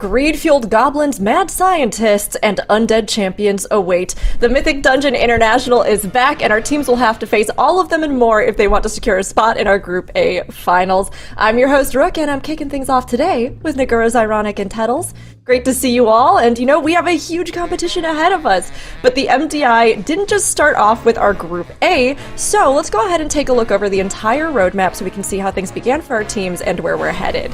greed-fueled goblins, mad scientists, and undead champions await. The Mythic Dungeon International is back, and our teams will have to face all of them and more if they want to secure a spot in our Group A finals. I'm your host, Rook, and I'm kicking things off today with Nagura, Zyronic, and Tettles. Great to see you all, and we have a huge competition ahead of us. But the MDI didn't just start off with our Group A, so let's go ahead and take a look over the entire roadmap so we can see how things began for our teams and where we're headed.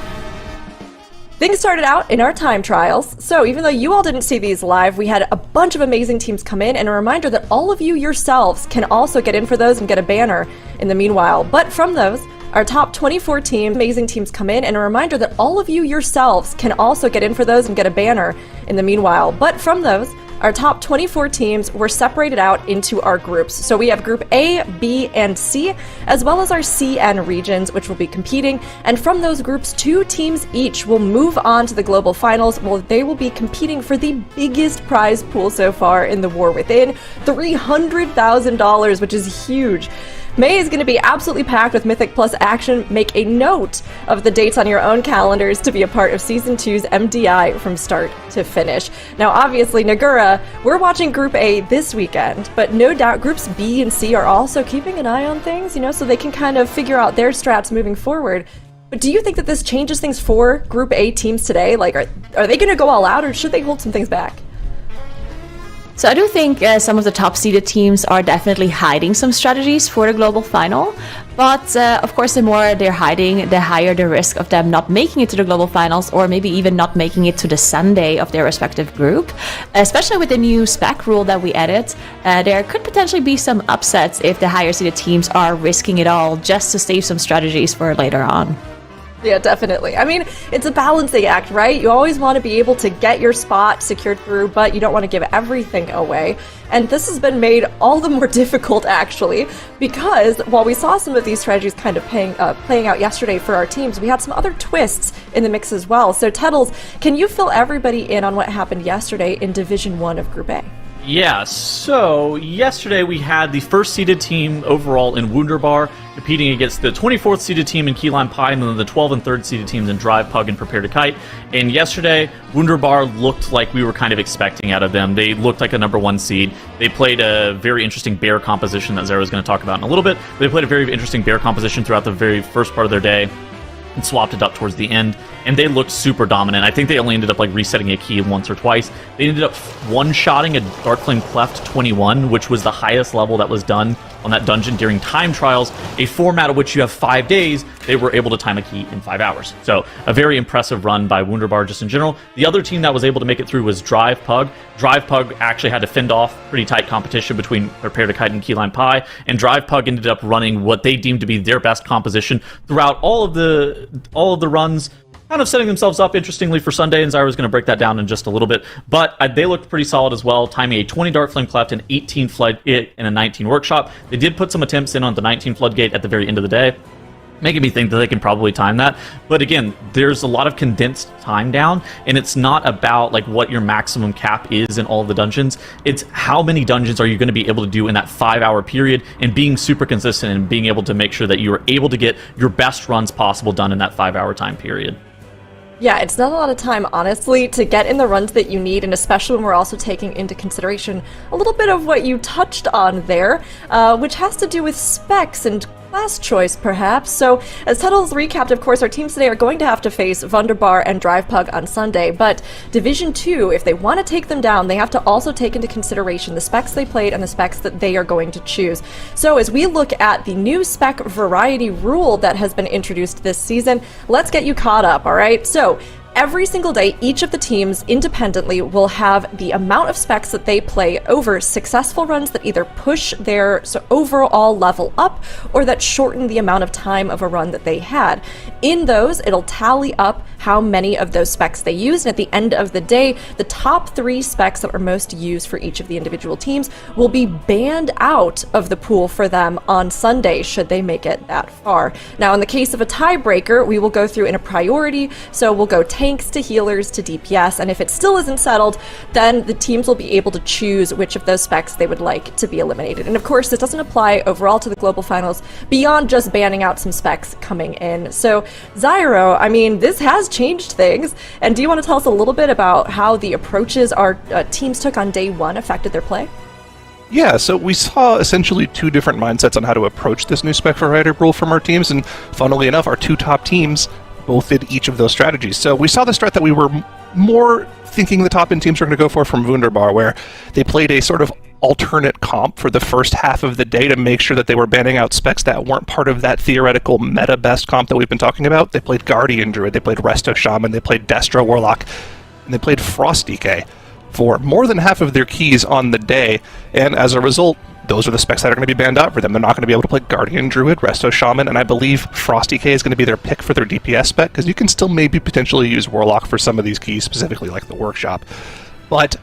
Things started out in our time trials, so even though you all didn't see these live, we had a bunch of amazing teams come in, and a reminder that all of you yourselves can also get in for those and get a banner in the meanwhile. But from those, our top 24 teams, amazing teams come in, and a reminder that all of you yourselves can also get in for those and get a banner in the meanwhile. But from those, our top 24 teams were separated out into our groups. So we have Group A, B, and C, as well as our CN regions, which will be competing. And from those groups, 2 teams each will move on to the global finals. Well, they will be competing for the biggest prize pool so far in the War Within, $300,000, which is huge. May is going to be absolutely packed with Mythic Plus action. Make a note of the dates on your own calendars to be a part of Season 2's MDI from start to finish. Now, obviously, Nagura, we're watching Group A this weekend, but no doubt Groups B and C are also keeping an eye on things, so they can kind of figure out their strats moving forward. But do you think that this changes things for Group A teams today? Like, are they going to go all out, or should they hold some things back? So I do think some of the top-seeded teams are definitely hiding some strategies for the global final, but of course the more they're hiding, the higher the risk of them not making it to the global finals, or maybe even not making it to the Sunday of their respective group. Especially with the new Spec rule that we added, there could potentially be some upsets if the higher-seeded teams are risking it all just to save some strategies for later on. Yeah, definitely. I mean, it's a balancing act, right? You always want to be able to get your spot secured through, but you don't want to give everything away. And this has been made all the more difficult, actually, because while we saw some of these strategies kind of playing out yesterday for our teams, we had some other twists in the mix as well. So, Tettles, can you fill everybody in on what happened yesterday in Division 1 of Group A? Yeah, so yesterday we had the first seeded team overall in Wunderbar competing against the 24th seeded team in Key Lime Pie, and then the 12th and 3rd seeded teams in Drive, Pug, and Prepare to Kite. And yesterday, Wunderbar looked like we were kind of expecting out of them. They looked like a number 1 seed. They played a very interesting bear composition that Zara's going to talk about in a little bit. They played a very interesting bear composition throughout the very first part of their day and swapped it up towards the end, and they looked super dominant. I think they only ended up resetting a key once or twice. They ended up one-shotting a Darkflame Cleft 21, which was the highest level that was done on that dungeon during time trials, a format of which you have 5 days. They were able to time a key in 5 hours. So a very impressive run by Wunderbar just in general. The other team that was able to make it through was Drive Pug. Drive Pug actually had to fend off pretty tight competition between Prepare to Kite and Key Lime Pie, and Drive Pug ended up running what they deemed to be their best composition throughout all of the runs, kind of setting themselves up interestingly for Sunday, and Zyra's going to break that down in just a little bit. But they looked pretty solid as well, timing a 20 Darkflame Cleft, an 18 Floodgate, and a 19 Workshop. They did put some attempts in on the 19 Floodgate at the very end of the day, making me think that they can probably time that. But again, there's a lot of condensed time down, and it's not about what your maximum cap is in all of the dungeons. It's how many dungeons are you going to be able to do in that 5-hour period, and being super consistent and being able to make sure that you are able to get your best runs possible done in that 5-hour time period. Yeah, it's not a lot of time, honestly, to get in the runs that you need, and especially when we're also taking into consideration a little bit of what you touched on there, which has to do with specs and class choice, perhaps. So, as Tettles recapped, of course, our teams today are going to have to face Wunderbar and Drive Pug on Sunday, but Division 2, if they want to take them down, they have to also take into consideration the specs they played and the specs that they are going to choose. So, as we look at the new spec variety rule that has been introduced this season, let's get you caught up, all right? So, every single day, each of the teams independently will have the amount of specs that they play over successful runs that either push their overall level up or that shorten the amount of time of a run that they had. In those, it'll tally up how many of those specs they used, and at the end of the day, the top 3 specs that are most used for each of the individual teams will be banned out of the pool for them on Sunday, should they make it that far. Now, in the case of a tiebreaker, we will go through in a priority, so we'll go tanks to healers to DPS, and if it still isn't settled, then the teams will be able to choose which of those specs they would like to be eliminated. And of course, this doesn't apply overall to the global finals beyond just banning out some specs coming in. So, Zyro, I mean, this has changed things. And do you want to tell us a little bit about how the approaches our teams took on day one affected their play? Yeah, so we saw essentially two different mindsets on how to approach this new Spec Variety rule from our teams, and funnily enough, our two top teams both did each of those strategies. So we saw the strat that we were more thinking the top end teams were going to go for from Wunderbar, where they played a sort of alternate comp for the first half of the day to make sure that they were banning out specs that weren't part of that theoretical meta best comp that we've been talking about. They played Guardian Druid, they played Resto Shaman, they played Destro Warlock, and they played Frost DK for more than half of their keys on the day, and as a result, those are the specs that are going to be banned out for them. They're not going to be able to play Guardian Druid, Resto Shaman, and I believe Frost DK is going to be their pick for their DPS spec, because you can still maybe potentially use Warlock for some of these keys, specifically like the Workshop. But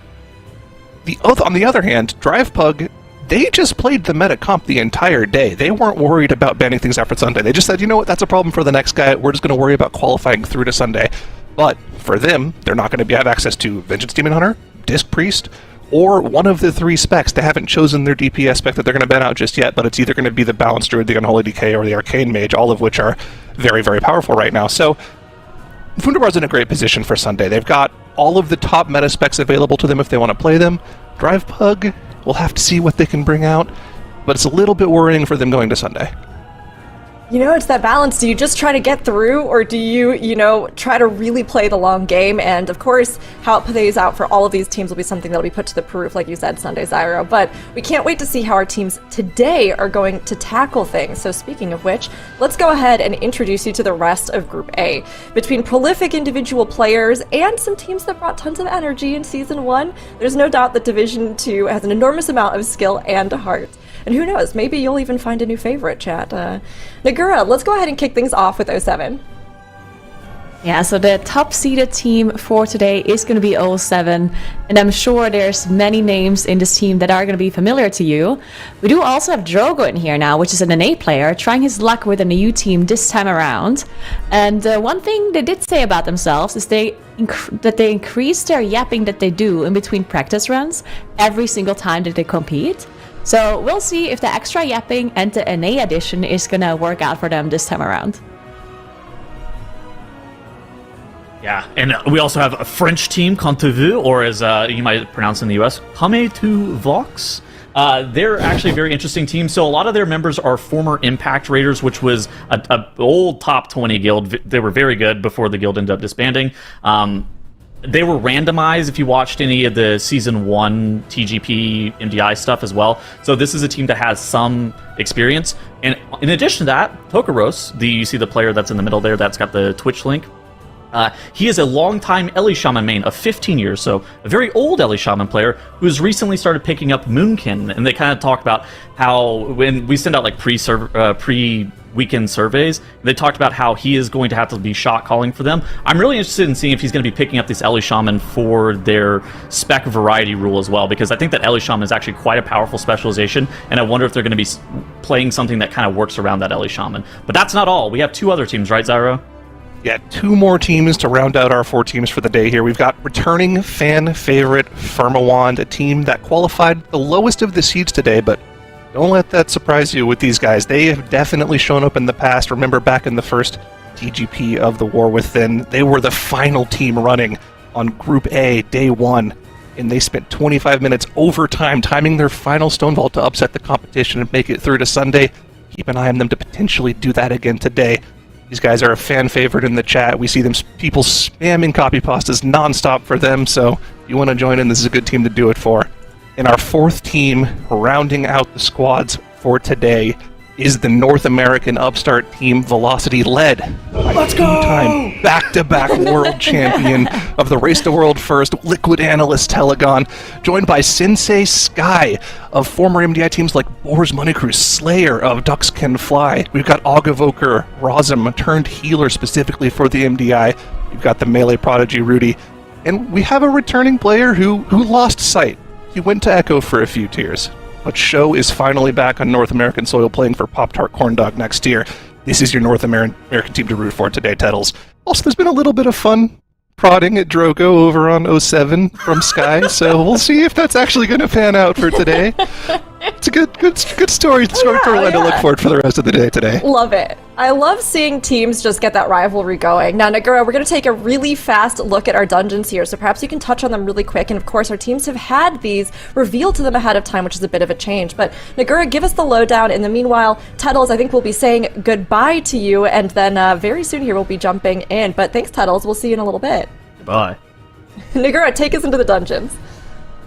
on the other hand, Drive Pug, they just played the meta comp the entire day. They weren't worried about banning things after Sunday. They just said, you know what, that's a problem for the next guy. We're just going to worry about qualifying through to Sunday. But for them, they're not going to have access to Vengeance Demon Hunter, Disc Priest, or one of the three specs. They haven't chosen their DPS spec that they're going to ban out just yet, but it's either going to be the Balanced Druid, the Unholy Decay, or the Arcane Mage, all of which are very, very powerful right now. So Wunderbar's in a great position for Sunday. They've got all of the top meta specs available to them if they want to play them. Drive Pug, we'll have to see what they can bring out, but it's a little bit worrying for them going to Sunday. You know, it's that balance. Do you just try to get through, or do you try to really play the long game? And of course, how it plays out for all of these teams will be something that'll be put to the proof, like you said, Sunday, Zyro. But we can't wait to see how our teams today are going to tackle things. So speaking of which, let's go ahead and introduce you to the rest of Group A. Between prolific individual players and some teams that brought tons of energy in Season 1, there's no doubt that Division 2 has an enormous amount of skill and heart. And who knows, maybe you'll even find a new favorite, chat. Nagura, let's go ahead and kick things off with 07. Yeah, so the top seeded team for today is going to be 07, and I'm sure there's many names in this team that are going to be familiar to you. We do also have Drogo in here now, which is an NA player, trying his luck with an EU team this time around. And one thing they did say about themselves is that they increase their yapping that they do in between practice runs every single time that they compete. So we'll see if the extra yapping and the NA edition is going to work out for them this time around. Yeah, and we also have a French team, Quand tu veux, or as you might pronounce in the US, Comme tu vox. They're actually a very interesting team. So a lot of their members are former Impact Raiders, which was a old top 20 guild. They were very good before the guild ended up disbanding. They were randomized if you watched any of the Season 1 TGP MDI stuff as well. So this is a team that has some experience. And in addition to that, Tokaros, you see the player that's in the middle there that's got the Twitch link. He is a longtime Ellie Shaman main of 15 years, so a very old Ellie Shaman player who has recently started picking up Moonkin. And they kind of talk about how when we send out like pre-weekend surveys, they talked about how he is going to have to be shot calling for them. I'm really interested in seeing if he's going to be picking up this Ellie Shaman for their spec variety rule as well, because I think that Ellie Shaman is actually quite a powerful specialization, and I wonder if they're going to be playing something that kind of works around that Ellie Shaman. But that's not all. We have two other teams, right, Zyro? Yeah, two more teams to round out our four teams for the day here. We've got returning fan favorite Firmawand, a team that qualified the lowest of the seeds today, but don't let that surprise you with these guys. They have definitely shown up in the past. Remember back in the first TGP of the War Within, they were the final team running on Group A, Day 1, and they spent 25 minutes overtime timing their final Stonevault to upset the competition and make it through to Sunday. Keep an eye on them to potentially do that again today. These guys are a fan favorite in the chat. We see people spamming copy pastas nonstop for them, so if you want to join in, this is a good team to do it for. And our fourth team, rounding out the squads for today, is the North American upstart team Velocity, led by two-time back-to-back world champion of the Race to World First, Liquid Analyst Telegon, joined by Sensei Sky of former MDI teams like Boar's Money Crew, Slayer of Ducks Can Fly. We've got Augevoker, Rosam, turned healer specifically for the MDI. We've got the melee prodigy Rudy. And we have a returning player who lost sight. He went to Echo for a few tiers. But Show is finally back on North American soil playing for Pop-Tart Corn Dog next year. This is your North American team to root for today, Tettles. Also, there's been a little bit of fun prodding at Drogo over on 07 from Sky, so we'll see if that's actually going to pan out for today. It's a good storyline to look forward for the rest of the day today. Love it. I love seeing teams just get that rivalry going. Now, Nagura, we're going to take a really fast look at our dungeons here, so perhaps you can touch on them really quick. And of course, our teams have had these revealed to them ahead of time, which is a bit of a change. But Nagura, give us the lowdown. In the meanwhile, Tuttles, I think we'll be saying goodbye to you, and then very soon here we'll be jumping in. But thanks, Tuttles. We'll see you in a little bit. Goodbye. Nagura, take us into the dungeons.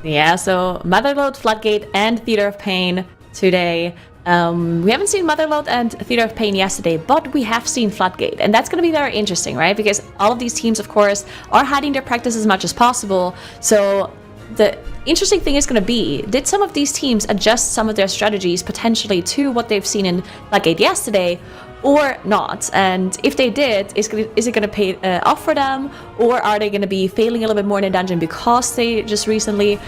Yeah, so Motherload, Floodgate, and Theater of Pain today. We haven't seen Motherload and Theater of Pain yesterday, but we have seen Floodgate, and that's going to be very interesting, right? Because all of these teams, of course, are hiding their practice as much as possible. So the interesting thing is going to be, did some of these teams adjust some of their strategies potentially to what they've seen in Floodgate yesterday, or not? And if they did, is it going to pay off for them, or are they going to be failing a little bit more in the dungeon because they just recently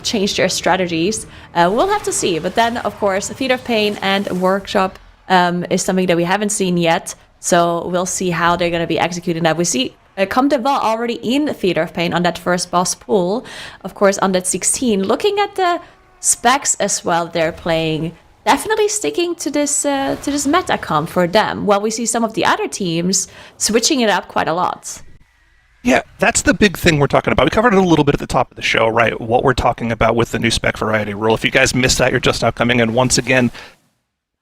changed their strategies? We'll have to see. But then, of course, Theater of Pain and Workshop is something that we haven't seen yet, so we'll see how they're going to be executing that. We see Comme de Va already in Theater of Pain on that first boss pool, of course, on that 16. Looking at the specs as well they're playing, definitely sticking to this meta comp for them, while we see some of the other teams switching it up quite a lot. Yeah, that's the big thing we're talking about. We covered it a little bit at the top of the show, right? What we're talking about with the new spec variety rule. If you guys missed that, you're just now coming in. Once again,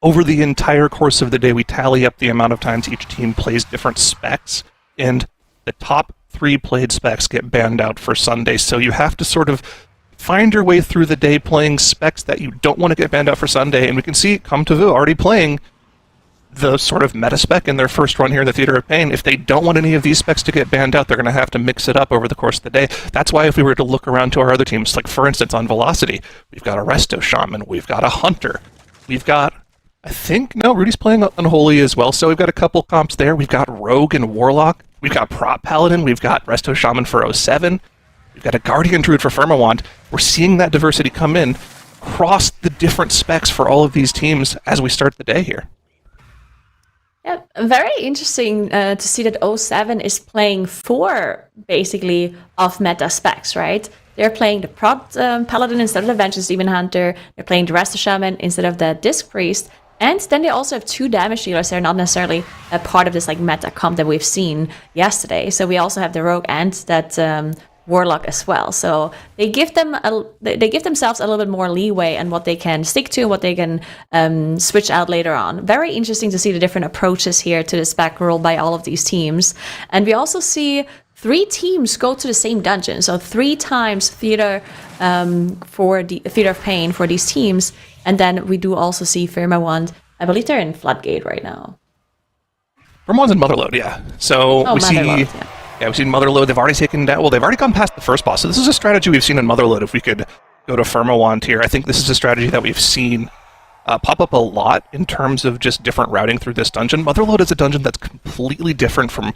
over the entire course of the day, we tally up the amount of times each team plays different specs, and the top 3 played specs get banned out for Sunday. So you have to sort of find your way through the day playing specs that you don't want to get banned out for Sunday, and we can see Comme de Va already playing the sort of meta spec in their first run here in the Theater of Pain. If they don't want any of these specs to get banned out, they're going to have to mix it up over the course of the day. That's why if we were to look around to our other teams, like for instance on Velocity, we've got a Resto Shaman, we've got a Hunter, we've got, Rudy's playing Unholy as well, so we've got a couple comps there. We've got Rogue and Warlock, we've got Prop Paladin, we've got Resto Shaman for 07, we've got a Guardian Druid for Firmawand. We're seeing that diversity come in across the different specs for all of these teams as we start the day here. Yeah, very interesting to see that 07 is playing 4 basically off-meta specs, right? They're playing the Prot Paladin instead of the Vengeance Demon Hunter, they're playing the Resto Shaman instead of the Disc Priest, and then they also have 2 damage dealers. They're not necessarily a part of this like meta comp that we've seen yesterday. So we also have the Rogue and that Warlock as well. So they give themselves a little bit more leeway and what they can stick to, what they can switch out later on. Very interesting to see the different approaches here to the spec rule by all of these teams. And we also see 3 teams go to the same dungeon. So 3 times Theater for the Theater of Pain for these teams. And then we do also see Firmawand. I believe they're in Floodgate right now. Firmawand's in Motherload, yeah. So we Motherload, see... Yeah, we've seen Motherload. They've already taken down... Well, they've already gone past the first boss. So this is a strategy we've seen in Motherload. If we could go to Firmawand here, I think this is a strategy that we've seen pop up a lot in terms of just different routing through this dungeon. Motherload is a dungeon that's completely different from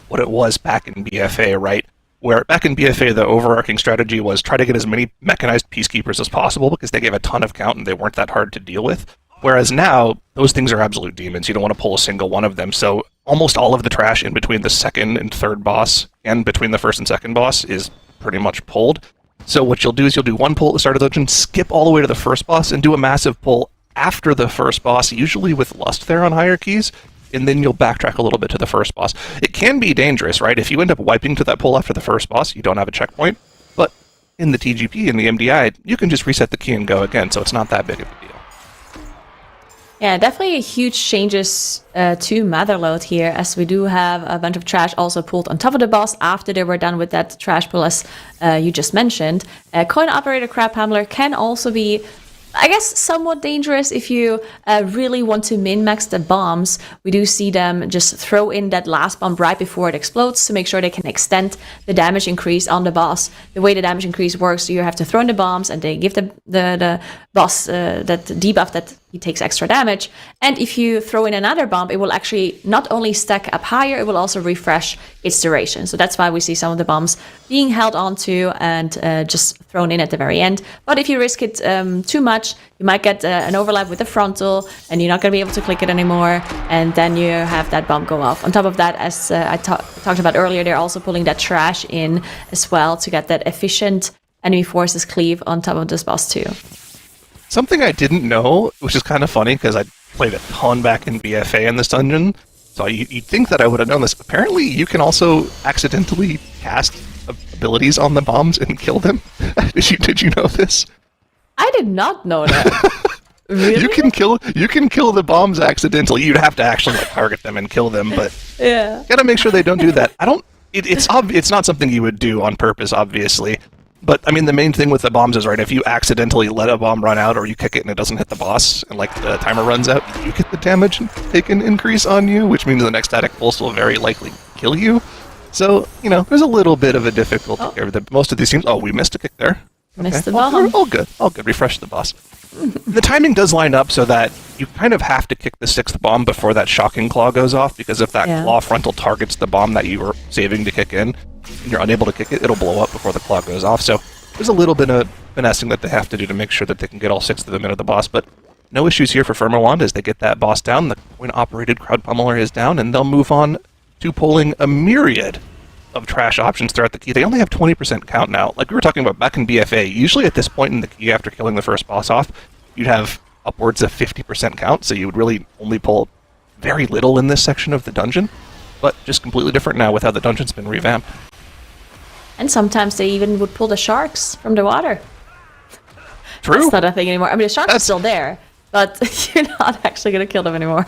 what it was back in BFA, right? Where back in BFA, the overarching strategy was try to get as many mechanized peacekeepers as possible because they gave a ton of count and they weren't that hard to deal with. Whereas now, those things are absolute demons. You don't want to pull a single one of them. So almost all of the trash in between the second and third boss and between the first and second boss is pretty much pulled. So what you'll do is you'll do one pull at the start of the dungeon, skip all the way to the first boss, and do a massive pull after the first boss, usually with Lust there on hierarchies, and then you'll backtrack a little bit to the first boss. It can be dangerous, right? If you end up wiping to that pull after the first boss, you don't have a checkpoint. But in the TGP and the MDI, you can just reset the key and go again, so it's not that big of a deal. Yeah, definitely huge changes to Motherload here, as we do have a bunch of trash also pulled on top of the boss after they were done with that trash pull, as you just mentioned. Coin Operator Crab Handler can also be, I guess, somewhat dangerous if you really want to min-max the bombs. We do see them just throw in that last bomb right before it explodes to make sure they can extend the damage increase on the boss. The way the damage increase works, you have to throw in the bombs and they give the boss that debuff that he takes extra damage. And if you throw in another bomb, it will actually not only stack up higher, it will also refresh its duration. So that's why we see some of the bombs being held onto and just thrown in at the very end. But if you risk it too much, you might get an overlap with the frontal and you're not going to be able to click it anymore. And then you have that bomb go off. On top of that, as I talked about earlier, they're also pulling that trash in as well to get that efficient enemy forces cleave on top of this boss too. Something I didn't know, which is kind of funny because I played a ton back in BFA in this dungeon, so you'd think that I would have known this. Apparently, you can also accidentally cast abilities on the bombs and kill them. Did you know this? I did not know that. Really? You can kill the bombs accidentally. You'd have to actually target them and kill them, but Yeah. gotta make sure they don't do that. It's not something you would do on purpose, obviously. But, I mean, the main thing with the bombs is, right, if you accidentally let a bomb run out or you kick it and it doesn't hit the boss and, the timer runs out, you get the damage take an increase on you, which means the next static pulse will very likely kill you. So, there's a little bit of a difficulty here. Most of these teams... Oh, we missed a kick there. Missed the bomb. All good. Refresh the boss. The timing does line up so that you kind of have to kick the 6th bomb before that shocking claw goes off, because if that claw frontal targets the bomb that you were saving to kick in, and you're unable to kick it, it'll blow up before the claw goes off. So there's a little bit of finessing that they have to do to make sure that they can get all 6 of them into the boss, but no issues here for Firmawand as they get that boss down, the coin-operated crowd pummeler is down, and they'll move on to pulling a myriad of trash options throughout the key. They only have 20% count now. Like we were talking about back in BFA, usually at this point in the key after killing the first boss off, you'd have upwards of 50% count, so you would really only pull very little in this section of the dungeon, but just completely different now with how the dungeon's been revamped. And sometimes they even would pull the sharks from the water. True. That's not a thing anymore. I mean, the sharks are still there, but you're not actually going to kill them anymore.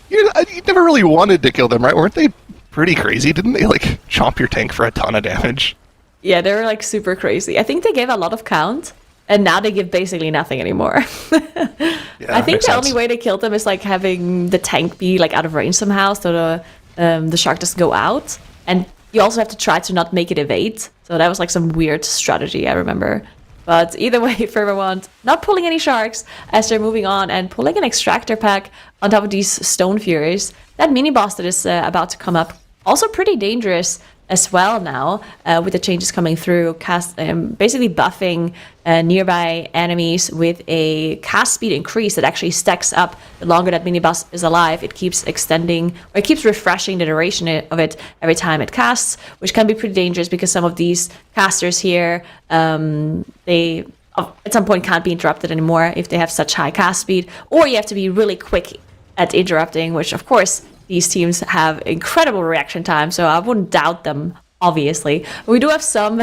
You never really wanted to kill them, right? Weren't they pretty crazy? Didn't they, chomp your tank for a ton of damage? Yeah, they were, super crazy. I think they gave a lot of count, and now they give basically nothing anymore. I think the only way to kill them is, having the tank be, out of range somehow, so the shark doesn't go out. And you also have to try to not make it evade. So that was, some weird strategy, I remember. But either way, Firmawand not pulling any sharks as they're moving on and pulling an extractor pack on top of these Stone Furies. That mini-boss that is about to come up, also pretty dangerous as well now, with the changes coming through, basically buffing nearby enemies with a cast speed increase that actually stacks up. The longer that mini-boss is alive, it keeps extending, or it keeps refreshing the duration of it every time it casts, which can be pretty dangerous because some of these casters here, they at some point can't be interrupted anymore if they have such high cast speed, or you have to be really quick at interrupting, which of course these teams have incredible reaction time, so I wouldn't doubt them, obviously. We do have some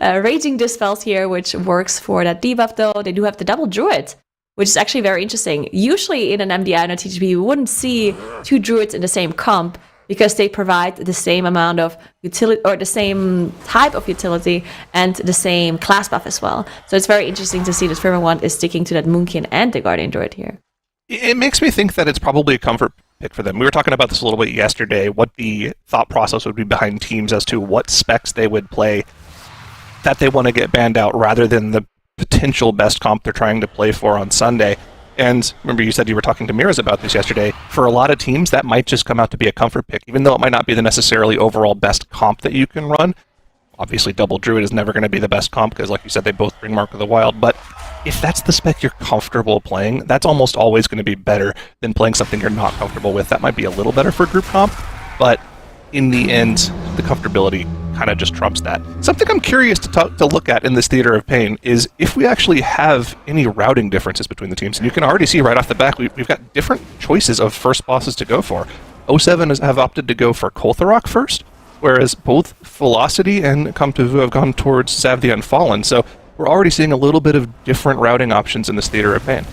Raging Dispels here, which works for that debuff, though. They do have the double Druid, which is actually very interesting. Usually in an MDI and a TGP, we wouldn't see 2 Druids in the same comp because they provide the same amount of utility, or the same type of utility, and the same class buff as well. So it's very interesting to see that Firmawand is sticking to that Moonkin and the Guardian Druid here. It makes me think that it's probably a comfort pick for them. We were talking about this a little bit yesterday, what the thought process would be behind teams as to what specs they would play that they want to get banned out rather than the potential best comp they're trying to play for on Sunday. And remember, you said you were talking to Miraz about this yesterday. For a lot of teams, that might just come out to be a comfort pick, even though it might not be the necessarily overall best comp that you can run. Obviously, Double Druid is never going to be the best comp because, like you said, they both bring Mark of the Wild, but if that's the spec you're comfortable playing, that's almost always going to be better than playing something you're not comfortable with. That might be a little better for group comp, but in the end, the comfortability kind of just trumps that. Something I'm curious to look at in this Theater of Pain is if we actually have any routing differences between the teams. And you can already see right off the bat, we've got different choices of first bosses to go for. 07 have opted to go for Koltharok first, whereas both Velocity and Come to Vu have gone towards Zav the Unfallen. So we're already seeing a little bit of different routing options in this Theater of Pain.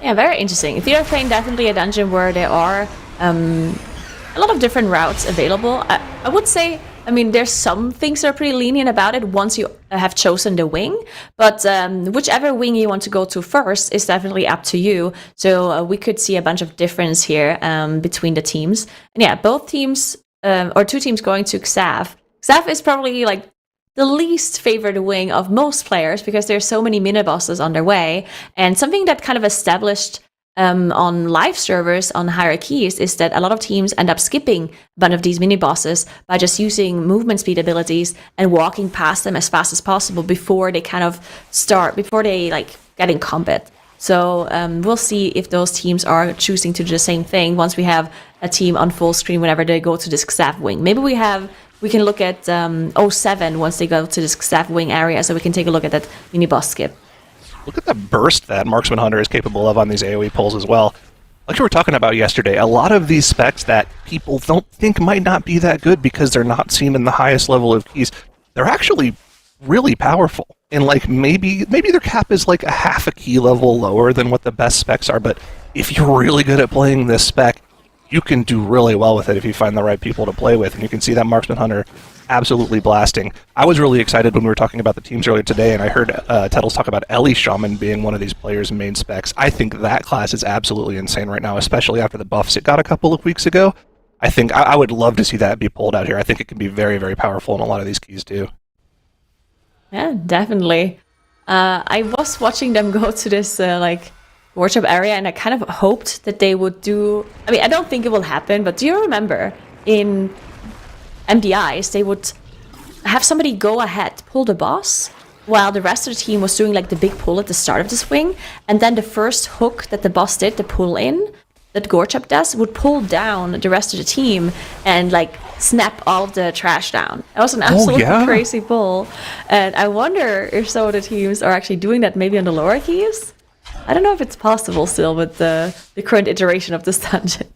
Yeah, very interesting. Theater of Pain, definitely a dungeon where there are a lot of different routes available. I would say, there's some things that are pretty lenient about it once you have chosen the wing, but whichever wing you want to go to first is definitely up to you. So we could see a bunch of difference here between the teams. And yeah, both teams, or 2 teams going to Xav. Xav is probably the least favored wing of most players because there's so many mini-bosses on their way. And something that kind of established on live servers on hierarchies is that a lot of teams end up skipping one of these mini-bosses by just using movement speed abilities and walking past them as fast as possible before they get in combat. So we'll see if those teams are choosing to do the same thing once we have a team on full screen whenever they go to this Xav wing. Maybe we can look at 07 once they go to this Xav wing area, so we can take a look at that mini-boss skip. look at the burst that Marksman Hunter is capable of on these AoE pulls as well. Like we were talking about yesterday, a lot of these specs that people don't think might not be that good because they're not seen in the highest level of keys, they're actually really powerful. And like maybe their cap is like a half a key level lower than what the best specs are, but if you're really good at playing this spec, you can do really well with it if you find the right people to play with. And you can see that Marksman Hunter absolutely blasting. I was really excited when we were talking about the teams earlier today, and I heard Tettles talk about Ellie Shaman being one of these players' main specs. I think that class is absolutely insane right now, especially after the buffs it got a couple of weeks ago. I think I would love to see that be pulled out here. I think it can be very, very powerful in a lot of these keys too. Yeah, definitely. I was watching them go to this workshop area, and I kind of hoped that they would do. I mean, I don't think it will happen, but do you remember in MDIs they would have somebody go ahead, pull the boss, while the rest of the team was doing like the big pull at the start of the swing, and then the first hook that the boss did, the pull in, that Gorchap does, would pull down the rest of the team and like snap all of the trash down. It was an absolutely crazy pull. And I wonder if some of the teams are actually doing that maybe on the lower keys. I don't know if it's possible still with the current iteration of this dungeon.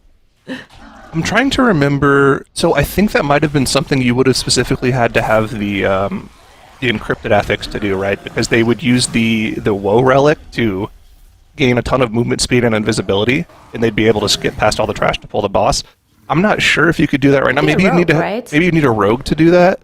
I'm trying to remember. So I think that might have been something you would have specifically had to have the encrypted ethics to do, right? Because they would use the woe relic to gain a ton of movement speed and invisibility, and they'd be able to skip past all the trash to pull the boss. I'm not sure if you could do that right now. Maybe you need a rogue to do that.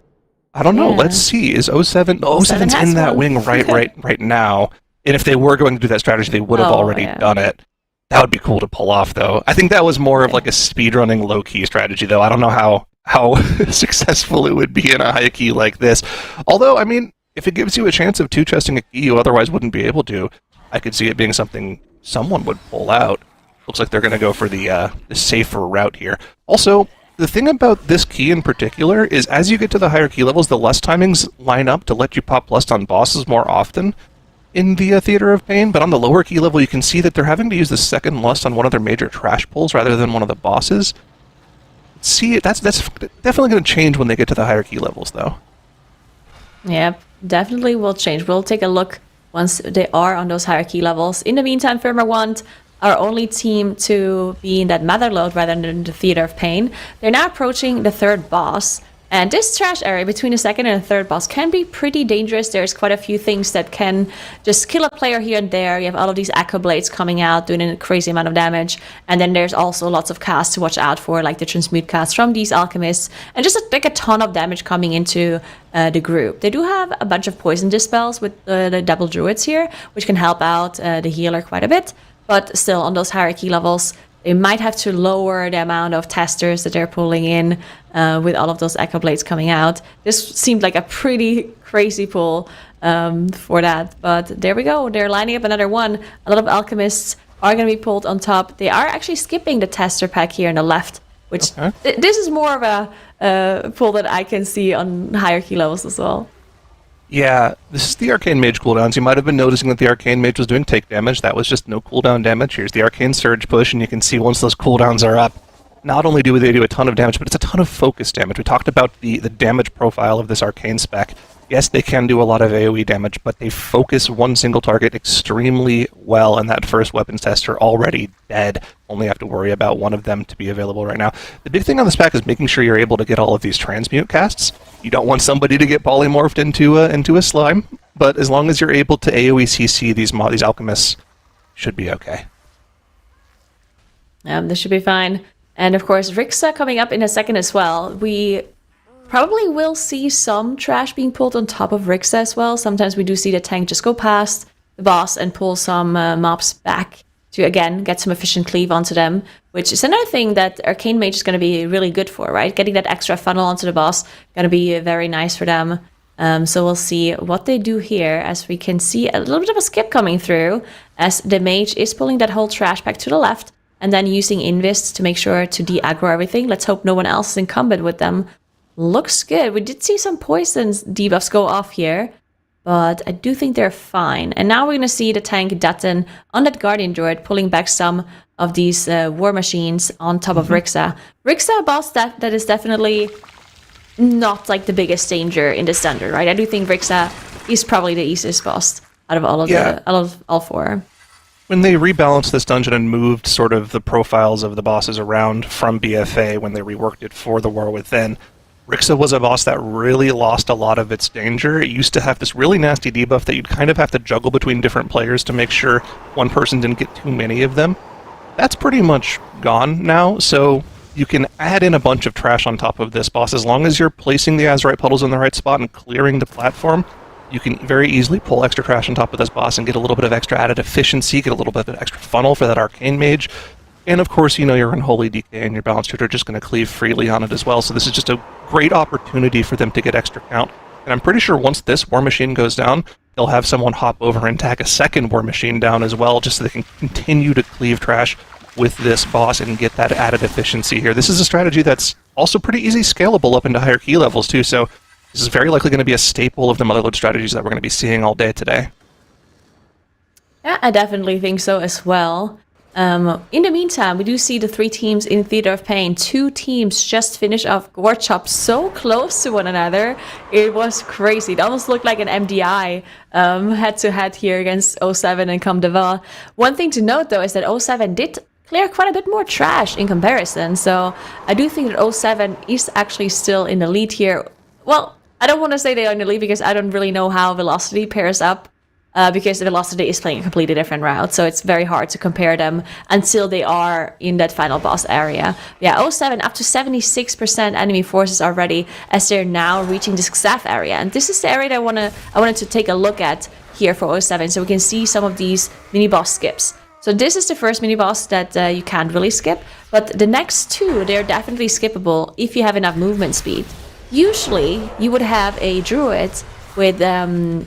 I don't know. Let's see. Is 07? 07's in that wing right now. And if they were going to do that strategy, they would have already done it. That would be cool to pull off, though. I think that was more of like a speedrunning low-key strategy, though. I don't know how successful it would be in a high key like this. Although, I mean, if it gives you a chance of two-chesting a key you otherwise wouldn't be able to, I could see it being something someone would pull out. Looks like they're going to go for the safer route here. Also, the thing about this key in particular is as you get to the higher key levels, the lust timings line up to let you pop lust on bosses more often in the Theater of Pain, but on the lower key level you can see that they're having to use the second lust on one of their major trash pulls rather than one of the bosses. See, that's definitely going to change when they get to the higher key levels, though. Yep, definitely will change. We'll take a look once they are on those higher key levels. In the meantime, Firma want our only team to be in that Motherload rather than the Theater of Pain. They're now approaching the third boss, and this trash area between the second and the third boss can be pretty dangerous. There's quite a few things that can just kill a player here and there. You have all of these Echo Blades coming out, doing a crazy amount of damage, and then there's also lots of casts to watch out for, like the Transmute cast from these alchemists, and just like a ton of damage coming into the group. They do have a bunch of poison dispels with the double druids here, which can help out the healer quite a bit, but still on those hierarchy levels, they might have to lower the amount of testers that they're pulling in with all of those Echo Blades coming out. This seemed like a pretty crazy pull for that, but there we go. They're lining up another one. A lot of alchemists are going to be pulled on top. They are actually skipping the tester pack here on the left, which this is more of a pull that I can see on higher key levels as well. Yeah, this is the Arcane Mage cooldowns. You might have been noticing that the Arcane Mage was doing take damage. That was just no cooldown damage. Here's the Arcane Surge push, and you can see once those cooldowns are up, not only do they do a ton of damage, but it's a ton of focus damage. We talked about the damage profile of this Arcane spec. Yes, they can do a lot of AoE damage, but they focus one single target extremely well, and that first weapons tester already dead. Only have to worry about one of them to be available right now. The big thing on the spec is making sure you're able to get all of these transmute casts. You don't want somebody to get polymorphed into a slime, but as long as you're able to AoE CC these alchemists, should be okay. This should be fine. And of course, Rixa coming up in a second as well. We probably will see some trash being pulled on top of Rixa as well. Sometimes we do see the tank just go past the boss and pull some mobs back to, again, get some efficient cleave onto them, which is another thing that Arcane Mage is going to be really good for, right? Getting that extra funnel onto the boss, going to be very nice for them. So we'll see what they do here, as we can see a little bit of a skip coming through, as the mage is pulling that whole trash pack to the left, and then using Invist to make sure to de-aggro everything. Let's hope no one else is in combat with them. Looks good. We did see some poisons debuffs go off here, but I do think they're fine. And now we're going to see the tank Dutton on that Guardian Droid pulling back some of these war machines on top of Rixa. Rixa, a boss that is definitely not like the biggest danger in the standard, right? I do think Rixa is probably the easiest boss out of all of all 4. When they rebalanced this dungeon and moved sort of the profiles of the bosses around from BFA, when they reworked it for the War Within, Rixa was a boss that really lost a lot of its danger. It used to have this really nasty debuff that you'd kind of have to juggle between different players to make sure one person didn't get too many of them. That's pretty much gone now, so you can add in a bunch of trash on top of this boss. As long as you're placing the Azurite puddles in the right spot and clearing the platform, you can very easily pull extra trash on top of this boss and get a little bit of extra added efficiency, get a little bit of extra funnel for that Arcane Mage. And of course, you know, your Unholy DK and your Balanced Tutor are just going to cleave freely on it as well, so this is just a great opportunity for them to get extra count. And I'm pretty sure once this War Machine goes down, they'll have someone hop over and tag a second War Machine down as well, just so they can continue to cleave trash with this boss and get that added efficiency here. This is a strategy that's also pretty easy scalable up into higher key levels too, so this is very likely going to be a staple of the Motherload strategies that we're going to be seeing all day today. Yeah, I definitely think so as well. In the meantime, we do see the 3 teams in Theater of Pain. 2 teams just finished off Gore Chop so close to one another. It was crazy. It almost looked like an MDI head-to-head here against 07 and Comme Devant. One thing to note, though, is that 07 did clear quite a bit more trash in comparison. So I do think that 07 is actually still in the lead here. Well, I don't want to say they are in the lead because I don't really know how Velocity pairs up. Because Velocity is playing a completely different route, so it's very hard to compare them until they are in that final boss area. Yeah, 07 up to 76% enemy forces already as they're now reaching the Xaf area, and this is the area that I wanted to take a look at here for 07, so we can see some of these mini boss skips. So this is the first mini boss that you can't really skip, but the next 2 they're definitely skippable if you have enough movement speed. Usually you would have a druid with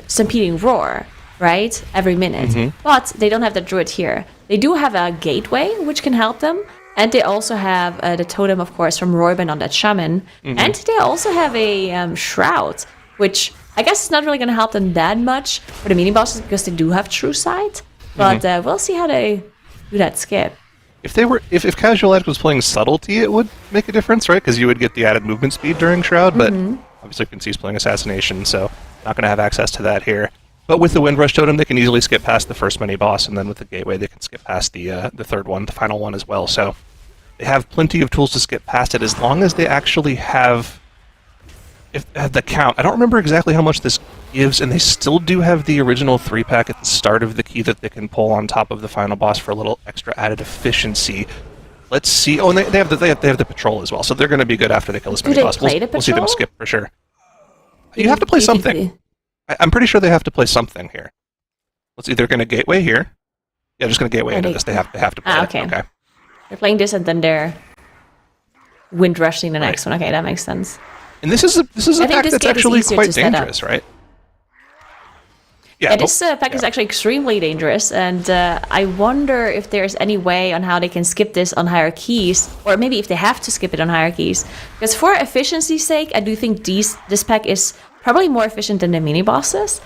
Stampeding Roar, right, every minute. But they don't have the druid here. They do have a gateway, which can help them. And they also have the totem, of course, from Royban on that shaman. And they also have a shroud, which I guess is not really going to help them that much for the mini bosses because they do have True Sight. But we'll see how they do that skip. If Casual Edge was playing Subtlety, it would make a difference, right? Because you would get the added movement speed during Shroud, but obviously Quincy's playing Assassination, so not going to have access to that here. But with the Windrush Totem, they can easily skip past the first mini-boss, and then with the Gateway, they can skip past the third one, the final one as well. So they have plenty of tools to skip past it, as long as they actually have the count. I don't remember exactly how much this gives, and they still do have the original 3-pack at the start of the key that they can pull on top of the final boss for a little extra added efficiency. Let's see. Oh, and they have the Patrol as well, so they're going to be good after they kill this mini-boss. We'll see them skip for sure. You have to play something. I'm pretty sure they have to play something here. Let's see, they're going to Gateway here. Yeah, just going to Gateway into this. They have to play okay. Okay. They're playing this and then they're Wind Rushing the next one. Okay, that makes sense. And this is a pack that's actually quite dangerous, right? Yeah, this pack is actually extremely dangerous, and I wonder if there's any way on how they can skip this on higher keys, or maybe if they have to skip it on higher keys. Because for efficiency's sake, I do think this pack is probably more efficient than the mini-bosses.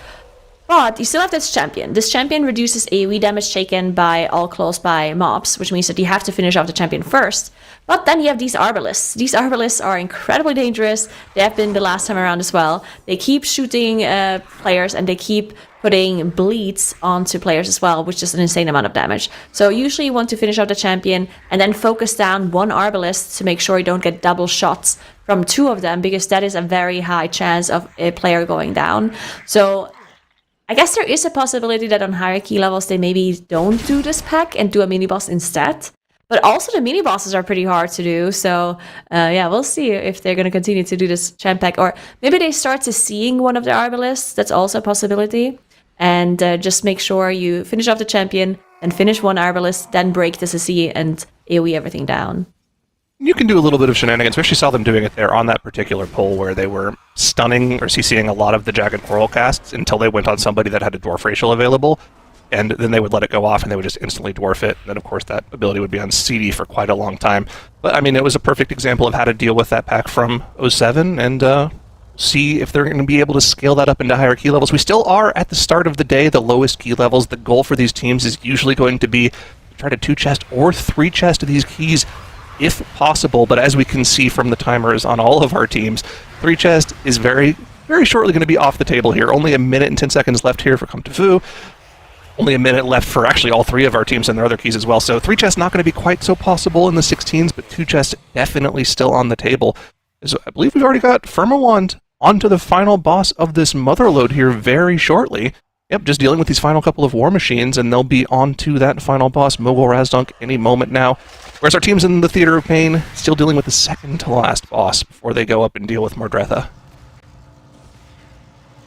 But you still have this champion. This champion reduces AoE damage taken by all close-by mobs, which means that you have to finish off the champion first. But then you have these Arbalists. These Arbalists are incredibly dangerous. They have been the last time around as well. They keep shooting players, and they keep putting bleeds onto players as well, which is an insane amount of damage. So usually you want to finish off the champion and then focus down one Arbalist to make sure you don't get double shots from 2 of them, because that is a very high chance of a player going down. So I guess there is a possibility that on higher key levels they maybe don't do this pack and do a mini-boss instead. But also the mini-bosses are pretty hard to do, so yeah, we'll see if they're going to continue to do this champ pack. Or maybe they start to seeing one of the Arbalists, that's also a possibility. And just make sure you finish off the champion, and finish one Arbalist, then break the CC and AoE everything down. You can do a little bit of shenanigans. We actually saw them doing it there on that particular poll where they were stunning or CCing a lot of the Jagged Coral casts until they went on somebody that had a Dwarf Racial available, and then they would let it go off and they would just instantly dwarf it. And then, of course, that ability would be on CD for quite a long time. But, I mean, it was a perfect example of how to deal with that pack from 07, and see if they're going to be able to scale that up into higher key levels. We still are at the start of the day, the lowest key levels. The goal for these teams is usually going to be to try to 2-chest or 3-chest these keys if possible, but as we can see from the timers on all of our teams, 3-chest is very very shortly going to be off the table here. Only a minute and 10 seconds left here for Come to Fu. Only a minute left for actually all three of our teams and their other keys as well. So 3 chests not going to be quite so possible in the 16s, but 2 chests definitely still on the table. So I believe we've already got Firmawand onto the final boss of this Motherload here very shortly. Yep, just dealing with these final couple of war machines, and they'll be on to that final boss, Mogul Razdunk, any moment now. Whereas our teams in the Theater of Pain still dealing with the second to last boss before they go up and deal with Mordretha.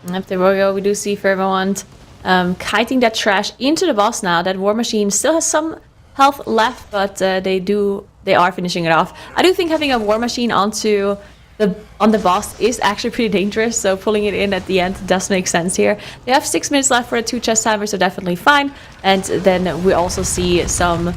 Yep, there we go. We do see Firmawand kiting that trash into the boss now. That war machine still has some health left, but they are finishing it off. I do think having a war machine on the boss is actually pretty dangerous, so pulling it in at the end does make sense here. They have 6 minutes left for a 2 chest timer, so definitely fine. And then we also see some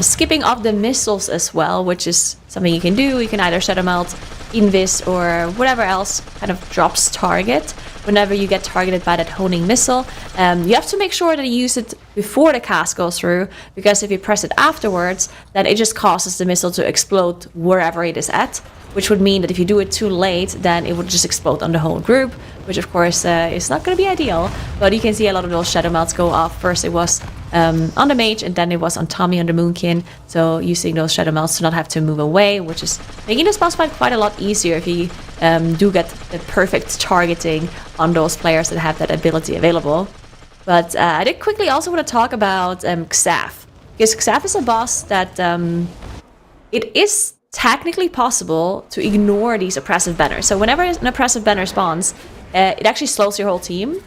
skipping of the missiles as well, which is something you can do. You can either Shadow Melt, Invis, or whatever else kind of drops target whenever you get targeted by that honing missile. You have to make sure that you use it before the cast goes through, because if you press it afterwards, then it just causes the missile to explode wherever it is at, which would mean that if you do it too late, then it would just explode on the whole group, which of course is not going to be ideal. But you can see a lot of those Shadow Melts go off. First it was on the mage, and then it was on Tommy on the Moonkin, so using those Shadow Melts to not have to move away, which is making this boss fight quite a lot easier if you do get the perfect targeting on those players that have that ability available. But I did quickly also want to talk about Xaf, because Xaf is a boss that it is technically possible to ignore these oppressive banners. So whenever an oppressive banner spawns, it actually slows your whole team,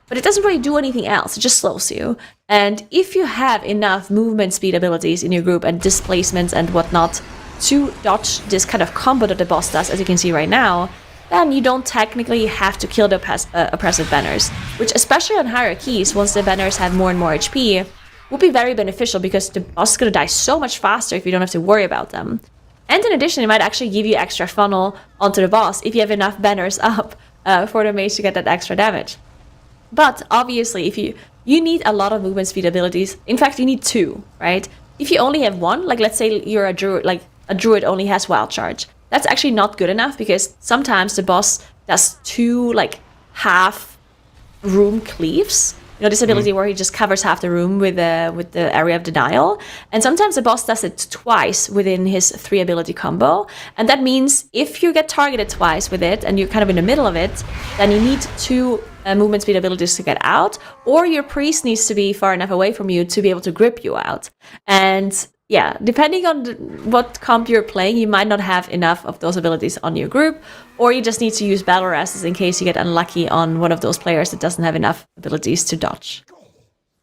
but it doesn't really do anything else. It just slows you. And if you have enough movement speed abilities in your group and displacements and whatnot to dodge this kind of combo that the boss does, as you can see right now, then you don't technically have to kill the oppressive banners, which, especially on higher keys, once the banners have more and more HP, would be very beneficial, because the boss is going to die so much faster if you don't have to worry about them. And in addition, it might actually give you extra funnel onto the boss if you have enough banners up for the mage to get that extra damage. But obviously, if you need a lot of movement speed abilities. In fact, you need 2, right? If you only have 1, like let's say you're a druid, like a druid only has wild charge, that's actually not good enough, because sometimes the boss does 2 like half room cleaves. You know, this ability where he just covers half the room with the area of denial. And sometimes the boss does it twice within his 3 ability combo. And that means if you get targeted twice with it and you're kind of in the middle of it, then you need 2 movement speed abilities to get out, or your priest needs to be far enough away from you to be able to grip you out. And yeah, depending on what comp you're playing, you might not have enough of those abilities on your group, or you just need to use battle rests in case you get unlucky on one of those players that doesn't have enough abilities to dodge.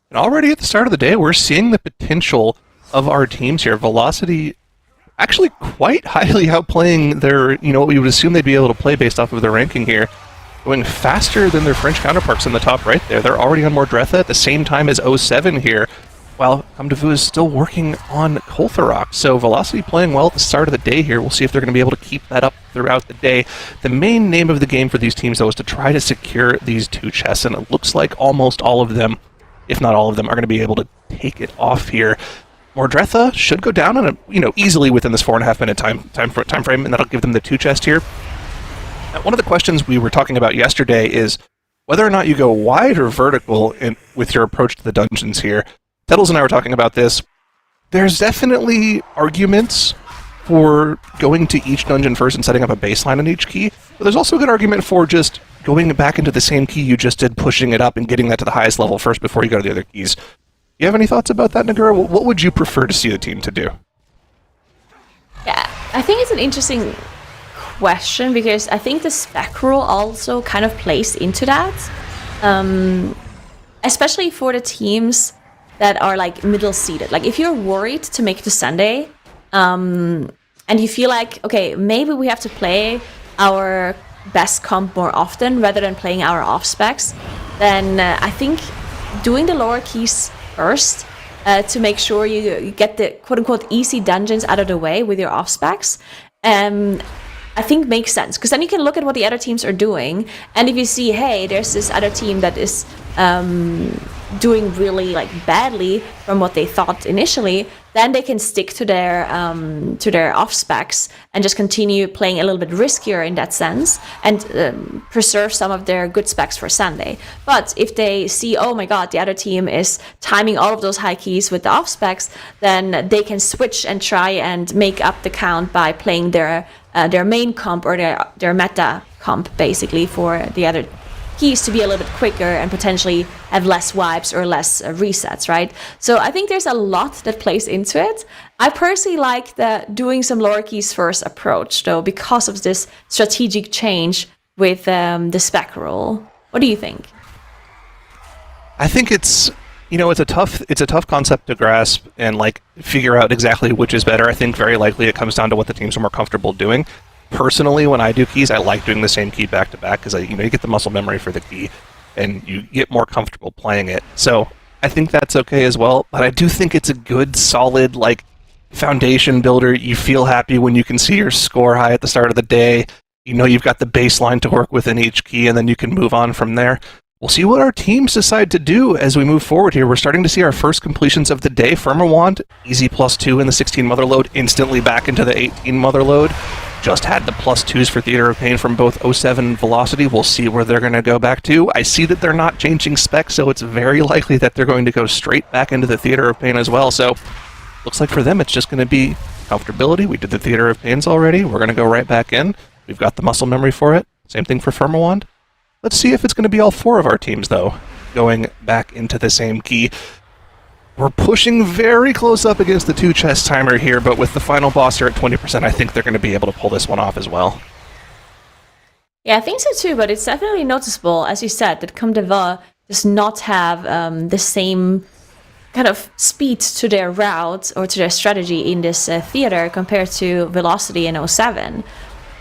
And already at the start of the day, we're seeing the potential of our teams here. Velocity actually quite highly outplaying their, what we would assume they'd be able to play based off of their ranking here. Going faster than their French counterparts in the top right there. They're already on Mordretha at the same time as 07 here, while Come to Fu is still working on Koltharok. So Velocity playing well at the start of the day here. We'll see if they're going to be able to keep that up throughout the day. The main name of the game for these teams, though, is to try to secure these 2 chests, and it looks like almost all of them, if not all of them, are going to be able to take it off here. Mordretha should go down in easily within this 4.5 minute time frame, and that'll give them the 2 chest here. Now, one of the questions we were talking about yesterday is whether or not you go wide or vertical with your approach to the dungeons here. Tettles and I were talking about this. There's definitely arguments for going to each dungeon first and setting up a baseline on each key, but there's also a good argument for just going back into the same key you just did, pushing it up and getting that to the highest level first before you go to the other keys. You have any thoughts about that, Nagura? What would you prefer to see the team to do? Yeah, I think it's an interesting question, because I think the spec rule also kind of plays into that, especially for the teams that are like middle seated. Like if you're worried to make the Sunday, and you feel like, okay, maybe we have to play our best comp more often rather than playing our off specs, then I think doing the lower keys first to make sure you get the quote unquote easy dungeons out of the way with your off specs, I think makes sense, because then you can look at what the other teams are doing, and if you see, hey, there's this other team that is doing really like badly from what they thought initially, then they can stick to their off specs and just continue playing a little bit riskier in that sense and preserve some of their good specs for Sunday. But if they see, oh my god, the other team is timing all of those high keys with the off specs, then they can switch and try and make up the count by playing their main comp or their meta comp basically for the other keys to be a little bit quicker and potentially have less wipes or less resets, right? So I think there's a lot that plays into it. I personally like the doing some lower keys first approach, though, because of this strategic change with the spec rule. What do you think? I think it's a tough concept to grasp and like figure out exactly which is better. I think very likely it comes down to what the teams are more comfortable doing. Personally, when I do keys, I like doing the same key back to back because you get the muscle memory for the key, and you get more comfortable playing it. So I think that's okay as well. But I do think it's a good, solid like foundation builder. You feel happy when you can see your score high at the start of the day. You know you've got the baseline to work with in each key, and then you can move on from there. We'll see what our teams decide to do as we move forward here. We're starting to see our first completions of the day. Firmawand, easy +2 in the 16 Motherload, instantly back into the 18 Motherload. Just had the +2s for Theater of Pain from both 07 and Velocity. We'll see where they're going to go back to. I see that they're not changing specs, so it's very likely that they're going to go straight back into the Theater of Pain as well. So looks like for them it's just going to be comfortability. We did the Theater of Pains already. We're going to go right back in. We've got the muscle memory for it. Same thing for Firmawand. Let's see if it's going to be all four of our teams, though, going back into the same key. We're pushing very close up against the 2 chest timer here, but with the final boss here at 20%, I think they're going to be able to pull this one off as well. Yeah, I think so too, but it's definitely noticeable, as you said, that Comme des Vents does not have the same kind of speed to their route or to their strategy in this theater compared to Velocity and 07.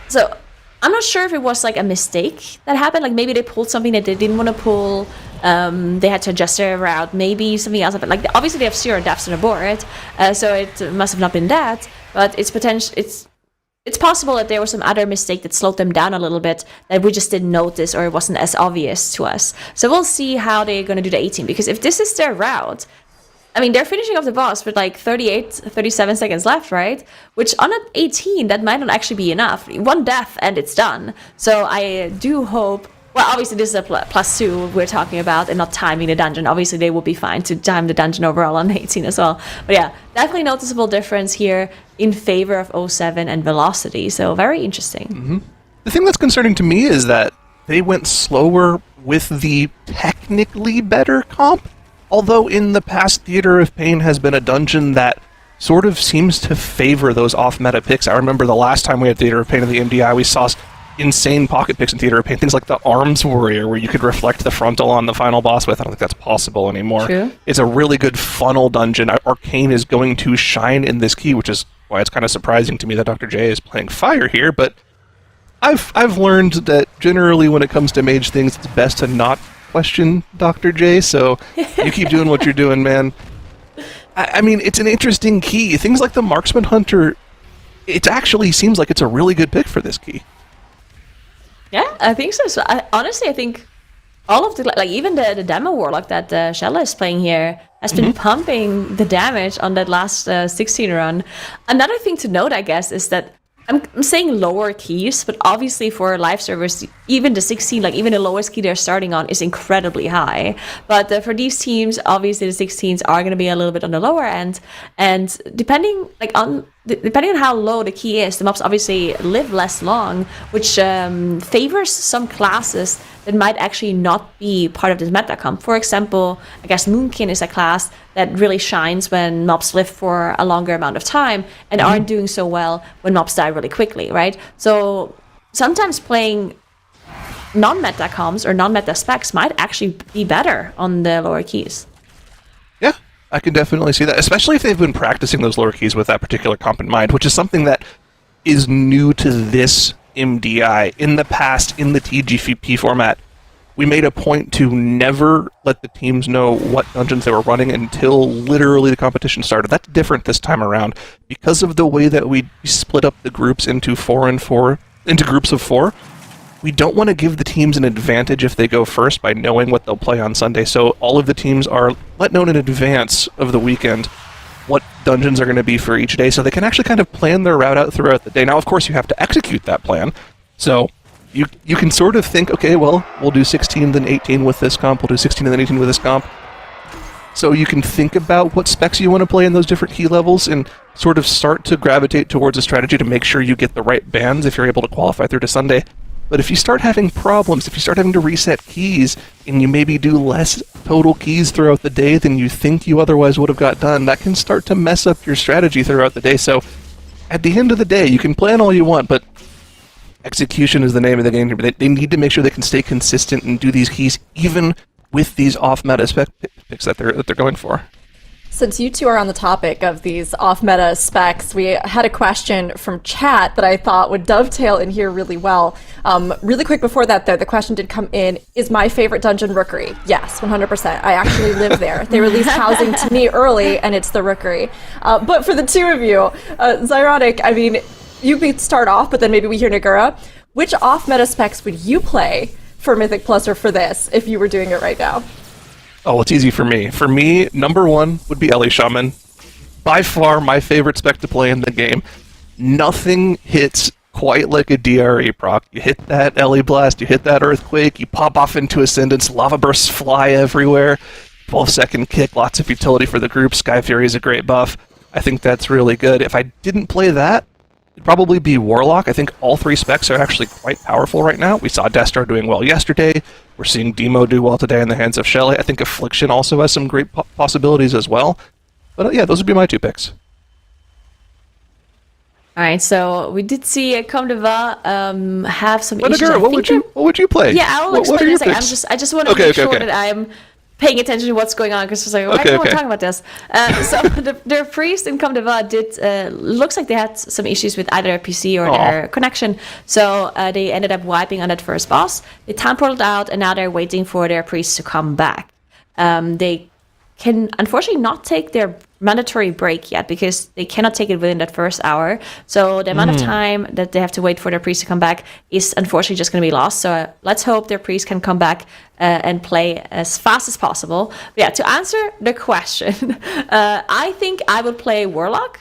So I'm not sure if it was like a mistake that happened. Like maybe they pulled something that they didn't want to pull. They had to adjust their route. Maybe something else happened. Like obviously they have 0 deaths on the board, so it must have not been that. But it's possible that there was some other mistake that slowed them down a little bit that we just didn't notice or it wasn't as obvious to us. So we'll see how they're going to do the 18. Because if this is their route, I mean, they're finishing off the boss with like 37 seconds left, right? Which on an 18, that might not actually be enough. 1 death and it's done. So I do hope... Well, obviously this is a +2 we're talking about and not timing the dungeon. Obviously they will be fine to time the dungeon overall on 18 as well. But yeah, definitely noticeable difference here in favor of 07 and Velocity. So very interesting. Mm-hmm. The thing that's concerning to me is that they went slower with the technically better comp. Although in the past, Theater of Pain has been a dungeon that sort of seems to favor those off-meta picks. I remember the last time we had Theater of Pain in the MDI, we saw insane pocket picks in Theater of Pain. Things like the Arms Warrior, where you could reflect the frontal on the final boss with. I don't think that's possible anymore. True. It's a really good funnel dungeon. Arcane is going to shine in this key, which is why it's kind of surprising to me that Dr. J is playing Fire here, but I've learned that generally when it comes to mage things, it's best to not question Dr. J, so you keep doing what you're doing, man. I mean, it's an interesting key. Things like the Marksman Hunter, it actually seems like it's a really good pick for this key. Yeah, I think so. So honestly, I think all of the, like even the Demo Warlock that Shella is playing here has been pumping the damage on that last 16 run. Another thing to note, I guess, is that I'm saying lower keys, but obviously for live servers, even the 16, like even the lowest key they're starting on is incredibly high. But for these teams, obviously the 16s are going to be a little bit on the lower end. And depending on how low the key is, the mobs obviously live less long, which favors some classes that might actually not be part of this meta comp. For example, I guess Moonkin is a class that really shines when mobs live for a longer amount of time and aren't doing so well when mobs die really quickly, right? So sometimes playing non-meta comps or non-meta specs might actually be better on the lower keys. Yeah, I can definitely see that, especially if they've been practicing those lower keys with that particular comp in mind, which is something that is new to this MDI. In the past, in the TGP format, we made a point to never let the teams know what dungeons they were running until literally the competition started. That's different this time around because of the way that we split up the groups into groups of 4. We don't want to give the teams an advantage if they go first by knowing what they'll play on Sunday. So all of the teams are let known in advance of the weekend what dungeons are going to be for each day, so they can actually kind of plan their route out throughout the day. Now, of course, you have to execute that plan, so you can sort of think, okay, well, we'll do 16, then 18 with this comp, we'll do 16 and then 18 with this comp. So you can think about what specs you want to play in those different key levels and sort of start to gravitate towards a strategy to make sure you get the right bands if you're able to qualify through to Sunday. But if you start having problems, if you start having to reset keys, and you maybe do less total keys throughout the day than you think you otherwise would have got done, that can start to mess up your strategy throughout the day. So at the end of the day, you can plan all you want, but execution is the name of the game here. They need to make sure they can stay consistent and do these keys even with these off-meta spec picks that they're going for. Since you two are on the topic of these off-meta specs, we had a question from chat that I thought would dovetail in here really well. Really quick before that, though, the question did come in, is my favorite dungeon Rookery? Yes, 100%. I actually live there. They released housing to me early, and it's the Rookery. But for the two of you, Zyronic, I mean, you could start off, but then maybe we hear Nagura. Which off-meta specs would you play for Mythic Plus or for this if you were doing it right now? Oh, it's easy for me. For me, number one would be Ellie Shaman. By far my favorite spec to play in the game. Nothing hits quite like a DRE proc. You hit that Ellie Blast, you hit that Earthquake, you pop off into Ascendance, lava bursts fly everywhere, 12-second kick, lots of utility for the group, Sky Fury is a great buff. I think that's really good. If I didn't play that, it'd probably be Warlock. I think all three specs are actually quite powerful right now. We saw Destro doing well yesterday. We're seeing Demo do well today in the hands of Shelly. I think Affliction also has some great possibilities as well. But yeah, those would be my two picks. All right, so we did see Comdeva have some issues. Nagura, what would you play? Yeah, I will explain in a second. I just want to make sure that I'm paying attention to what's going on, because it's like, why can't we talk about this? So their priest in Comdeva did looks like they had some issues with either their PC or their connection. So they ended up wiping on that first boss. They town portaled out, and now they're waiting for their priest to come back. They can unfortunately not take their mandatory break yet, because they cannot take it within that first hour. So the amount of time that they have to wait for their priest to come back is unfortunately just going to be lost. So let's hope their priest can come back and play as fast as possible. But yeah, to answer the question, I think I would play Warlock.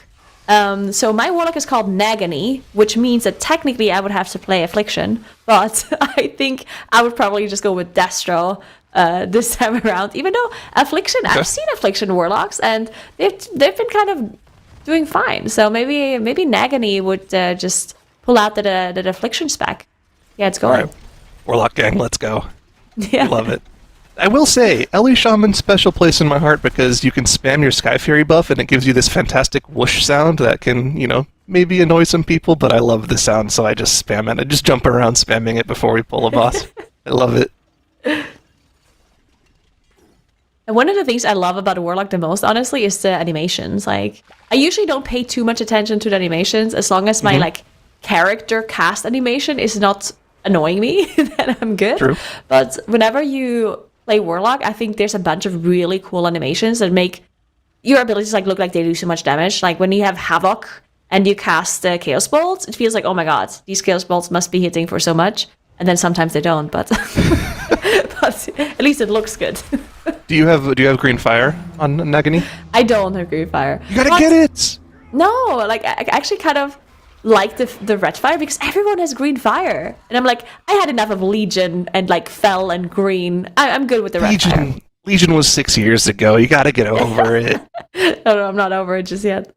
So my Warlock is called Nagany, which means that technically I would have to play Affliction, but I think I would probably just go with Destro this time around, even though Affliction, I've seen Affliction Warlocks, and they've been kind of doing fine. So maybe Nagany would just pull out the Affliction spec. Yeah, it's going. Right. Warlock gang, let's go. Yeah. Love it. I will say, Ellie Shaman's special place in my heart, because you can spam your Sky Fury buff and it gives you this fantastic whoosh sound that can, maybe annoy some people, but I love the sound, so I just spam it. I just jump around spamming it before we pull a boss. I love it. And one of the things I love about Warlock the most, honestly, is the animations. Like, I usually don't pay too much attention to the animations, as long as my character cast animation is not annoying me, then I'm good. True. But whenever you play Warlock, I think there's a bunch of really cool animations that make your abilities look like they do so much damage. Like when you have Havoc and you cast Chaos Bolts, it feels like, oh my god, these Chaos Bolts must be hitting for so much. And then sometimes they don't, but but at least it looks good. Do you have green fire on Nagany? I don't have green fire. You gotta get it! No, I actually kind of like the red fire, because everyone has green fire. And I'm like, I had enough of Legion and Fel and green. I'm good with the red fire. Legion was 6 years ago. You gotta get over it. No, I'm not over it just yet.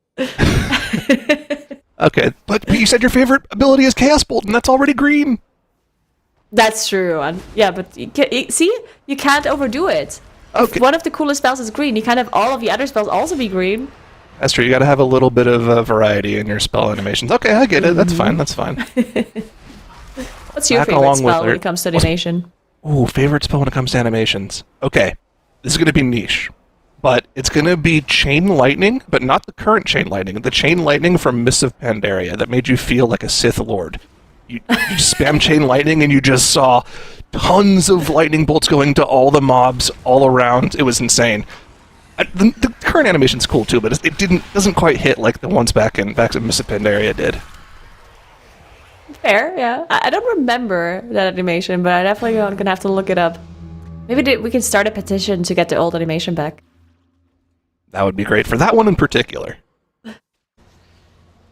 Okay, but you said your favorite ability is Chaos Bolt, and that's already green. That's true. Yeah, but you can't overdo it. Okay. If one of the coolest spells is green, you can't have all of the other spells also be green. That's true. You got to have a little bit of variety in your spell animations. Okay, I get it. That's fine. That's fine. What's your favorite spell when it comes to animation? Ooh, favorite spell when it comes to animations. Okay, this is going to be niche, but it's going to be Chain Lightning, but not the current Chain Lightning. The Chain Lightning from Mists of Pandaria that made you feel like a Sith Lord. You spam Chain Lightning and you just saw tons of lightning bolts going to all the mobs all around. It was insane. The current animation's cool too, but it doesn't quite hit like the ones back in Mists of Pandaria did. Fair, yeah. I don't remember that animation, but I definitely am gonna have to look it up. Maybe we can start a petition to get the old animation back. That would be great for that one in particular.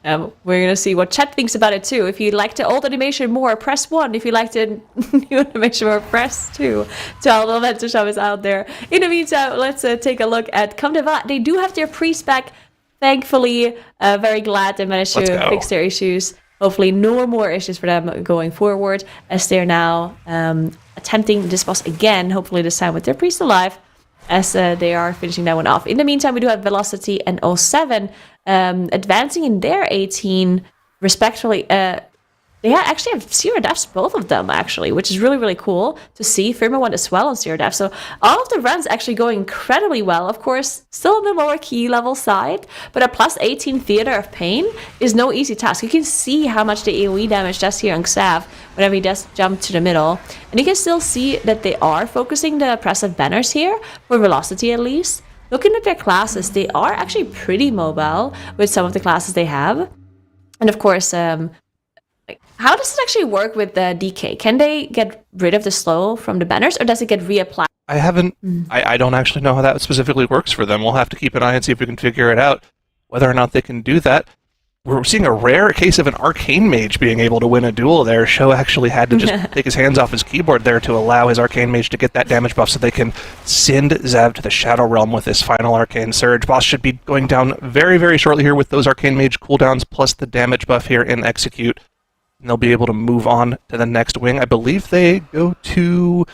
We're going to see what chat thinks about it too. If you like the old animation more, press 1. If you like the new animation more, press 2. So all the Venture is out there. In the meantime, let's take a look at Kamdeva. They do have their pre-spec. Thankfully, very glad they managed to fix their issues. Hopefully no more issues for them going forward, as they're now attempting this boss again, hopefully this time with their priest alive, as they are finishing that one off. In the meantime, we do have Velocity and 07 advancing in their 18 respectively. They actually have 0 deaths, both of them, actually, which is really, really cool to see. Firma won as well on 0 deaths. So all of the runs actually going incredibly well. Of course, still on the lower key level side, but a plus 18 Theater of Pain is no easy task. You can see how much the AoE damage does here on Xav whenever he does jump to the middle. And you can still see that they are focusing the oppressive banners here, for Velocity at least. Looking at their classes, they are actually pretty mobile with some of the classes they have. And of course, how does it actually work with the DK? Can they get rid of the slow from the banners, or does it get reapplied? I don't actually know how that specifically works for them. We'll have to keep an eye and see if we can figure it out, whether or not they can do that. We're seeing a rare case of an Arcane Mage being able to win a duel there. Sho actually had to just take his hands off his keyboard there to allow his Arcane Mage to get that damage buff so they can send Xav to the Shadow Realm with this final Arcane Surge. Boss should be going down very, very shortly here with those Arcane Mage cooldowns plus the damage buff here in Execute. And they'll be able to move on to the next wing. I believe they go to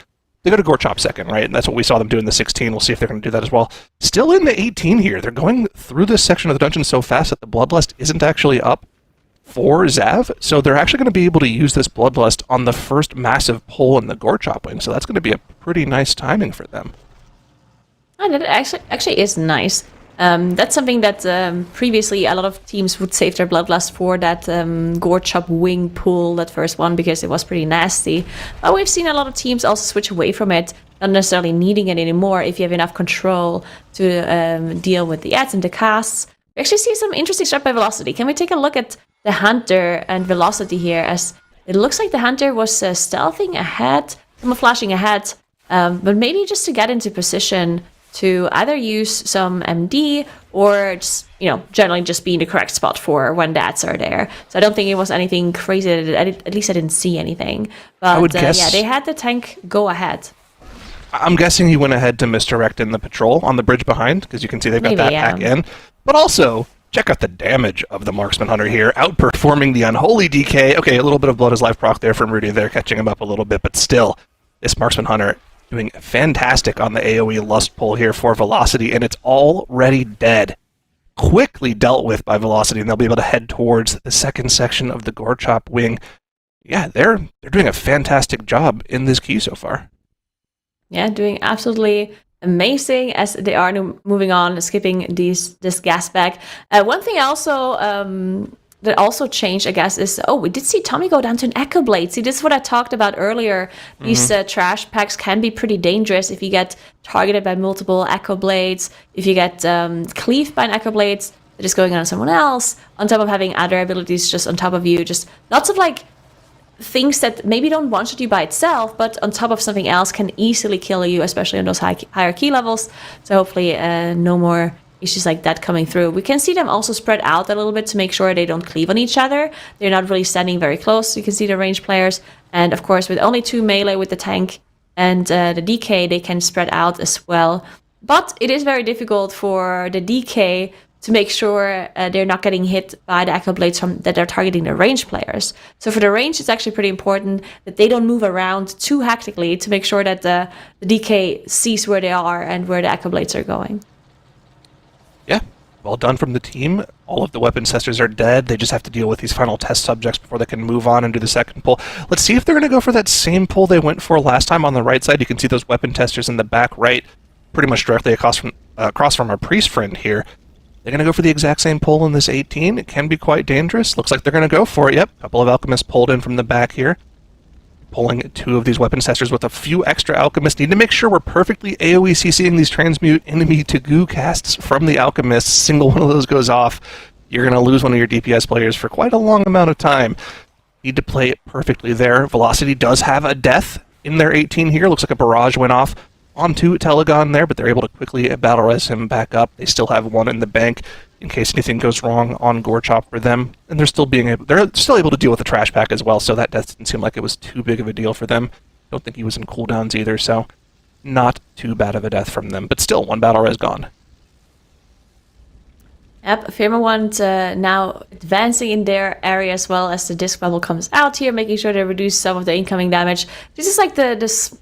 Gorchop second, right? And that's what we saw them do in the 16. We'll see if they're going to do that as well. Still in the 18 here. They're going through this section of the dungeon so fast that the Bloodlust isn't actually up for Xav. So they're actually going to be able to use this Bloodlust on the first massive pull in the Gorchop wing. So that's going to be a pretty nice timing for them. Oh, that actually is nice. That's something that previously a lot of teams would save their Bloodlust for, that Gorchop wing pull, that first one, because it was pretty nasty. But we've seen a lot of teams also switch away from it, not necessarily needing it anymore if you have enough control to deal with the ads and the casts. We actually see some interesting stuff by Velocity. Can we take a look at the Hunter and Velocity here, as it looks like the Hunter was stealthing ahead, camouflaging ahead, but maybe just to get into position to either use some MD or just, generally just be in the correct spot for when DATs are there. So I don't think it was anything crazy. At least I didn't see anything. But I would guess, yeah, they had the tank go ahead. I'm guessing he went ahead to misdirect in the patrol on the bridge behind, because you can see they've got that back in. But also, check out the damage of the Marksman Hunter here, outperforming the Unholy DK. Okay, a little bit of Blood is Life proc there from Rudy there, catching him up a little bit, but still, this Marksman Hunter doing fantastic on the AoE Lust pull here for Velocity, and it's already dead. Quickly dealt with by Velocity, and they'll be able to head towards the second section of the Gorchop wing. Yeah, they're doing a fantastic job in this queue so far. Yeah, doing absolutely amazing as they are moving on, skipping this gas bag. One thing also that also changed, I guess, is, we did see Tommy go down to an Echo Blade. See, this is what I talked about earlier. These trash packs can be pretty dangerous if you get targeted by multiple Echo Blades, if you get cleaved by an Echo Blade that is going on someone else, on top of having other abilities just on top of you. Just lots of, things that maybe don't one-shot you by itself, but on top of something else can easily kill you, especially on those higher key levels. So hopefully no more issues like that coming through. We can see them also spread out a little bit to make sure they don't cleave on each other. They're not really standing very close. You can see the ranged players. And of course, with only 2 melee with the tank and the DK, they can spread out as well. But it is very difficult for the DK to make sure they're not getting hit by the Echo Blades that are targeting the ranged players. So for the range, it's actually pretty important that they don't move around too hectically to make sure that the DK sees where they are and where the Echo Blades are going. Yeah, well done from the team. All of the weapon testers are dead. They just have to deal with these final test subjects before they can move on and do the second pull. Let's see if they're going to go for that same pull they went for last time on the right side. You can see those weapon testers in the back right, pretty much directly across from our priest friend here. They're going to go for the exact same pull in this 18. It can be quite dangerous. Looks like they're going to go for it. Yep, a couple of alchemists pulled in from the back here. Pulling 2 of these weapon testers with a few extra alchemists. Need to make sure we're perfectly AoE CCing these transmute enemy to goo casts from the alchemists. Single one of those goes off, you're going to lose one of your DPS players for quite a long amount of time. Need to play it perfectly there. Velocity does have a death in their 18 here. Looks like a barrage went off onto Telegon there, but they're able to quickly battle res him back up. They still have one in the bank in case anything goes wrong on Gorechop for them, and they're still able to deal with the trash pack as well, so that death didn't seem like it was too big of a deal for them. Don't think he was in cooldowns either, so not too bad of a death from them, but still, one battle res gone. Yep, Firmawand now advancing in their area as well as the disc bubble comes out here, making sure they reduce some of the incoming damage. This is like the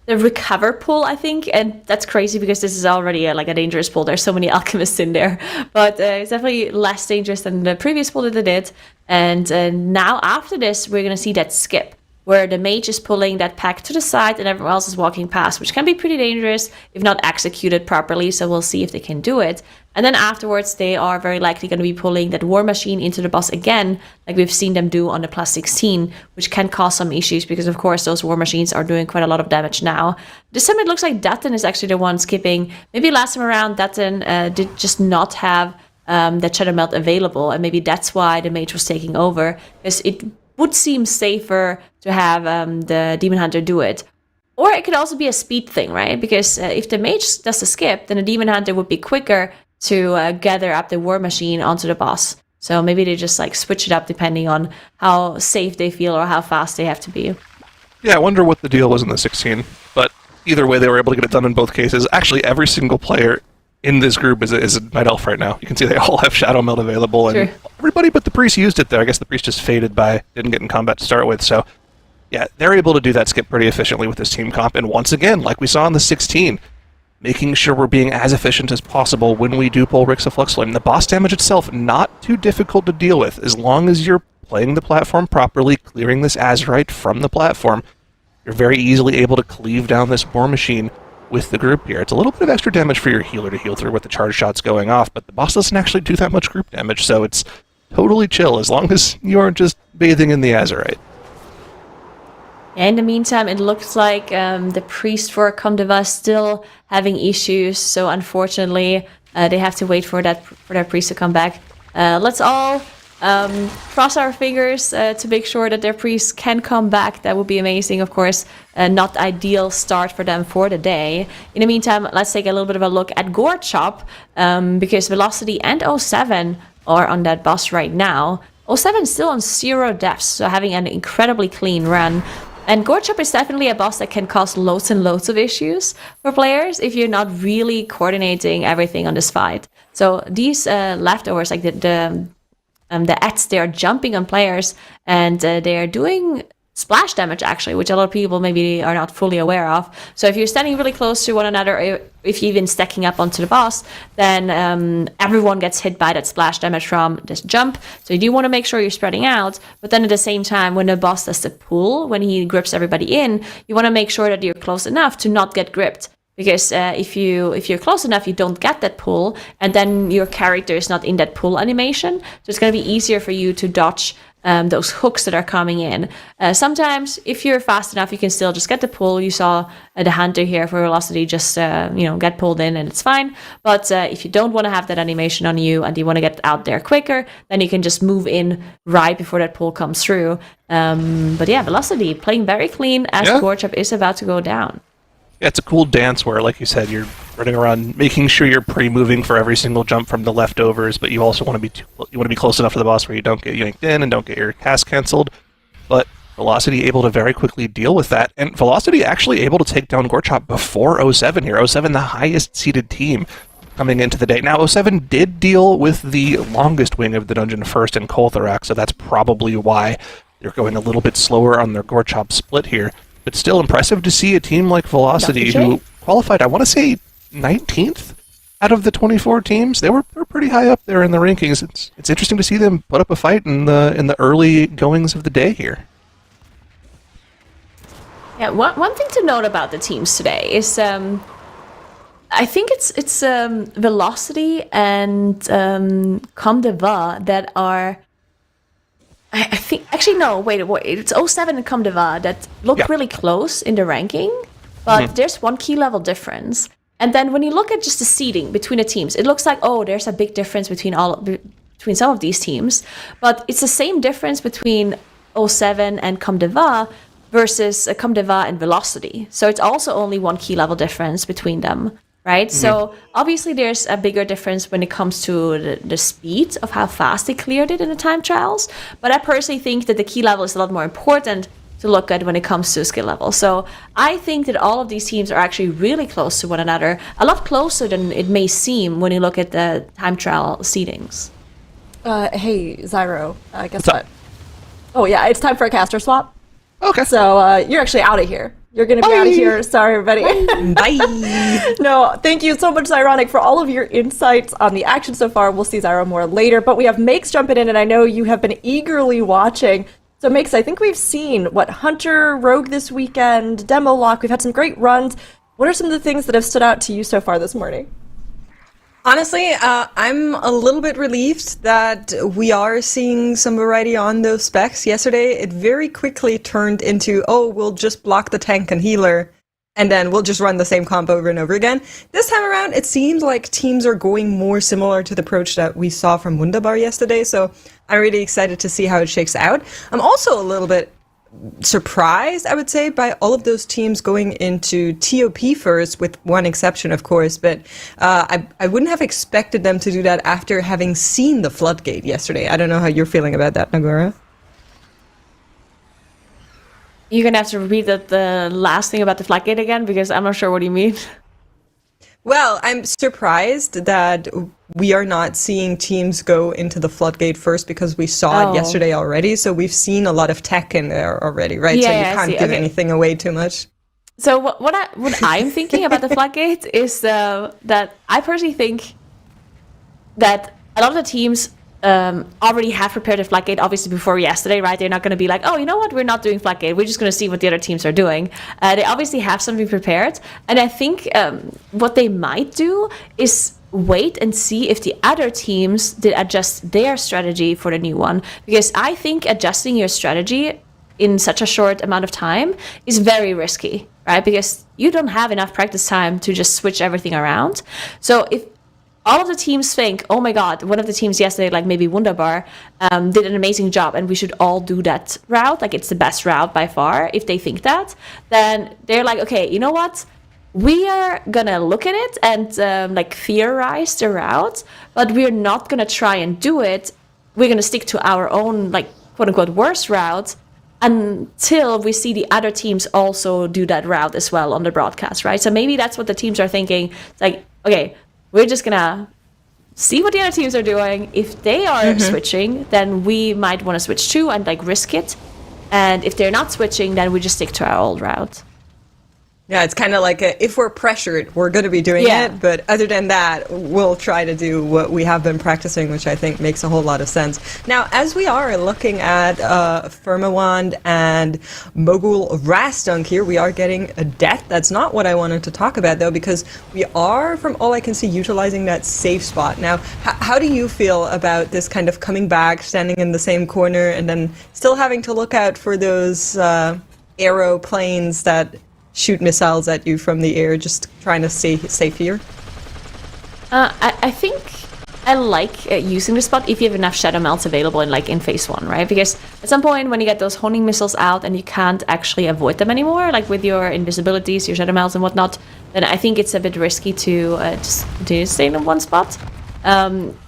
recover pull, I think, and that's crazy because this is already like a dangerous pull. There's so many alchemists in there, but it's definitely less dangerous than the previous pull that they did. And now after this, we're going to see that skip, where the mage is pulling that pack to the side and everyone else is walking past, which can be pretty dangerous if not executed properly, so we'll see if they can do it. And then afterwards, they are very likely going to be pulling that war machine into the boss again, like we've seen them do on the +16, which can cause some issues because, of course, those war machines are doing quite a lot of damage now. This time it looks like Dutton is actually the one skipping. Maybe last time around, Dutton did just not have that Shadow Melt available, and maybe that's why the mage was taking over, because it would seem safer to have the Demon Hunter do it. Or it could also be a speed thing, right? Because if the mage does the skip, then the Demon Hunter would be quicker to gather up the war machine onto the boss. So maybe they just like switch it up depending on how safe they feel or how fast they have to be. Yeah, I wonder what the deal was in the 16, but either way they were able to get it done in both cases. Actually, every single player in this group is a Night Elf right now. You can see they all have Shadow Melt available, and everybody but the Priest used it there. I guess the Priest just faded by, didn't get in combat to start with, so yeah, they're able to do that skip pretty efficiently with this team comp, and once again, like we saw in the 16, making sure we're being as efficient as possible when we do pull Rixa Flux Flame. The boss damage itself, not too difficult to deal with, as long as you're playing the platform properly, clearing this Azerite from the platform, you're very easily able to cleave down this war machine with the group here. It's a little bit of extra damage for your healer to heal through with the charge shots going off, but the boss doesn't actually do that much group damage, so it's totally chill as long as you aren't just bathing in the Azerite. In the meantime, it looks like the priest for Comdeva is still having issues, so unfortunately they have to wait for that priest to come back. Let's all cross our fingers to make sure that their priest can come back. That would be amazing, of course. Not ideal start for them for the day. In the meantime, let's take a little bit of a look at Gorechop, because Velocity and 07 are on that boss right now. 07 is still on 0 deaths, so having an incredibly clean run. And Gorechop is definitely a boss that can cause loads and loads of issues for players if you're not really coordinating everything on this fight. So these leftovers, like the ads, they are jumping on players and they are doing splash damage actually, which a lot of people maybe are not fully aware of. So if you're standing really close to one another, if you're even stacking up onto the boss, then everyone gets hit by that splash damage from this jump. So you do want to make sure you're spreading out, but then at the same time, when the boss does the pull, when he grips everybody in, you want to make sure that you're close enough to not get gripped. Because if you're close enough, you don't get that pull, and then your character is not in that pull animation. So it's going to be easier for you to dodge those hooks that are coming in. Sometimes, if you're fast enough, you can still just get the pull. You saw the hunter here for Velocity just get pulled in, and it's fine. But if you don't want to have that animation on you and you want to get out there quicker, then you can just move in right before that pull comes through. But yeah, Velocity playing very clean as Gorechop is about to go down. Yeah, it's a cool dance where, like you said, you're running around making sure you're pre-moving for every single jump from the leftovers, but you also want to be close enough to the boss where you don't get yanked in and don't get your cast canceled. But Velocity able to very quickly deal with that, and Velocity actually able to take down Gorechop before 07 here. 07, the highest seeded team coming into the day. Now, 07 did deal with the longest wing of the dungeon first in Koltharak, so that's probably why they're going a little bit slower on their Gorechop split here. But still impressive to see a team like Velocity, who qualified, I want to say, 19th out of the 24 teams. They were pretty high up there in the rankings. It's interesting to see them put up a fight in the early goings of the day here. Yeah, one thing to note about the teams today is I think it's Velocity and Comdeva that are. I think, actually, no, wait, it's 07 and Comdeva that look really close in the ranking, but there's one key level difference. And then when you look at just the seeding between the teams, it looks like, oh, there's a big difference between some of these teams, but it's the same difference between 07 and Comdeva, versus Comdeva and Velocity. So it's also only 1 key level difference between them, right? So obviously there's a bigger difference when it comes to the speed of how fast they cleared it in the time trials. But I personally think that the key level is a lot more important to look at when it comes to skill level. So I think that all of these teams are actually really close to one another, a lot closer than it may seem when you look at the time trial seedings. Hey, Zyro, guess what? Oh yeah, it's time for a caster swap. Okay. So you're actually out of here. You're going to be out of here. Sorry, everybody. Bye. No, thank you so much, Zyronic, for all of your insights on the action so far. We'll see Zyro more later, but we have Makes jumping in, and I know you have been eagerly watching. So Makes, I think we've seen, Hunter, Rogue this weekend, Demo Lock. We've had some great runs. What are some of the things that have stood out to you so far this morning? Honestly, I'm a little bit relieved that we are seeing some variety on those specs. Yesterday, it very quickly turned into, oh, we'll just block the tank and healer, and then we'll just run the same comp over and over again. This time around, it seems like teams are going more similar to the approach that we saw from Wunderbar yesterday, so I'm really excited to see how it shakes out. I'm also a little bit surprised, I would say, by all of those teams going into TOP first, with one exception, of course, but I wouldn't have expected them to do that after having seen the floodgate yesterday. I don't know how you're feeling about that, Nagora. You're going to have to read the last thing about the floodgate again, because I'm not sure what you mean. Well, I'm surprised that we are not seeing teams go into the floodgate first, because we saw it yesterday already. So we've seen a lot of tech in there already, right? So you can't give anything away too much. So what I'm thinking about the floodgate is that I personally think that a lot of the teams already have prepared a floodgate, obviously, before yesterday, right? They're not going to be like, oh, you know what, we're not doing floodgate, we're just going to see what the other teams are doing. They obviously have something prepared, and I think what they might do is wait and see if the other teams did adjust their strategy for the new one, because I think adjusting your strategy in such a short amount of time is very risky, right? Because you don't have enough practice time to just switch everything around. So if all of the teams think, oh my god, one of the teams yesterday, like maybe Wunderbar, did an amazing job and we should all do that route, like it's the best route by far, if they think that, then they're like, okay, you know what? We are gonna look at it and like theorize the route, but we're not gonna try and do it. We're gonna stick to our own, like, quote unquote, worst route until we see the other teams also do that route as well on the broadcast, right? So maybe that's what the teams are thinking. It's like, okay, we're just gonna see what the other teams are doing. If they are switching, then we might want to switch too and like risk it. And if they're not switching, then we just stick to our old route. Yeah, it's kind of like if we're pressured, we're going to be doing it. But other than that, we'll try to do what we have been practicing, which I think makes a whole lot of sense. Now, as we are looking at Firmawand and Mogul Rastunk here, we are getting a death. That's not what I wanted to talk about, though, because we are, from all I can see, utilizing that safe spot. Now, how do you feel about this kind of coming back, standing in the same corner, and then still having to look out for those aeroplanes that shoot missiles at you from the air, just trying to stay safe here? I think I like using the spot if you have enough shadow melts available in phase 1, right? Because at some point when you get those honing missiles out and you can't actually avoid them anymore, like with your invisibilities, your shadow melts and whatnot, then I think it's a bit risky to just stay in one spot.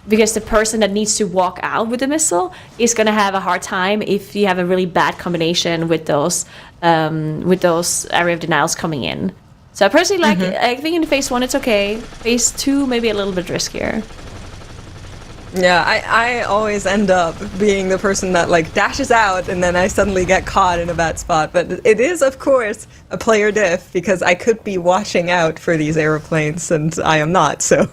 Because the person that needs to walk out with the missile is going to have a hard time if you have a really bad combination with those area of denials coming in. So I personally I think in phase 1 it's okay. Phase 2 maybe a little bit riskier. Yeah, I always end up being the person that like dashes out and then I suddenly get caught in a bad spot. But it is, of course, a player diff because I could be watching out for these aeroplanes and I am not. So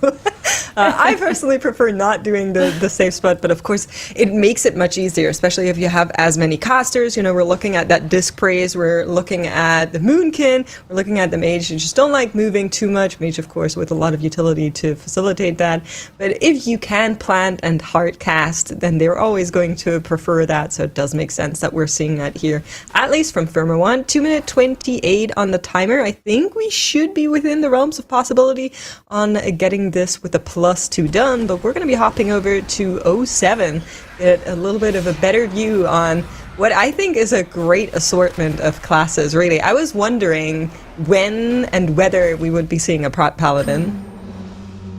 I personally prefer not doing the safe spot. But of course, it makes it much easier, especially if you have as many casters. You know, we're looking at that disc praise. We're looking at the Moonkin. We're looking at the mage. You just don't like moving too much. Mage, of course, with a lot of utility to facilitate that. But if you can plan and hard cast, then they're always going to prefer that. So it does make sense that we're seeing that here, at least from Firmawand. 2 minute 28 on the timer. I think we should be within the realms of possibility on getting this with a +2 done, but we're going to be hopping over to 07, get a little bit of a better view on what I think is a great assortment of classes, really. I was wondering when and whether we would be seeing a Prot Paladin.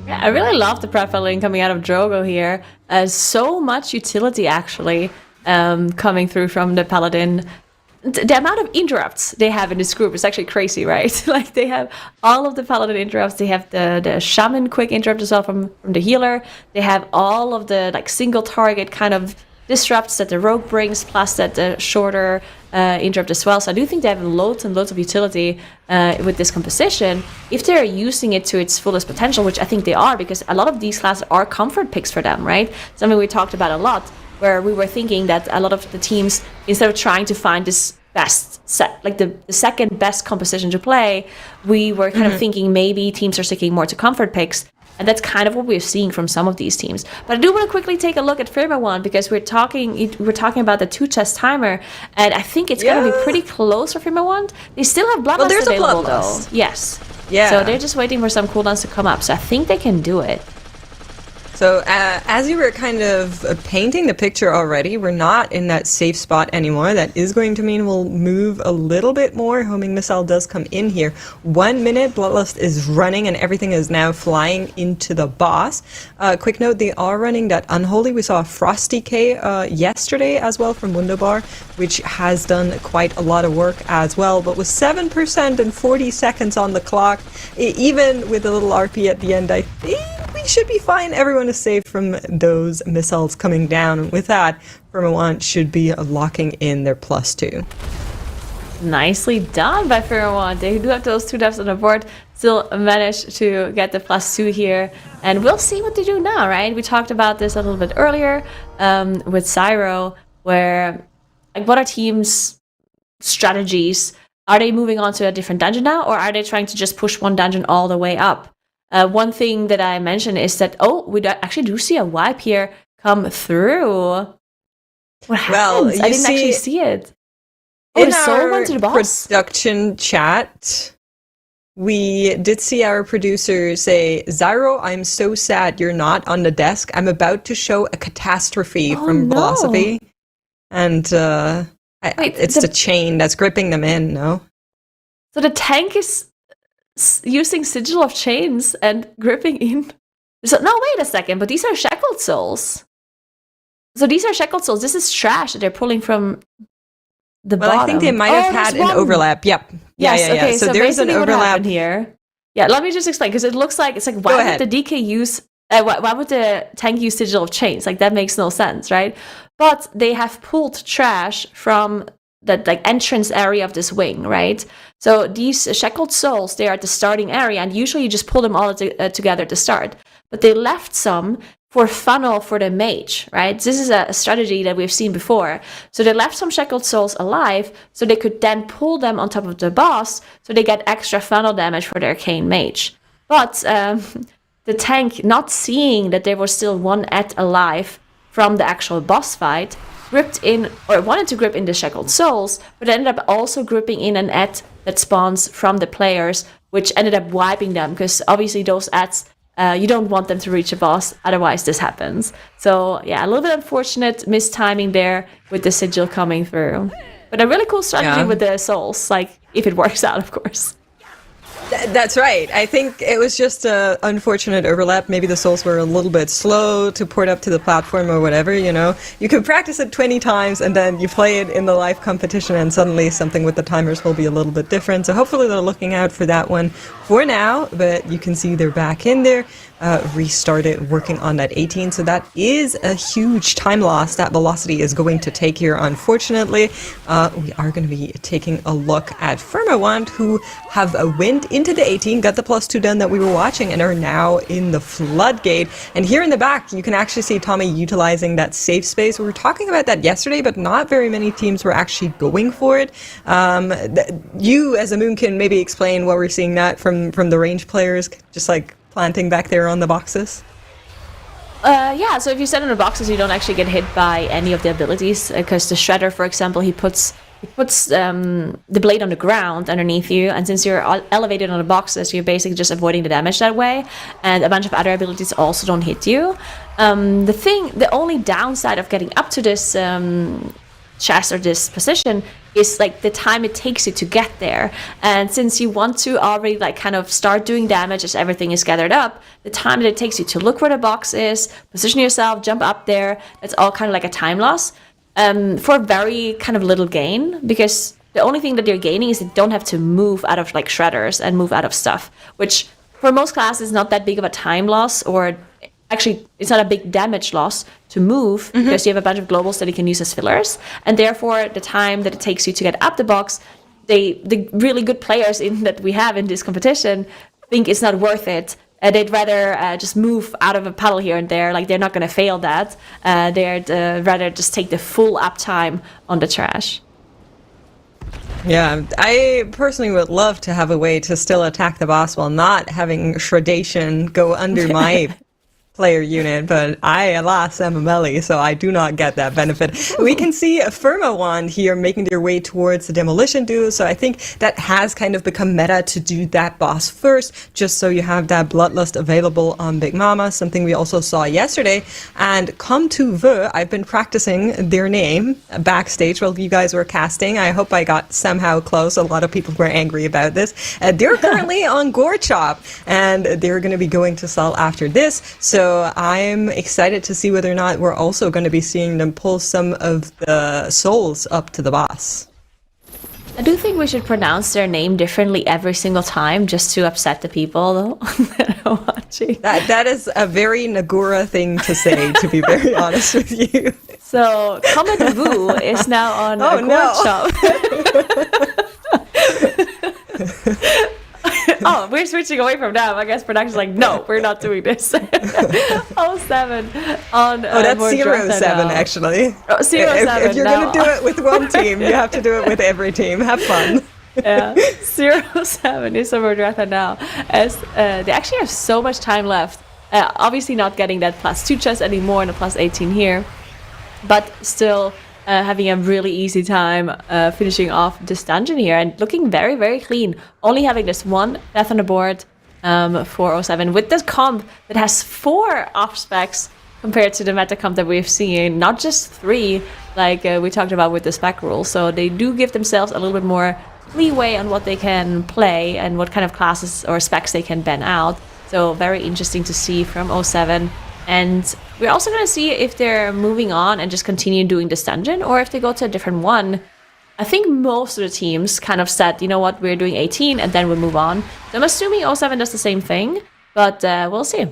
Yeah, I really love the Prot Paladin coming out of Drogo here. So much utility, actually, coming through from the Paladin. The amount of interrupts they have in this group is actually crazy, right? Like, they have all of the Paladin interrupts. They have the Shaman quick interrupt as well from the healer. They have all of the, like, single target kind of disrupts that the rogue brings, plus that the shorter interrupt as well. So I do think they have loads and loads of utility with this composition if they're using it to its fullest potential, which I think they are, because a lot of these classes are comfort picks for them, right? Something we talked about a lot, where we were thinking that a lot of the teams, instead of trying to find this best set, like the second best composition to play, we were kind of thinking maybe teams are sticking more to comfort picks. And that's kind of what we're seeing from some of these teams. But I do want to quickly take a look at Firma One, because we're talking about the 2-chest timer, and I think it's going to be pretty close for Firma One. They still have Bloodlust available, though. Yes. Yeah. So they're just waiting for some cooldowns to come up. So I think they can do it. So as you were kind of painting the picture already, we're not in that safe spot anymore. That is going to mean we'll move a little bit more. Homing Missile does come in here. 1 minute, Bloodlust is running, and everything is now flying into the boss. Quick note, they are running that Unholy. We saw Frosty K yesterday as well from Wunderbar, which has done quite a lot of work as well. But with 7% and 40 seconds on the clock, even with a little RP at the end, I think we should be fine. Everyone is safe from those missiles coming down. And with that, Firma One should be locking in their +2. Nicely done by Firma One. They do have those 2 deaths on the board. Still managed to get the +2 here. And we'll see what they do now, right? We talked about this a little bit earlier with Zyro, where, like, what are teams' strategies? Are they moving on to a different dungeon now, or are they trying to just push one dungeon all the way up? One thing that I mentioned is that, we actually do see a wipe here come through. What happened? Well, I didn't actually see it. In the soul our went to the boss? production chat, we did see our producer say, Zyro, I'm so sad you're not on the desk. I'm about to show a catastrophe from Philosophy. And it's the chain that's gripping them in, no? So the tank is using Sigil of Chains and gripping in. So, no, wait a second, but these are Shackled Souls. So these are Shackled Souls. This is trash that they're pulling from the bottom. I think they might have had an overlap. Yep. Yes, yeah. okay, So there's an overlap here. Yeah, let me just explain, because it looks like, it's like, why would the DK use, why would the tank use Sigil of Chains? Like, that makes no sense, right? But they have pulled trash from the, like, entrance area of this wing, right? So these Shackled Souls, they are at the starting area, and usually you just pull them all together at the start. But they left some for funnel for the mage, right? This is a strategy that we've seen before. So they left some Shackled Souls alive, so they could then pull them on top of the boss, so they get extra funnel damage for their arcane mage. But the tank, not seeing that there was still one at alive from the actual boss fight, gripped in, or wanted to grip in the Shackled Souls, but ended up also gripping in an ad that spawns from the players, which ended up wiping them, because obviously those ads, you don't want them to reach a boss, otherwise this happens. So yeah, a little bit unfortunate mistiming there with the Sigil coming through. But a really cool strategy with the souls, like, if it works out, of course. That's right. I think it was just an unfortunate overlap. Maybe the souls were a little bit slow to port up to the platform or whatever, you know. You could practice it 20 times and then you play it in the live competition and suddenly something with the timers will be a little bit different. So hopefully they're looking out for that one for now, but you can see they're back in there. Restarted working on that 18, so that is a huge time loss that Velocity is going to take here, unfortunately. We are going to be taking a look at Firma One, who have went into the 18, got the +2 done that we were watching, and are now in the Floodgate. And here in the back, you can actually see Tommy utilizing that safe space. We were talking about that yesterday, but not very many teams were actually going for it. You, as a Moon, can maybe explain what we're seeing that from the range players, just like planting back there on the boxes? Yeah, so if you stand on the boxes, you don't actually get hit by any of the abilities, because the Shredder, for example, he puts the blade on the ground underneath you, and since you're elevated on the boxes, you're basically just avoiding the damage that way, and a bunch of other abilities also don't hit you. The only downside of getting up to this chest or this position is like the time it takes you to get there. And since you want to already like kind of start doing damage as everything is gathered up, the time that it takes you to look where the box is, position yourself, jump up there, that's all kind of like a time loss for very kind of little gain, because the only thing that you're gaining is you don't have to move out of like shredders and move out of stuff, which for most classes is not that big of a time loss, or actually it's not a big damage loss to move, because you have a bunch of globals that you can use as fillers, and therefore the time that it takes you to get up the box, the really good players that we have in this competition think it's not worth it. They'd rather just move out of a puddle here and there, like they're not going to fail that. They'd rather just take the full uptime on the trash. Yeah, I personally would love to have a way to still attack the boss while not having shredation go under my player unit, but I, alas, am a melee, so I do not get that benefit. We can see a Firma wand here making their way towards the demolition duo, so I think that has kind of become meta to do that boss first, just so you have that bloodlust available on Big Mama, something we also saw yesterday. And Comme tu veux, I've been practicing their name backstage while you guys were casting. I hope I got somehow close. A lot of people were angry about this. They're currently on Gore Chop, and they're going to be going to Sol after this, so I'm excited to see whether or not we're also going to be seeing them pull some of the souls up to the boss. I do think we should pronounce their name differently every single time, just to upset the people, though, that are watching. That is a very Nagura thing to say, to be very honest with you. So, Comet Vu is now on a Shop. Oh, we're switching away from them. I guess production's like, no, we're not doing this. 07 on that's 07 actually. Oh, 07. If you're going to do it with one team, you have to do it with every team. Have fun. Yeah, 07 is over Dratha now, as they actually have so much time left. Obviously not getting that +2 chest anymore and a +18 here, but still having a really easy time finishing off this dungeon here and looking very, very clean. Only having this one death on the board for 07 with this comp that has 4 off specs compared to the meta comp that we've seen, not just 3 like we talked about with the spec rule. So they do give themselves a little bit more leeway on what they can play and what kind of classes or specs they can ban out. So very interesting to see from 07. And we're also going to see if they're moving on and just continue doing this dungeon, or if they go to a different one. I think most of the teams kind of said, you know what, we're doing 18 and then we'll move on. So I'm assuming 07 does the same thing, but we'll see.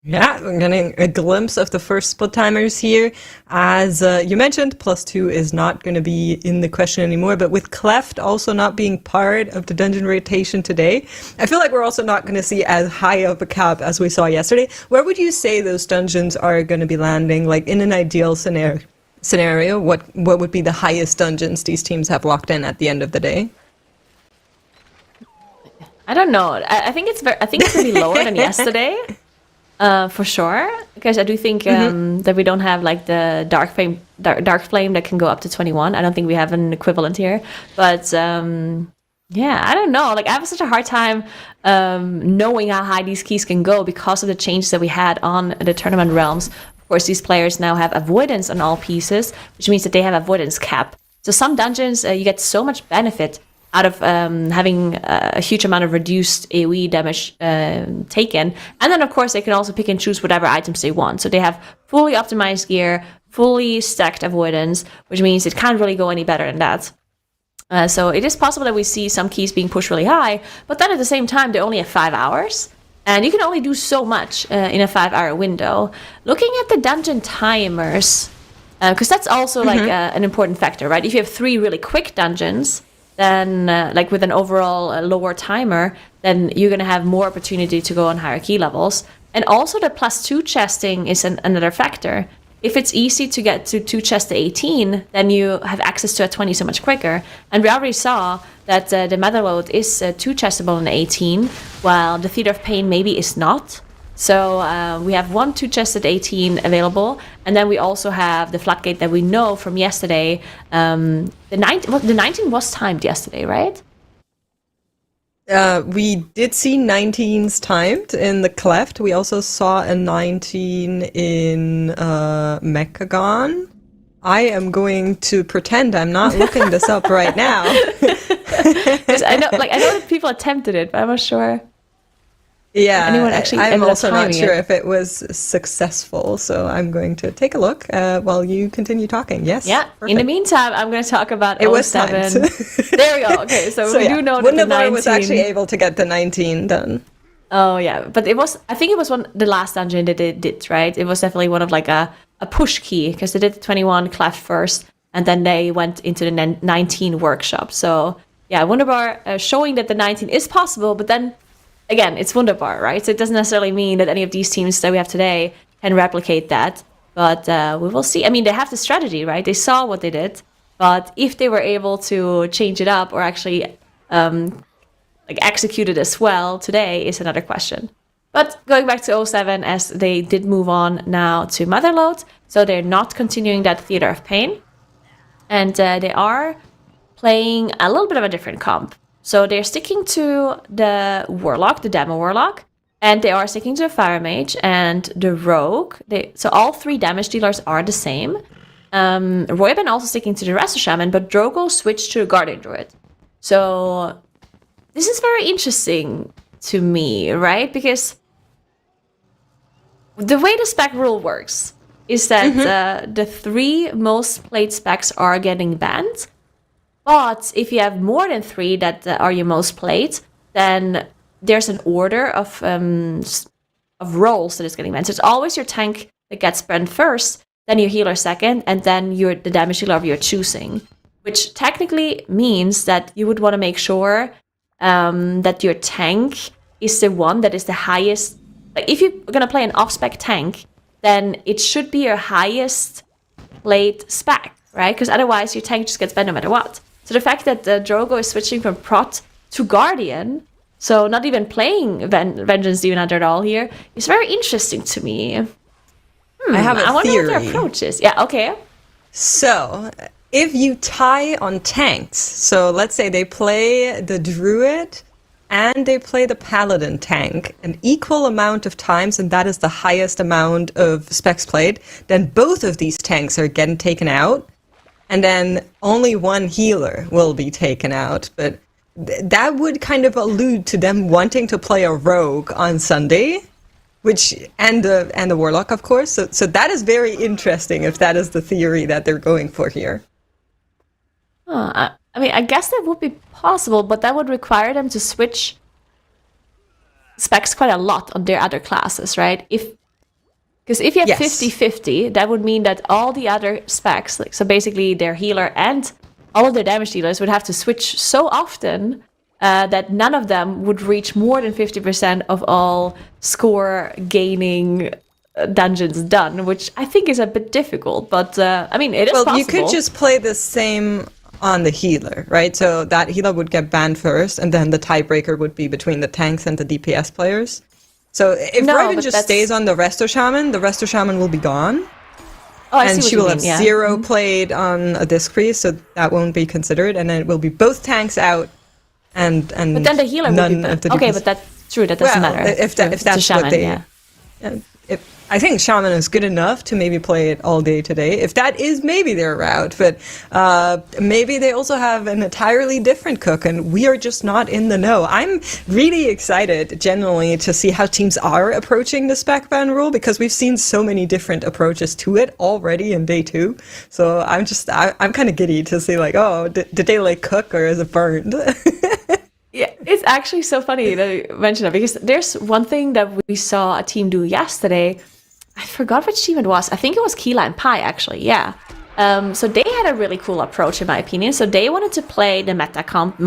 Yeah, we're getting a glimpse of the first split timers here. As you mentioned, +2 is not going to be in the question anymore, but with Cleft also not being part of the dungeon rotation today, I feel like we're also not going to see as high of a cap as we saw yesterday. Where would you say those dungeons are going to be landing? Like in an ideal scenario, what would be the highest dungeons these teams have locked in at the end of the day? I don't know. I think it's going to be lower than yesterday. For sure, because I do think that we don't have like the dark flame that can go up to 21. I don't think we have an equivalent here, but yeah, I don't know. Like I have such a hard time knowing how high these keys can go because of the changes that we had on the tournament realms. Of course, these players now have avoidance on all pieces, which means that they have avoidance cap. So some dungeons you get so much benefit out of having a huge amount of reduced AoE damage taken. And then, of course, they can also pick and choose whatever items they want. So they have fully optimized gear, fully stacked avoidance, which means it can't really go any better than that. So it is possible that we see some keys being pushed really high, but then at the same time, they only have 5 hours. And you can only do so much in a 5-hour window. Looking at the dungeon timers, because that's also like an important factor, right? If you have 3 really quick dungeons, then like with an overall lower timer, then you're going to have more opportunity to go on higher key levels. And also the +2 chesting is another factor. If it's easy to get to 2 chests to 18, then you have access to a 20 so much quicker. And we already saw that the Motherload is 2 chestable in 18, while the Theater of Pain maybe is not. So we have 1 2 chests at 18 available, and then we also have the Floodgate that we know from yesterday. The 19 was timed yesterday, right? We did see 19s timed in the Cleft. We also saw a 19 in Mechagon. I am going to pretend I'm not looking this up right now. 'Cause I know that people attempted it, but I'm not sure. Yeah, Anyone actually I'm ended up also not timing sure it. if it was successful, so I'm going to take a look while you continue talking. Yes. Yeah. In perfect. the meantime, I'm going to talk about It was 07. timed. There we go. Okay, so, we yeah, do know that the Wunderbar 19 was actually able to get the 19 done. Oh yeah, but I think it was the last dungeon that they did, right? It was definitely one of like a push key, because they did the 21 cleft first, and then they went into the 19 workshop. So yeah, Wunderbar showing that the 19 is possible, but then again, it's Wunderbar, right? So it doesn't necessarily mean that any of these teams that we have today can replicate that, but we will see. I mean, they have the strategy, right? They saw what they did, but if they were able to change it up or actually execute it as well today is another question. But going back to 07, as they did move on now to Motherload, so they're not continuing that Theater of Pain, and they are playing a little bit of a different comp. So they're sticking to the Warlock, the Demo Warlock, and they are sticking to the Fire Mage and the Rogue. So all 3 damage dealers are the same. Royben also sticking to the Resto Shaman, but Drogo switched to the Guardian Druid. So this is very interesting to me, right? Because the way the spec rule works is that the 3 most played specs are getting banned. But if you have more than 3 that are your most played, then there's an order of roles that is getting banned. So it's always your tank that gets banned first, then your healer second, and then the damage dealer of your choosing. Which technically means that you would want to make sure that your tank is the one that is the highest. Like if you're gonna play an off-spec tank, then it should be your highest played spec, right? Because otherwise your tank just gets banned no matter what. So the fact that Drogo is switching from Prot to Guardian, so not even playing Vengeance Demon Hunter at all here, is very interesting to me. I have a I wonder theory. what their approach is. Yeah, okay. So, if you tie on tanks, so let's say they play the Druid and they play the Paladin tank an equal amount of times, and that is the highest amount of specs played, then both of these tanks are getting taken out, and then only one healer will be taken out. But that would kind of allude to them wanting to play a Rogue on Sunday. And the Warlock, of course. So that is very interesting if that is the theory that they're going for here. I mean, I guess that would be possible, but that would require them to switch specs quite a lot on their other classes, right? Because if you have Yes. 50-50, that would mean that all the other specs, so basically their healer and all of their damage dealers, would have to switch so often that none of them would reach more than 50% of all score gaining dungeons done, which I think is a bit difficult, but I mean, it is possible. Well, you could just play the same on the healer, right? So that healer would get banned first, and then the tiebreaker would be between the tanks and the DPS players. So if Raven just stays on the Resto Shaman will be gone. Oh, I see And what she you will mean, have yeah. 0 played on a disc crease, so that won't be considered. And then it will be both tanks out, and But then the healer would be none of banned. the Okay, DPS. but that's true. That doesn't matter. If It's a that's shaman, what they, yeah. I think Shaman is good enough to maybe play it all day today. If that is maybe their route, but maybe they also have an entirely different cook, and we are just not in the know. I'm really excited, generally, to see how teams are approaching the spec ban rule, because we've seen so many different approaches to it already in day 2. So I'm kind of giddy to see, like, oh, did they like cook or is it burned? Yeah, it's actually so funny that you mention that, because there's one thing that we saw a team do yesterday. I forgot which team it was. I think it was Keyline Pie, actually, yeah. So they had a really cool approach, in my opinion. So they wanted to play the meta comp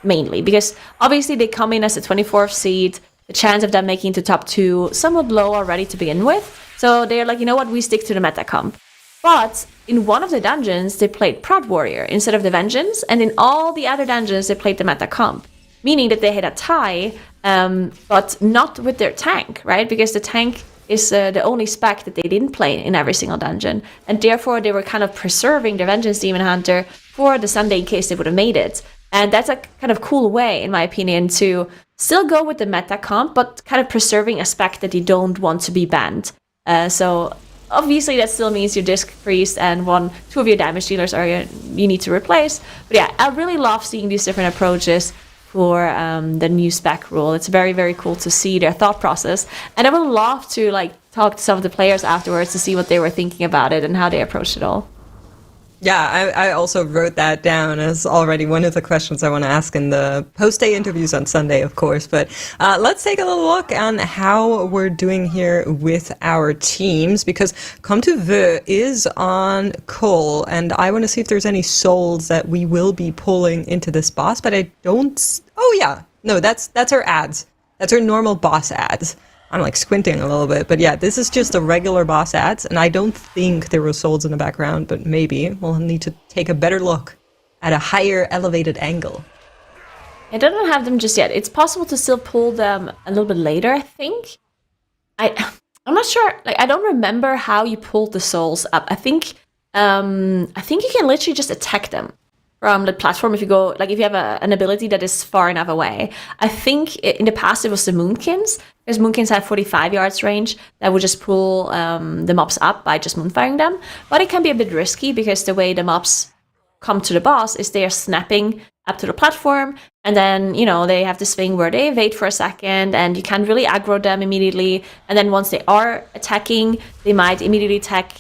mainly, because obviously they come in as a 24th seed. The chance of them making it to top 2 somewhat low already to begin with. So they're like, you know what, we stick to the meta comp. But in one of the dungeons, they played Prod Warrior instead of the Vengeance, and in all the other dungeons, they played the meta comp, meaning that they had a tie, but not with their tank, right? Because the tank is the only spec that they didn't play in every single dungeon, and therefore they were kind of preserving the Vengeance Demon Hunter for the Sunday in case they would have made it. And that's a kind of cool way, in my opinion, to still go with the meta comp, but kind of preserving a spec that you don't want to be banned. So obviously that still means your disc priest and two of your damage dealers you need to replace. But yeah, I really love seeing these different approaches for the new spec rule. It's very, very cool to see their thought process, and I would love to like talk to some of the players afterwards to see what they were thinking about it and how they approached it all. Yeah, I also wrote that down as already one of the questions I want to ask in the post-day interviews on Sunday, of course. But let's take a little look on how we're doing here with our teams, because Come to Vœux is on Cole, and I want to see if there's any souls that we will be pulling into this boss, but I don't... Oh, yeah. No, that's our ads. That's our normal boss ads. I'm like squinting a little bit, but yeah, this is just a regular boss ads, and I don't think there were souls in the background, but maybe we'll need to take a better look at a higher elevated angle. I don't have them just yet. It's possible to still pull them a little bit later, I think. I'm not sure. Like, I don't remember how you pulled the souls up. I think you can literally just attack them from the platform if you go, like if you have an ability that is far enough away. I think in the past it was the Moonkins, because Moonkins had 45 yards range that would just pull the mobs up by just moonfiring them. But it can be a bit risky because the way the mobs come to the boss is they are snapping up to the platform, and then, you know, they have this thing where they evade for a second and you can't really aggro them immediately. And then once they are attacking, they might immediately attack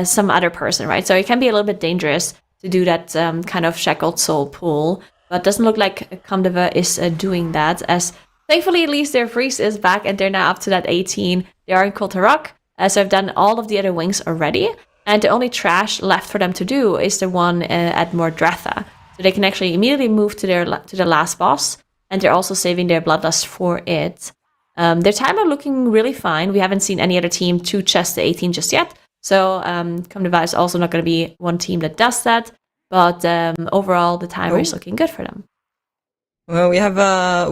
some other person, right? So it can be a little bit dangerous to do that kind of shackled soul pull, but doesn't look like Come to Vœux is doing that, as thankfully at least their priest is back and they're now up to that 18. They are in Kul Tirak, so I've done all of the other wings already, and the only trash left for them to do is the one at Mordretha, so they can actually immediately move to the last boss, and they're also saving their bloodlust for it. Their time are looking really fine. We haven't seen any other team to chest the 18 just yet. So Come to Vœux is also not going to be one team that does that, but overall the timer is looking good for them. Well, we have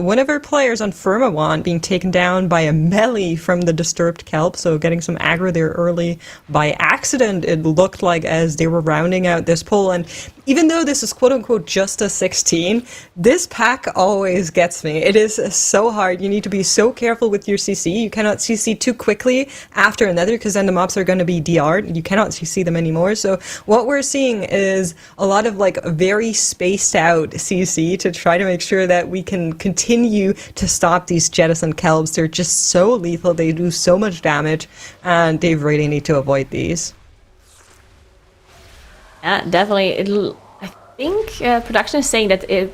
one of our players on Firmawant being taken down by a melee from the Disturbed Kelp, so getting some aggro there early by accident, it looked like, as they were rounding out this pull. And even though this is quote-unquote just a 16, this pack always gets me. It is so hard. You need to be so careful with your CC. You cannot CC too quickly after another, because then the mobs are going to be DR'd. You cannot CC them anymore. So what we're seeing is a lot of like very spaced out CC to try to make sure that we can continue to stop these Jettison Kelbs. They're just so lethal. They do so much damage, and they really need to avoid these. Yeah, definitely. I think production is saying that it's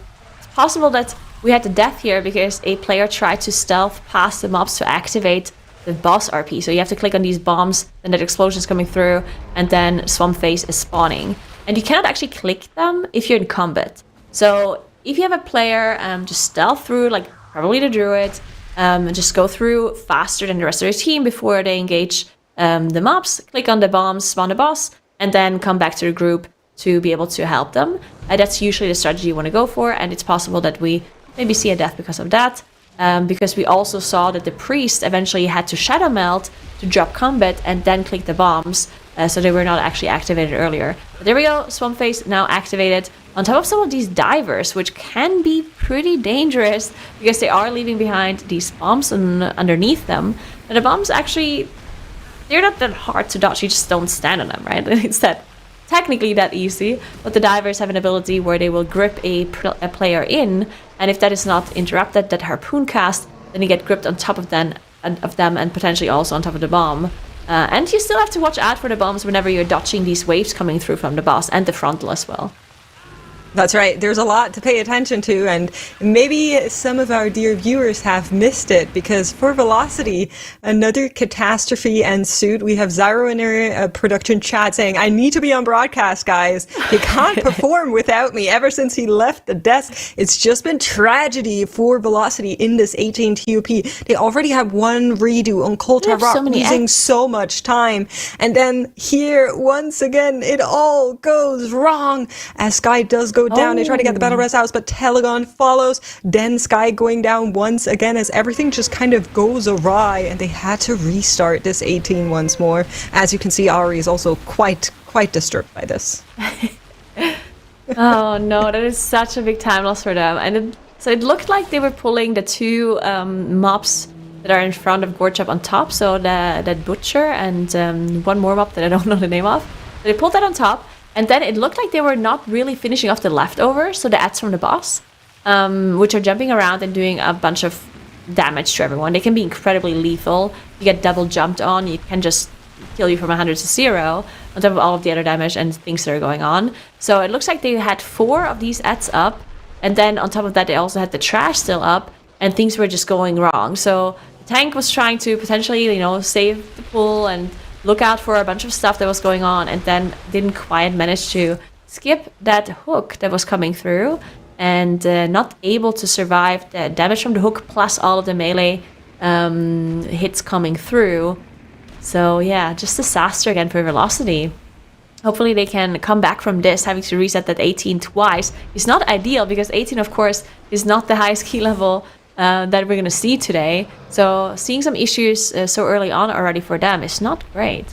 possible that we had the death here because a player tried to stealth past the mobs to activate the boss RP. So you have to click on these bombs, and that explosion is coming through, and then Swamp Face is spawning. And you cannot actually click them if you're in combat. So if you have a player just stealth through, like probably the druid, and just go through faster than the rest of their team before they engage the mobs, click on the bombs, spawn the boss, and then come back to the group to be able to help them. That's usually the strategy you want to go for, and it's possible that we maybe see a death because of that. Because we also saw that the priest eventually had to shadow melt to drop combat and then click the bombs, so they were not actually activated earlier. But there we go, Swamp Face now activated on top of some of these divers, which can be pretty dangerous because they are leaving behind these bombs underneath them. And the bombs actually, they're not that hard to dodge, you just don't stand on them, right? It's that technically that easy, but the divers have an ability where they will grip a player in, and if that is not interrupted, that harpoon cast, then you get gripped on top of them and potentially also on top of the bomb. And you still have to watch out for the bombs whenever you're dodging these waves coming through from the boss and the frontal as well. That's right. There's a lot to pay attention to, and maybe some of our dear viewers have missed it, because for Velocity, another catastrophe ensued. We have Zyro in our production chat saying, I need to be on broadcast, guys. He can't perform without me. Ever since he left the desk, it's just been tragedy for Velocity in this 18 TOP. They already have one redo on Kul Tirak, losing so much time. And then here, once again, it all goes wrong, as Sky does go down. They try to get the battle res out, but Telegon follows. Then Sky going down once again, as everything just kind of goes awry, and they had to restart this 18 once more. As you can see, Ari is also quite disturbed by this. Oh no, that is such a big time loss for them. And so it looked like they were pulling the two mobs that are in front of Gorchop on top. So that Butcher and one more mob that I don't know the name of. So they pulled that on top. And then it looked like they were not really finishing off the leftovers, so the ads from the boss, which are jumping around and doing a bunch of damage to everyone. They can be incredibly lethal. You get double jumped on, it can just kill you from 100 to 0, on top of all of the other damage and things that are going on. So it looks like they had 4 of these ads up, and then on top of that they also had the trash still up, and things were just going wrong. So the tank was trying to potentially, save the pool and look out for a bunch of stuff that was going on, and then didn't quite manage to skip that hook that was coming through, and not able to survive the damage from the hook plus all of the melee hits coming through. So yeah, just disaster again for Velocity. Hopefully they can come back from this. Having to reset that 18 twice is not ideal, because 18 of course is not the highest key level that we're going to see today. So seeing some issues so early on already for them is not great.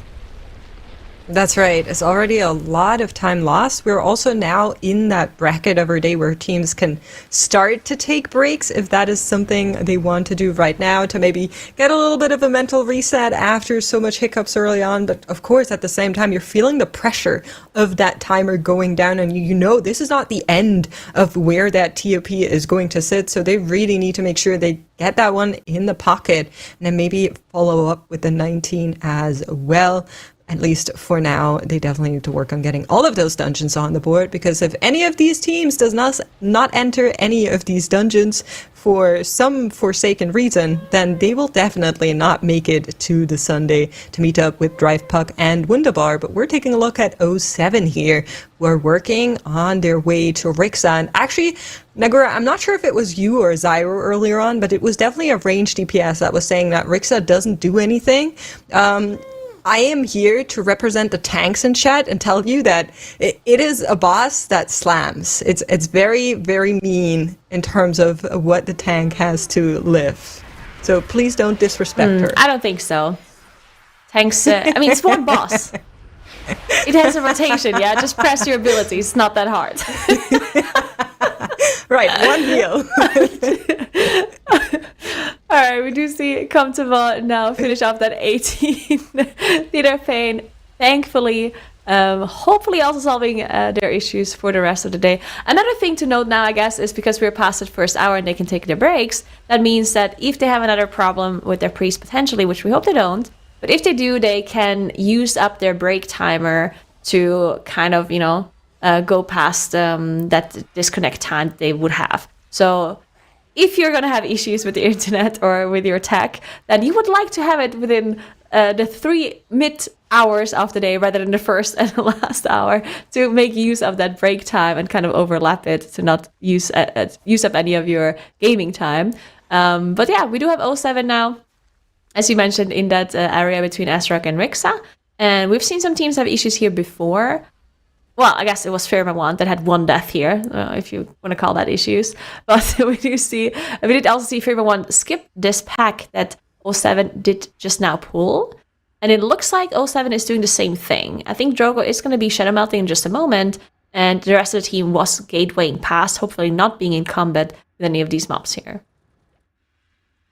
That's right. It's already a lot of time lost. We're also now in that bracket of our day where teams can start to take breaks if that is something they want to do right now, to maybe get a little bit of a mental reset after so much hiccups early on. But of course, at the same time, you're feeling the pressure of that timer going down, and you know this is not the end of where that TOP is going to sit. So they really need to make sure they get that one in the pocket, and then maybe follow up with the 19 as well. At least for now, they definitely need to work on getting all of those dungeons on the board, because if any of these teams does not enter any of these dungeons for some forsaken reason, then they will definitely not make it to the Sunday to meet up with Drive Puck and Wunderbar. But we're taking a look at 07 here. We're working on their way to Rixa. And actually, Nagura, I'm not sure if it was you or Zyro earlier on, but it was definitely a range DPS that was saying that Rixa doesn't do anything. I am here to represent the tanks in chat and tell you that it is a boss that slams. It's very, very mean in terms of what the tank has to live. So please don't disrespect her. I don't think so. Tanks, it's one boss. It has a rotation, yeah? Just press your abilities. It's not that hard. Right, one heal. Alright, we do see Comfortable now finish off that 18 Theater of Pain. Thankfully, hopefully also solving their issues for the rest of the day. Another thing to note now, I guess, is because we're past the first hour and they can take their breaks, that means that if they have another problem with their priest potentially, which we hope they don't, but if they do, they can use up their break timer to kind of, go past that disconnect time they would have. So if you're going to have issues with the internet or with your tech, then you would like to have it within the 3 mid hours of the day rather than the first and the last hour, to make use of that break time and kind of overlap it to not use up any of your gaming time. But yeah, we do have 07 now, as you mentioned, in that area between Azrak and Rixa. And we've seen some teams have issues here before. Well, I guess it was Firma 1 that had 1 death here, if you want to call that issues. But we did also see Firma 1 skip this pack that 07 did just now pull. And it looks like 07 is doing the same thing. I think Drogo is going to be shadow melting in just a moment. And the rest of the team was gatewaying past, hopefully not being in combat with any of these mobs here.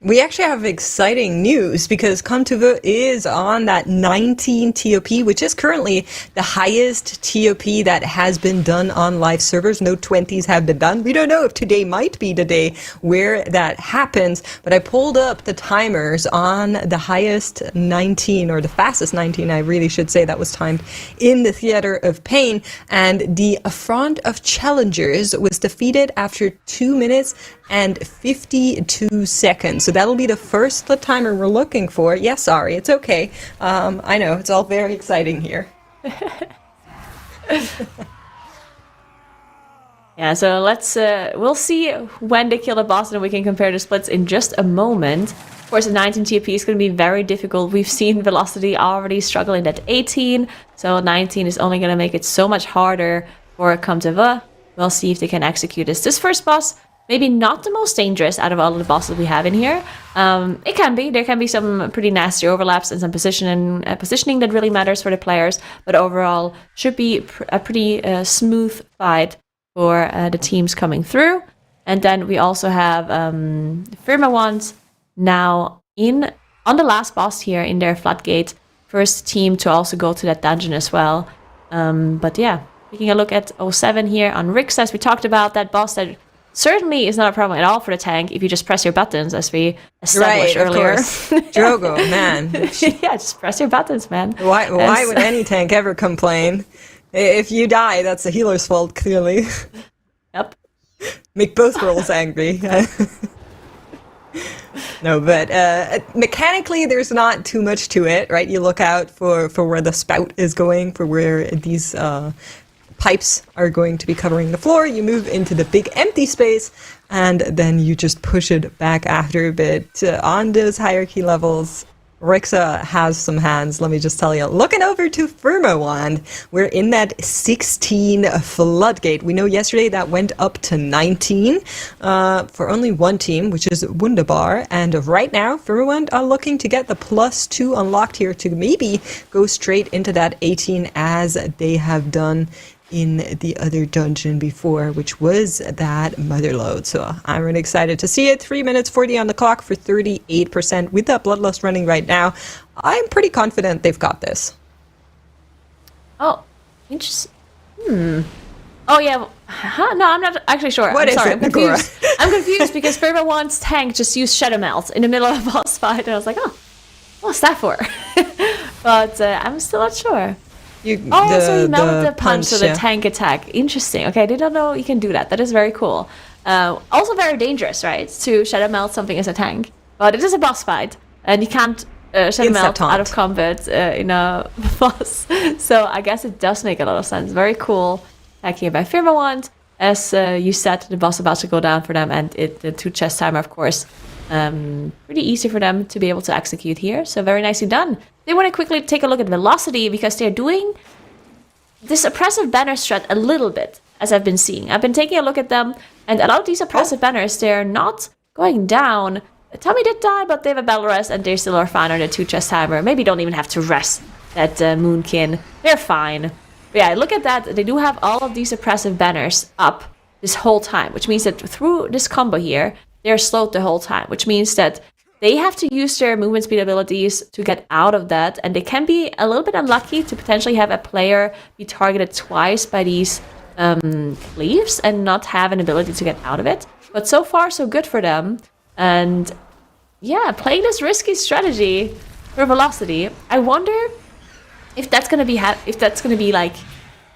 We actually have exciting news, because Comtuva is on that 19 TOP, which is currently the highest TOP that has been done on live servers. No 20s have been done. We don't know if today might be the day where that happens, but I pulled up the timers on the highest 19, or the fastest 19, I really should say, that was timed in the Theater of Pain, and the Affront of Challengers was defeated after 2 minutes and 52 seconds. So that'll be the first split timer we're looking for. Yes, sorry, it's okay. I know, it's all very exciting here. Yeah, so we'll see when they kill the boss, and we can compare the splits in just a moment. Of course, the 19 TP is going to be very difficult. We've seen Velocity already struggling at 18, so 19 is only going to make it so much harder for Comteva. We'll see if they can execute this. This first boss, maybe not the most dangerous out of all of the bosses we have in here. It can be. There can be some pretty nasty overlaps and some positioning that really matters for the players. But overall, should be a pretty smooth fight for the teams coming through. And then we also have Firma ones now on the last boss here in their Floodgate. First team to also go to that dungeon as well. But yeah, taking a look at 07 here on Rixa, as we talked about, that boss that certainly is not a problem at all for the tank if you just press your buttons, as we established earlier. Drogo, man. Yeah, just press your buttons, man. Why would any tank ever complain? If you die, that's the healer's fault, clearly. Yep. Make both roles angry. No, but mechanically, there's not too much to it, right? You look out for where the spout is going, for where these pipes are going to be covering the floor. You move into the big empty space, and then you just push it back after a bit. On those hierarchy levels, Rixa has some hands, let me just tell you. Looking over to Firmawand, we're in that 16 Floodgate. We know yesterday that went up to 19 for only one team, which is Wunderbar. And right now, Firmawand are looking to get the +2 unlocked here to maybe go straight into that 18 as they have done in the other dungeon before, which was that Motherload. So I'm really excited to see it. 3 minutes 40 on the clock for 38%. With that Bloodlust running right now, I'm pretty confident they've got this. Oh, interesting. Oh yeah. No, I'm not actually sure. I'm sorry. I'm confused. I'm confused because Firmawand's tank just used Shadow Melt in the middle of a boss fight, and I was like, oh, what's that for? But I'm still not sure. So you melted the punch, so the tank attack. Interesting. Okay, I didn't know you can do that. That is very cool. Also very dangerous, right? To Shadow Melt something as a tank. But it is a boss fight, and you can't Shadow Melt out of combat in a boss. So I guess it does make a lot of sense. Very cool attack here by Firmawand. As you said, the boss about to go down for them, and the 2 chest timer, of course. Pretty easy for them to be able to execute here. So very nicely done. They want to quickly take a look at velocity because they're doing this oppressive banner strat a little bit, as I've been seeing. I've been taking a look at them, and a lot of these oppressive banners, they're not going down. Tommy did die, but they have a battle rest, and they still are fine on the 2 chest timer. Maybe don't even have to rest that Moonkin. They're fine. But yeah, look at that. They do have all of these oppressive banners up this whole time, which means that through this combo here, they're slowed the whole time, which means that they have to use their movement speed abilities to get out of that, and they can be a little bit unlucky to potentially have a player be targeted twice by these cleaves and not have an ability to get out of it. But so far, so good for them. And yeah, playing this risky strategy for velocity, I wonder if that's gonna be like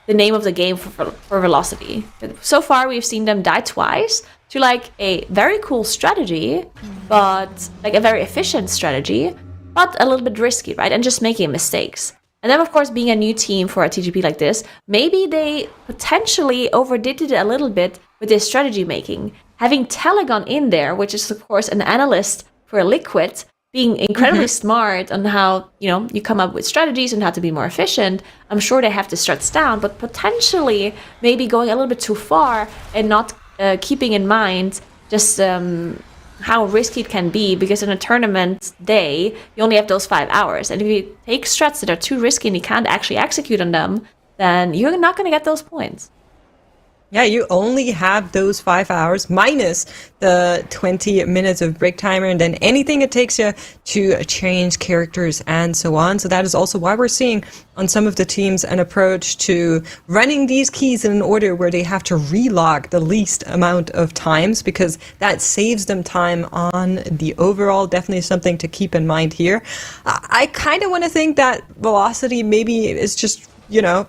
the name of the game for velocity. So far, we've seen them die twice to like a very cool strategy, but like a very efficient strategy, but a little bit risky, right? And just making mistakes. And then, of course, being a new team for a TGP like this, maybe they potentially overdid it a little bit with their strategy making. Having Telegon in there, which is, of course, an analyst for Liquid, being incredibly smart on how, you come up with strategies and how to be more efficient. I'm sure they have the strats down, but potentially maybe going a little bit too far and not keeping in mind just how risky it can be, because in a tournament day, you only have those 5 hours. And if you take strats that are too risky and you can't actually execute on them, then you're not going to get those points. Yeah, you only have those 5 hours minus the 20 minutes of break timer, and then anything it takes you to change characters and so on. So that is also why we're seeing on some of the teams an approach to running these keys in an order where they have to relog the least amount of times, because that saves them time on the overall. Definitely something to keep in mind here. I kind of want to think that velocity maybe is just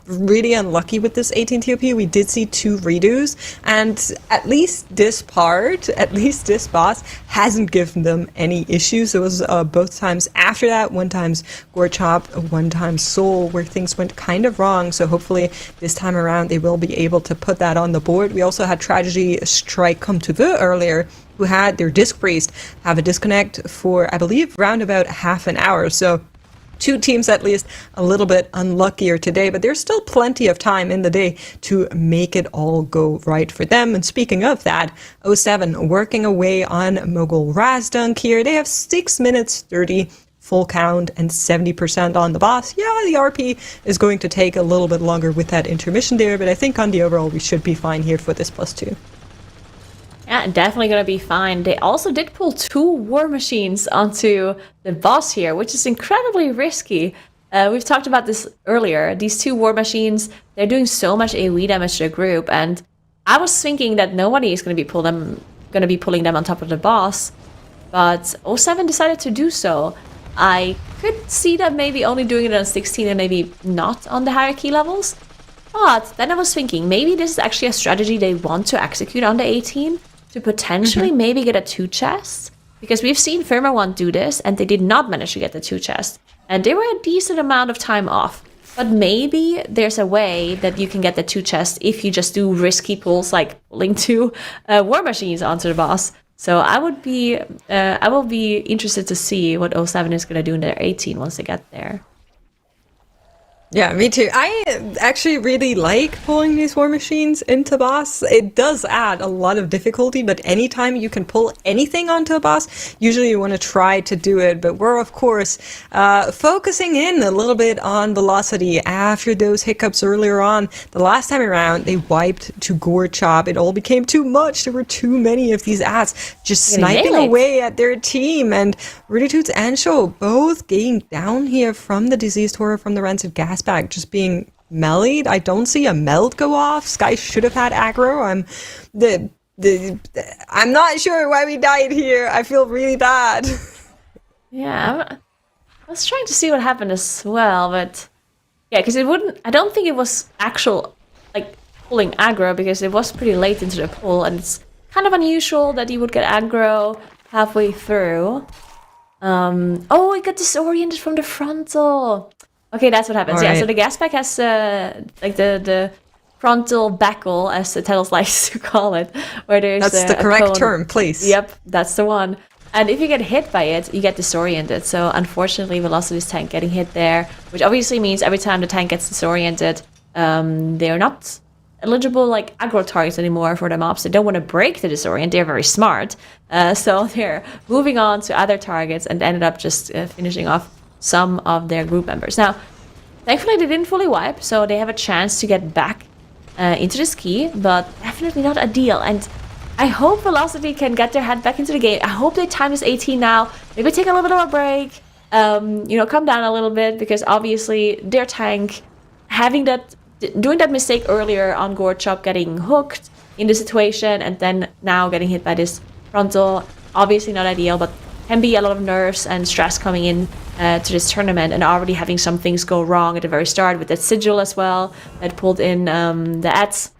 really unlucky with this 18 TOP. We did see 2 redos, and at least this boss hasn't given them any issues. It was both times after that, one times Gore Chop, one time Soul, where things went kind of wrong. So hopefully this time around they will be able to put that on the board. We also had Tragedy Strike come to the earlier, who had their Disc Priest have a disconnect for, I believe, around about half an hour. So 2 teams at least a little bit unluckier today, but there's still plenty of time in the day to make it all go right for them. And speaking of that, 07 working away on Mogul Razdunk here. They have 6 minutes 30 full count and 70% on the boss. Yeah, the RP is going to take a little bit longer with that intermission there, but I think on the overall we should be fine here for this +2. Yeah, definitely going to be fine. They also did pull 2 war machines onto the boss here, which is incredibly risky. We've talked about this earlier. These 2 war machines, they're doing so much AoE damage to the group, and I was thinking that nobody is going to be pulling them on top of the boss, but 07 decided to do so. I could see them maybe only doing it on 16 and maybe not on the higher key levels. But then I was thinking, maybe this is actually a strategy they want to execute on the 18 to potentially maybe get a 2 chest. Because we've seen Firma 1 do this, and they did not manage to get the 2 chest. And they were a decent amount of time off. But maybe there's a way that you can get the 2 chest if you just do risky pulls, like pulling 2 war machines onto the boss. So I will be interested to see what 07 is going to do in their 18 once they get there. Yeah, me too. I actually really like pulling these war machines into boss. It does add a lot of difficulty, but anytime you can pull anything onto a boss, usually you want to try to do it. But we're, of course, focusing in a little bit on velocity after those hiccups earlier on. The last time around, they wiped to Gore Chop. It all became too much. There were too many of these ads just sniping away at their team. And Rudy Toots and Show both getting down here from the Diseased Horror from the Rancid Gas Bag, just being meleeed. I don't see a meld go off. Sky should have had aggro. I'm not sure why we died here. I feel really bad. Yeah, I was trying to see what happened as well, but yeah, because I don't think it was actual, like, pulling aggro, because it was pretty late into the pull, and it's kind of unusual that you would get aggro halfway through. Oh, it got disoriented from the frontal. Okay, that's what happens. Yeah, so the gas pack has like the frontal backle, as the titles likes to call it, where there's that's the correct term, please. Yep, that's the one. And if you get hit by it, you get disoriented. So unfortunately, Velocity's tank getting hit there, which obviously means every time the tank gets disoriented, they're not eligible like aggro targets anymore for the mobs. They don't want to break the disorient. They're very smart, so they're moving on to other targets and ended up just finishing off some of their group members. Now, thankfully they didn't fully wipe, so they have a chance to get back into the ski, but definitely not ideal. And I hope Velocity can get their head back into the game. I hope they time this 18 now, maybe take a little bit of a break, come down a little bit, because obviously their tank doing that mistake earlier on Gore Chop, getting hooked in the situation, and then now getting hit by this frontal, obviously not ideal, but can be a lot of nerves and stress coming in to this tournament, and already having some things go wrong at the very start with that sigil as well that pulled in the ads.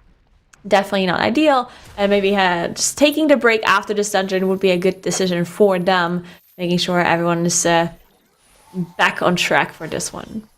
Definitely not ideal, and maybe just taking the break after this dungeon would be a good decision for them, making sure everyone is back on track for this one.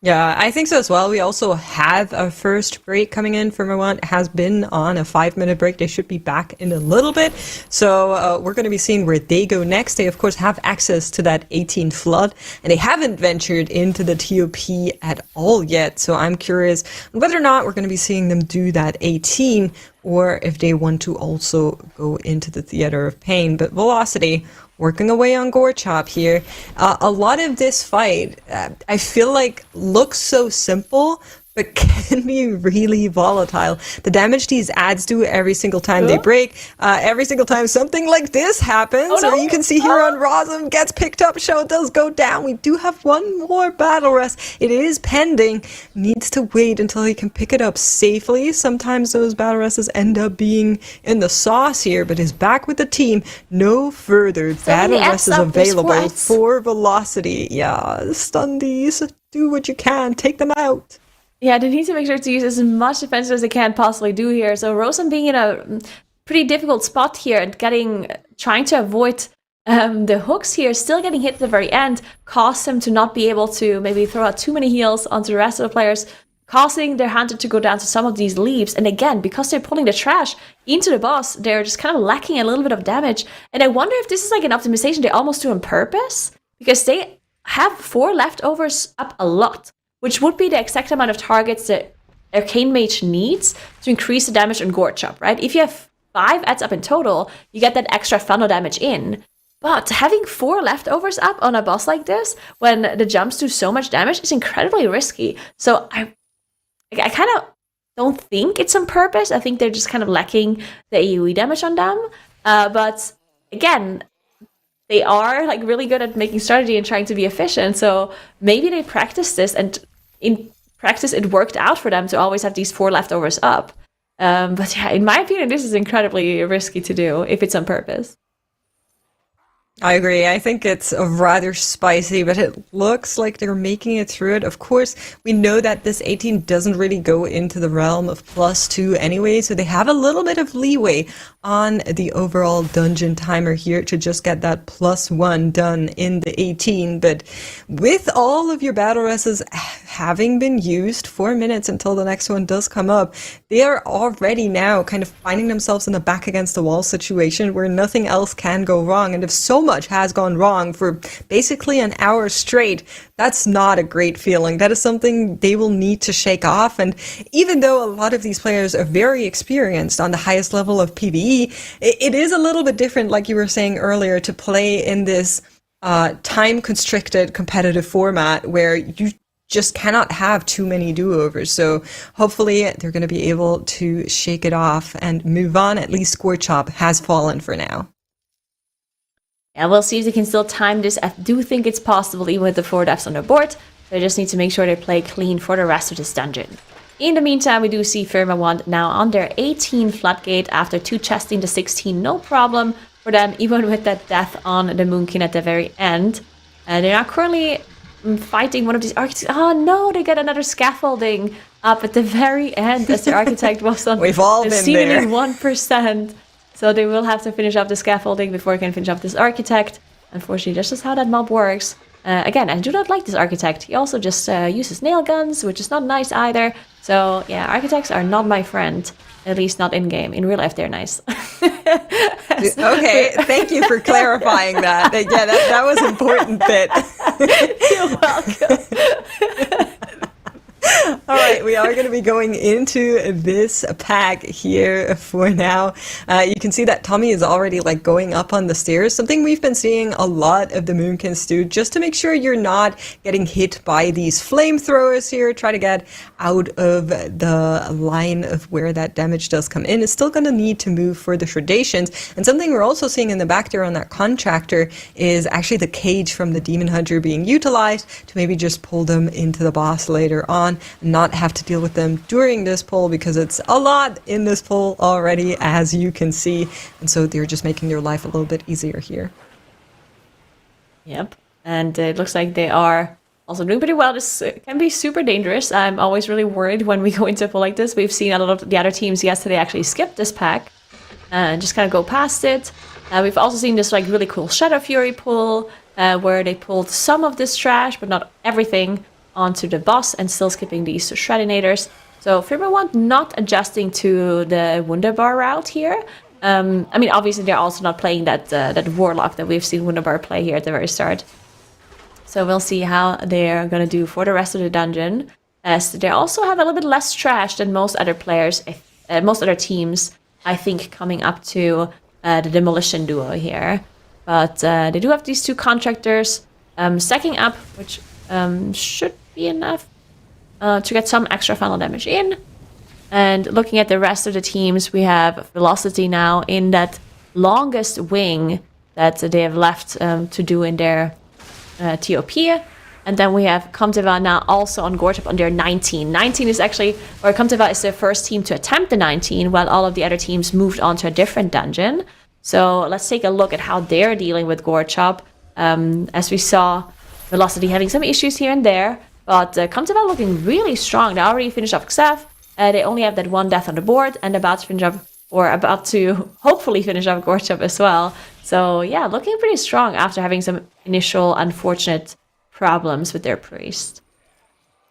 Yeah, I think so as well. We also have a first break coming in from everyone. It has been on a 5-minute break. They should be back in a little bit. So we're going to be seeing where they go next. They, of course, have access to that 18 flood, and they haven't ventured into the TOP at all yet. So I'm curious whether or not we're going to be seeing them do that 18, or if they want to also go into the Theater of Pain. But Velocity working away on Gore Chop here. A lot of this fight, I feel like, looks so simple, but can be really volatile. The damage these ads do every single time they break, every single time something like this happens, or you can see here on Rosum gets picked up, Show does go down. We do have one more battle rest. It is pending. Needs to wait until he can pick it up safely. Sometimes those battle rests end up being in the sauce here, but is back with the team. No further battle rests available for Velocity. Yeah, stun these. Do what you can. Take them out. Yeah, they need to make sure to use as much defense as they can possibly do here. So Rosen being in a pretty difficult spot here and trying to avoid the hooks here, still getting hit at the very end, caused them to not be able to maybe throw out too many heals onto the rest of the players, causing their hunter to go down to some of these leaps. And again, because they're pulling the trash into the boss, they're just kind of lacking a little bit of damage. And I wonder if this is like an optimization they almost do on purpose, because they have 4 leftovers up a lot, which would be the exact amount of targets that Arcane Mage needs to increase the damage on Gore Chop, right? If you have 5 adds up in total, you get that extra funnel damage in. But having 4 leftovers up on a boss like this, when the jumps do so much damage, is incredibly risky. So I kind of don't think it's on purpose. I think they're just kind of lacking the AoE damage on them. But again, they are like really good at making strategy and trying to be efficient. So maybe they practiced this, and in practice it worked out for them to always have these 4 leftovers up. But yeah, in my opinion, this is incredibly risky to do if it's on purpose. I agree. I think it's rather spicy, but it looks like they're making it through it. Of course, we know that this 18 doesn't really go into the realm of +2 anyway, so they have a little bit of leeway on the overall dungeon timer here to just get that +1 done in the 18. But with all of your battle rests having been used, 4 minutes until the next one does come up, they are already now kind of finding themselves in a back against the wall situation where nothing else can go wrong. And if so much has gone wrong for basically an hour straight, that's not a great feeling. That is something they will need to shake off. And even though a lot of these players are very experienced on the highest level of PvE, it is a little bit different, like you were saying earlier, to play in this time-constricted competitive format where you just cannot have too many do-overs. So hopefully they're going to be able to shake it off and move on. At least Scorchop has fallen for now. Yeah, we'll see if they can still time this. I do think it's possible even with the 4 deaths on the board. They just need to make sure they play clean for the rest of this dungeon. In the meantime, we do see Firmawand now on their 18 floodgate after 2 chesting the 16. No problem for them, even with that death on the Moonkin at the very end. They're now currently fighting one of these architects. Oh no, they get another scaffolding up at the very end as the architect was on We've all been seemingly there. 1%. So they will have to finish off the scaffolding before they can finish off this architect. Unfortunately, that's just how that mob works. Again, I do not like this architect. He also just uses nail guns, which is not nice either. So yeah, architects are not my friend. At least not in-game. In real life, they're nice. Okay, thank you for clarifying that. Yeah, that was an important bit. You're welcome. All right, we are going to be going into this pack here for now. You can see that Tommy is already like going up on the stairs, something we've been seeing a lot of the Moonkins do, just to make sure you're not getting hit by these flamethrowers here. Try to get out of the line of where that damage does come in. It's still going to need to move for the Shredations. And something we're also seeing in the back there on that contractor is actually the cage from the Demon Hunter being utilized to maybe just pull them into the boss later on and not have to deal with them during this pull, because it's a lot in this pull already, as you can see. And so they're just making their life a little bit easier here. Yep. And it looks like they are also doing pretty well. This can be super dangerous. I'm always really worried when we go into a pull like this. We've seen a lot of the other teams yesterday actually skip this pack and just kind of go past it. We've also seen this like really cool Shadow Fury pull where they pulled some of this trash, but not everything, onto the boss and still skipping these Shredinators. So Firmawand not adjusting to the Wunderbar route here. I mean, obviously they're also not playing that Warlock that we've seen Wunderbar play here at the very start. So we'll see how they're going to do for the rest of the dungeon, as they also have a little bit less trash than most other players, most other teams, I think, coming up to the Demolition duo here. But they do have these 2 contractors stacking up, which should be enough to get some extra final damage in. And looking at the rest of the teams, we have Velocity now in that longest wing that they have left to do in their TOP. And then we have Comteva now also on Gortop on their 19. 19 is actually, or Comteva is their first team to attempt the 19, while all of the other teams moved on to a different dungeon. So let's take a look at how they're dealing with Gorchop. As we saw, Velocity having some issues here and there, but Comteva looking really strong. They already finished off Xev. They only have that 1 death on the board and about to finish off, or about to hopefully finish off Gorchop as well. So yeah, looking pretty strong after having some initial unfortunate problems with their priest.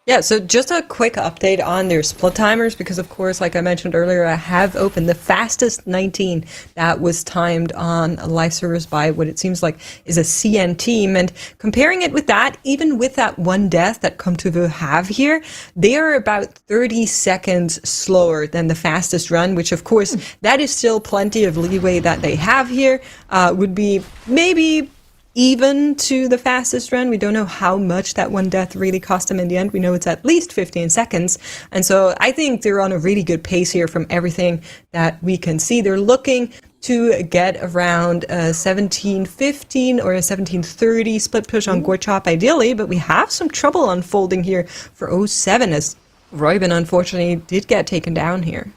Yeah, so just a quick update on their split timers, because of course, like I mentioned earlier, I have opened the fastest 19 that was timed on live servers by what it seems like is a CN team. And comparing it with that, even with that 1 death that Comteva have here, they are about 30 seconds slower than the fastest run, which of course, that is still plenty of leeway that they have here. Would be maybe even to the fastest run. We don't know how much that one death really cost them in the end. We know it's at least 15 seconds. And so I think they're on a really good pace here from everything that we can see. They're looking to get around 17:15 or a 17:30 split push on Gorchop ideally, but we have some trouble unfolding here for 07 as Royben unfortunately did get taken down here.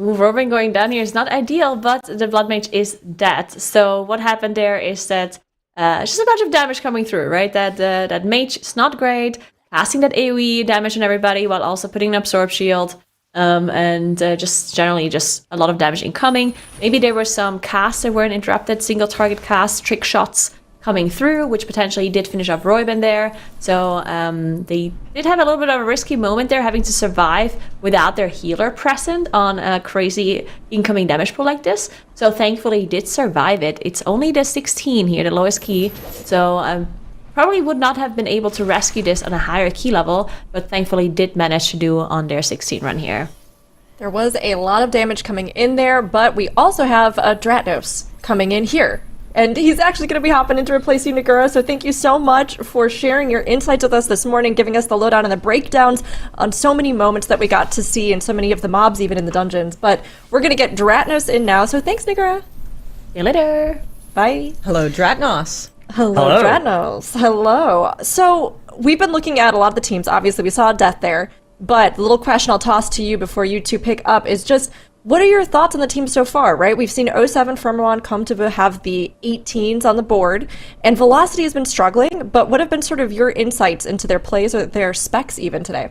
Ooh, Robin going down here is not ideal, but the Blood Mage is dead. So what happened there is that it's just a bunch of damage coming through, right? That Mage is not great, casting that AoE damage on everybody while also putting an Absorb Shield. And just generally just a lot of damage incoming. Maybe there were some casts that weren't interrupted, single target casts, trick shots coming through, which potentially did finish up Royben there. So they did have a little bit of a risky moment there, having to survive without their healer present on a crazy incoming damage pool like this. So thankfully he did survive it. It's only the 16 here, the lowest key. So probably would not have been able to rescue this on a higher key level, but thankfully did manage to do on their 16 run here. There was a lot of damage coming in there, but we also have Dratnos coming in here. And he's actually going to be hopping in to replace you, Nagura, so thank you so much for sharing your insights with us this morning, giving us the lowdown and the breakdowns on so many moments that we got to see and so many of the mobs even in the dungeons. But we're going to get Dratnos in now, so thanks, Nagura. See you later. Bye. Hello, Dratnos. Hello, Dratnos. Hello. So we've been looking at a lot of the teams. Obviously, we saw a death there. But the little question I'll toss to you before you two pick up is just, what are your thoughts on the team so far, right? We've seen 07 Firmawand come to have the 18s on the board, and Velocity has been struggling, but what have been sort of your insights into their plays or their specs even today?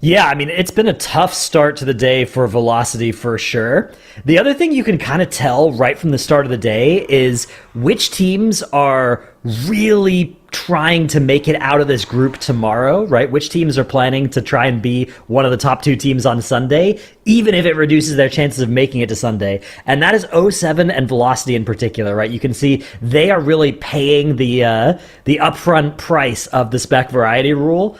Yeah, I mean, it's been a tough start to the day for Velocity for sure. The other thing you can kind of tell right from the start of the day is which teams are really trying to make it out of this group tomorrow, right? Which teams are planning to try and be one of the top two teams on Sunday, even if it reduces their chances of making it to Sunday. And that is 07 and Velocity in particular, right? You can see they are really paying the upfront price of the spec variety rule,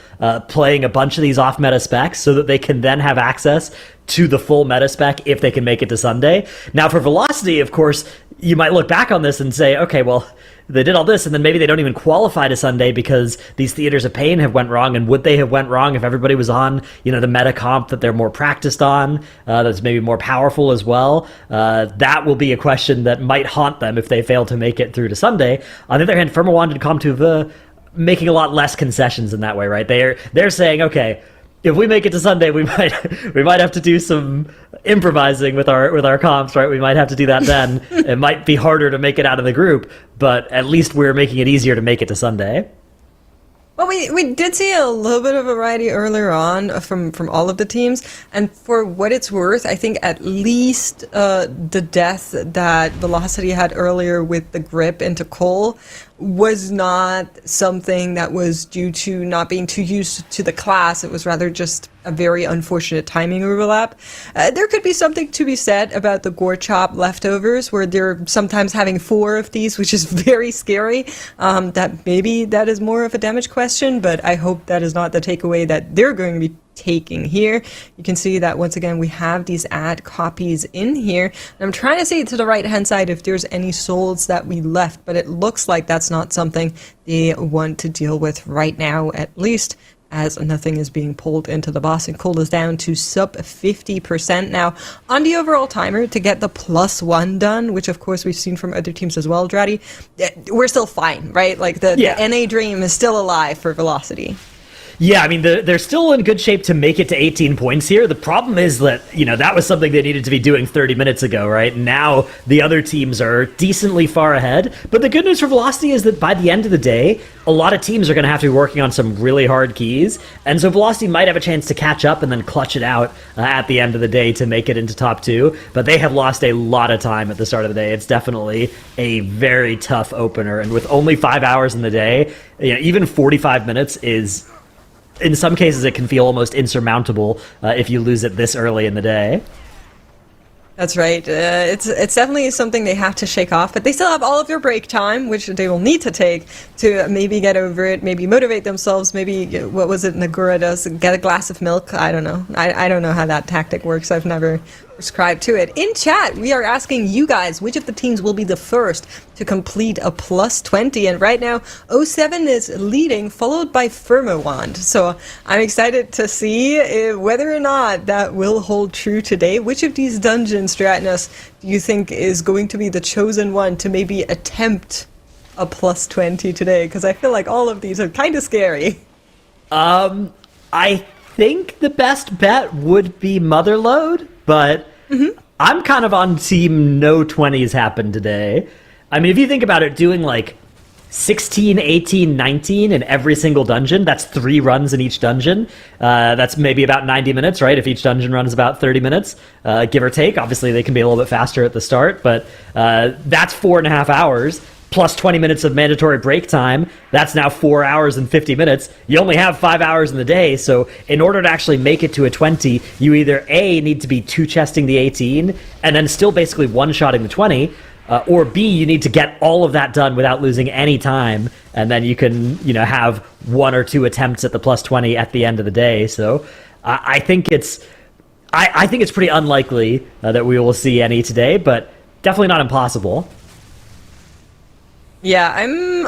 playing a bunch of these off-meta specs so that they can then have access to the full meta spec if they can make it to Sunday. Now for Velocity, of course, you might look back on this and say, okay, well, they did all this, and then maybe they don't even qualify to Sunday because these theaters of pain have went wrong. And would they have went wrong if everybody was on, the meta comp that they're more practiced on, that's maybe more powerful as well? That will be a question that might haunt them if they fail to make it through to Sunday. On the other hand, Firmawand and Comtuva making a lot less concessions in that way, right? They're saying, okay, if we make it to Sunday, we might have to do some improvising with our comps, right? We might have to do that then. It might be harder to make it out of the group, but at least we're making it easier to make it to Sunday. Well, we did see a little bit of variety earlier on from all of the teams, and for what it's worth, I think at least the death that Velocity had earlier with the grip into Cole was not something that was due to not being too used to the class. It was rather just a very unfortunate timing overlap. There could be something to be said about the Gorchop leftovers, where they're sometimes having 4 of these, which is very scary. That maybe that is more of a damage question, but I hope that is not the takeaway that they're going to be taking here. You can see that once again we have these ad copies in here, and I'm trying to see to the right hand side if there's any souls that we left, but it looks like that's not something they want to deal with right now, at least, as nothing is being pulled into the boss, and Cole is down to sub 50% now on the overall timer to get the +1 done, which of course we've seen from other teams as well, Dratty. We're still fine, right? Like the NA dream is still alive for Velocity. Yeah, I mean, they're still in good shape to make it to 18 points here. The problem is that, that was something they needed to be doing 30 minutes ago, right? Now the other teams are decently far ahead. But the good news for Velocity is that by the end of the day, a lot of teams are going to have to be working on some really hard keys. And so Velocity might have a chance to catch up and then clutch it out at the end of the day to make it into top 2. But they have lost a lot of time at the start of the day. It's definitely a very tough opener. And with only 5 hours in the day, even 45 minutes is... in some cases, it can feel almost insurmountable if you lose it this early in the day. That's right. It's definitely something they have to shake off, but they still have all of their break time, which they will need to take to maybe get over it, maybe motivate themselves, maybe, what was it Nagura does, get a glass of milk? I don't know. I don't know how that tactic works. I've never Subscribe to it. In chat, we are asking you guys which of the teams will be the first to complete a plus 20. And right now, 07 is leading, followed by Firmawand. So I'm excited to see whether or not that will hold true today. Which of these dungeons, Stratnus, do you think is going to be the chosen one to maybe attempt a plus 20 today? Because I feel like all of these are kind of scary. I think the best bet would be Motherload, but I'm kind of on team no 20s happen today. I mean, if you think about it, doing like 16, 18, 19 in every single dungeon, that's 3 runs in each dungeon. That's maybe about 90 minutes, right? If each dungeon runs about 30 minutes, give or take. Obviously, they can be a little bit faster at the start, but that's 4.5 hours. Plus 20 minutes of mandatory break time, that's now 4 hours and 50 minutes. You only have 5 hours in the day, so in order to actually make it to a 20, you either A, need to be 2-chesting the 18, and then still basically one-shotting the 20, or B, you need to get all of that done without losing any time, and then you can, have 1 or 2 attempts at the plus 20 at the end of the day. So I think it's pretty unlikely that we will see any today, but definitely not impossible. Yeah,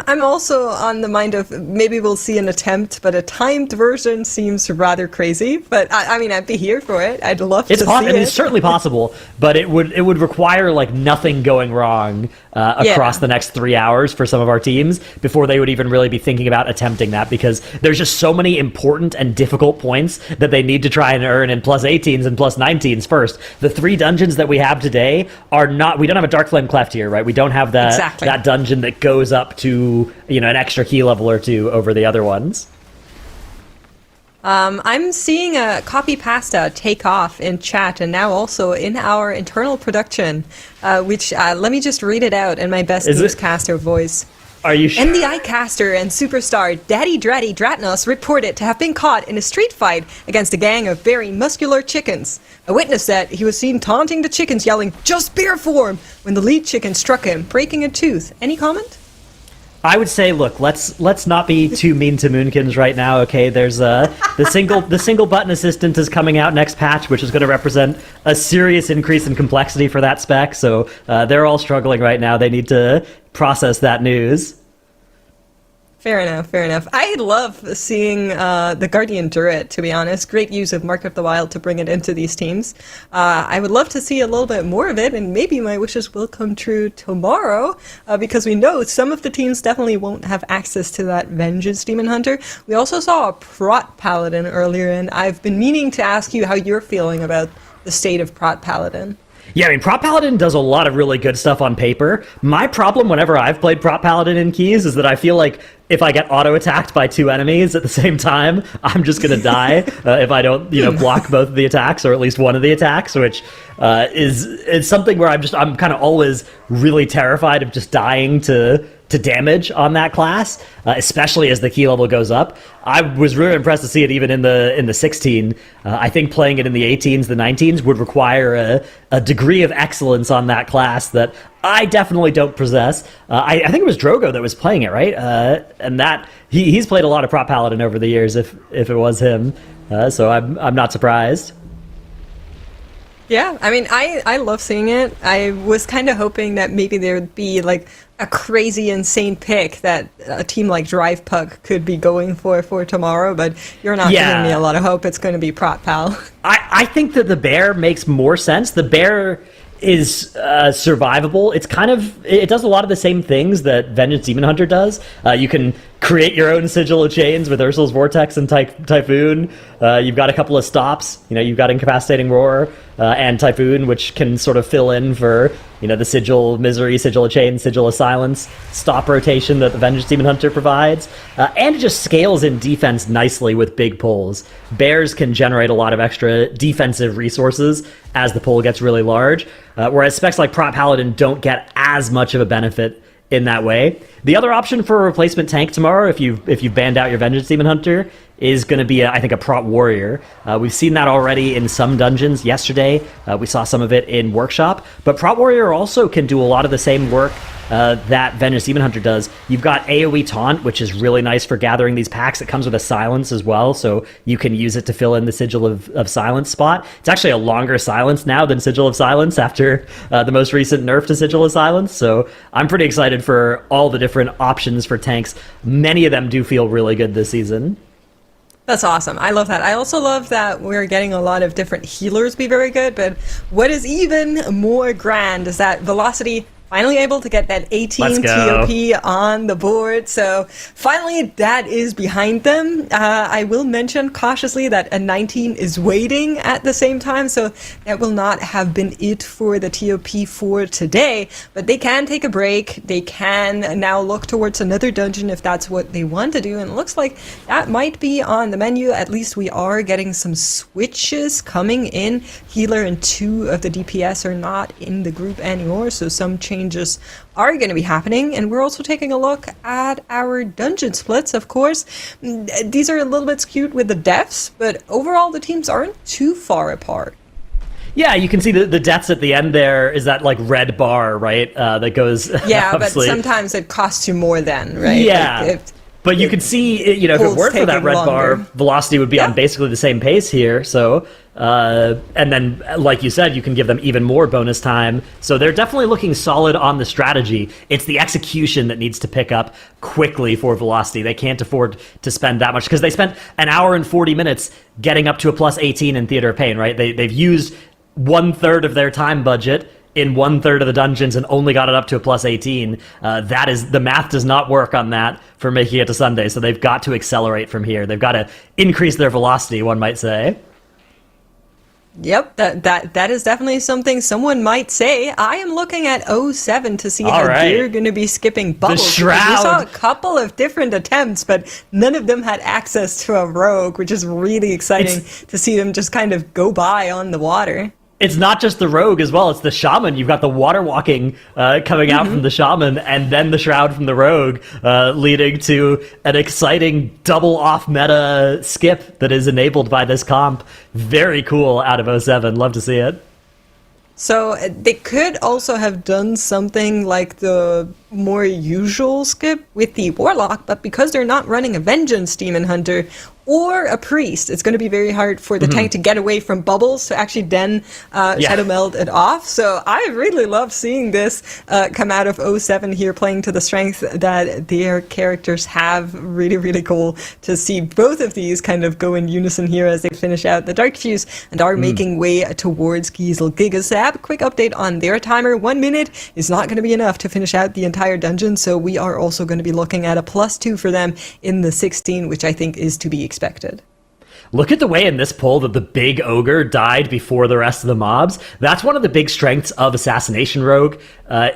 I'm also on the mind of maybe we'll see an attempt, but a timed version seems rather crazy. But I mean, I'd be here for it. I'd love to see it. It's certainly possible, but it would require like nothing going wrong across the next 3 hours for some of our teams before they would even really be thinking about attempting that, because there's just so many important and difficult points that they need to try and earn in plus 18s and plus 19s first. The 3 dungeons that we have today are not. We don't have a Dark Flame Cleft here, right? We don't have that dungeon that goes up to an extra key level or 2 over the other ones. I'm seeing a copy pasta take off in chat and now also in our internal production, which let me just read it out in my best newscaster voice. Are you sure? NDI caster and superstar Daddy Dratty Dratnos reported to have been caught in a street fight against a gang of very muscular chickens. A witness said he was seen taunting the chickens, yelling, "Just beer for him," when the lead chicken struck him, breaking a tooth. Any comment? I would say, look, let's not be too mean to Moonkins right now. Okay, there's the single button assistant is coming out next patch, which is going to represent a serious increase in complexity for that spec. So they're all struggling right now. They need to process that news. Fair enough. I love seeing the Guardian Turret, to be honest. Great use of Mark of the Wild to bring it into these teams. I would love to see a little bit more of it, and maybe my wishes will come true tomorrow, because we know some of the teams definitely won't have access to that Vengeance Demon Hunter. We also saw a Prot Paladin earlier, and I've been meaning to ask you how you're feeling about the state of Prot Paladin. Yeah, I mean, Prot Paladin does a lot of really good stuff on paper. My problem whenever I've played Prot Paladin in Keys is that I feel like if I get auto-attacked by 2 enemies at the same time, I'm just going to die if I don't, block both of the attacks, or at least one of the attacks, which is something where I'm kind of always really terrified of just dying to damage on that class, especially as the key level goes up. I was really impressed to see it even in the 16. I think playing it in the 18s, the 19s would require a degree of excellence on that class that I definitely don't possess. I think it was Drogo that was playing it, right? And that he's played a lot of Prot Paladin over the years, if it was him. So I'm not surprised. Yeah, I mean, I love seeing it. I was kind of hoping that maybe there would be like a crazy, insane pick that a team like Drive Pug could be going for tomorrow, but you're not giving me a lot of hope it's going to be Prot Pal. I think that the bear makes more sense. The bear is survivable. It does a lot of the same things that Vengeance Demon Hunter does. You can create your own sigil of chains with Ursul's Vortex and Typhoon. You've got a couple of stops. You've got Incapacitating Roar and Typhoon, which can sort of fill in for the Sigil of Misery, Sigil of Chains, Sigil of Silence stop rotation that the Vengeance Demon Hunter provides. And it just scales in defense nicely with big pulls. Bears can generate a lot of extra defensive resources as the pull gets really large, whereas specs like Prot Paladin don't get as much of a benefit in that way. The other option for a replacement tank tomorrow, if you've banned out your Vengeance Demon Hunter, is going to be, I think, a Prot Warrior. We've seen that already in some dungeons. Yesterday, we saw some of it in Workshop. But Prot Warrior also can do a lot of the same work that Vengeance Demon Hunter does. You've got AoE Taunt, which is really nice for gathering these packs. It comes with a silence as well, so you can use it to fill in the Sigil of Silence spot. It's actually a longer silence now than Sigil of Silence after the most recent nerf to Sigil of Silence, so I'm pretty excited for all the different options for tanks. Many of them do feel really good this season. That's awesome. I love that. I also love that we're getting a lot of different healers be very good, but what is even more grand is that Velocity finally able to get that 18 TOP on the board. So finally that is behind them. I will mention cautiously that a 19 is waiting at the same time, so that will not have been it for the TOP for today, but they can take a break. They can now look towards another dungeon if that's what they want to do, and it looks like that might be on the menu. At least we are getting some switches coming in. Healer and 2 of the DPS are not in the group anymore, so some changes are going to be happening. And we're also taking a look at our dungeon splits. Of course, these are a little bit skewed with the deaths, but overall the teams aren't too far apart. Yeah, you can see the deaths at the end there is that like red bar, right? That goes. Yeah, but sometimes it costs you more then, right? Yeah. Like but you can see, you know, if it weren't for that red bar, Velocity would be on basically the same pace here. So, and then, like you said, you can give them even more bonus time. So they're definitely looking solid on the strategy. It's the execution that needs to pick up quickly for Velocity. They can't afford to spend that much because they spent an hour and 40 minutes getting up to a plus 18 in Theater of Pain, right? They've used 1/3 of their time budget in 1/3 of the dungeons and only got it up to a plus 18. That is, the math does not work on that for making it to Sunday, so they've got to accelerate from here. They've got to increase their velocity, one might say. Yep, that is definitely something someone might say. I am looking at 07 to see how they're going to be skipping bubbles. The Shroud. We saw a couple of different attempts, but none of them had access to a rogue, which is really exciting to see them just kind of go by on the water. It's not just the rogue as well, it's the shaman. You've got the water walking coming out from the shaman, and then the shroud from the rogue, leading to an exciting double off meta skip that is enabled by this comp. Very cool out of 07. Love to see it. So they could also have done something like the more usual skip with the Warlock, but because they're not running a Vengeance Demon Hunter or a Priest, it's going to be very hard for the tank to get away from bubbles to actually then Shadow Meld it off. So I really love seeing this come out of 07 here, playing to the strength that their characters have. Really, really cool to see both of these kind of go in unison here as they finish out the Dark Fuse and are making way towards Giesel Gigasab. Quick update on their timer. 1 minute is not going to be enough to finish out the entire dungeon, so we are also going to be looking at a +2 for them in the 16, which I think is to be expected. Look at the way in this poll that the big ogre died before the rest of the mobs. That's one of the big strengths of Assassination Rogue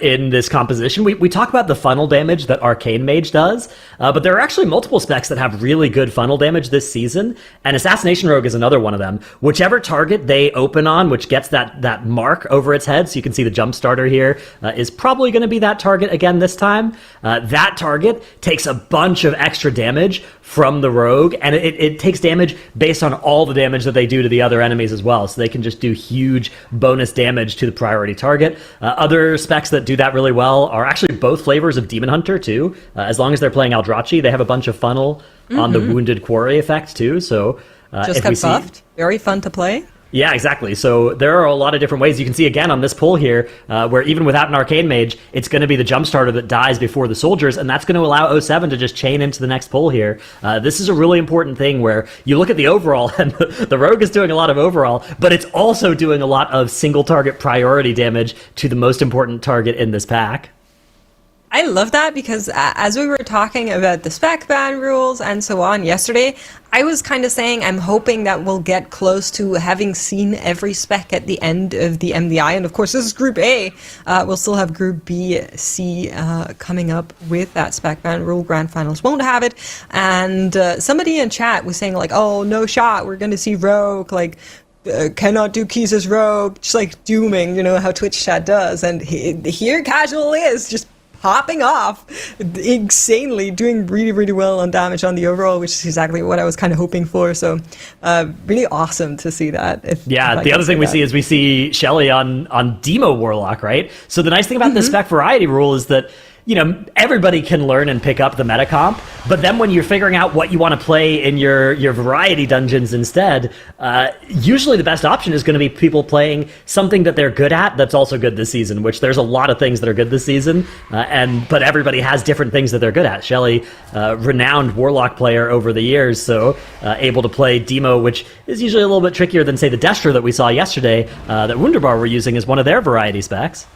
in this composition. We talk about the funnel damage that Arcane Mage does, but there are actually multiple specs that have really good funnel damage this season, and Assassination Rogue is another one of them. Whichever target they open on, which gets that mark over its head, so you can see the jump starter here, is probably going to be that target again this time. That target takes a bunch of extra damage from the rogue, and it takes damage based on all the damage that they do to the other enemies as well, so they can just do huge bonus damage to the priority target. Other specs that do that really well are actually both flavors of Demon Hunter too. As long as they're playing Aldrachi, they have a bunch of funnel on the Wounded Quarry effect too, so just got buffed. Very fun to play. Yeah, exactly. So there are a lot of different ways. You can see again on this poll here, where even without an Arcane Mage, it's going to be the jump starter that dies before the soldiers, and that's going to allow 07 to just chain into the next poll here. This is a really important thing where you look at the overall, and the Rogue is doing a lot of overall, but it's also doing a lot of single target priority damage to the most important target in this pack. I love that because as we were talking about the spec ban rules and so on yesterday, I was kind of saying I'm hoping that we'll get close to having seen every spec at the end of the MDI. And of course, this is Group A. We'll still have Group B, C coming up with that spec ban rule. Grand Finals won't have it. And somebody in chat was saying like, oh, no shot, we're going to see Rogue, like, cannot do keys as Rogue, just like dooming, you know, how Twitch chat does. And here Casual is, just popping off insanely, doing really, really well on damage on the overall, which is exactly what I was kind of hoping for. So really awesome to see that. The other thing we see Shelly on Demo Warlock, right? So the nice thing about the spec variety rule is that, you know, everybody can learn and pick up the meta comp, but then when you're figuring out what you want to play in your variety dungeons instead, usually the best option is going to be people playing something that they're good at that's also good this season, which there's a lot of things that are good this season, but everybody has different things that they're good at. Shelly, renowned Warlock player over the years, so able to play Demo, which is usually a little bit trickier than, say, the Destra that we saw yesterday that Wunderbar were using as one of their variety specs.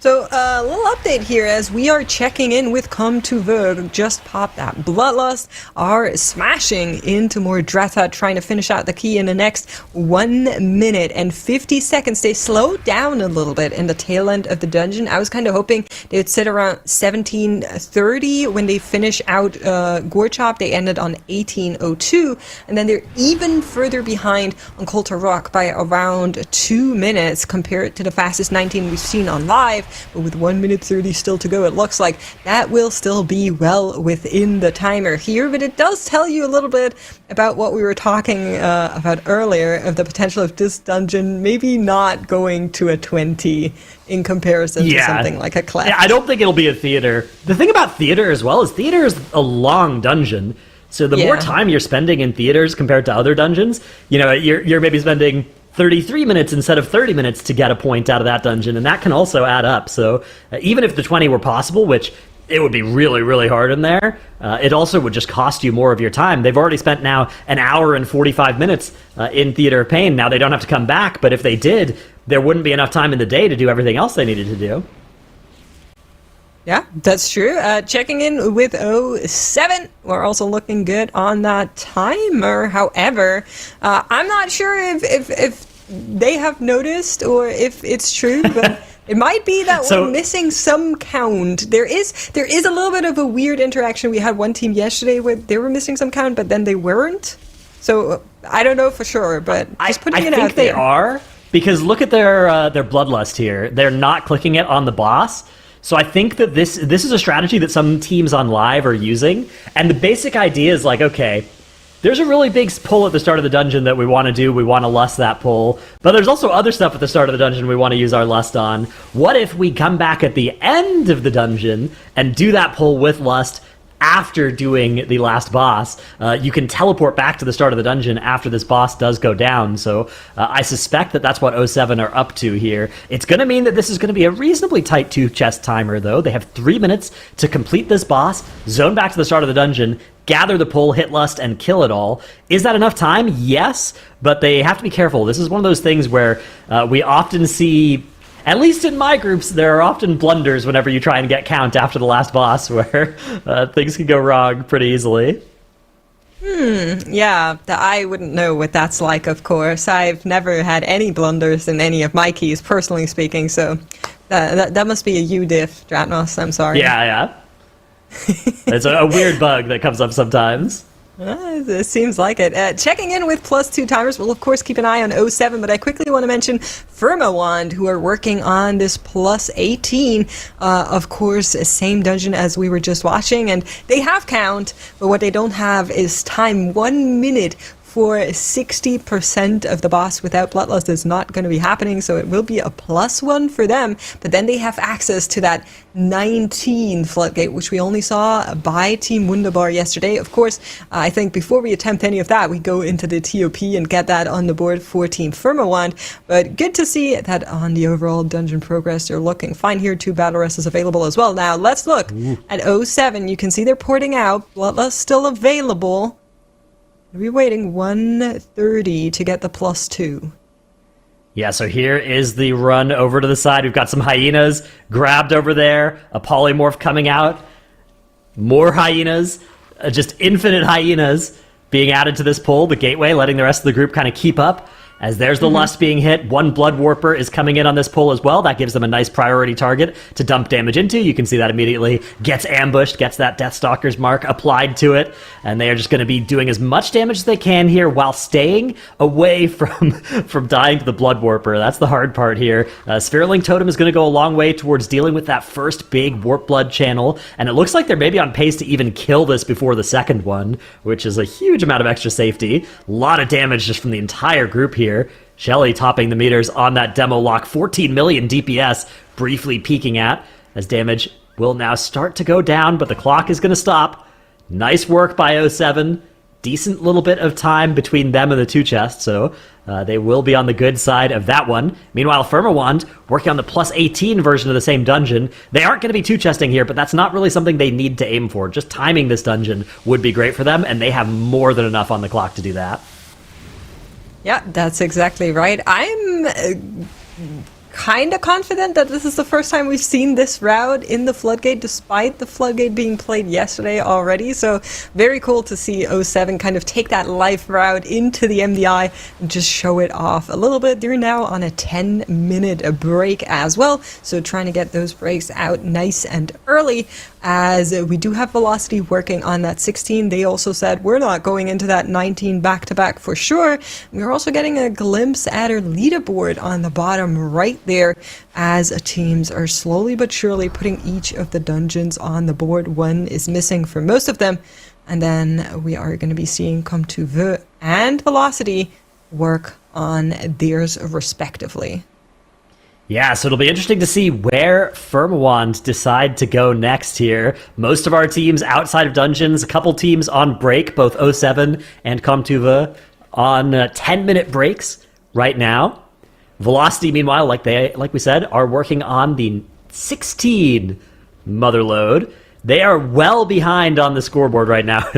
So a little update here as we are checking in with Come to Vogue. Just popped that Bloodlust, are smashing into more Dratha, trying to finish out the key in the next 1 minute and 50 seconds. They slowed down a little bit in the tail end of the dungeon. I was kind of hoping they would sit around 1730 when they finish out Gorechop. They ended on 1802, and then they're even further behind on Coulter Rock by around 2 minutes compared to the fastest 19 we've seen on live. But with 1 minute 30 still to go, it looks like that will still be well within the timer here. But it does tell you a little bit about what we were talking about earlier, of the potential of this dungeon maybe not going to a 20 in comparison to something like a Clef. Yeah, I don't think it'll be a theater. The thing about theater as well is theater is a long dungeon. So the more time you're spending in theaters compared to other dungeons, you know, you're maybe spending 33 minutes instead of 30 minutes to get a point out of that dungeon, and that can also add up. So even if the 20 were possible, which it would be really, really hard in there, it also would just cost you more of your time. They've already spent now an hour and 45 minutes in Theater of Pain. Now they don't have to come back, but if they did, there wouldn't be enough time in the day to do everything else they needed to do. Yeah, that's true. Checking in with 07. We're also looking good on that timer. However, I'm not sure if they have noticed or if it's true, but it might be that we're missing some count. There is a little bit of a weird interaction. We had one team yesterday where they were missing some count, but then they weren't. So I don't know for sure, but just putting it out there. I think they are, because look at their Bloodlust here. They're not clicking it on the boss. So I think that this is a strategy that some teams on live are using, and the basic idea is like, okay, there's a really big pull at the start of the dungeon that we want to do. We want to lust that pull, but there's also other stuff at the start of the dungeon we want to use our lust on. What if we come back at the end of the dungeon and do that pull with lust after doing the last boss? You can teleport back to the start of the dungeon after this boss does go down, so I suspect that that's what 07 are up to here. It's going to mean that this is going to be a reasonably tight 2-chest timer, though. They have 3 minutes to complete this boss, zone back to the start of the dungeon, gather the pull, hit lust, and kill it all. Is that enough time? Yes, but they have to be careful. This is one of those things where we often see, at least in my groups, there are often blunders whenever you try and get count after the last boss, where things can go wrong pretty easily. Yeah, I wouldn't know what that's like, of course. I've never had any blunders in any of my keys, personally speaking, so that must be a you diff, Dratnos, I'm sorry. Yeah. It's a weird bug that comes up sometimes. It seems like it. Checking in with +2 timers, we'll of course keep an eye on 07, but I quickly want to mention Firmawand, who are working on this +18. Of course, same dungeon as we were just watching, and they have count, but what they don't have is time. 1 minute for 60% of the boss without Bloodlust is not going to be happening, so it will be a +1 for them, but then they have access to that 19 floodgate, which we only saw by Team Wunderbar yesterday. Of course, I think before we attempt any of that, we go into the TOP and get that on the board for Team Firmawand, but good to see that on the overall dungeon progress, they're looking fine here. 2 battle rests available as well. Now, let's look at 07. You can see they're porting out. Bloodlust still available. We're waiting 1:30 to get the +2. Yeah, so here is the run over to the side. We've got some hyenas grabbed over there, a polymorph coming out, more hyenas, just infinite hyenas being added to this pull, the gateway, letting the rest of the group kind of keep up. as there's the Lust being hit. One Blood Warper is coming in on this pull as well. That gives them a nice priority target to dump damage into. You can see that immediately. Gets ambushed, gets that Deathstalker's mark applied to it, and they are just going to be doing as much damage as they can here while staying away from dying to the Blood Warper. That's the hard part here. Sphereling Totem is going to go a long way towards dealing with that first big Warp Blood channel, and it looks like they're maybe on pace to even kill this before the second one, which is a huge amount of extra safety. A lot of damage just from the entire group here. Shelly topping the meters on that demo lock. 14 million DPS briefly peaking at, as damage will now start to go down, but the clock is going to stop. Nice work by 07. Decent little bit of time between them and the two chests, so they will be on the good side of that one. Meanwhile, Firmawand working on the plus 18 version of the same dungeon. They aren't going to be two-chesting here, but that's not really something they need to aim for. Just timing this dungeon would be great for them, and they have more than enough on the clock to do that. Yeah, that's exactly right. I'm kind of confident that this is the first time we've seen this route in the Floodgate, despite the Floodgate being played yesterday already. So very cool to see 07 kind of take that life route into the MDI and just show it off a little bit. They're now on a 10-minute break as well, so trying to get those breaks out nice and early, as we do have Velocity working on that 16. They also said we're not going into that 19 back-to-back for sure. We're also getting a glimpse at our leaderboard on the bottom right there, as teams are slowly but surely putting each of the dungeons on the board. One is missing for most of them, and then we are going to be seeing Come to Vœux and Velocity work on theirs respectively. Yeah, so it'll be interesting to see where Firmawand decide to go next here. Most of our teams outside of dungeons, a couple teams on break, both 07 and Come to Vœux on 10-minute breaks right now. Velocity, meanwhile, like we said, are working on the 16 Motherload. They are well behind on the scoreboard right now.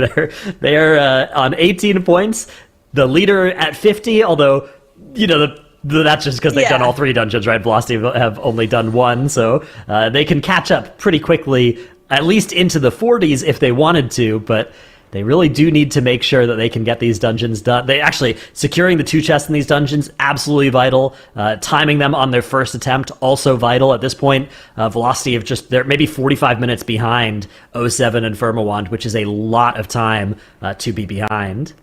They are on 18 points. The leader at 50, although, you know, that's just because they've done all three dungeons, right? Velocity have only done one, so they can catch up pretty quickly, at least into the 40s if they wanted to, but they really do need to make sure that they can get these dungeons done. They actually, securing the two chests in these dungeons, absolutely vital. Timing them on their first attempt, also vital. At this point, Velocity they're maybe 45 minutes behind 07 and Firmawand, which is a lot of time to be behind.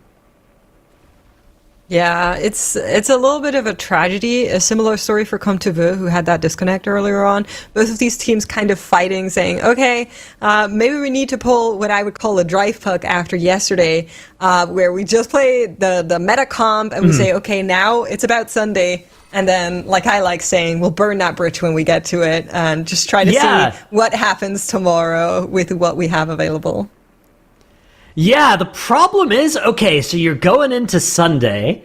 Yeah, it's a little bit of a tragedy. A similar story for Come to Vœux, who had that disconnect earlier on. Both of these teams kind of fighting, saying, okay, maybe we need to pull what I would call a drive puck after yesterday, where we just play the meta comp and we say, okay, now it's about Sunday. And then, like I like saying, we'll burn that bridge when we get to it and just try to see what happens tomorrow with what we have available. Yeah, the problem is, okay, so you're going into Sunday,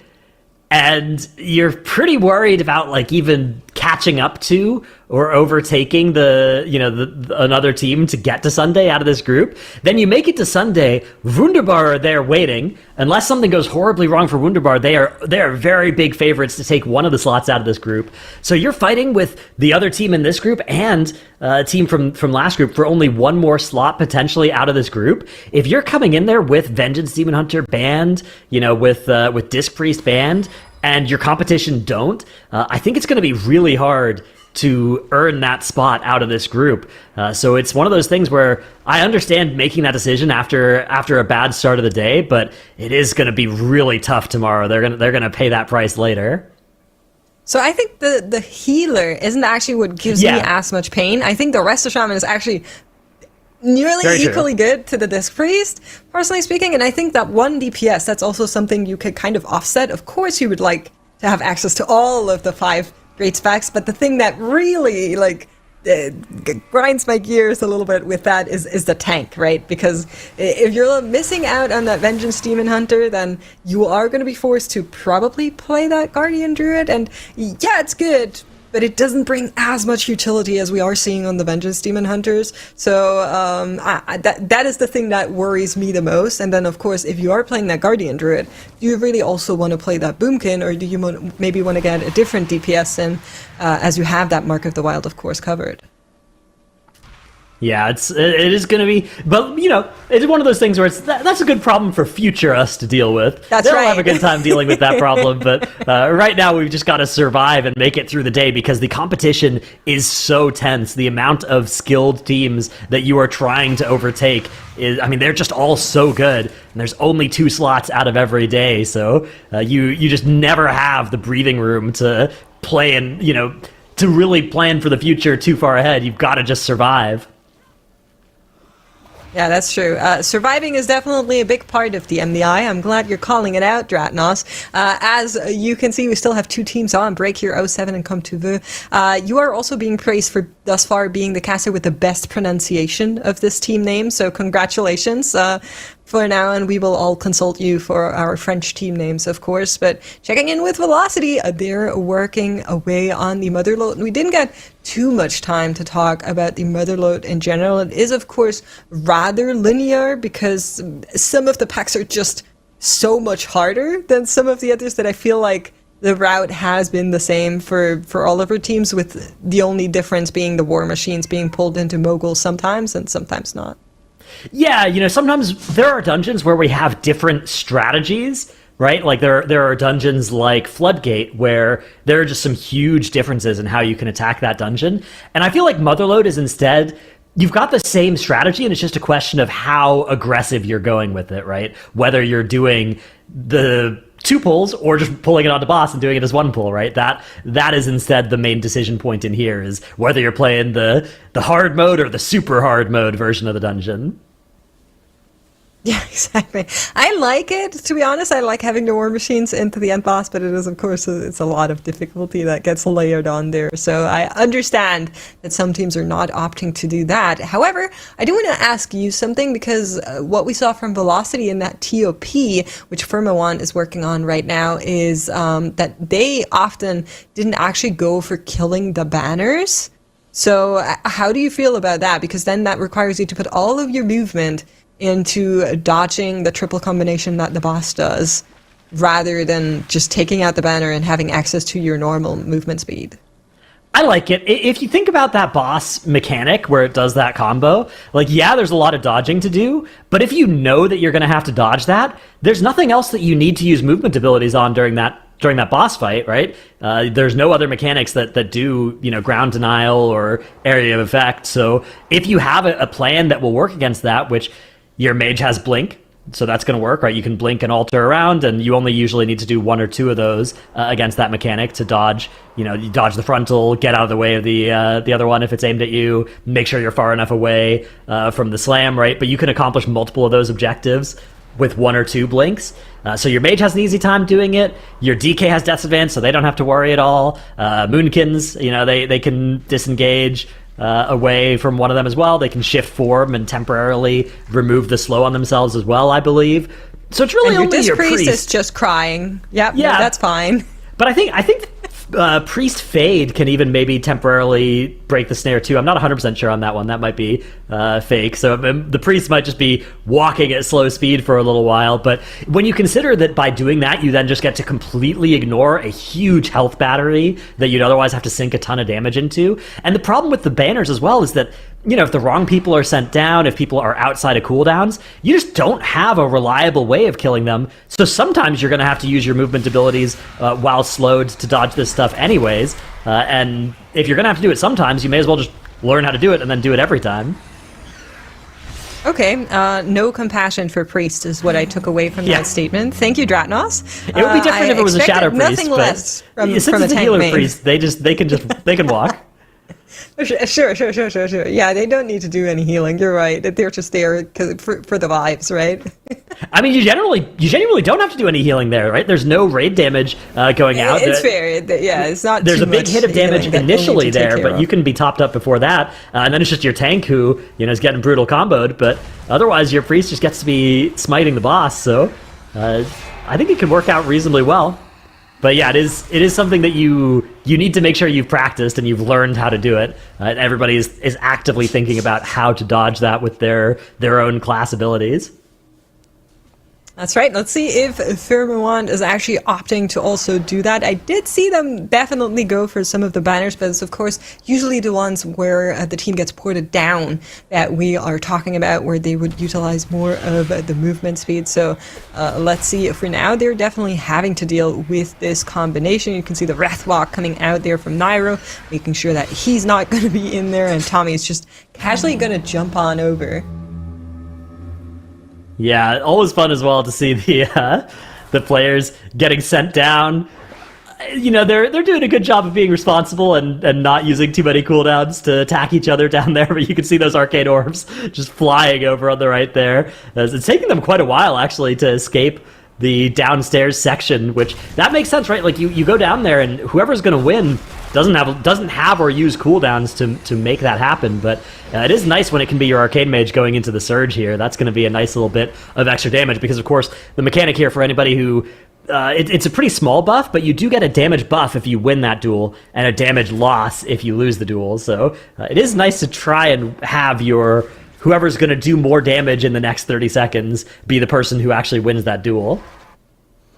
and you're pretty worried about, like, even catching up to or overtaking another team to get to Sunday out of this group. Then you make it to Sunday, Wunderbar are there waiting. Unless something goes horribly wrong for Wunderbar, they are very big favorites to take one of the slots out of this group. So you're fighting with the other team in this group and a team from last group for only one more slot potentially out of this group. If you're coming in there with Vengeance Demon Hunter banned, with Disc Priest banned, and your competition don't, I think it's going to be really hard to earn that spot out of this group. So it's one of those things where I understand making that decision after a bad start of the day, but it is going to be really tough tomorrow. They're going to pay that price later. So I think the healer isn't actually what gives me as much pain. I think the Resto Shaman is actually nearly equally good to the Disc Priest, personally speaking. And I think that 1 DPS, that's also something you could kind of offset. Of course, you would like to have access to all of the 5 great specs, but the thing that really grinds my gears a little bit with that is the tank, right? Because if you're missing out on that Vengeance Demon Hunter, then you are going to be forced to probably play that Guardian Druid, and yeah, it's good, but it doesn't bring as much utility as we are seeing on the Vengeance Demon Hunters. So that is the thing that worries me the most. And then, of course, if you are playing that Guardian Druid, do you really also want to play that Boomkin, or do you maybe want to get a different DPS in, as you have that Mark of the Wild, of course, covered? Yeah, it is going to be, but it's one of those things where that's a good problem for future us to deal with. That's They'll right. have a good time dealing with that problem, but right now we've just got to survive and make it through the day because the competition is so tense. The amount of skilled teams that you are trying to overtake they're just all so good, and there's only 2 slots out of every day, so you just never have the breathing room to play and to really plan for the future too far ahead. You've got to just survive. Yeah, that's true. Surviving is definitely a big part of the MDI. I'm glad you're calling it out, Dratnos. As you can see, we still have 2 teams on, Break Here 07 and Come to Vu. You are also being praised for thus far being the caster with the best pronunciation of this team name, so congratulations. For now, and we will all consult you for our French team names, of course. But checking in with Velocity, they're working away on the Motherload. We didn't get too much time to talk about the Motherload in general. It is, of course, rather linear because some of the packs are just so much harder than some of the others that I feel like the route has been the same for all of our teams, with the only difference being the war machines being pulled into moguls sometimes and sometimes not. Yeah, sometimes there are dungeons where we have different strategies, right? Like there are dungeons like Floodgate where there are just some huge differences in how you can attack that dungeon. And I feel like Motherload is instead, you've got the same strategy and it's just a question of how aggressive you're going with it, right? Whether you're doing the 2 pulls or just pulling it onto boss and doing it as 1 pull, right? That is instead the main decision point in here, is whether you're playing the hard mode or the super hard mode version of the dungeon. Yeah, exactly. I like it, to be honest. I like having the war machines into the end boss, but it is, of course, it's a lot of difficulty that gets layered on there. So I understand that some teams are not opting to do that. However, I do want to ask you something, because what we saw from Velocity in that TOP, which Firma1 is working on right now, is that they often didn't actually go for killing the banners. So how do you feel about that? Because then that requires you to put all of your movement into dodging the triple combination that the boss does, rather than just taking out the banner and having access to your normal movement speed. I like it. If you think about that boss mechanic where it does that combo, there's a lot of dodging to do, but if you know that you're going to have to dodge that, there's nothing else that you need to use movement abilities on during that boss fight, right? There's no other mechanics that do, ground denial or area of effect. So if you have a plan that will work against that, which your mage has blink, so that's going to work, right? You can blink and alter around, and you only usually need to do 1 or 2 of those against that mechanic to dodge. You dodge the frontal, get out of the way of the other one if it's aimed at you, make sure you're far enough away from the slam, right? But you can accomplish multiple of those objectives with 1 or 2 blinks. So your mage has an easy time doing it. Your DK has Death's Advance, so they don't have to worry at all. Moonkins, they can disengage away from one of them as well. They can shift form and temporarily remove the slow on themselves as well, I believe. So it's really and only your priest is just crying. Yep, yeah, no, that's fine. But I think Priest Fade can even maybe temporarily break the snare too. I'm not 100% sure on that one. That might be fake. So the Priest might just be walking at slow speed for a little while. But when you consider that by doing that, you then just get to completely ignore a huge health battery that you'd otherwise have to sink a ton of damage into. And the problem with the banners as well is that, if the wrong people are sent down, if people are outside of cooldowns, you just don't have a reliable way of killing them. So sometimes you're going to have to use your movement abilities while slowed to dodge this stuff anyways. And if you're going to have to do it sometimes, you may as well just learn how to do it and then do it every time. Okay, no compassion for Priest is what I took away from that statement. Thank you, Dratnos. It would be different if it was a Shadow Priest. Nothing less from since a it's a tank healer main. priest, they can walk. Sure. Yeah, they don't need to do any healing. You're right. They're just there for the vibes, right? I mean, you genuinely don't have to do any healing there, right? There's no raid damage going out. It's fair. Yeah, it's not. There's too a big much hit of damage healing initially that you'll need to take there, care but of. you can be topped up before that, and then it's just your tank who is getting brutal comboed. But otherwise, your priest just gets to be smiting the boss. So I think it could work out reasonably well. But yeah, it is something that you need to make sure you've practiced and you've learned how to do it. And everybody is actively thinking about how to dodge that with their own class abilities. That's right. Let's see if Firmawand is actually opting to also do that. I did see them definitely go for some of the banners, but it's of course usually the ones where the team gets ported down that we are talking about, where they would utilize more of the movement speed. So let's see. For now, they're definitely having to deal with this combination. You can see the Wrathwalk coming out there from Nairo, making sure that he's not going to be in there, and Tommy's just casually going to jump on over. Yeah, always fun as well to see the players getting sent down. You know, they're doing a good job of being responsible and not using too many cooldowns to attack each other down there, but you can see those arcane orbs just flying over on the right there. It's taking them quite a while, actually, to escape the downstairs section, which that makes sense, right? Like you go down there and whoever's going to win doesn't have or use cooldowns to make that happen. But it is nice when it can be your arcane mage going into the surge here. That's going to be a nice little bit of extra damage, because of course the mechanic here for anybody who it's a pretty small buff, but you do get a damage buff if you win that duel and a damage loss if you lose the duel. So it is nice to try and have your whoever's going to do more damage in the next 30 seconds be the person who actually wins that duel.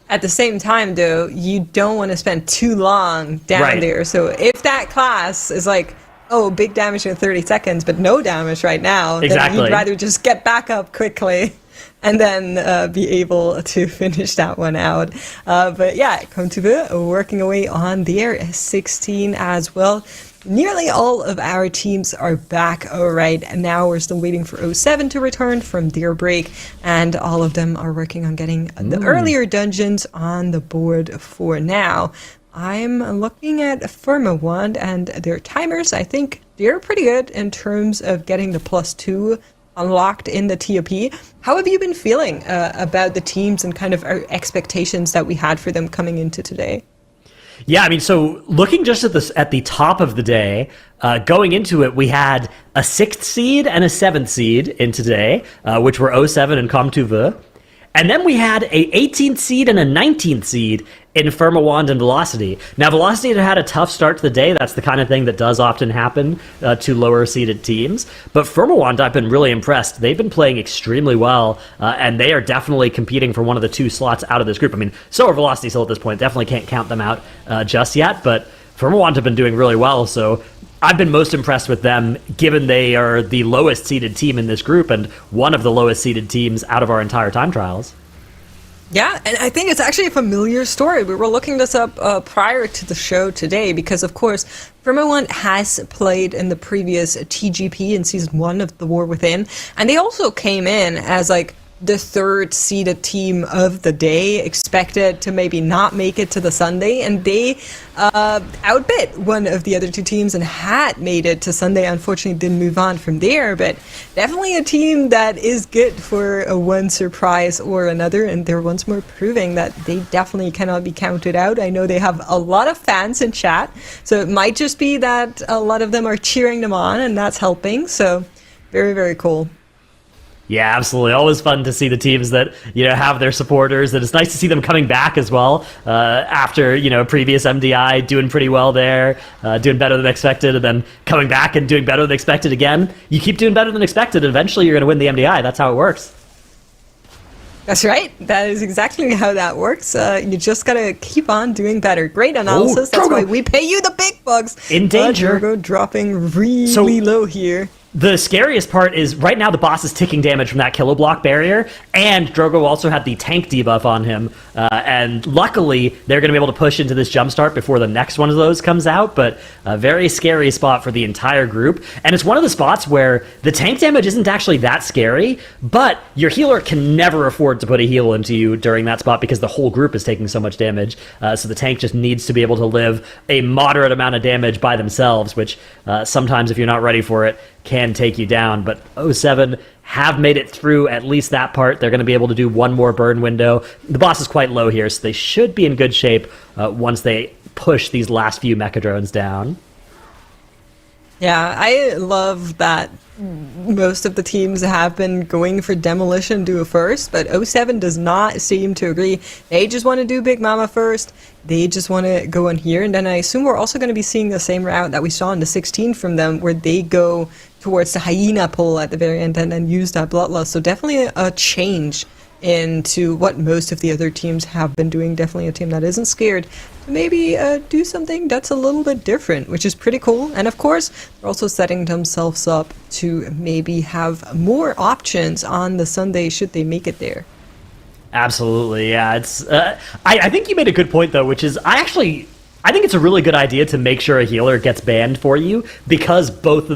At the same time, though, you don't want to spend too long down there. So if that class is like, oh, big damage in 30 seconds, but no damage right now, then you'd rather just get back up quickly and then be able to finish that one out. But yeah, Kontuve working away on their 16 as well. Nearly all of our teams are back right now. We're still waiting for 07 to return from their break, and all of them are working on getting the earlier dungeons on the board for now. I'm looking at Firmawand and their timers. I think they're pretty good in terms of getting the +2 unlocked in the TOP. How have you been feeling about the teams and kind of our expectations that we had for them coming into today? Yeah, I mean, so looking just at the top of the day, going into it, we had a 6th seed and a 7th seed in today, which were 07 and Komtuve. And then we had a 18th seed and a 19th seed in Firmawand and Velocity. Now, Velocity had a tough start to the day. That's the kind of thing that does often happen to lower seeded teams. But Firmawand, I've been really impressed. They've been playing extremely well, and they are definitely competing for one of the 2 slots out of this group. I mean, so are Velocity still at this point. Definitely can't count them out just yet, but Firmawand have been doing really well, so I've been most impressed with them, given they are the lowest seeded team in this group and one of the lowest seeded teams out of our entire time trials. Yeah, and I think it's actually a familiar story. We were looking this up prior to the show today because, of course, Firmawand has played in the previous TGP in Season 1 of The War Within, and they also came in as, like, the 3rd seeded team of the day, expected to maybe not make it to the Sunday, and they outbid one of the other 2 teams and had made it to Sunday. Unfortunately, didn't move on from there, but definitely a team that is good for a one surprise or another, and they're once more proving that they definitely cannot be counted out. I know they have a lot of fans in chat, so it might just be that a lot of them are cheering them on, and that's helping, so very, very cool. Yeah, absolutely. Always fun to see the teams that, have their supporters, and it's nice to see them coming back as well after, previous MDI doing pretty well there, doing better than expected, and then coming back and doing better than expected again. You keep doing better than expected, and eventually you're going to win the MDI. That's how it works. That's right. That is exactly how that works. You just gotta keep on doing better. Great analysis. That's why we pay you the big bucks. In danger. Drogo dropping really low here. The scariest part is right now the boss is taking damage from that kilo block barrier, and Drogo also had the tank debuff on him, and luckily they're going to be able to push into this jumpstart before the next one of those comes out, but a very scary spot for the entire group, and it's one of the spots where the tank damage isn't actually that scary, but your healer can never afford to put a heal into you during that spot because the whole group is taking so much damage, so the tank just needs to be able to live a moderate amount of damage by themselves, which sometimes if you're not ready for it, can take you down. But 07 have made it through at least that part. They're going to be able to do one more burn window. The boss is quite low here, so they should be in good shape once they push these last few mecha drones down. Yeah, I love that most of the teams have been going for Demolition Duo first, but 07 does not seem to agree. They just want to do Big Mama first. They just want to go in here, and then I assume we're also going to be seeing the same route that we saw in the 16 from them, where they go towards the Hyena pull at the very end and then use that Bloodlust. So definitely a change into what most of the other teams have been doing. Definitely a team that isn't scared to maybe do something that's a little bit different, which is pretty cool. And of course, they're also setting themselves up to maybe have more options on the Sunday should they make it there. Absolutely, yeah. It's I think you made a good point though, which is I think it's a really good idea to make sure a healer gets banned for you, because both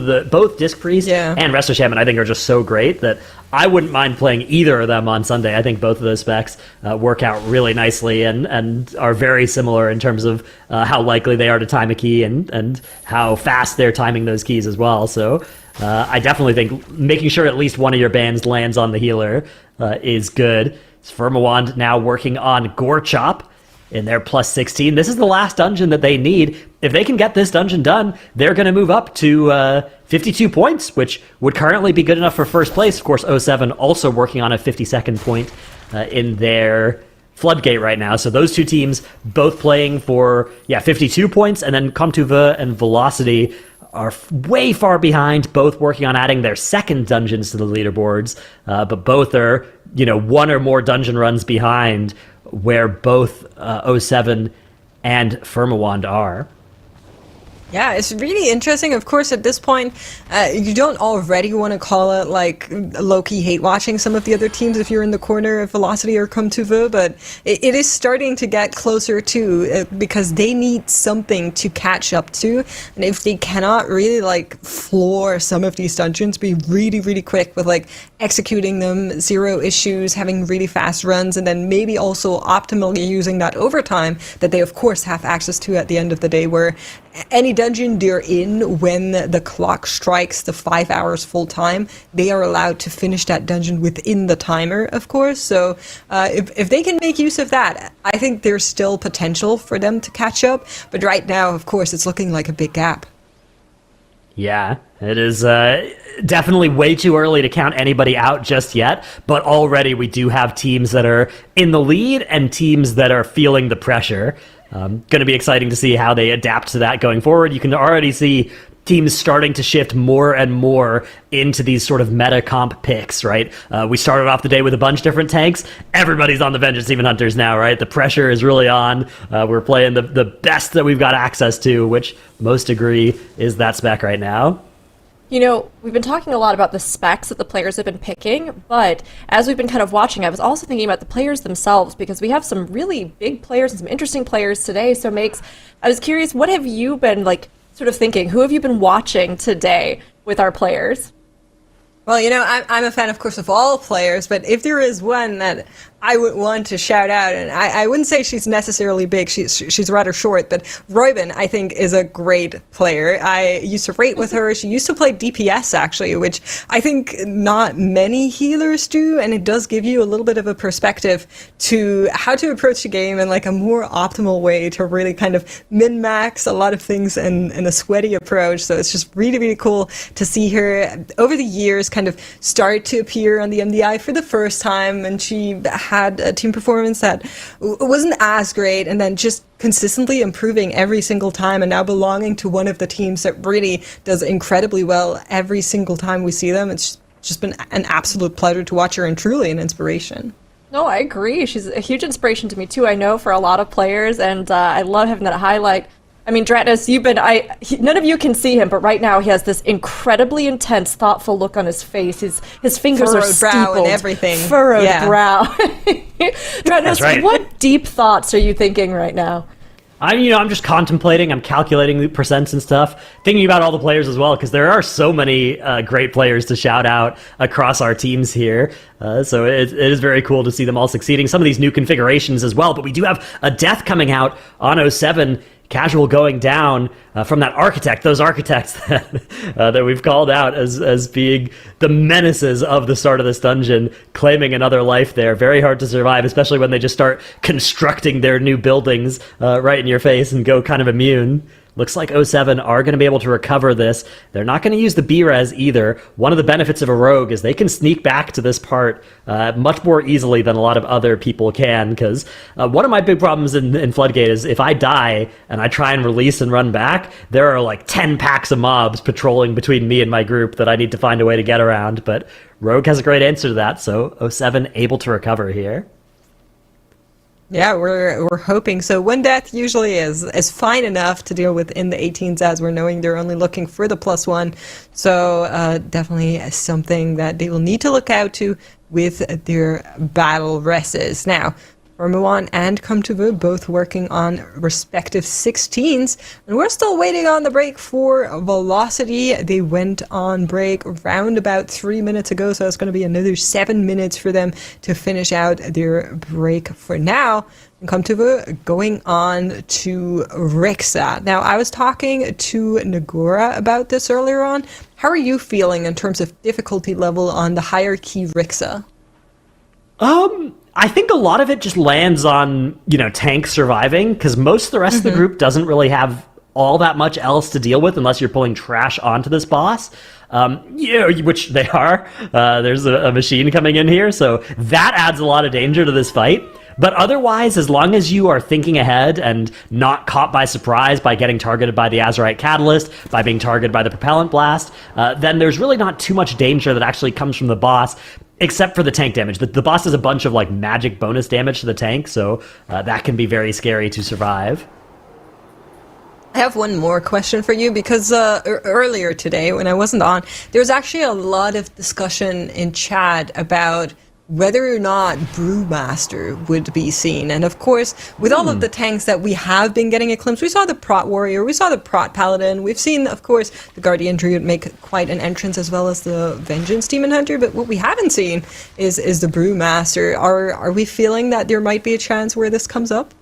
Disc Priest and Resto Shaman I think are just so great that I wouldn't mind playing either of them on Sunday. I think both of those specs work out really nicely and are very similar in terms of how likely they are to time a key and how fast they're timing those keys as well. So I definitely think making sure at least one of your bans lands on the healer is good. Firmawand now working on Gore Chop in their plus 16. This is the last dungeon that they need. If they can get this dungeon done, they're going to move up to 52 points, which would currently be good enough for first place. Of course, 07 also working on a 52nd point in their Floodgate right now. So those two teams both playing for 52 points, and then Comtuva and Velocity are way far behind, both working on adding their second dungeons to the leaderboards, but both are one or more dungeon runs behind where both 07 and Firmawand are. Yeah, it's really interesting. Of course, at this point, you don't already want to call it like low-key hate watching some of the other teams if you're in the corner of Velocity or Comtuva, but it is starting to get closer to because they need something to catch up to, and if they cannot really like floor some of these dungeons, be really, really quick with like executing them, zero issues, having really fast runs, and then maybe also optimally using that overtime that they of course have access to at the end of the day, where any dungeon they're in when the clock strikes the 5 hours full time, they are allowed to finish that dungeon within the timer, of course. So if they can make use of that, I think there's still potential for them to catch up. But right now, of course, it's looking like a big gap. Yeah, it is definitely way too early to count anybody out just yet, but already we do have teams that are in the lead and teams that are feeling the pressure. Going to be exciting to see how they adapt to that going forward. You can already see teams starting to shift more and more into these sort of meta comp picks, right? We started off the day with a bunch of different tanks. Everybody's on the Vengeance Demon Hunters now, right? The pressure is really on. We're playing the best that we've got access to, which most agree is that spec right now. We've been talking a lot about the specs that the players have been picking, but as we've been kind of watching, I was also thinking about the players themselves, because we have some really big players and some interesting players today. So I was curious, what have you been sort of thinking? Who have you been watching today with our players? Well, I'm a fan, of course, of all players, but if there is one that I would want to shout out, and I wouldn't say she's necessarily big, she's rather short, but Roybin, I think, is a great player. I used to rate with her. She used to play DPS, actually, which I think not many healers do, and it does give you a little bit of a perspective to how to approach the game in like a more optimal way to really kind of min-max a lot of things in a sweaty approach. So it's just really, really cool to see her over the years kind of start to appear on the MDI for the first time, and she had a team performance that wasn't as great, and then just consistently improving every single time, and now belonging to one of the teams that really does incredibly well every single time we see them. It's just been an absolute pleasure to watch her, and truly an inspiration. No, I agree. She's a huge inspiration to me too, I know, for a lot of players, and I love having that highlight. I mean, Dratnus, none of you can see him, but right now he has this incredibly intense, thoughtful look on his face. His fingers are steepled. Brow and everything. Furrowed brow. Dratnus, right. What deep thoughts are you thinking right now? I'm just contemplating, I'm calculating the percents and stuff, thinking about all the players as well, because there are so many great players to shout out across our teams here. So it is very cool to see them all succeeding. Some of these new configurations as well, but we do have a death coming out on 07. Casual going down from that architect, those architects that we've called out as being the menaces of the start of this dungeon, claiming another life there. Very hard to survive, especially when they just start constructing their new buildings right in your face and go kind of immune. looks like O7 are going to be able to recover this. They're not going to use the B-res either. One of the benefits of a rogue is they can sneak back to this part much more easily than a lot of other people can, because one of my big problems in Floodgate is if I die and I try and release and run back, there are like 10 packs of mobs patrolling between me and my group that I need to find a way to get around, but Rogue has a great answer to that, so O7 able to recover here. Yeah, we're hoping so. One death usually is fine enough to deal with in the 18s, as we're knowing they're only looking for the +1. So definitely something that they will need to look out to with their battle rests. Now, Formula and Come to Vu both working on respective 16s, and we're still waiting on the break for Velocity. They went on break around about 3 minutes ago, so it's going to be another 7 minutes for them to finish out their break for now. And Come to Vu going on to Rixa. Now, I was talking to Nagora about this earlier on. How are you feeling in terms of difficulty level on the hierarchy Rixa? I think a lot of it just lands on, tank surviving, because most of the rest of the group doesn't really have all that much else to deal with unless you're pulling trash onto this boss, which they are. There's a machine coming in here, so that adds a lot of danger to this fight. But otherwise, as long as you are thinking ahead and not caught by surprise by getting targeted by the Azurite Catalyst, by being targeted by the Propellant Blast, then there's really not too much danger that actually comes from the boss, except for the tank damage. The boss does a bunch of magic bonus damage to the tank, so that can be very scary to survive. I have one more question for you, because earlier today, when I wasn't on, there was actually a lot of discussion in chat about whether or not Brewmaster would be seen. And of course, with all of the tanks that we have been getting a glimpse, we saw the Prot Warrior, we saw the Prot Paladin, we've seen, of course, the Guardian Druid make quite an entrance, as well as the Vengeance Demon Hunter, but what we haven't seen is the Brewmaster. Are we feeling that there might be a chance where this comes up?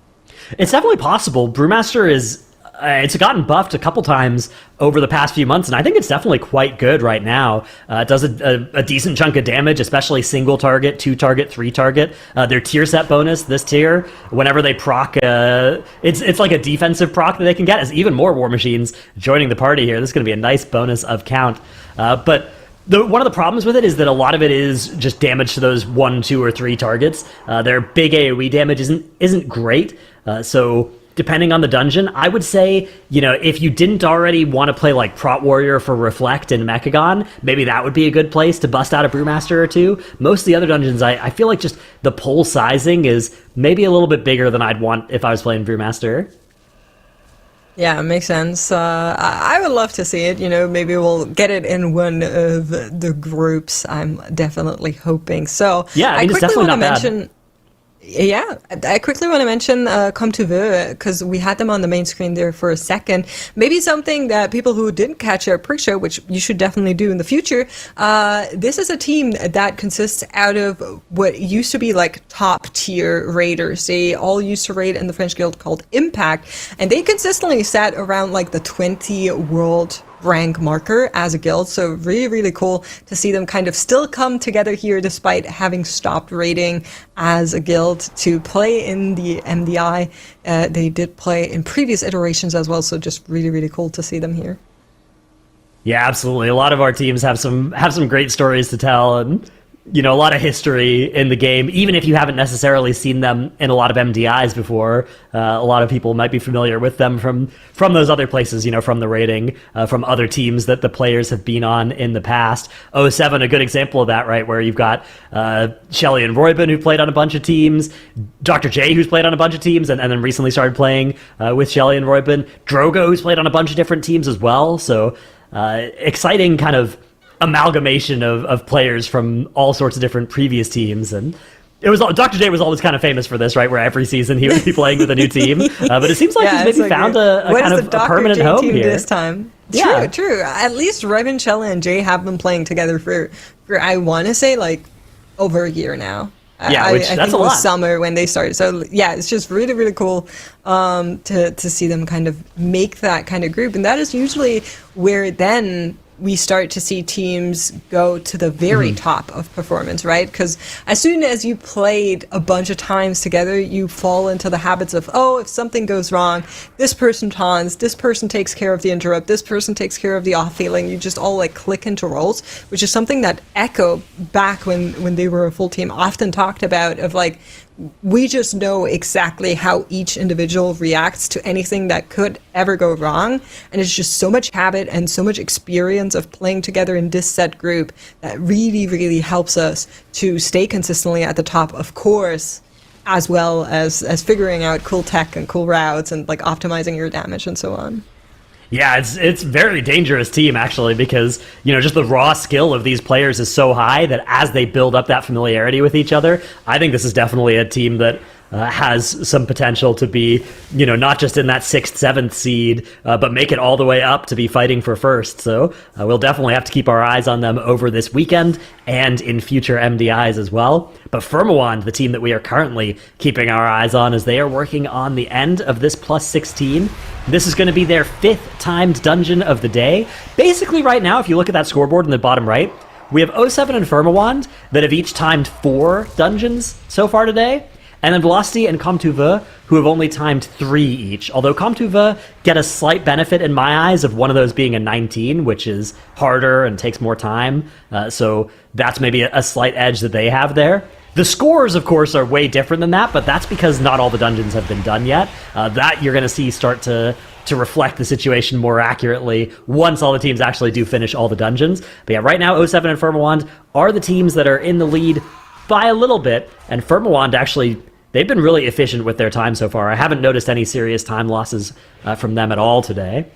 It's definitely possible. Brewmaster is... it's gotten buffed a couple times over the past few months, and I think it's definitely quite good right now. It does a decent chunk of damage, especially single target, 2 target, 3 target. Their tier set bonus, this tier, whenever they proc, it's like a defensive proc that they can get, as even more War Machines joining the party here. This is going to be a nice bonus of count. But one of the problems with it is that a lot of it is just damage to those 1, 2, or 3 targets. Their big AoE damage isn't great, so depending on the dungeon, I would say, if you didn't already want to play Prot Warrior for Reflect and Mechagon, maybe that would be a good place to bust out a Brewmaster or two. Most of the other dungeons, I feel like just the pole sizing is maybe a little bit bigger than I'd want if I was playing Brewmaster. Yeah, it makes sense. I would love to see it. Maybe we'll get it in one of the groups. I'm definitely hoping. So yeah, I mean, it's definitely not bad. Yeah, I quickly want to mention Come to Vu, because we had them on the main screen there for a second. Maybe something that people who didn't catch our pre-show, which you should definitely do in the future, this is a team that consists out of what used to be top tier raiders. They all used to raid in the French guild called Impact, and they consistently sat around the 20 world rank marker as a guild, so really, really cool to see them kind of still come together here despite having stopped raiding as a guild to play in the MDI. They did play in previous iterations as well, so just really, really cool to see them here. Yeah, absolutely. A lot of our teams have some great stories to tell, and a lot of history in the game, even if you haven't necessarily seen them in a lot of MDIs before. A lot of people might be familiar with them from those other places, from the rating, from other teams that the players have been on in the past. 07, a good example of that, right, where you've got Shelly and Roybin, who played on a bunch of teams, Dr. J, who's played on a bunch of teams, and then recently started playing with Shelly and Roybin, Drogo, who's played on a bunch of different teams as well. So exciting kind of amalgamation of players from all sorts of different previous teams. And it was Dr. J was always kind of famous for this, right, where every season he would be playing with a new team, but it seems like he's maybe found a kind of a permanent home here this time. True. At least Robin, Shella, and Jay have been playing together for I want to say over a year now. Yeah, I that's think a lot. It was summer when they started. So yeah, it's just really, really cool to see them kind of make that kind of group. And that is usually where then we start to see teams go to the very top of performance, right? Because as soon as you played a bunch of times together, you fall into the habits of, oh, if something goes wrong, this person taunts, this person takes care of the interrupt, this person takes care of the off feeling. You just all like click into roles, which is something that Echo, back when they were a full team, often talked about, of like, we just know exactly how each individual reacts to anything that could ever go wrong. And it's just so much habit and so much experience of playing together in this set group that really, really helps us to stay consistently at the top, of course, as well as figuring out cool tech and cool routes and like optimizing your damage and so on. Yeah, it's very dangerous team, actually, because, just the raw skill of these players is so high that as they build up that familiarity with each other, I think this is definitely a team that has some potential to be, not just in that 6th, 7th seed, but make it all the way up to be fighting for first. So we'll definitely have to keep our eyes on them over this weekend and in future MDIs as well. But Firmawand, the team that we are currently keeping our eyes on, as they are working on the end of this plus 16. This is going to be their 5th timed dungeon of the day. Basically right now, if you look at that scoreboard in the bottom right, we have 07 and Firmawand that have each timed 4 dungeons so far today. And then Velocity and Comtuve, who have only timed 3 each. Although Comtuve get a slight benefit in my eyes of one of those being a 19, which is harder and takes more time. So that's maybe a slight edge that they have there. The scores, of course, are way different than that, but that's because not all the dungeons have been done yet. That you're going to see start to reflect the situation more accurately once all the teams actually do finish all the dungeons. But yeah, right now, 07 and Firmawand are the teams that are in the lead by a little bit, and Firmawand actually, they've been really efficient with their time so far. I haven't noticed any serious time losses from them at all today.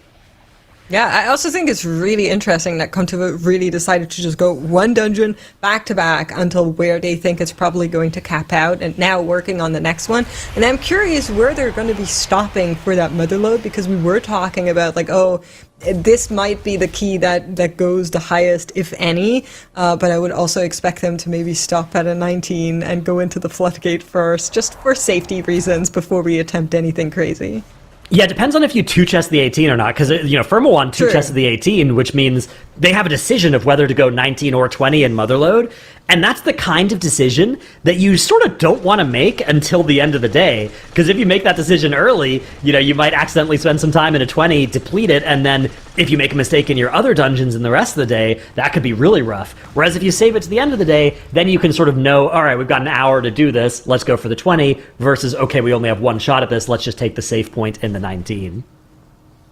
Yeah, I also think it's really interesting that Comtuve really decided to just go one dungeon back to back until where they think it's probably going to cap out, and now working on the next one. And I'm curious where they're going to be stopping for that Motherload, because we were talking about like, oh, this might be the key that goes the highest, if any, but I would also expect them to maybe stop at a 19 and go into the floodgate first, just for safety reasons before we attempt anything crazy. Yeah, it depends on if you two-chest the 18 or not, because, Firmawand two-chested the 18, which means they have a decision of whether to go 19 or 20 in Motherload, and that's the kind of decision that you sort of don't want to make until the end of the day, because if you make that decision early, you might accidentally spend some time in a 20, deplete it, and then if you make a mistake in your other dungeons in the rest of the day, that could be really rough. Whereas if you save it to the end of the day, then you can sort of know, all right, we've got an hour to do this, let's go for the 20, versus, okay, we only have one shot at this, let's just take the safe point in the 19.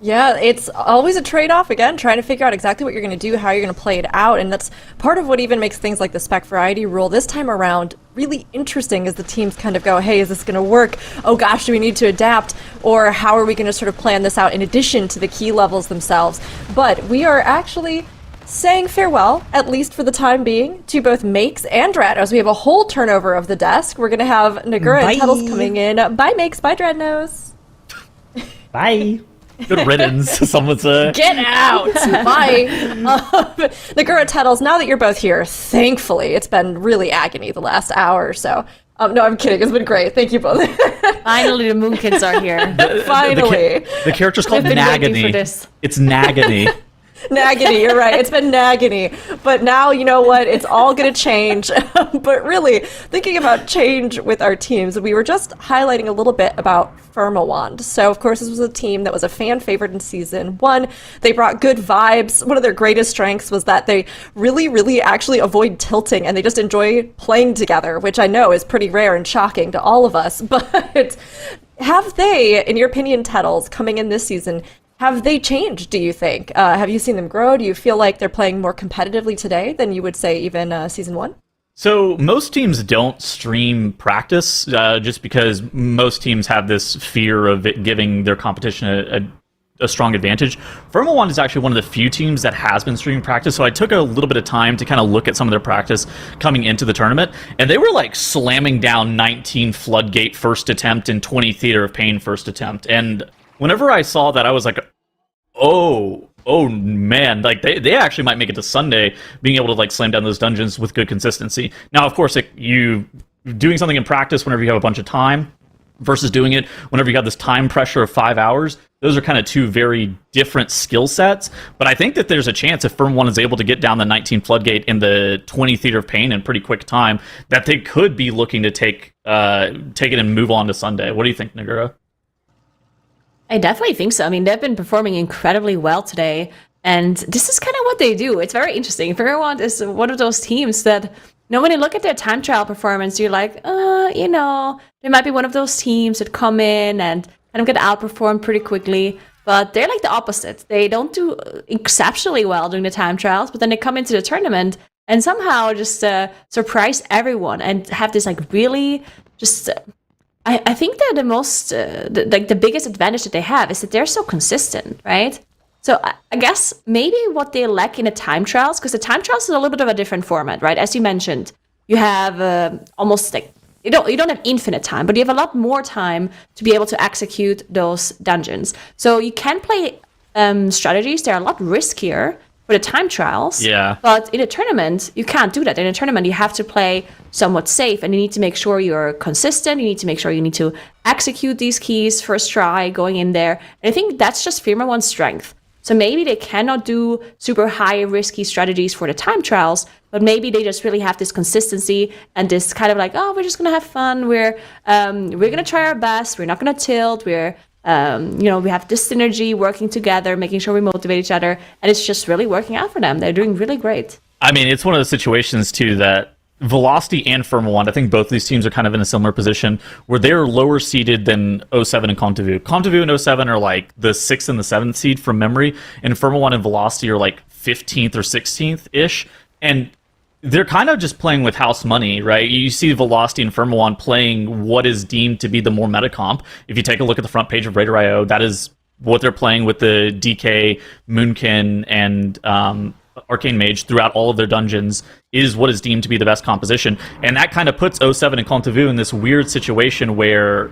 Yeah, it's always a trade-off, again, trying to figure out exactly what you're going to do, how you're going to play it out, and that's part of what even makes things like the Spec variety rule this time around really interesting, as the teams kind of go, hey, is this going to work? Oh gosh, do we need to adapt? Or how are we going to sort of plan this out in addition to the key levels themselves? But we are actually saying farewell, at least for the time being, to both Makes and Dradnos. We have a whole turnover of the desk. We're going to have Nagura and Tuttles coming in. Bye, Makes. Bye, Dradnos. Bye. Good riddance, someone said. Get out! Bye! Nagura, Tuttles, now that you're both here, thankfully, it's been really agony the last hour or so. No, I'm kidding. It's been great. Thank you both. Finally, the Moon Kids are here. Finally. The character's called I've been waiting for Nagany. this. It's Nagany. Nagany, you're right. It's been Nagany. But now, you know what? It's all going to change. But really, thinking about change with our teams, we were just highlighting a little bit about Firmawand. So, of course, this was a team that was a fan favorite in Season 1. They brought good vibes. One of their greatest strengths was that they really, really actually avoid tilting, and they just enjoy playing together, which I know is pretty rare and shocking to all of us. But have they, in your opinion, Tuttles, coming in this season, have they changed, do you think? Have you seen them grow? Do you feel like they're playing more competitively today than you would say even Season 1? So most teams don't stream practice just because most teams have this fear of it giving their competition a strong advantage. Firmawand is actually one of the few teams that has been streaming practice, so I took a little bit of time to kind of look at some of their practice coming into the tournament, and they were like slamming down 19 Floodgate first attempt and 20 Theater of Pain first attempt, and whenever I saw that, I was like, oh man, like they actually might make it to Sunday being able to like slam down those dungeons with good consistency. Now, of course, you doing something in practice whenever you have a bunch of time versus doing it whenever you got this time pressure of 5 hours. Those are kind of two very different skill sets. But I think that there's a chance if Firm 1 is able to get down the 19 Floodgate in the 20 Theater of Pain in pretty quick time, that they could be looking to take it and move on to Sunday. What do you think, Nagura? I definitely think so. I mean, they've been performing incredibly well today, and this is kind of what they do. It's very interesting. Firm 1 is one of those teams that, when you look at their time trial performance, you're like, they might be one of those teams that come in and kind of get outperformed pretty quickly. But they're like the opposite. They don't do exceptionally well during the time trials, but then they come into the tournament and somehow just surprise everyone and have this like really just... I think that the most, the biggest advantage that they have is that they're so consistent, right? So I guess maybe what they lack in the time trials, because the time trials is a little bit of a different format, right? As you mentioned, you have almost like, you don't have infinite time, but you have a lot more time to be able to execute those dungeons. So you can play strategies that are a lot riskier for the time trials. Yeah. But in a tournament, you can't do that. In a tournament, you have to play somewhat safe, and you need to make sure you're consistent. You need to make sure you need to execute these keys first try, going in there. And I think that's just Firma 1's strength. So maybe they cannot do super high risky strategies for the time trials, but maybe they just really have this consistency and this kind of like, oh, we're just gonna have fun. We're gonna try our best. We're not gonna tilt. We're we have this synergy working together, making sure we motivate each other, and it's just really working out for them. They're doing really great. I mean, it's one of those situations too that Velocity and Firma 1, I think both of these teams are kind of in a similar position where they're lower seeded than 07 and Contavu. Contavu and 07 are like the 6th and the 7th seed from memory, and Firma 1 and Velocity are like 15th or 16th-ish, and they're kind of just playing with house money, right? You see Velocity and Firma 1 playing what is deemed to be the more meta comp. If you take a look at the front page of Raider.io, that is what they're playing with the DK, Moonkin, and Arcane Mage throughout all of their dungeons is what is deemed to be the best composition. And that kind of puts 07 and Contavu in this weird situation where,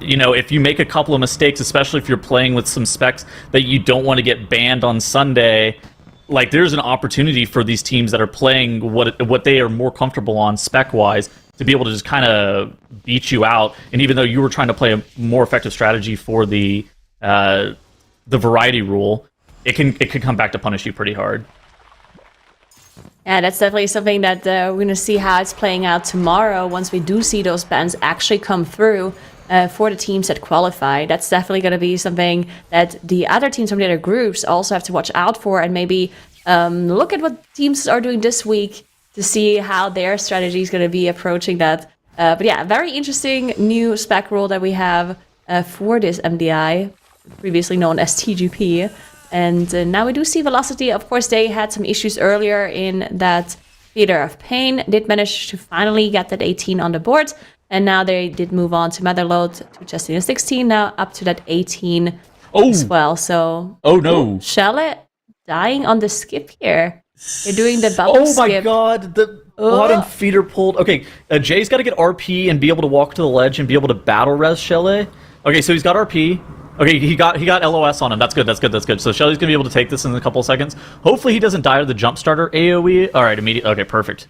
if you make a couple of mistakes, especially if you're playing with some specs that you don't want to get banned on Sunday, like there's an opportunity for these teams that are playing what they are more comfortable on spec-wise to be able to just kind of beat you out. And even though you were trying to play a more effective strategy for the variety rule, it could come back to punish you pretty hard. Yeah, that's definitely something that we're going to see how it's playing out tomorrow once we do see those bans actually come through for the teams that qualify. That's definitely going to be something that the other teams from the other groups also have to watch out for, and maybe look at what teams are doing this week to see how their strategy is going to be approaching that. But yeah, very interesting new spec rule that we have for this MDI, previously known as TGP. And now we do see Velocity. Of course, they had some issues earlier in that Theater of Pain. Did manage to finally get that 18 on the board. And now they did move on to Motherload to just in a 16, now up to that 18 as well. So, oh no, Shelle dying on the skip here. They're doing the bubble skip. Oh my god, the bottom feeder pulled. Okay, Jay's got to get RP and be able to walk to the ledge and be able to battle res Shelle. Okay, so he's got RP. Okay, he got LOS on him. That's good. So Shelly's gonna be able to take this in a couple of seconds. Hopefully he doesn't die to the jump starter AoE. All right, immediate. Okay, perfect.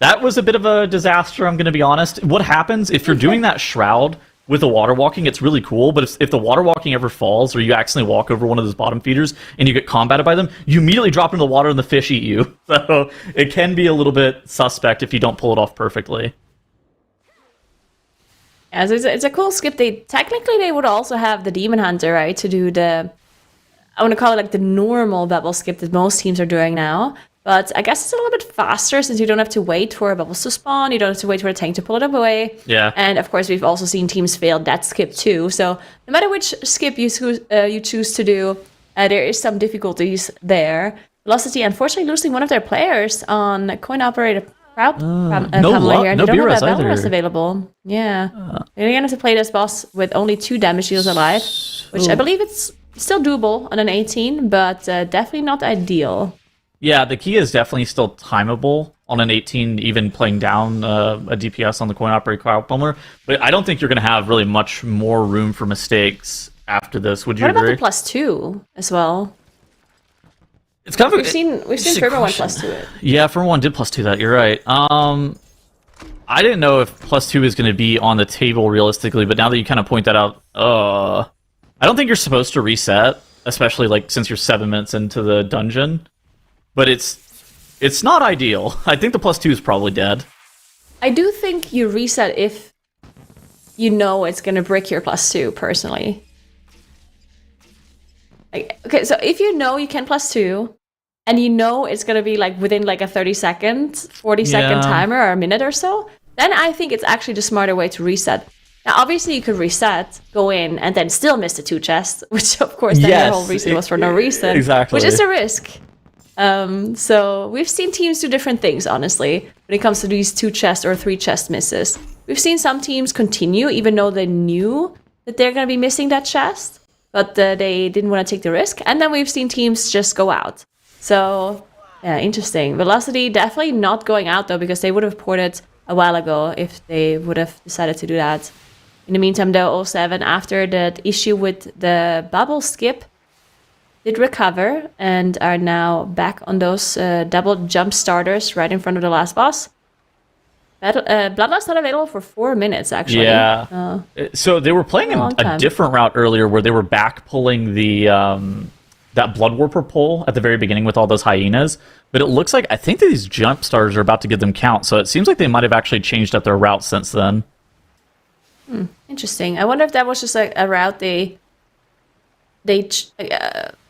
That was a bit of a disaster, I'm gonna be honest. What happens if you're doing that shroud with the water walking? It's really cool, but if the water walking ever falls, or you accidentally walk over one of those bottom feeders and you get combated by them, you immediately drop into the water and the fish eat you. So it can be a little bit suspect if you don't pull it off perfectly. Yeah, so it's a cool skip. Technically they would also have the Demon Hunter, right, to do the, I want to call it like the normal bubble skip that most teams are doing now. But I guess it's a little bit faster since you don't have to wait for bubbles to spawn. You don't have to wait for a tank to pull it away. Yeah. And of course, we've also seen teams fail that skip too. So no matter which skip you choose to do, there is some difficulties there. Velocity, unfortunately, losing one of their players on coin operator. No here. no they don't BRS have that either. BRS available. Yeah. They're going to have to play this boss with only 2 damage deals alive, which I believe it's still doable on an 18, but definitely not ideal. Yeah, the key is definitely still timeable on an 18, even playing down a DPS on the coin operator crowd pummeler. But I don't think you're going to have really much more room for mistakes after this. Would you agree? What about the +2 as well? It's kind of We've seen Firma 1 +2 it. Yeah, Firma 1 did +2 that. You're right. I didn't know if +2 is going to be on the table realistically, but now that you kind of point that out, I don't think you're supposed to reset, especially like since you're 7 minutes into the dungeon. But it's not ideal. I think the +2 is probably dead. I do think you reset if you know it's going to brick your +2, personally. Okay, so if you know you can +2, and you know it's going to be like within like a 30-second, 40-second timer or a minute or so, then I think it's actually the smarter way to reset. Now, obviously, you could reset, go in, and then still miss the 2 chests, which, of course, then your whole reason was for no reason. Exactly. Which is a risk. So we've seen teams do different things, honestly, when it comes to these 2 chest or 3 chest misses. We've seen some teams continue, even though they knew that they're going to be missing that chest, but they didn't want to take the risk. And then we've seen teams just go out. So, yeah, interesting. Velocity definitely not going out, though, because they would have ported a while ago if they would have decided to do that. In the meantime, though, 07, after that issue with the bubble skip, did recover and are now back on those double jump starters right in front of the last boss. Bloodlust not available for 4 minutes, actually. Yeah. So they were playing a different route earlier where they were back pulling the that Blood Warper pull at the very beginning with all those hyenas. But it looks like, I think that these jump starters are about to give them count. So it seems like they might have actually changed up their route since then. Interesting. I wonder if that was just like a route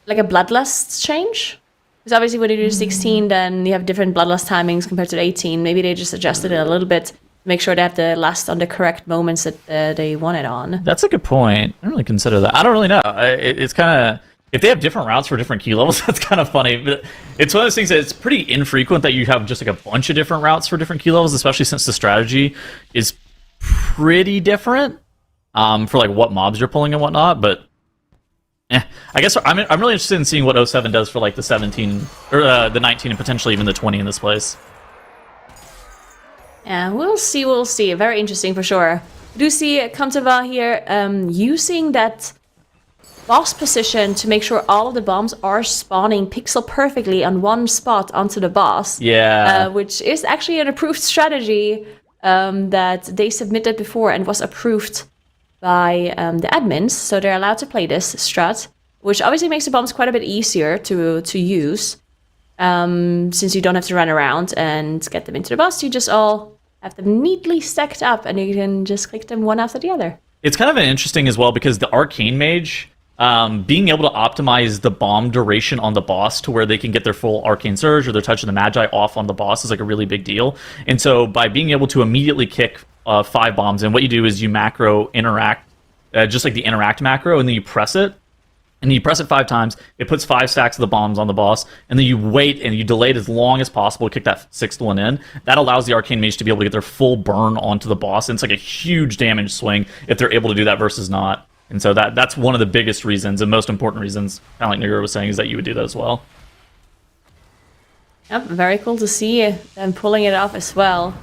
like a Bloodlust change? Because obviously when you do 16, then you have different Bloodlust timings compared to the 18. Maybe they just adjusted it a little bit to make sure they have the last on the correct moments that they want it on. That's a good point. I don't really consider that. I don't really know. It's kind of... If they have different routes for different key levels, that's kind of funny. But it's one of those things that it's pretty infrequent that you have just like a bunch of different routes for different key levels, especially since the strategy is pretty different for like what mobs you're pulling and whatnot. But I guess I'm really interested in seeing what 07 does for like the 17 or the 19 and potentially even the 20 in this place. Yeah, we'll see. Very interesting for sure. We do see Kamtava here using that boss position to make sure all of the bombs are spawning pixel perfectly on one spot onto the boss. Yeah. Which is actually an approved strategy that they submitted before and was approved by the admins. So they're allowed to play this strat, which obviously makes the bombs quite a bit easier to use. Since you don't have to run around and get them into the boss, you just all have them neatly stacked up and you can just click them one after the other. It's kind of interesting as well because the Arcane Mage, being able to optimize the bomb duration on the boss to where they can get their full Arcane Surge or their Touch of the Magi off on the boss is like a really big deal. And so by being able to immediately kick 5 bombs, and what you do is you macro interact, just like the interact macro, and then you press it. And you press it 5 times, it puts 5 stacks of the bombs on the boss, and then you wait and you delay it as long as possible to kick that 6th one in. That allows the Arcane Mage to be able to get their full burn onto the boss, and it's like a huge damage swing if they're able to do that versus not. And so that's one of the biggest reasons and most important reasons, kind of like Nigura was saying, is that you would do that as well. Yep, very cool to see them pulling it off as well.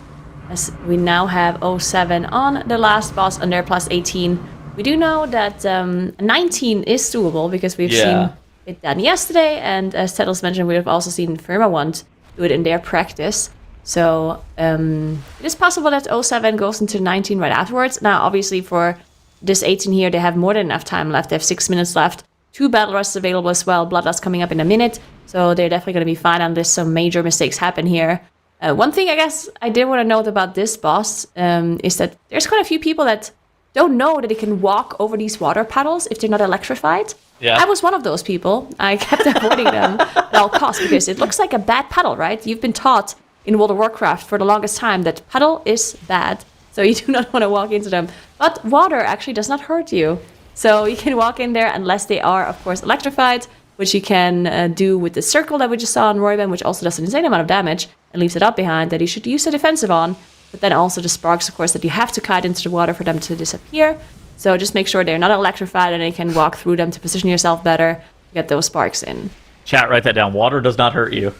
As we now have 07 on the last boss on their plus 18. We do know that 19 is doable because we've seen it done yesterday, and as Tettles mentioned, we have also seen Firmawand do it in their practice. So it is possible that 07 goes into 19 right afterwards. Now, obviously, for this 18 here, they have more than enough time left. They have 6 minutes left. 2 battle rushes available as well. Bloodlust coming up in a minute, so they're definitely going to be fine unless some major mistakes happen here. One thing I guess I did want to note about this boss is that there's quite a few people that don't know that they can walk over these water puddles if they're not electrified. Yeah. I was one of those people. I kept avoiding them at all costs because it looks like a bad puddle, right? You've been taught in World of Warcraft for the longest time that puddle is bad, so you do not want to walk into them. But water actually does not hurt you. So you can walk in there unless they are, of course, electrified, which you can do with the circle that we just saw on Royban, which also does an insane amount of damage and leaves it up behind that you should use the defensive on. But then also the sparks, of course, that you have to kite into the water for them to disappear. So just make sure they're not electrified and you can walk through them to position yourself better to get those sparks in. Chat, write that down. Water does not hurt you.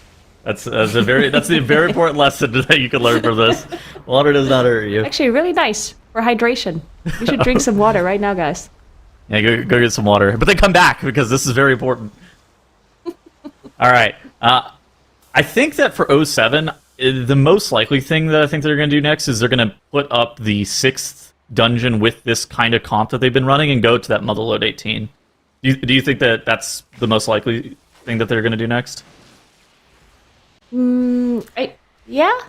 That's the very important lesson that you can learn from this. Water does not hurt you. Actually, really nice for hydration. You should drink some water right now, guys. Yeah, go get some water. But then come back, because this is very important. All right. I think that for 07, the most likely thing that I think they're going to do next is they're going to put up the 6th dungeon with this kind of comp that they've been running and go to that Motherload 18. Do you think that that's the most likely thing that they're going to do next? Yeah.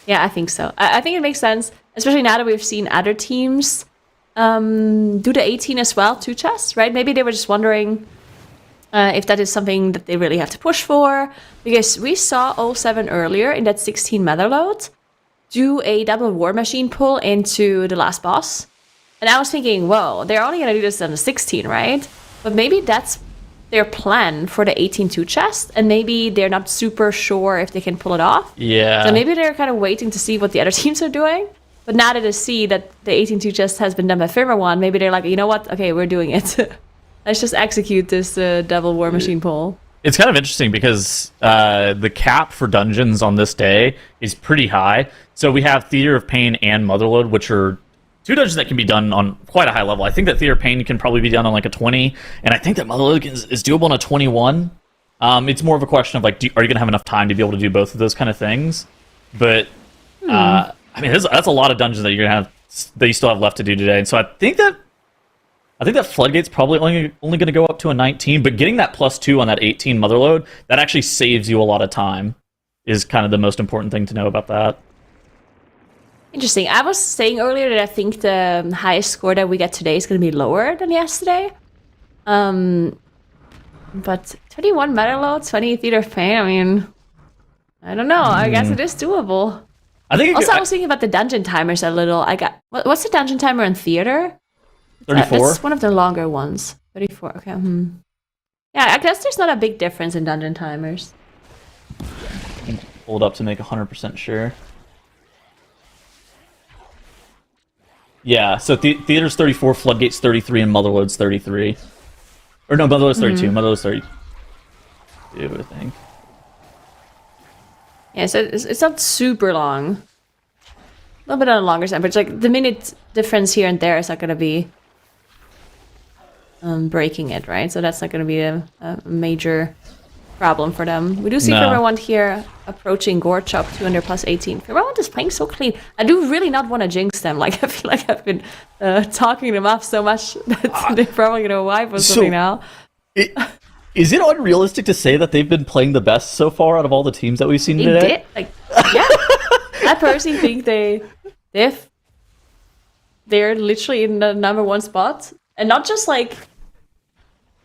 Yeah, I think so. I think it makes sense, especially now that we've seen other teams do the 18 as well, 2 chests, right? Maybe they were just wondering if that is something that they really have to push for, because we saw 07 earlier in that 16 Motherload do a double war machine pull into the last boss. And I was thinking, whoa, they're only going to do this on the 16, right? But maybe that's their plan for the 18-2 chest, and maybe they're not super sure if they can pull it off. Yeah. So maybe they're kind of waiting to see what the other teams are doing. But now that they see that the 18-2 chest has been done by Firma 1, maybe they're like, you know what? Okay, we're doing it. Let's just execute this double war machine pull. It's kind of interesting because the cap for dungeons on this day is pretty high. So we have Theater of Pain and Motherload, which are 2 dungeons that can be done on quite a high level. I think that Theater of Pain can probably be done on like a 20, and I think that Motherload is doable on a 21. It's more of a question of like, are you going to have enough time to be able to do both of those kind of things? But I mean, that's a lot of dungeons that you're going to have that you still have left to do today. And so I think that Floodgate's probably only going to go up to a 19, but getting that +2 on that 18 Motherload, that actually saves you a lot of time, is kind of the most important thing to know about that. Interesting. I was saying earlier that I think the highest score that we get today is going to be lower than yesterday. But 21 Motherload, 20 Theater of Pain, I mean, I don't know. I guess it is doable. I think I was thinking about the dungeon timers a little. What's the dungeon timer in Theater? 34. That's one of the longer ones. 34, okay. Yeah, I guess there's not a big difference in dungeon timers. Hold up to make 100% sure. Yeah, so Theater's 34, Floodgate's 33, and Motherload's 33. Or no, Motherload's 32. Motherload's 32, I think. Yeah, so it's not super long. A little bit on the longer side, but it's like the minute difference here and there is not going to be breaking it, right? So that's not going to be a major problem for them. We do see Firma 1 here approaching Gore Chop 200 plus 18. Firma 1 is playing so clean. I do really not want to jinx them. Like, I feel like I've been talking them up so much that they're probably going to wipe or something now. Is it unrealistic to say that they've been playing the best so far out of all the teams that we've seen today? Did? Like, yeah. I personally think they're literally in the number 1 spot. And not just like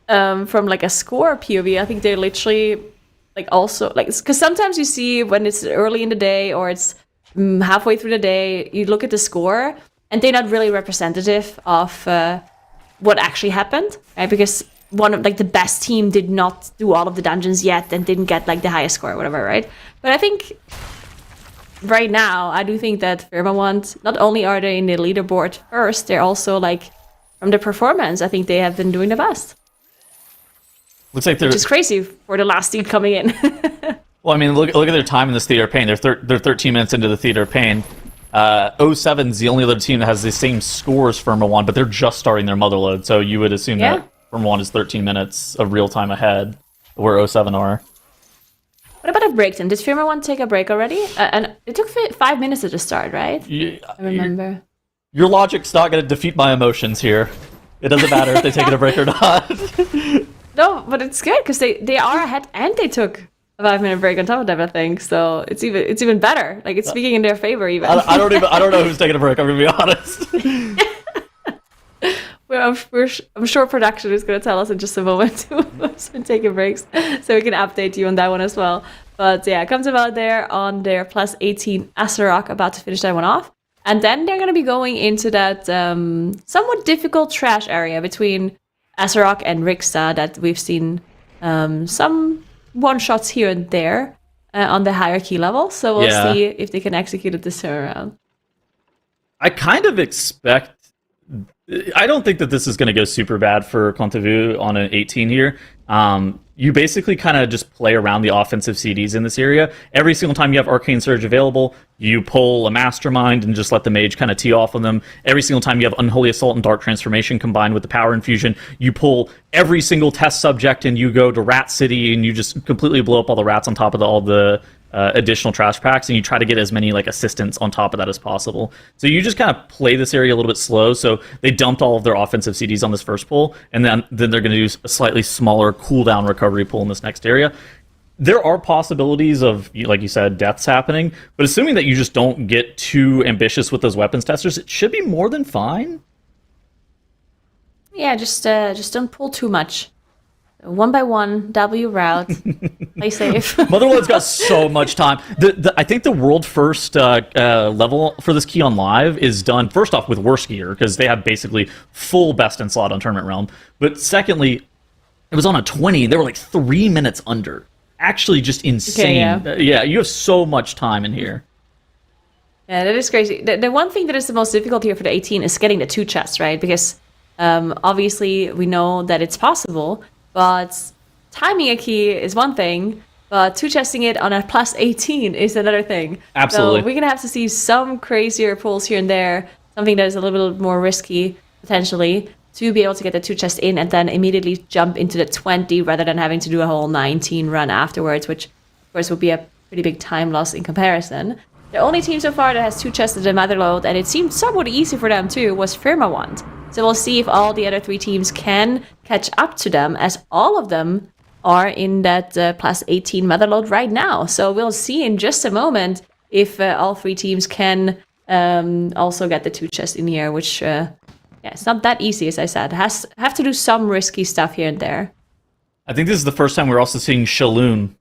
from like a score POV. I think they're literally like also like, because sometimes you see when it's early in the day or it's halfway through the day, you look at the score and they're not really representative of what actually happened, right? Because one of like the best team did not do all of the dungeons yet and didn't get like the highest score or whatever, right? But I think right now, I do think that Firma 1, not only are they in the leaderboard first, they're also like, from the performance, I think they have been doing the best. Looks like they're... Which is crazy for the last seed coming in. Well, I mean, look at their time in this Theater of Pain. They're 13 minutes into the Theater of Pain. 07's the only other team that has the same score as Firma 1, but they're just starting their Motherload, so you would assume that Firma 1 is 13 minutes of real time ahead, where 07 are. What about a break then? Did Firma 1 take a break already? And it took 5 minutes at the start, right? I remember. Your logic's not going to defeat my emotions here. It doesn't matter if they take a break or not. No, but it's good because they are ahead and they took a 5-minute break on top of that, I think. So it's even better. Like, it's speaking in their favor even. I don't know who's taking a break. I'm gonna be honest. Well, I'm sure production is going to tell us in just a moment who's been taking breaks, so we can update you on that one as well. But yeah, comes about there on their plus 18 Azeroth, about to finish that one off. And then they're going to be going into that somewhat difficult trash area between Azeroth and Rixta that we've seen some one-shots here and there on the higher key level. So we'll see if they can execute it this time around. I kind of expect... I don't think that this is going to go super bad for Contevu on an 18 here. You basically kind of just play around the offensive CDs in this area. Every single time you have Arcane Surge available, you pull a Mastermind and just let the Mage kind of tee off on them. Every single time you have Unholy Assault and Dark Transformation combined with the Power Infusion, you pull every single test subject and you go to Rat City and you just completely blow up all the rats on top of all the additional trash packs, and you try to get as many like assistants on top of that as possible. So you just kind of play this area a little bit slow. So they dumped all of their offensive CDs on this first pull, and then they're going to do a slightly smaller cooldown recovery pull in this next area. There are possibilities of, like you said, deaths happening, but assuming that you just don't get too ambitious with those weapons testers, it should be more than fine. Yeah, just don't pull too much. One by one, W route. Play safe. Motherload's got so much time. I think the world first level for this key on live is done first off with worse gear because they have basically full best in slot on Tournament Realm. But secondly, it was on a 20. They were like 3 minutes under. Actually, just insane. Okay, yeah, you have so much time in here. Yeah, that is crazy. The one thing that is the most difficult here for the 18 is getting the 2 chests, right? Because obviously we know that it's possible. But timing a key is one thing, but 2-chesting it on a plus 18 is another thing. Absolutely. So we're going to have to see some crazier pulls here and there, something that is a little bit more risky, potentially, to be able to get the 2-chest in and then immediately jump into the 20 rather than having to do a whole 19 run afterwards, which, of course, would be a pretty big time loss in comparison. The only team so far that has 2 chests at the Motherload, and it seemed somewhat easy for them too, was Firmawand. So we'll see if all the other 3 teams can catch up to them, as all of them are in that plus 18 Motherload right now. So we'll see in just a moment if all 3 teams can also get the 2 chests in here, which, it's not that easy, as I said. Have to do some risky stuff here and there. I think this is the first time we're also seeing Shaloon.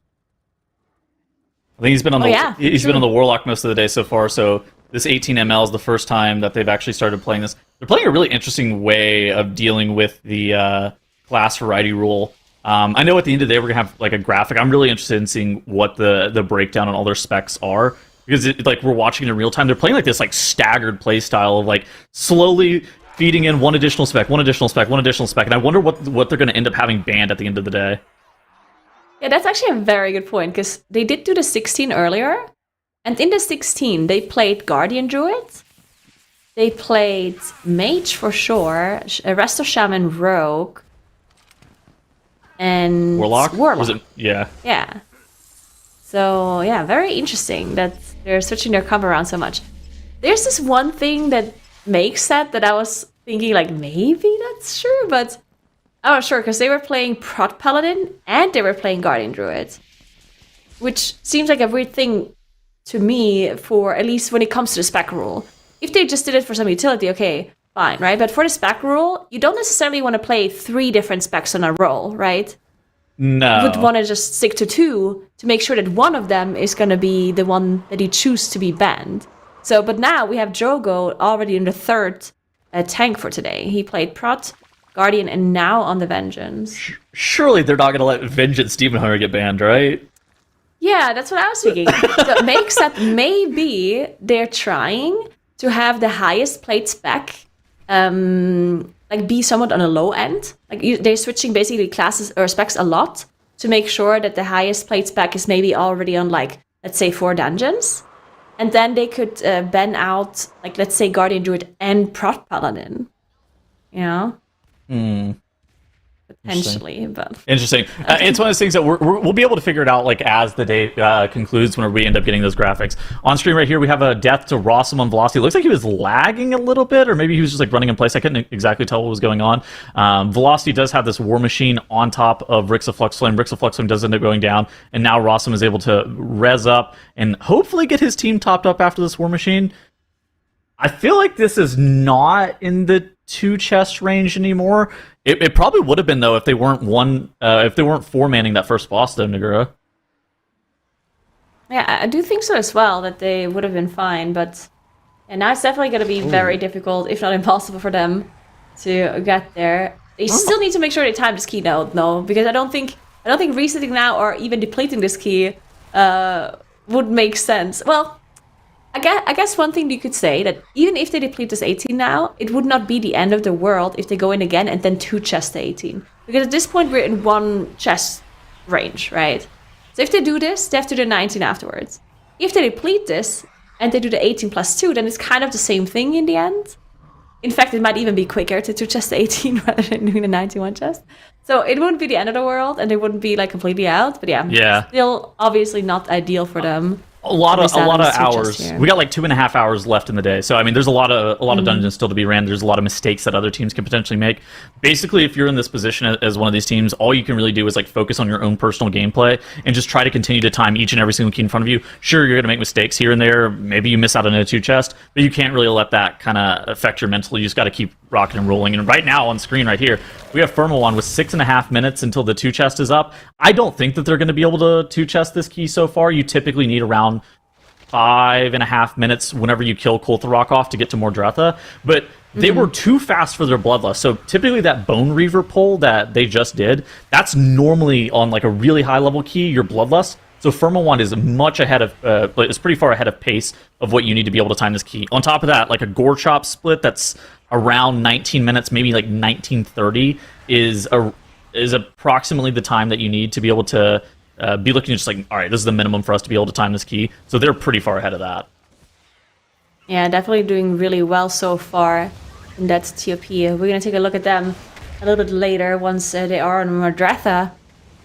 I think he's been on been on the Warlock most of the day so far, so this 18 ML is the first time that they've actually started playing this. They're playing a really interesting way of dealing with the class variety rule. I know at the end of the day we're going to have like a graphic. I'm really interested in seeing what the breakdown on all their specs are, because we're watching it in real time. They're playing like this like staggered play style of like slowly feeding in one additional spec, one additional spec, one additional spec, and I wonder what they're going to end up having banned at the end of the day. Yeah, that's actually a very good point, because they did do the 16 earlier, and in the 16 they played Guardian Druid, they played Mage for sure, Resto Shaman Rogue, and Warlock? Was it? Yeah. Yeah. So, yeah, very interesting that they're switching their combo around so much. There's this one thing that makes that I was thinking, like, maybe that's true, but oh, sure, because they were playing Prot Paladin and they were playing Guardian Druid, which seems like a weird thing to me, for at least when it comes to the spec rule. If they just did it for some utility, okay, fine, right? But for the spec rule, you don't necessarily want to play 3 different specs on a roll, right? No. You would want to just stick to 2 to make sure that one of them is going to be the one that you choose to be banned. So, but now we have Drogo already in the 3rd tank for today. He played Prot, Guardian, and now on the Vengeance. Surely they're not going to let Vengeance Demon Hunter get banned, right? Yeah, that's what I was thinking. So it makes that maybe they're trying to have the highest played spec like be somewhat on a low end. Like they're switching basically classes or specs a lot to make sure that the highest played spec is maybe already on, like, let's say 4 dungeons. And then they could ban out, like, let's say Guardian Druid and Prot Paladin. You know? Potentially, but... Interesting. It's one of those things that we'll be able to figure it out, like, as the day concludes, when we end up getting those graphics. On screen right here, we have a death to Rossum on Velocity. It looks like he was lagging a little bit, or maybe he was just, like, running in place. I couldn't exactly tell what was going on. Velocity does have this War Machine on top of Rixa Flux Flame. Rixa Flux Flame does end up going down, and now Rossum is able to res up and hopefully get his team topped up after this War Machine. I feel like this is not in the 2 chest range anymore. It probably would have been, though, if they weren't 4-manning that first boss, though, Nagura. Yeah, I do think so as well, that they would have been fine, but now it's definitely going to be very difficult, if not impossible, for them to get there. They still need to make sure they time this key now, because I don't think resetting now or even depleting this key would make sense. Well, I guess one thing you could say, that even if they deplete this 18 now, it would not be the end of the world if they go in again and then 2 chests the 18. Because at this point, we're in 1 chest range, right? So if they do this, they have to do 19 afterwards. If they deplete this and they do the 18 plus 2, then it's kind of the same thing in the end. In fact, it might even be quicker to do chest 18 rather than doing the 91 chest. So it wouldn't be the end of the world, and they wouldn't be like completely out. But yeah, still obviously not ideal for them. A lot of hours. We got like 2.5 hours left in the day. So I mean, there's a lot of dungeons still to be ran. There's a lot of mistakes that other teams can potentially make. Basically, if you're in this position as one of these teams, all you can really do is like focus on your own personal gameplay and just try to continue to time each and every single key in front of you. Sure, you're going to make mistakes here and there. Maybe you miss out on a 2 chest, but you can't really let that kind of affect your mental. You just got to keep rocking and rolling. And right now on screen right here, we have Firmawand with 6.5 minutes until the 2 chest is up. I don't think that they're going to be able to 2 chest this key so far. You typically need around 5.5 minutes whenever you kill Koltharok off to get to Mordretha, but they were too fast for their Bloodlust. So typically that Bone Reaver pull that they just did, that's normally on like a really high level key, your Bloodlust. So Firmawand is much ahead of, is pretty far ahead of pace of what you need to be able to time this key. On top of that, like a Gore Chop split that's around 19 minutes, maybe like 19:30 is approximately the time that you need to be able to be looking just like, all right, this is the minimum for us to be able to time this key. So they're pretty far ahead of that. Yeah, definitely doing really well so far in that TOP. We're going to take a look at them a little bit later once they are on Mordretha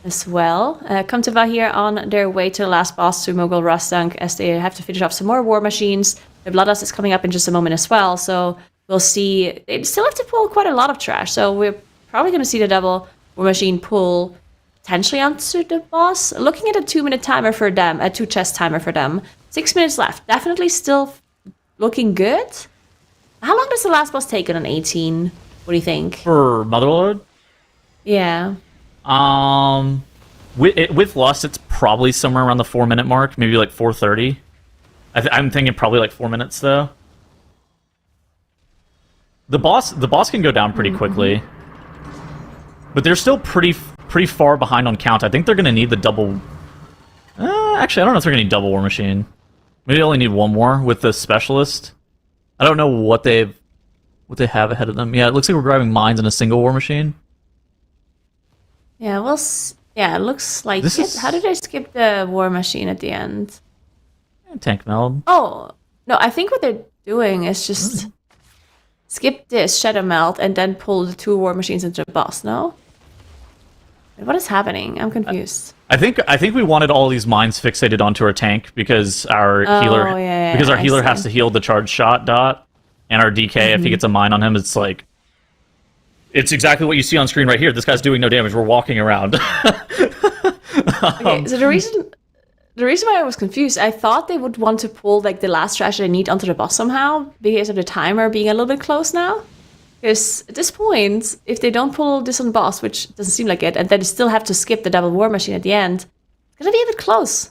as well. Kamtava here on their way to the last boss, to Mogul Rustang, as they have to finish off some more War Machines. The Bloodlust is coming up in just a moment as well, so we'll see. They still have to pull quite a lot of trash, so we're probably going to see the double War Machine pull potentially onto the boss. Looking at a 2-minute timer for them, a 2 chest timer for them. 6 minutes left. Definitely still looking good. How long does the last boss take on an 18? What do you think? For Motherload? Yeah. With Lust, it's probably somewhere around the 4-minute mark, maybe like 4:30. I'm thinking probably like 4 minutes though. The boss can go down pretty quickly, but they're still pretty far behind on count. I think they're going to need the double... actually, I don't know if they're going to need double War Machine. Maybe they only need one more with the Specialist. I don't know what they have ahead of them. Yeah, it looks like we're grabbing mines in a single War Machine. Yeah, it looks like it. How did I skip the War Machine at the end? Tank meld. Oh, no, I think what they're doing is just skip this Shadow Melt and then pull the 2 War Machines into the boss, no? What is happening? I'm confused. I think we wanted all these mines fixated onto our tank because our healer has to heal the charge shot dot, and our DK if he gets a mine on him, it's like it's exactly what you see on screen right here. This guy's doing no damage. We're walking around. Okay, so the reason why I was confused, I thought they would want to pull like the last trash they need onto the boss somehow because of the timer being a little bit close now. Because at this point, if they don't pull this on boss, which doesn't seem like it, and then still have to skip the double War Machine at the end, it's gonna be a bit close.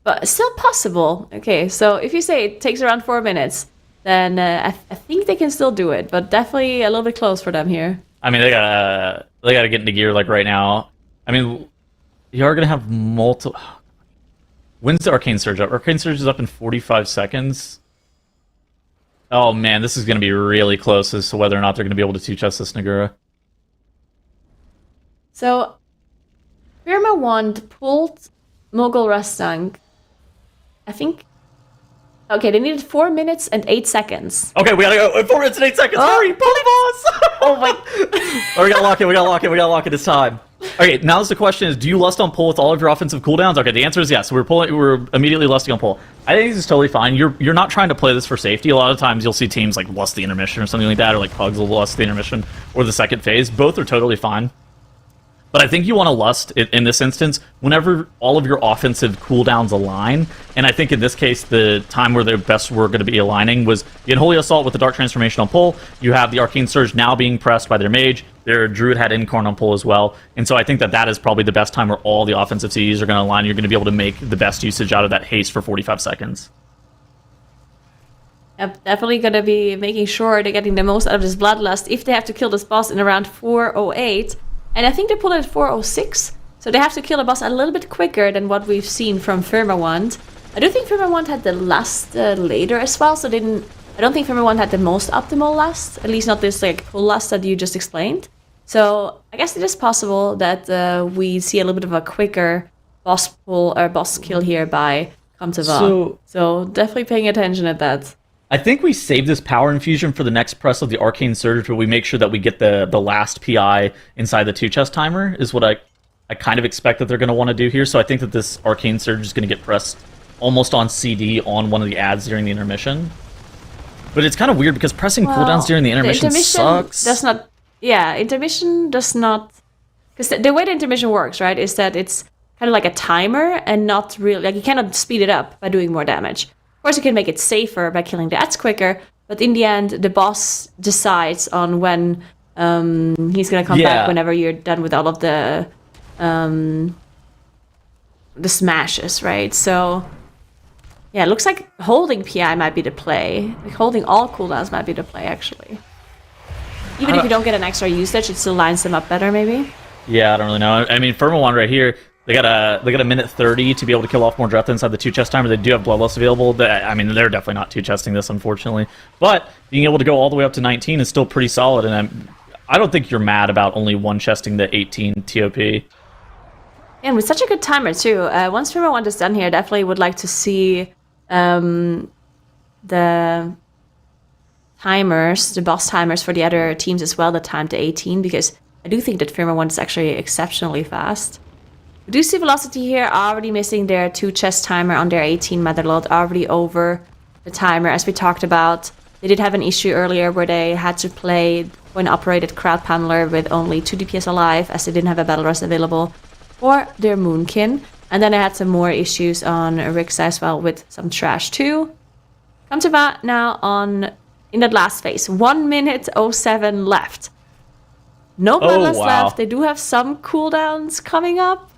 But still possible. Okay, so if you say it takes around 4 minutes, then I think they can still do it, but definitely a little bit close for them here. I mean, they gotta get into gear like right now. I mean, you are gonna have multiple. When's the Arcane Surge up? Arcane Surge is up in 45 seconds. Oh man, this is going to be really close as to whether or not they're going to be able to 2 chest this Nagura. So, Firmawand pulled Mogul Rustang. I think... Okay, they needed 4 minutes and 8 seconds. Okay, we gotta go. 4 minutes and 8 seconds. Hurry, pull the boss! Oh my... Oh, we gotta lock it this time. Okay, now the question is, do you lust on pull with all of your offensive cooldowns? Okay, the answer is yes. We're immediately lusting on pull. I think this is totally fine. You're not trying to play this for safety. A lot of times you'll see teams like lust the intermission or something like that, or like Pugs will lust the intermission or the second phase. Both are totally fine. But I think you want to lust, in this instance, whenever all of your offensive cooldowns align. And I think in this case, the time where they best were going to be aligning was the Unholy Assault with the Dark Transformation on pull. You have the Arcane Surge now being pressed by their Mage. Their Druid had Incarn on pull as well. And so I think that is probably the best time where all the offensive CDs are going to align. You're going to be able to make the best usage out of that haste for 45 seconds. Yep, definitely going to be making sure they're getting the most out of this Bloodlust if they have to kill this boss in around 4:08. And I think they pulled it at 4:06, so they have to kill the boss a little bit quicker than what we've seen from Firmawand. I do think Firmawand had the last later as well, so I don't think Firmawand had the most optimal last, at least not this like pull last that you just explained. So I guess it is possible that we see a little bit of a quicker boss pull or boss kill here by Kamtava. So definitely paying attention at that. I think we save this power infusion for the next press of the Arcane Surge, where we make sure that we get the last PI inside the 2-chest timer, is what I kind of expect that they're going to want to do here. So I think that this Arcane Surge is going to get pressed almost on CD on one of the ads during the intermission. But it's kind of weird because pressing cooldowns during the intermission sucks. Intermission does not... Because the way the intermission works, right, is that it's kind of like a timer and not really... Like, you cannot speed it up by doing more damage. Of course, you can make it safer by killing the ads quicker, but in the end, the boss decides on when he's going to come back whenever you're done with all of the smashes, right? So... Yeah, it looks like holding PI might be the play. Like holding all cooldowns might be the play, actually. Even if you don't get an extra usage, it still lines them up better, maybe. Yeah, I don't really know. I mean, Firma right here, they got a minute 30 to be able to kill off more Dreth inside the 2-chest timer. They do have Bloodlust available. I mean, they're definitely not 2-chesting this, unfortunately. But being able to go all the way up to 19 is still pretty solid, and I don't think you're mad about only 1-chesting the 18 TOP. And with such a good timer, too. Once Firma 1 is done here, I definitely would like to see... the timers, the boss timers for the other teams as well, the time to 18, because I do think that Firma 1 is actually exceptionally fast. We do see Velocity here already missing their 2-chest timer on their 18 Motherload, already over the timer, as we talked about. They did have an issue earlier where they had to play an operated Crowd Pummeler with only 2 DPS alive, as they didn't have a Battle Rush available for their Moonkin. And then I had some more issues on Rixa as well with some trash too. Come to that now in that last phase. 1 minute 07 left. No bloodlust left. They do have some cooldowns coming up.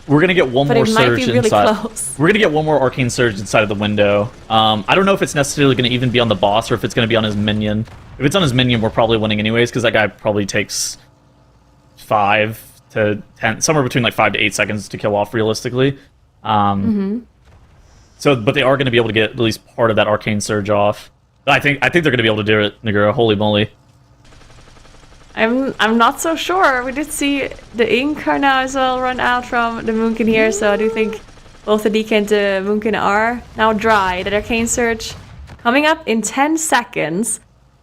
We're gonna get one more surge really inside. Close. We're gonna get one more Arcane Surge inside of the window. I don't know if it's necessarily gonna even be on the boss or if it's gonna be on his minion. If it's on his minion, we're probably winning anyways, because that guy probably takes 5 to 10, somewhere between like 5 to 8 seconds to kill off realistically. So, but they are going to be able to get at least part of that Arcane Surge off. I think they're going to be able to do it, Nagura. Holy moly! I'm not so sure. We did see the ink are now as well run out from the Moonkin here, so I do think both the DK and the Moonkin are now dry. The Arcane Surge coming up in 10 seconds.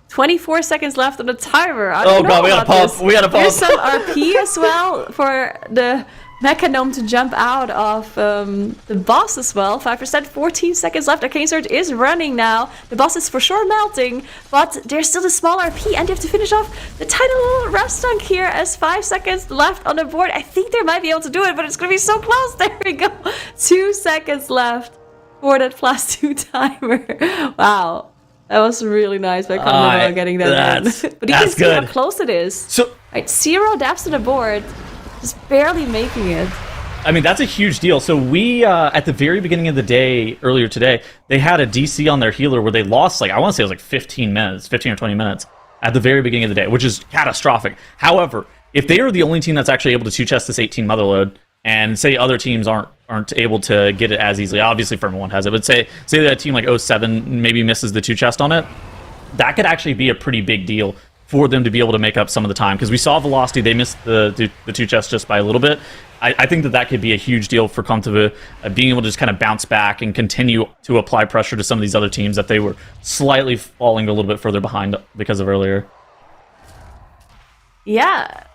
24 seconds left on the timer. Oh god, we gotta pump. We gotta pump. There's some RP as well for the Mechanome to jump out of the boss as well. 5%, 14 seconds left. Arcane Surge is running now. The boss is for sure melting, but there's still a small RP, and they have to finish off the tiny little rest dunk here as 5 seconds left on the board. I think they might be able to do it, but it's gonna be so close. There we go. 2 seconds left for that +2 timer. Wow. That was really nice by Conlon getting that in. But you can see how close it is. So, right, 0 deaths to the board, just barely making it. I mean, that's a huge deal. So we, at the very beginning of the day, earlier today, they had a DC on their healer where they lost, like, I want to say it was like 15 or 20 minutes at the very beginning of the day, which is catastrophic. However, if they are the only team that's actually able to 2-chest this 18 Motherload, and say other teams aren't able to get it as easily. Obviously, Firma 1 has it, but say that a team like 07 maybe misses the 2-chest on it, that could actually be a pretty big deal for them to be able to make up some of the time. Because we saw Velocity, they missed the 2-chest just by a little bit. I think that could be a huge deal for Comtava, being able to just kind of bounce back and continue to apply pressure to some of these other teams that they were slightly falling a little bit further behind because of earlier. Yeah.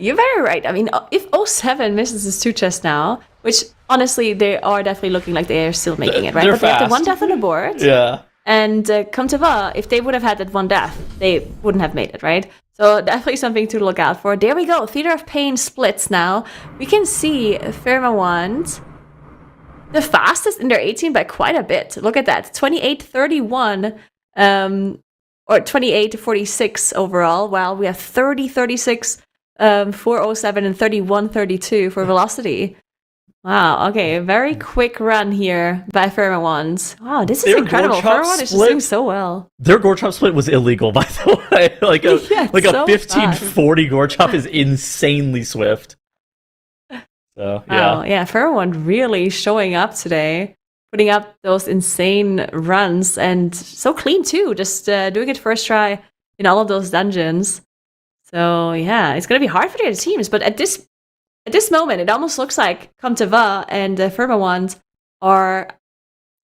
You're very right. I mean, if 07 misses his 2-chest now, which honestly, they are definitely looking like they are still making it, right? They're but fast. they have the 1 death on the board. Yeah. And Comtava, if they would have had that 1 death, they wouldn't have made it, right? So definitely something to look out for. There we go. Theater of Pain splits now. We can see Firma 1 the fastest in their 18 by quite a bit. Look at that. 28-31. Or 28-46 overall, while we have 30-36 for 07 and 31-32 for Velocity. Wow, okay, a very quick run here by Firma 1. Wow, this is incredible. Firma 1 is just doing so well. Their gore chop split was illegal, by the way. like a 1540 gore chop is insanely swift. So, yeah. Wow, yeah, Firma 1 really showing up today. Putting up those insane runs, and so clean too, just doing it first try in all of those dungeons. So yeah, it's going to be hard for the other teams, but at this moment, it almost looks like Comtava and Firma 1 are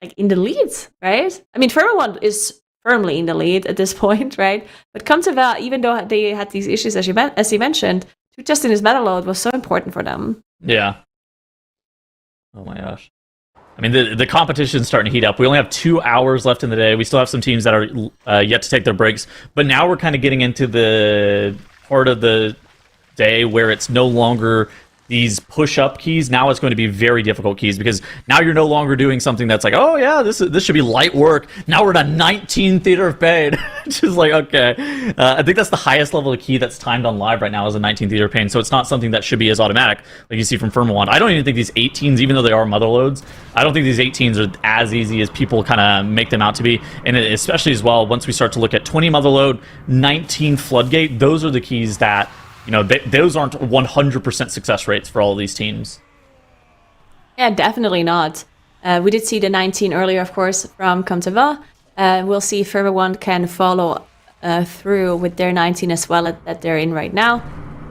like in the lead, right? I mean, Firma is firmly in the lead at this point, right? But come to that, even though they had these issues, as you mentioned, just in his Motherload was so important for them. Yeah. Oh my gosh. I mean, the competition's starting to heat up. We only have 2 hours left in the day. We still have some teams that are yet to take their breaks. But now we're kind of getting into the part of the day where it's no longer these push-up keys. Now it's going to be very difficult keys, because now you're no longer doing something that's like, oh yeah, this should be light work. Now we're at a 19 Theater of Pain. Which is like, okay. I think that's the highest level of key that's timed on live right now is a 19 Theater of Pain, so it's not something that should be as automatic like you see from Firmawand. I don't even think these 18s, even though they are Motherloads, I don't think these 18s are as easy as people kind of make them out to be. And especially as well, once we start to look at 20 Motherload, 19 Floodgate, those are the keys that, you know, those aren't 100% success rates for all of these teams. Yeah, definitely not. We did see the 19 earlier, of course, from Comteva. We'll see if Firmawand can follow through with their 19 as well that they're in right now.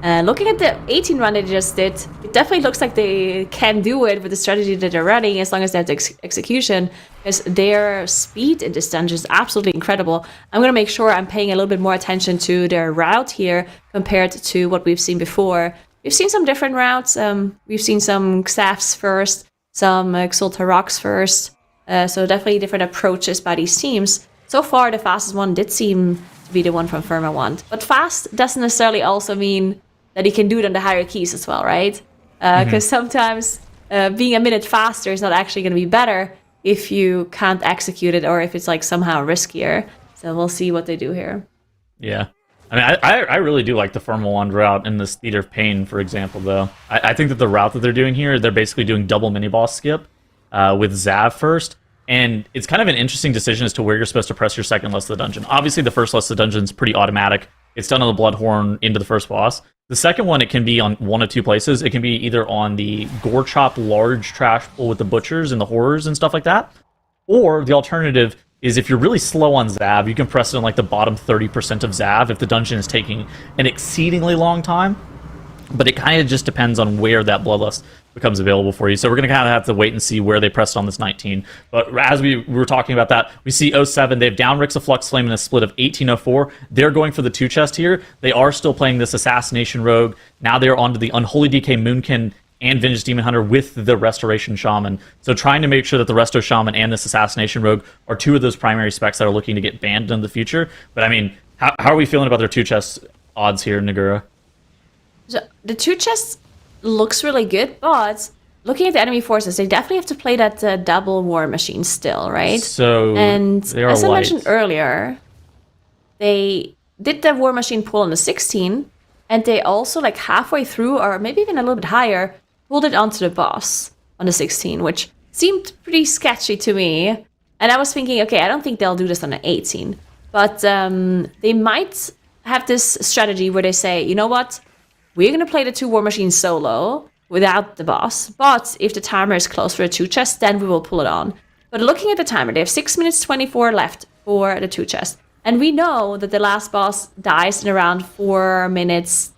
Looking at the 18 run they just did, it definitely looks like they can do it with the strategy that they're running, as long as they have the execution, because their speed in this dungeon is absolutely incredible. I'm going to make sure I'm paying a little bit more attention to their route here compared to what we've seen before. We've seen some different routes. We've seen some Xafs first, some Xulta Rocks first. So definitely different approaches by these teams. So far, the fastest one did seem to be the one from Firmawand. But fast doesn't necessarily also mean that he can do it on the higher keys as well, right? Because sometimes being a minute faster is not actually going to be better if you can't execute it or if it's like somehow riskier. So we'll see what they do here. Yeah. I mean, I really do like the Firmawand route in this Theater of Pain, for example, though. I think that the route that they're doing here, they're basically doing double mini-boss skip with Zav first. And it's kind of an interesting decision as to where you're supposed to press your second list of the dungeon. Obviously, the first list of the dungeon is pretty automatic. It's done on the Bloodhorn into the first boss. The second one, it can be on one of two places. It can be either on the Gore Chop large trash pool with the butchers and the horrors and stuff like that. Or the alternative is if you're really slow on Zav, you can press it on like the bottom 30% of Zav if the dungeon is taking an exceedingly long time. But it kind of just depends on where that bloodlust becomes available for you. So we're going to kind of have to wait and see where they pressed on this 19. But as we were talking about that, we see 07. They have down Rix of Flux Flame in a split of 1804. They're going for the 2 chest here. They are still playing this Assassination Rogue. Now they're onto the Unholy DK Moonkin and Vengeance Demon Hunter with the Restoration Shaman. So trying to make sure that the Resto Shaman and this Assassination Rogue are 2 of those primary specs that are looking to get banned in the future. But I mean, how are we feeling about their 2 chest odds here, Nagura? So the 2 chests looks really good, but looking at the enemy forces, they definitely have to play that double war machine still, right? So and they are as I light. mentioned earlier, they did the war machine pull on the 16, and they also like halfway through, or maybe even a little bit higher, pulled it onto the boss on the 16, which seemed pretty sketchy to me. And I was thinking, okay, I don't think they'll do this on an 18, but they might have this strategy where they say, you know what? We're going to play the 2 war machines solo without the boss, but if the timer is close for a 2 chest, then we will pull it on. But looking at the timer, they have 6 minutes 24 left for the 2 chest. And we know that the last boss dies in around 4 minutes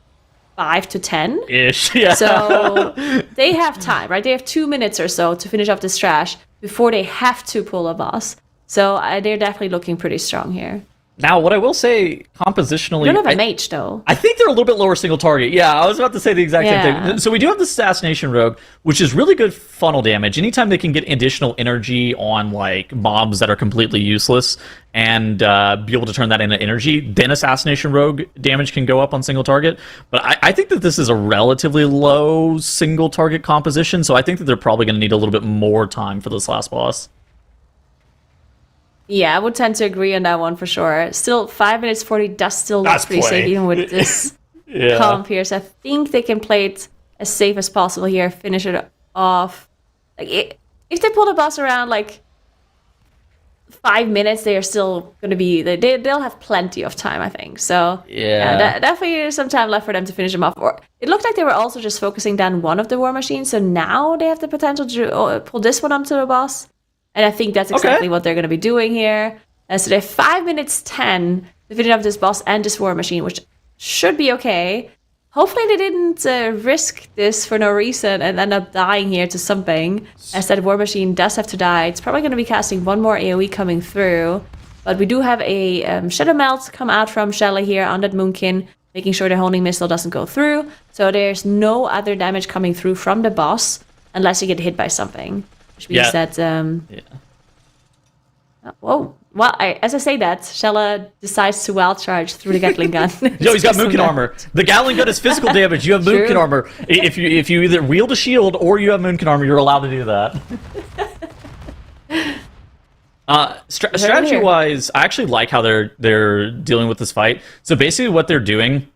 5 to 10. Ish, yeah. So they have time, right? They have 2 minutes or so to finish off this trash before they have to pull a boss. So they're definitely looking pretty strong here. Now, what I will say, compositionally... You don't have a mage, though. I think they're a little bit lower single target. Yeah, I was about to say the exact same thing. So we do have the Assassination Rogue, which is really good funnel damage. Anytime they can get additional energy on, like, mobs that are completely useless and be able to turn that into energy, then Assassination Rogue damage can go up on single target. But I think that this is a relatively low single target composition, so I think that they're probably going to need a little bit more time for this last boss. Yeah, I would tend to agree on that one for sure. Still, 5 minutes 40 does still look pretty safe, even with this comp here. So I think they can play it as safe as possible here, finish it off. Like if they pull the boss around like 5 minutes, they are still going to be... They'll have plenty of time, I think. So yeah, definitely some time left for them to finish them off. Or it looked like they were also just focusing down one of the war machines, so now they have the potential to pull this one onto the boss. And I think that's exactly what they're going to be doing here. So they have 5 minutes 10 to finish off this boss and this war machine, which should be okay. Hopefully they didn't risk this for no reason and end up dying here to something, as that War Machine does have to die. It's probably going to be casting one more AoE coming through, but we do have a Shadow Melt come out from Shelly here on that Moonkin, making sure the Honing Missile doesn't go through, so there's no other damage coming through from the boss unless you get hit by something, which means that... Whoa. Well, as I say that, Shella decides to wild charge through the Gatling gun. Yo, he's got Moonkin armor. The Gatling gun is physical damage. You have Moonkin armor. If you either wield a shield or you have Moonkin armor, you're allowed to do that. Strategy-wise, I actually like how they're dealing with this fight. So basically, what they're doing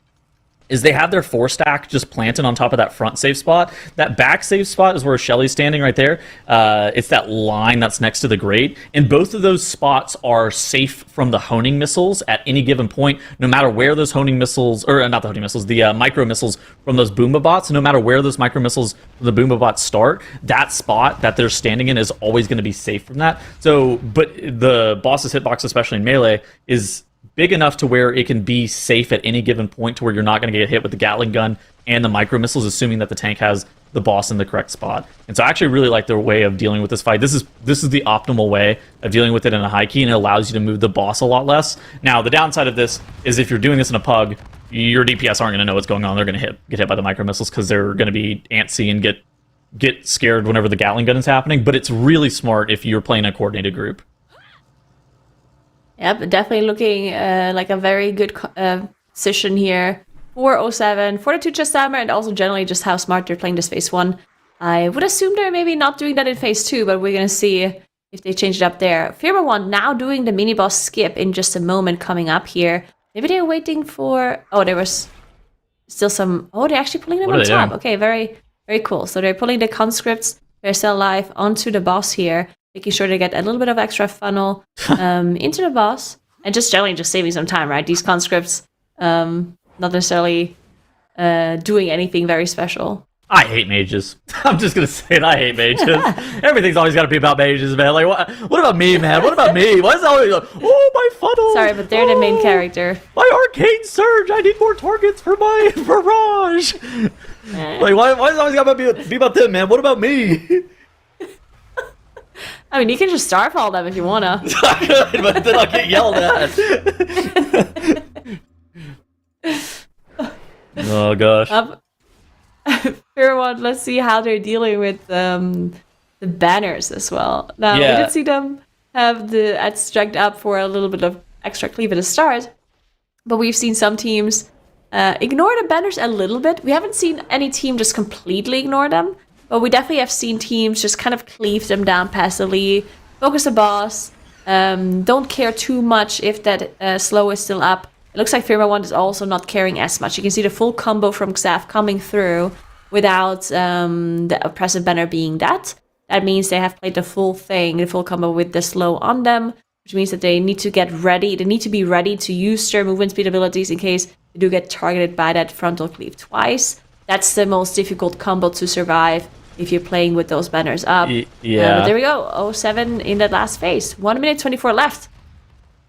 is they have their 4-stack just planted on top of that front safe spot. That back safe spot is where Shelly's standing right there. It's that line that's next to the grate. And both of those spots are safe from the honing missiles at any given point, no matter where those honing missiles, or not the honing missiles, the micro missiles from those Boomba bots, no matter where those micro missiles from the Boomba bots start, that spot that they're standing in is always going to be safe from that. So, but the boss's hitbox, especially in melee, is big enough to where it can be safe at any given point to where you're not going to get hit with the Gatling gun and the micro missiles, assuming that the tank has the boss in the correct spot. And so I actually really like their way of dealing with this fight. This is the optimal way of dealing with it in a high key, and it allows you to move the boss a lot less. Now, the downside of this is if you're doing this in a pug, your DPS aren't going to know what's going on. They're going to get hit by the micro missiles because they're going to be antsy and get scared whenever the Gatling gun is happening. But it's really smart if you're playing a coordinated group. Yep, definitely looking like a very good position here for 07, for the 2 chest timer, and also generally just how smart they're playing this phase 1. I would assume they're maybe not doing that in phase 2, but we're going to see if they change it up there. Firma 1 now doing the mini-boss skip in just a moment coming up here. Maybe they're waiting for... Oh, there was still some... Oh, they're actually pulling them on top. Doing? Okay, very, very cool. So they're pulling the conscripts, they're still alive, onto the boss here, making sure they get a little bit of extra funnel into the boss, and just generally just saving some time, right? These conscripts not necessarily doing anything very special. I hate mages. I'm just gonna say it. I hate mages. Everything's always got to be about mages, man. Like, what about me, man? What about me? Why is it always like, oh, my funnel? Sorry, but they're the main character. My arcane surge. I need more targets for my barrage. Like, why is it always got to be about them, man? What about me? I mean, you can just starfall them if you wanna. I could, but then I'll get yelled at. Oh gosh. Fair one. Let's see how they're dealing with the banners as well. Now we did see them have the extract up for a little bit of extra cleave at the start, but we've seen some teams ignore the banners a little bit. We haven't seen any team just completely ignore them. But we definitely have seen teams just kind of cleave them down passively, focus the boss, don't care too much if that slow is still up. It looks like Firma 1 is also not caring as much. You can see the full combo from Xav coming through without the oppressive banner being that. That means they have played the full thing, the full combo with the slow on them, which means that they need to get ready. They need to be ready to use their movement speed abilities in case they do get targeted by that frontal cleave twice. That's the most difficult combo to survive if you're playing with those banners up. Yeah. But there we go. 07 in that last phase. 1 minute 24 left.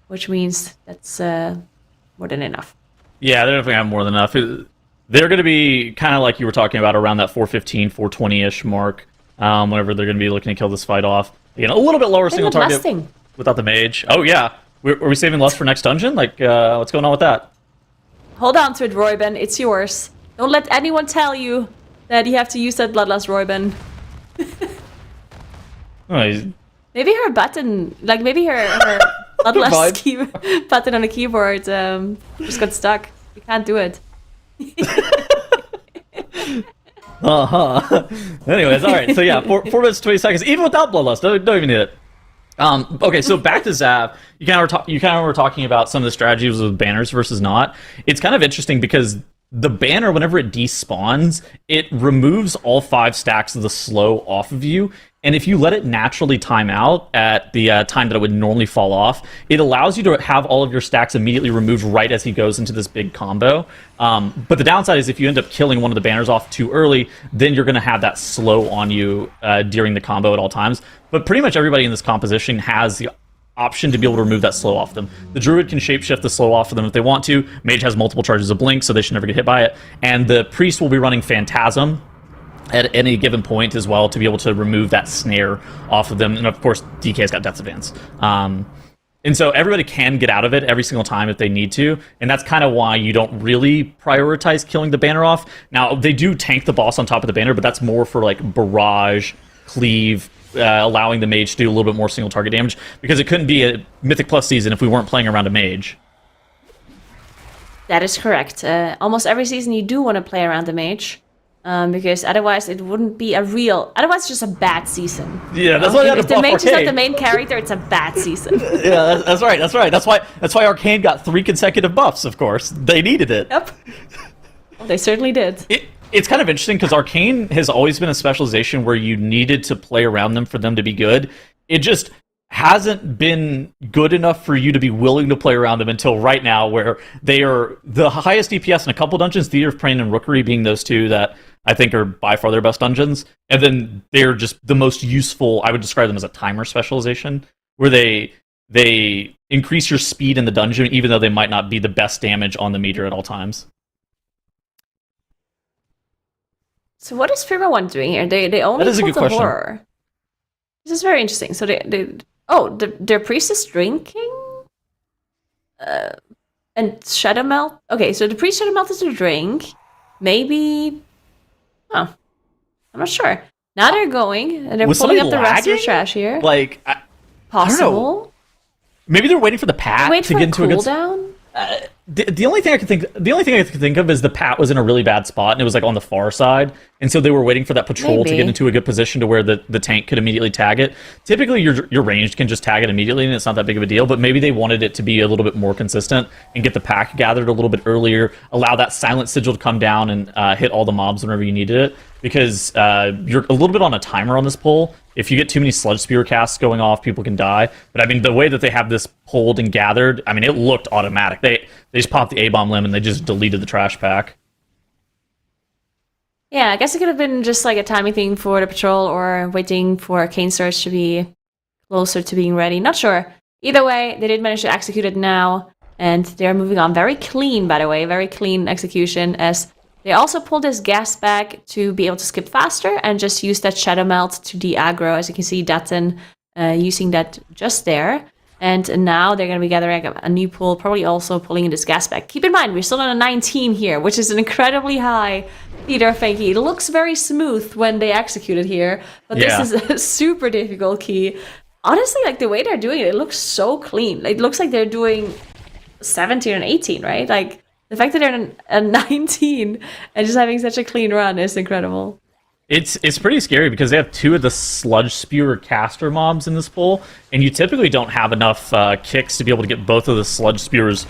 Which means that's more than enough. Yeah, they definitely have more than enough. They're going to be kind of like you were talking about around that 415, 420-ish mark whenever they're going to be looking to kill this fight off. You know, a little bit lower single target without the mage. Oh, yeah. Are we saving lust for next dungeon? Like, what's going on with that? Hold on to it, Royben. It's yours. Don't let anyone tell you that you have to use that Bloodlust Royben. Maybe her button, like maybe her Bloodlust button on the keyboard just got stuck. You can't do it. Anyways, all right. So yeah, 4 minutes 20 seconds, even without Bloodlust. Don't even need it. Okay, so back to Zav. You kind of were talking about some of the strategies with banners versus not. It's kind of interesting because the banner, whenever it despawns, it removes all 5 stacks of the slow off of you. And if you let it naturally time out at the time that it would normally fall off, it allows you to have all of your stacks immediately removed right as he goes into this big combo. But the downside is if you end up killing one of the banners off too early, then you're going to have that slow on you during the combo at all times. But pretty much everybody in this composition has option to be able to remove that slow off them. The Druid can shapeshift the slow off of them if they want to. Mage has multiple charges of Blink, so they should never get hit by it. And the Priest will be running Phantasm at any given point as well to be able to remove that snare off of them. And of course, DK's got Death's Advance. And so everybody can get out of it every single time if they need to, and that's kind of why you don't really prioritize killing the banner off. Now, they do tank the boss on top of the banner, but that's more for like barrage, cleave, allowing the mage to do a little bit more single target damage, because it couldn't be a Mythic Plus season if we weren't playing around a mage. That is correct. Almost every season you do want to play around the mage. Because otherwise it wouldn't be otherwise it's just a bad season. Yeah, that's why if the mage is not the main character, it's a bad season. Yeah, that's right. That's why Arcane got 3 consecutive buffs, of course. They needed it. Yep. Well, they certainly did. It's kind of interesting because Arcane has always been a specialization where you needed to play around them for them to be good. It just hasn't been good enough for you to be willing to play around them until right now, where they are the highest DPS in a couple dungeons, Theater of Pain and Rookery being those two that I think are by far their best dungeons. And then they're just the most useful. I would describe them as a timer specialization, where they increase your speed in the dungeon, even though they might not be the best damage on the meter at all times. So what is Firma One doing here? They only That is a pulled good the question. horror. This is very interesting. So their priest is drinking? And Shadow Melt? Okay, so the priest Shadow Melt is a drink. Maybe... Oh, I'm not sure. Now they're going, and they're Was pulling up somebody the rest of the lagging? trash here. Like, I don't know. Possible. Maybe they're waiting for the pat Wait to for get a into a good. cooldown? The only thing I could think of is the pat was in a really bad spot and it was like on the far side, and so they were waiting for that patrol to Maybe. get into a good position to where the tank could immediately tag it. Typically, your ranged can just tag it immediately, and it's not that big of a deal. But maybe they wanted it to be a little bit more consistent and get the pack gathered a little bit earlier, allow that silent sigil to come down and hit all the mobs whenever you needed it, because you're a little bit on a timer on this pull. If you get too many sludge spear casts going off, people can die. But I mean, the way that they have this pulled and gathered, I mean, it looked automatic. They just popped the A-bomb limb and they just deleted the trash pack. Yeah, I guess it could have been just like a timing thing for the patrol, or waiting for Arcane Surge to be closer to being ready. Not sure. Either way, they did manage to execute it now, and they're moving on. Very clean, by the way. Very clean execution, as they also pulled this gas back to be able to skip faster and just use that Shadow Melt to de-aggro. As you can see, Datten using that just there. And now they're going to be gathering a new pull, probably also pulling in this gas back. Keep in mind, we're still on a 19 here, which is an incredibly high Theater Fang key. It looks very smooth when they execute it here, but this is a super difficult key. Honestly, like the way they're doing it, it looks so clean. It looks like they're doing 17 and 18, right? Like, the fact that they're a 19 and just having such a clean run is incredible. It's pretty scary because they have 2 of the sludge spewer caster mobs in this pull, and you typically don't have enough kicks to be able to get both of the sludge spewers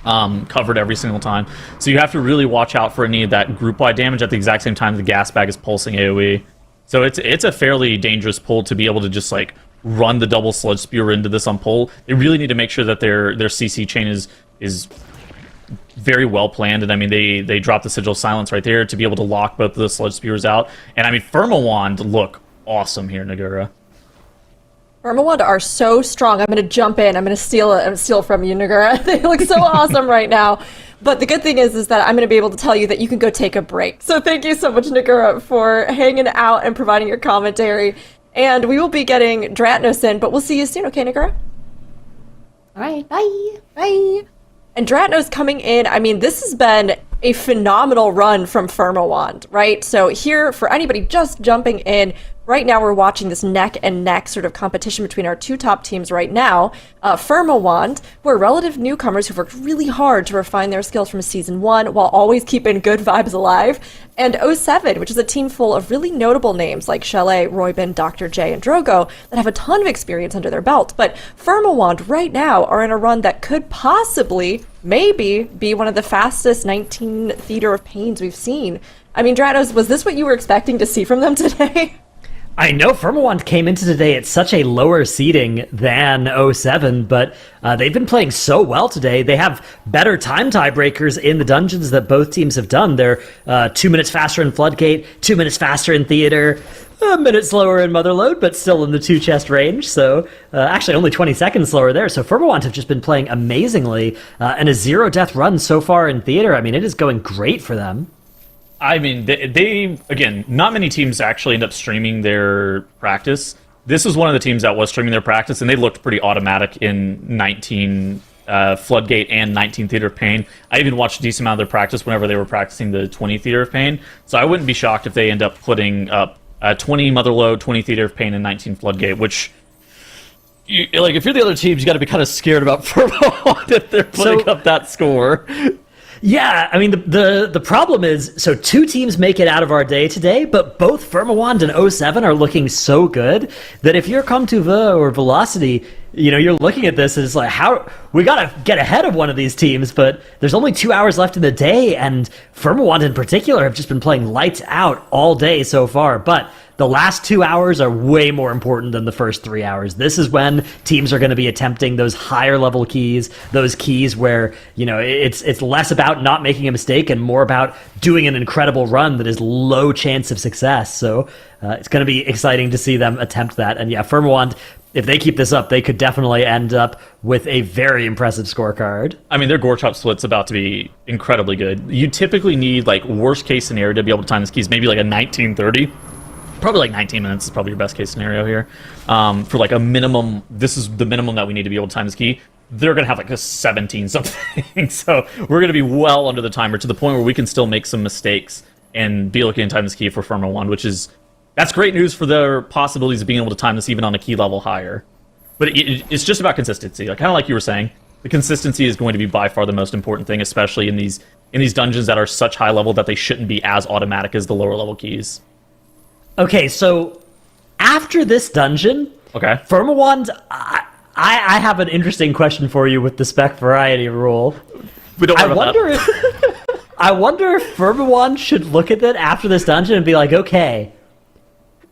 covered every single time. So you have to really watch out for any of that group-wide damage at the exact same time the gas bag is pulsing AoE. So it's a fairly dangerous pull to be able to just like run the double sludge spewer into this on pull. They really need to make sure that their CC chain is very well planned, and I mean they dropped the Sigil of Silence right there to be able to lock both of the sludge spewers out. And I mean, Firmawand look awesome here, Nagura. Firmawand are so strong. I'm going to jump in. I'm going to steal from you, Nagura. They look so awesome right now. But the good thing is that I'm going to be able to tell you that you can go take a break. So thank you so much, Nagura, for hanging out and providing your commentary. And we will be getting Dratnos in, but we'll see you soon, okay, Nagura? All right, bye. Bye. And Dratnos coming in, I mean, this has been a phenomenal run from Firmawand, right? So here, for anybody just jumping in, right now we're watching this neck-and-neck sort of competition between our 2 top teams right now. Firmawand, who are relative newcomers who've worked really hard to refine their skills from Season 1 while always keeping good vibes alive. And O7, which is a team full of really notable names like Chalet, Roybin, Dr. J, and Drogo that have a ton of experience under their belt. But Firmawand right now are in a run that could possibly, maybe, be one of the fastest 19 Theater of Pains we've seen. I mean, Dratos, was this what you were expecting to see from them today? I know Firmawand came into today at such a lower seeding than 07, but they've been playing so well today. They have better time tiebreakers in the dungeons that both teams have done. They're 2 minutes faster in Floodgate, 2 minutes faster in Theater. a minute slower in Motherload, but still in the 2 chest range. So actually only 20 seconds slower there. So Firmawant have just been playing amazingly, and a 0 death run so far in Theater. I mean, it is going great for them. I mean, they again, not many teams actually end up streaming their practice. This was one of the teams that was streaming their practice, and they looked pretty automatic in 19 Floodgate and 19 Theater of Pain. I even watched a decent amount of their practice whenever they were practicing the 20 Theater of Pain. So I wouldn't be shocked if they end up putting up 20 Motherload, 20 Theater of Pain, and 19 Floodgate, which, if you're the other teams, you got to be kind of scared about Firmawant if they're putting up that score. Yeah, I mean, the problem is, so 2 teams make it out of our day today, but both Firmawand and 07 are looking so good that if you're Come to the or Velocity, you're looking at this and it's like, how we gotta get ahead of one of these teams, but there's only 2 hours left in the day, and Firmawand in particular have just been playing lights out all day so far, but the last 2 hours are way more important than the first 3 hours. This is when teams are going to be attempting those higher level keys, those keys where, it's less about not making a mistake and more about doing an incredible run that is low chance of success. So it's going to be exciting to see them attempt that. And yeah, Firmawand, if they keep this up, they could definitely end up with a very impressive scorecard. I mean, their Gorechop split's about to be incredibly good. You typically need, worst case scenario to be able to time this keys, maybe a 1930. Probably 19 minutes is probably your best case scenario here. For a minimum, this is the minimum that we need to be able to time this key. They're going to have a 17 something. So we're going to be well under the timer to the point where we can still make some mistakes and be looking to time this key for Firma 1, that's great news for their possibilities of being able to time this even on a key level higher. But it's just about consistency. Kind of like you were saying, the consistency is going to be by far the most important thing, especially in these dungeons that are such high level that they shouldn't be as automatic as the lower level keys. Okay, so after this dungeon, Firmawand, I have an interesting question for you with the Spec variety rule. I wonder if Firmawand should look at it after this dungeon and be like, okay,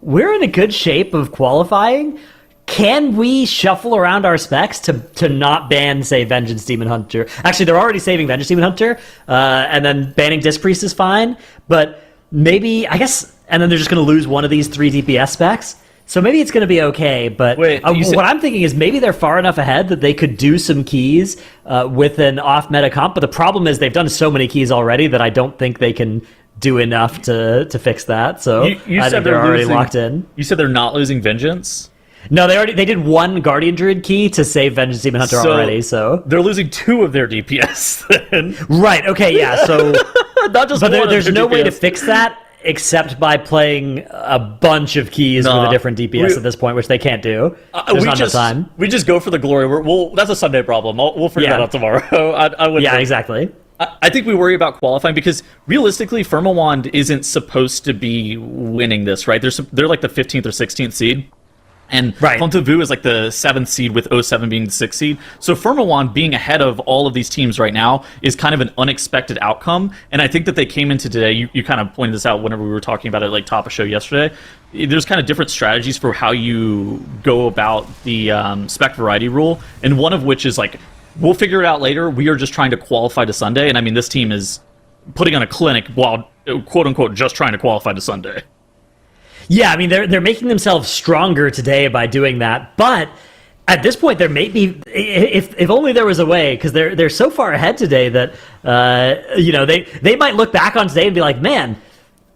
we're in a good shape of qualifying. Can we shuffle around our specs to not ban, say, Vengeance Demon Hunter? Actually, they're already saving Vengeance Demon Hunter, and then banning Disc Priest is fine, but maybe, I guess, and then they're just going to lose one of these 3 DPS specs. So maybe it's going to be okay, but what I'm thinking is maybe they're far enough ahead that they could do some keys with an off-meta comp, but the problem is they've done so many keys already that I don't think they can do enough to fix that, so I think they're already locked in. You said they're not losing Vengeance? No, they did 1 Guardian Druid key to save Vengeance Demon Hunter already, so... They're losing 2 of their DPS then. Right, okay, yeah, so... Not just but there's no DPS. way to fix that except by playing a bunch of keys with a different DPS at this point, which they can't do. There's not enough time. We just go for the glory. That's a Sunday problem. We'll figure that out tomorrow. I wouldn't. Yeah, exactly. I think we worry about qualifying because realistically, Firmawand isn't supposed to be winning this, right? They're like the 15th or 16th seed. And Fontavu is like the 7th seed with 07 being the 6th seed. So Firmawand being ahead of all of these teams right now is kind of an unexpected outcome. And I think that they came into today, you kind of pointed this out whenever we were talking about it top of show yesterday. There's kind of different strategies for how you go about the spec variety rule. And one of which is we'll figure it out later. We are just trying to qualify to Sunday. And I mean, this team is putting on a clinic while quote unquote just trying to qualify to Sunday. Yeah, I mean, they're making themselves stronger today by doing that, but at this point, there may be, if only there was a way, because they're so far ahead today that, they might look back on today and be like, man,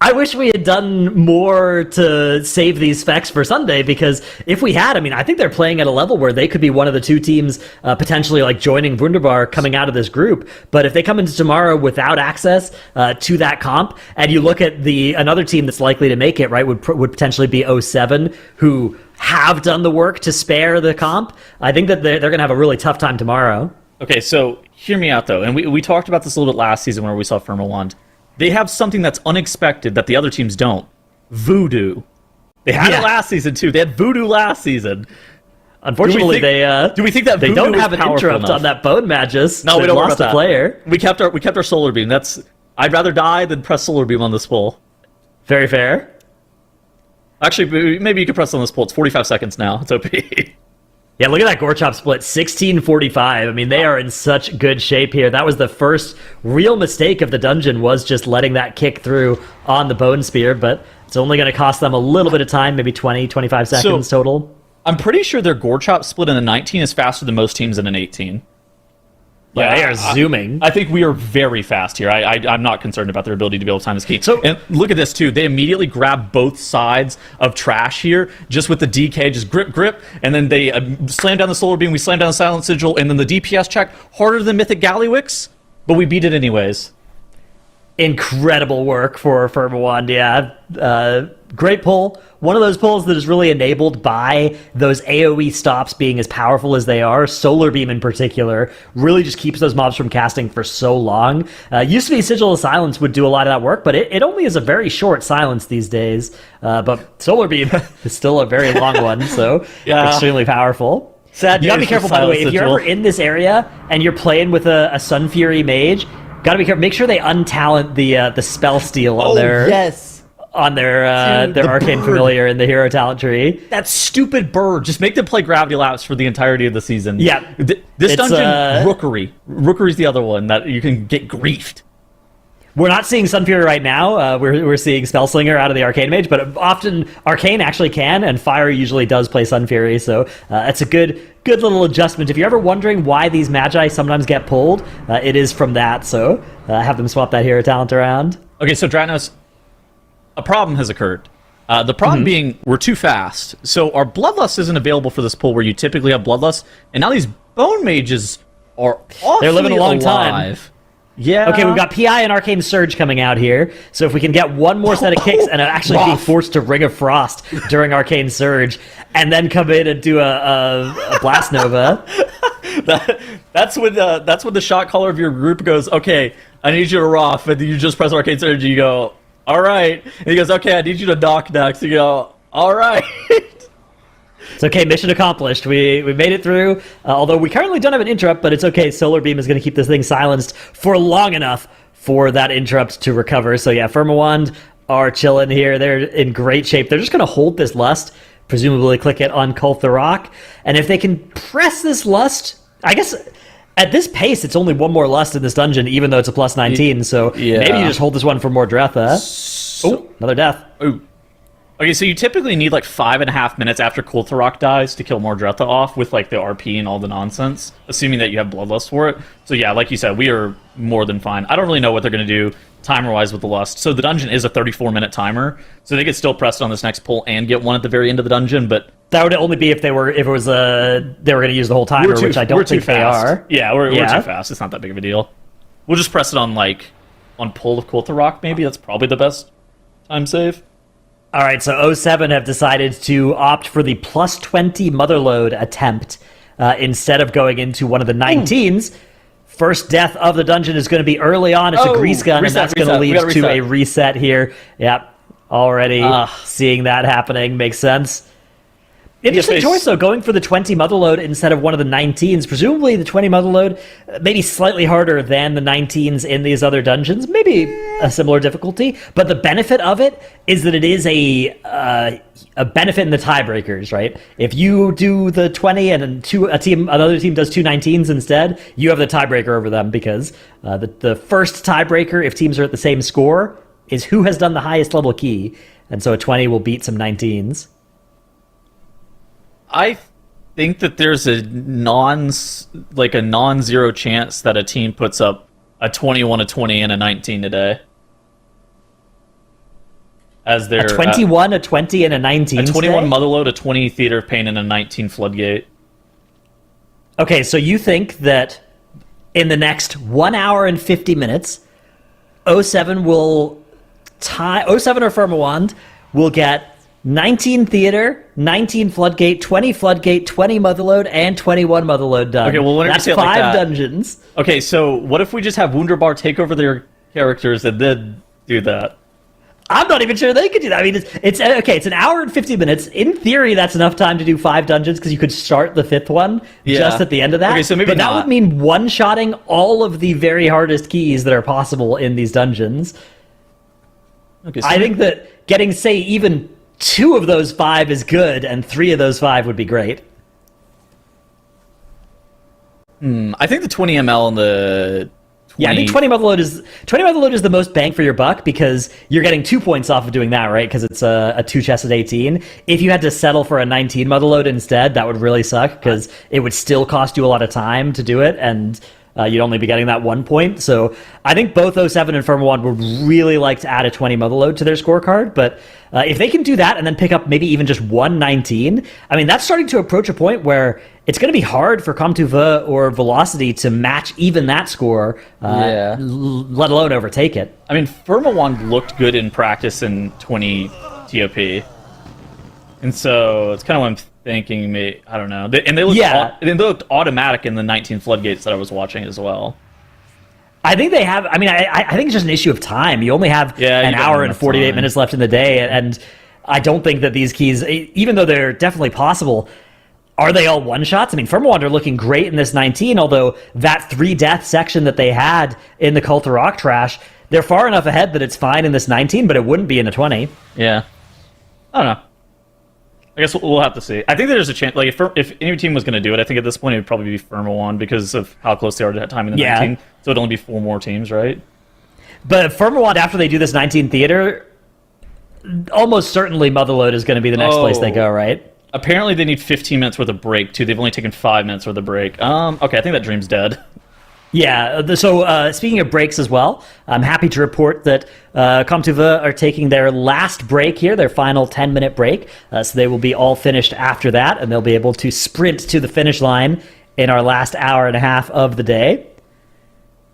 I wish we had done more to save these specs for Sunday, because if we had, I mean, I think they're playing at a level where they could be one of the 2 teams potentially joining Wunderbar coming out of this group. But if they come into tomorrow without access to that comp, and you look at another team that's likely to make it, right, would potentially be 07, who have done the work to spare the comp, I think that they're going to have a really tough time tomorrow. Okay, so hear me out, though. And we talked about this a little bit last season where we saw Firmawand. They have something that's unexpected that the other teams don't. Voodoo. They had it last season, too. They had Voodoo last season. Unfortunately, do we think that they don't have an interrupt on that Bone Magus? No, we don't lost a player. We kept our Solar Beam. I'd rather die than press Solar Beam on this pull. Very fair. Actually, maybe you could press on this pull. It's 45 seconds now. It's OP. Yeah, look at that Gorechop split, 16-45. I mean, they are in such good shape here. That was the first real mistake of the dungeon, was just letting that kick through on the Bone Spear. But It's only going to cost them a little bit of time, maybe 20, 25 seconds total. I'm pretty sure their gore chop split in a 19 is faster than most teams in an 18. Yeah, they are zooming. I think we are very fast here. I'm not concerned about their ability to be able to time this key. So, and look at this, too. They immediately grab both sides of trash here, just with the DK, just grip, and then they slam down the Solar Beam, we slam down the Silent Sigil, and then the DPS check harder than Mythic Gallywix, but we beat it anyways. Incredible work for Firmawand, yeah. Great pull. One of those pulls that is really enabled by those AoE stops being as powerful as they are. Solar Beam in particular really just keeps those mobs from casting for so long. Used to be Sigil of Silence would do a lot of that work, but it only is a very short silence these days. But Solar Beam is still a very long one, so extremely powerful. Sad You gotta be news for careful, by the way, if you're Silent ever in this area and you're playing with a Sun Fury mage, gotta be careful. Make sure they untalent the spell steal on their arcane familiar in the hero talent tree. That stupid bird. Just make them play gravity laps for the entirety of the season. Yeah. This dungeon, Rookery. Rookery's the other one that you can get griefed. We're not seeing Sun Fury right now. We're seeing Spellslinger out of the Arcane Mage, but often Arcane actually can, and Fire usually does play Sun Fury, so it's a good little adjustment. If you're ever wondering why these Magi sometimes get pulled, it is from that, so have them swap that hero talent around. Okay, so Dranos, a problem has occurred. The problem being we're too fast. So our Bloodlust isn't available for this pull where you typically have Bloodlust, and now these Bone Mages are awfully They're living a long alive. time. Yeah. Okay, we've got PI and Arcane Surge coming out here, so if we can get one more set of kicks and actually being forced to Ring of Frost during Arcane Surge, and then come in and do a Blast Nova. That's when the shot caller of your group goes, okay, I need you to Roth, and you just press Arcane Surge, and you go, all right. And he goes, okay, I need you to knock next. You go, all right. It's okay, mission accomplished. We made it through, although we currently don't have an interrupt, but it's okay. Solar Beam is going to keep this thing silenced for long enough for that interrupt to recover. So yeah, Firmawand are chilling here. They're in great shape. They're just going to hold this Lust, presumably click it on Cult the Rock. And if they can press this Lust, I guess at this pace, it's only one more Lust in this dungeon, even though it's a plus 19. So maybe you just hold this one for more Dretha. Oh, another death. Ooh. Okay, so you typically need like 5.5 minutes after Kultharok dies to kill Mordretha off with like the RP and all the nonsense, assuming that you have Bloodlust for it. So yeah, like you said, we are more than fine. I don't really know what they're going to do timer-wise with the Lust. So the dungeon is a 34-minute timer, so they could still press it on this next pull and get one at the very end of the dungeon, but... That would only be if they were going to use the whole timer, which I don't think they are. Yeah, we're too fast. It's not that big of a deal. We'll just press it on pull of Kultharok, maybe. That's probably the best time save. All right, so 07 have decided to opt for the plus 20 Motherload attempt instead of going into one of the 19s. First death of the dungeon is going to be early on. It's a grease gun, and that's going to lead to a reset here. Yep, already seeing that happening. Makes sense. Interesting choice, though, going for the 20 Motherload instead of one of the 19s. Presumably the 20 Motherload maybe slightly harder than the 19s in these other dungeons. Maybe a similar difficulty. But the benefit of it is that it is a benefit in the tiebreakers, right? If you do the 20 and another team does two 19s instead, you have the tiebreaker over them because the first tiebreaker, if teams are at the same score, is who has done the highest level key. And so a 20 will beat some 19s. I think that there's a non-zero chance that a team puts up a 21, a 20, and a 19 today. As their a 21, a 20, and a 19. A 21 today? Motherload, a 20 Theater of Pain, and a 19 Floodgate. Okay, so you think that in the next 1 hour and 50 minutes, 07 will tie 07 or Firmawand will get 19 Theater, 19 Floodgate, 20 Floodgate, 20 Motherload, and 21 Motherload done. Okay, well, whenever that's you say it 5 like that, dungeons. Okay, so what if we just have Wunderbar take over their characters and then do that? I'm not even sure they could do that. I mean, it's okay. It's an hour and 50 minutes. In theory, that's enough time to do 5 dungeons because you could start the 5th one just at the end of that. Okay, so maybe but that would mean one-shotting all of the very hardest keys that are possible in these dungeons. Okay, so I think that getting, say, even 2 of those 5 is good, and 3 of those 5 would be great. I think the 20 ml and the Yeah, I think 20 Motherload is the most bang for your buck because you're getting 2 points off of doing that, right? Because it's a 2 chest at 18. If you had to settle for a 19 Motherload instead, that would really suck because it would still cost you a lot of time to do it, and you'd only be getting that 1 point. So I think both 07 and Firma 1 would really like to add a 20 Motherload to their scorecard, but if they can do that and then pick up maybe even just 119, I mean, that's starting to approach a point where it's going to be hard for Com2V or Velocity to match even that score, let alone overtake it. I mean, Firma 1 looked good in practice in 20 TOP. And so it's kind of what I'm thinking. I don't know. They looked automatic in the 19 floodgates that I was watching as well. I think they have. I mean, I think it's just an issue of time. You only have an hour and 48 minutes left in the day, and I don't think that these keys, even though they're definitely possible, are they all one shots? I mean, Firma 1 are looking great in this 19, although that 3 death section that they had in the Cult of Rock Trash, they're far enough ahead that it's fine in this 19, but it wouldn't be in a 20. Yeah. I don't know. I guess we'll have to see. I think there's a chance, like, if any team was going to do it, I think at this point it would probably be Firma 1 because of how close they are to that time in the 19. So it'd only be 4 more teams, right? But Firma 1, after they do this 19 theater, almost certainly Motherload is going to be the next place they go, right? Apparently they need 15 minutes worth of break, too. They've only taken 5 minutes worth of break. Okay, I think that dream's dead. Yeah, so speaking of breaks as well, I'm happy to report that Com2V are taking their last break here, their final 10-minute break. So they will be all finished after that, and they'll be able to sprint to the finish line in our last hour and a half of the day.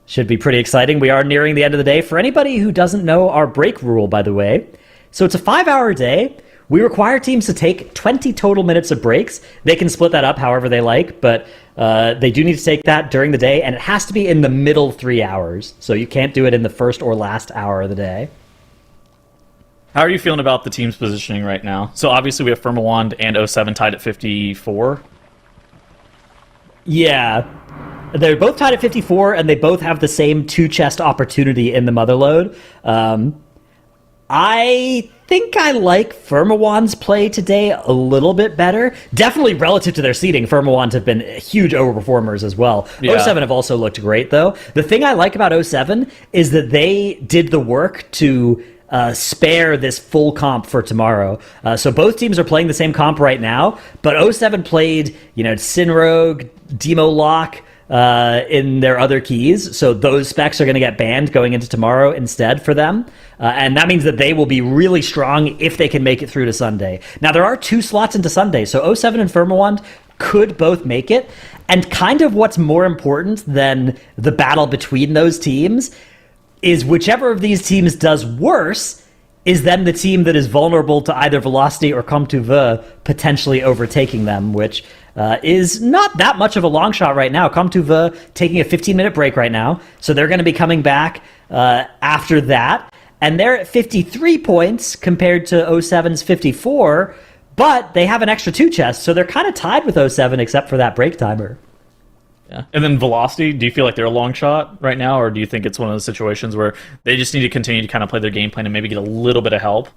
Should be pretty exciting. We are nearing the end of the day. For anybody who doesn't know our break rule, by the way, so it's a 5-hour day. We require teams to take 20 total minutes of breaks. They can split that up however they like, but they do need to take that during the day, and it has to be in the middle 3 hours. So you can't do it in the first or last hour of the day. How are you feeling about the team's positioning right now? So obviously we have Firma 1 and 07 tied at 54. Yeah. They're both tied at 54, and they both have the same 2-chest opportunity in the Motherload. I think I like Firma 1's play today a little bit better. Definitely relative to their seeding, Firma 1's have been huge overperformers as well. Yeah. 07 have also looked great, though. The thing I like about 07 is that they did the work to spare this full comp for tomorrow. So both teams are playing the same comp right now, but 07 played, Sinrogue, Demo Lock, in their other keys, so those specs are going to get banned going into tomorrow instead for them, and that means that they will be really strong if they can make it through to Sunday. Now there are 2 slots into Sunday, so 07 and Firma 1 could both make it, and kind of what's more important than the battle between those teams is whichever of these teams does worse is then the team that is vulnerable to either Velocity or Com2V potentially overtaking them, which is not that much of a long shot right now. Com2V taking a 15-minute break right now, so they're going to be coming back after that, and they're at 53 points compared to 07's 54, but they have an extra 2 chests, so they're kind of tied with 07 except for that break timer. Yeah. And then Velocity, do you feel like they're a long shot right now, or do you think it's one of those situations where they just need to continue to kind of play their game plan and maybe get a little bit of help?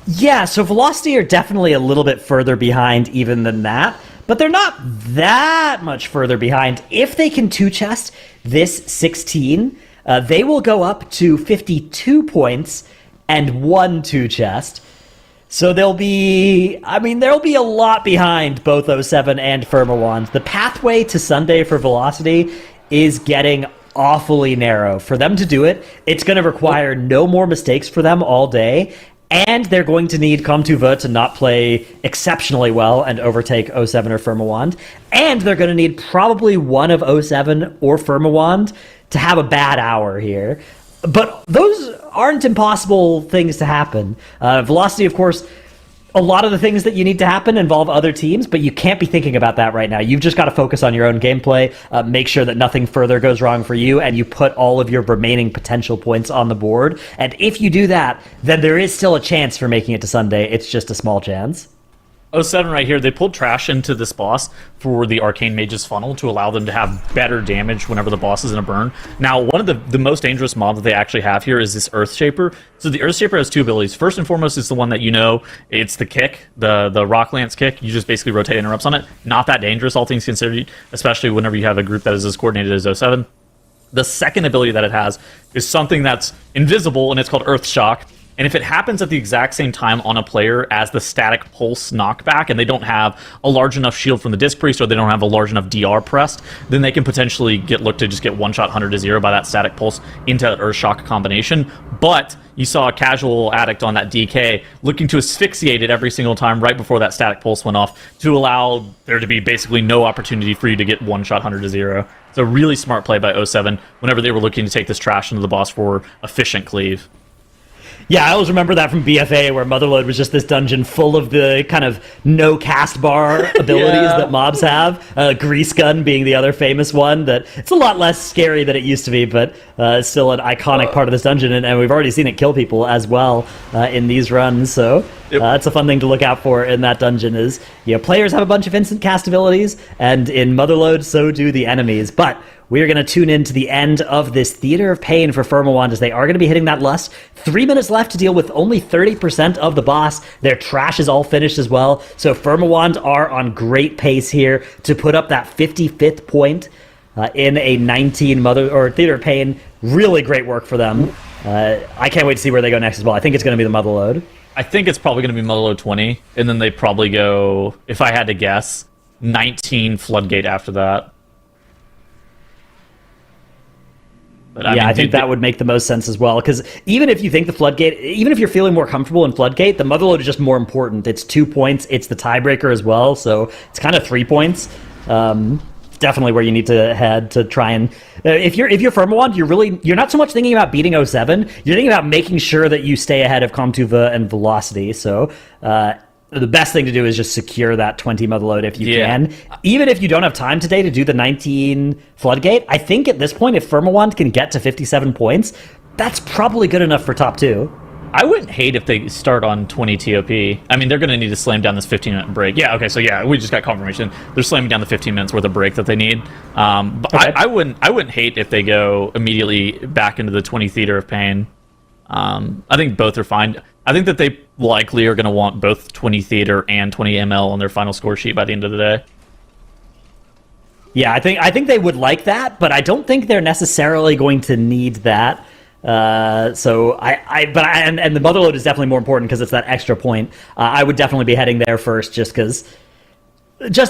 Yeah, so Velocity are definitely a little bit further behind even than that, but they're not that much further behind. If they can 2-chest this 16, they will go up to 52 points and 1 2-chest. So there'll be a lot behind both 07 and Firma 1. The pathway to Sunday for Velocity is getting awfully narrow. For them to do it, it's going to require no more mistakes for them all day, and they're going to need Com2V to not play exceptionally well and overtake 07 or Firma 1. And they're going to need probably one of 07 or Firma 1 to have a bad hour here. But those aren't impossible things to happen. Velocity, of course, a lot of the things that you need to happen involve other teams, but you can't be thinking about that right now. You've just got to focus on your own gameplay, make sure that nothing further goes wrong for you, and you put all of your remaining potential points on the board. And if you do that, then there is still a chance for making it to Sunday. It's just a small chance. 07 right here, they pulled trash into this boss for the Arcane Mage's funnel to allow them to have better damage whenever the boss is in a burn. Now, one of the most dangerous mob that they actually have here is this Earth Shaper. So the Earth Shaper has 2 abilities. First and foremost is the one that it's the kick, the Rock Lance kick. You just basically rotate interrupts on it. Not that dangerous, all things considered, especially whenever you have a group that is as coordinated as 07. The second ability that it has is something that's invisible, and it's called Earth Shock. And if it happens at the exact same time on a player as the static pulse knockback, and they don't have a large enough shield from the Disc Priest, or they don't have a large enough DR pressed, then they can potentially look to just get one-shot 100 to 0 by that static pulse into that Earth Shock combination. But you saw a casual addict on that DK looking to asphyxiate it every single time right before that static pulse went off to allow there to be basically no opportunity for you to get one-shot 100 to 0. It's a really smart play by 07 whenever they were looking to take this trash into the boss for efficient cleave. Yeah, I always remember that from BFA, where Motherload was just this dungeon full of the kind of no cast bar abilities that mobs have. Grease Gun being the other famous one. That it's a lot less scary than it used to be, but it's still an iconic part of this dungeon, and we've already seen it kill people as well in these runs. So it's a fun thing to look out for in that dungeon. Is players have a bunch of instant cast abilities, and in Motherload, so do the enemies. But we are going to tune in to the end of this Theater of Pain for Firmawand, as they are going to be hitting that lust. 3 minutes left to deal with only 30% of the boss. Their trash is all finished as well. So Firmawand are on great pace here to put up that 55th point in a 19 Theater of Pain. Really great work for them. I can't wait to see where they go next as well. I think it's going to be the Motherload. I think it's probably going to be Motherload 20, and then they probably go, if I had to guess, 19 Floodgate after that. But, I think that would make the most sense as well, because even if you think the Floodgate, even if you're feeling more comfortable in Floodgate, the Motherload is just more important. It's 2 points, it's the tiebreaker as well, so it's kind of 3 points. Definitely where you need to head to try and if you're Firmawand, you're not so much thinking about beating 07, you're thinking about making sure that you stay ahead of Comtuva and Velocity. So the best thing to do is just secure that 20 Motherload if you can. Even if you don't have time today to do the 19 Floodgate, I think at this point, if Firmawand can get to 57 points, that's probably good enough for top 2. I wouldn't hate if they start on 20 TOP. I mean, they're going to need to slam down this 15-minute break. Yeah, okay, so we just got confirmation. They're slamming down the 15 minutes worth of break that they need. But okay. I wouldn't hate if they go immediately back into the 20 Theater of Pain. I think both are fine. I think that they likely are going to want both 20 Theater and 20 ML on their final score sheet by the end of the day. Yeah, I think they would like that, but I don't think they're necessarily going to need that. And the Motherload is definitely more important because it's that extra point. I would definitely be heading there first, just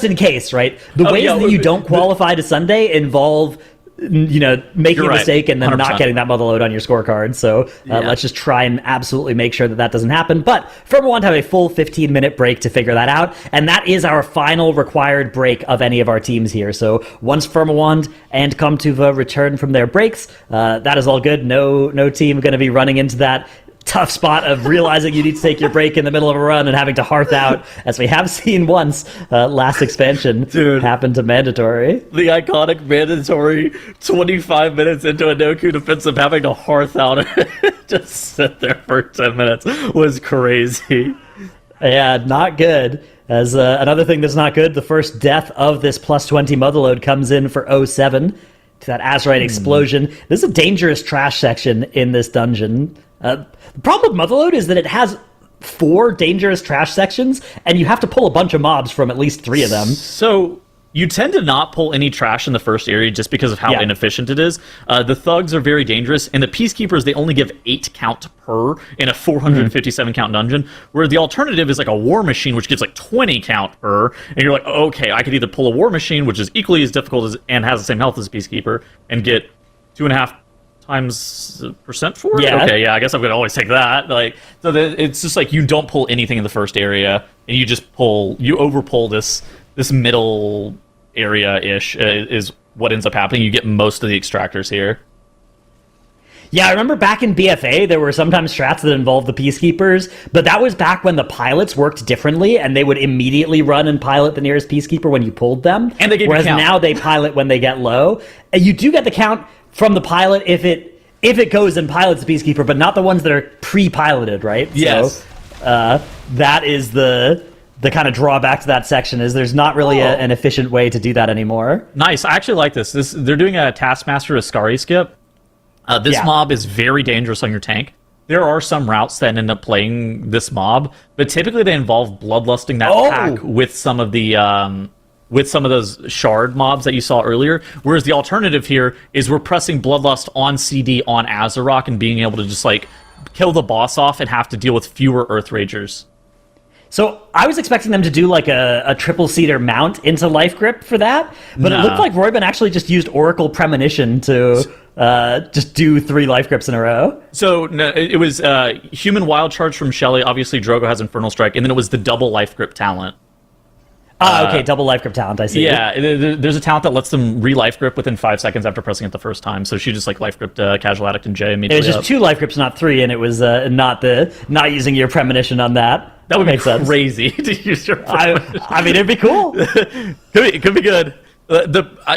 in case, right? The ways that you don't qualify to Sunday involve making a mistake and then 100%. Not getting that Motherload on your scorecard. So let's just try and absolutely make sure that doesn't happen. But Firmawand have a full 15-minute break to figure that out, and that is our final required break of any of our teams here. So once Firmawand and Comtuva return from their breaks, that is all good. No team going to be running into that tough spot of realizing you need to take your break in the middle of a run and having to hearth out, as we have seen once last expansion happen to mandatory. The iconic mandatory 25 minutes into a no-coup defensive having to hearth out and just sit there for 10 minutes was crazy. Yeah, not good. As another thing that's not good, the first death of this plus 20 Motherload comes in for 07 to that Azurite explosion. This is a dangerous trash section in this dungeon. The problem with Motherload is that it has 4 dangerous trash sections, and you have to pull a bunch of mobs from at least 3 of them. So you tend to not pull any trash in the first area just because of how inefficient it is. The thugs are very dangerous, and the peacekeepers, they only give 8 count per in a 457 count dungeon, where the alternative is like a war machine, which gives like 20 count per, and you're like, okay, I could either pull a war machine, which is equally as difficult and has the same health as a peacekeeper, and get 2.5 times percent for it? Yeah. Okay, yeah, I guess I'm going to always take that. It's just like you don't pull anything in the first area, and you just overpull this middle area-ish is what ends up happening. You get most of the extractors here. Yeah, I remember back in BFA, there were sometimes strats that involved the Peacekeepers, but that was back when the pilots worked differently, and they would immediately run and pilot the nearest Peacekeeper when you pulled them. And they gave whereas you count. Now they pilot when they get low. And you do get the count from the pilot if it goes and pilots the Peacekeeper, but not the ones that are pre-piloted, right? Yes. So that is the kind of drawback to that section, is there's not really an efficient way to do that anymore. Nice. I actually like this. They're doing a Taskmaster Ascari skip. This mob is very dangerous on your tank. There are some routes that end up playing this mob, but typically they involve bloodlusting that pack with some of the with some of those shard mobs that you saw earlier. Whereas the alternative here is we're pressing Bloodlust on CD on Azerok and being able to just like kill the boss off and have to deal with fewer Earth Ragers. So I was expecting them to do like a triple seater mount into Life Grip for that, but Nah. it looked like Royban actually just used Oracle Premonition to just do 3 Life Grips in a row. So no, it was human wild charge from Shelly. Obviously, Drogo has Infernal Strike, and then it was the double Life Grip talent. Okay, double Life Grip talent, I see. Yeah, there's a talent that lets them re-Life Grip within 5 seconds after pressing it the first time. So she just like Life Gripped Casual Addict and Jay It immediately. was just up. 2 Life Grips, not 3, and it was not using your Premonition on that. That would make be sense. crazy to use your. I mean, it'd be cool. Could be good.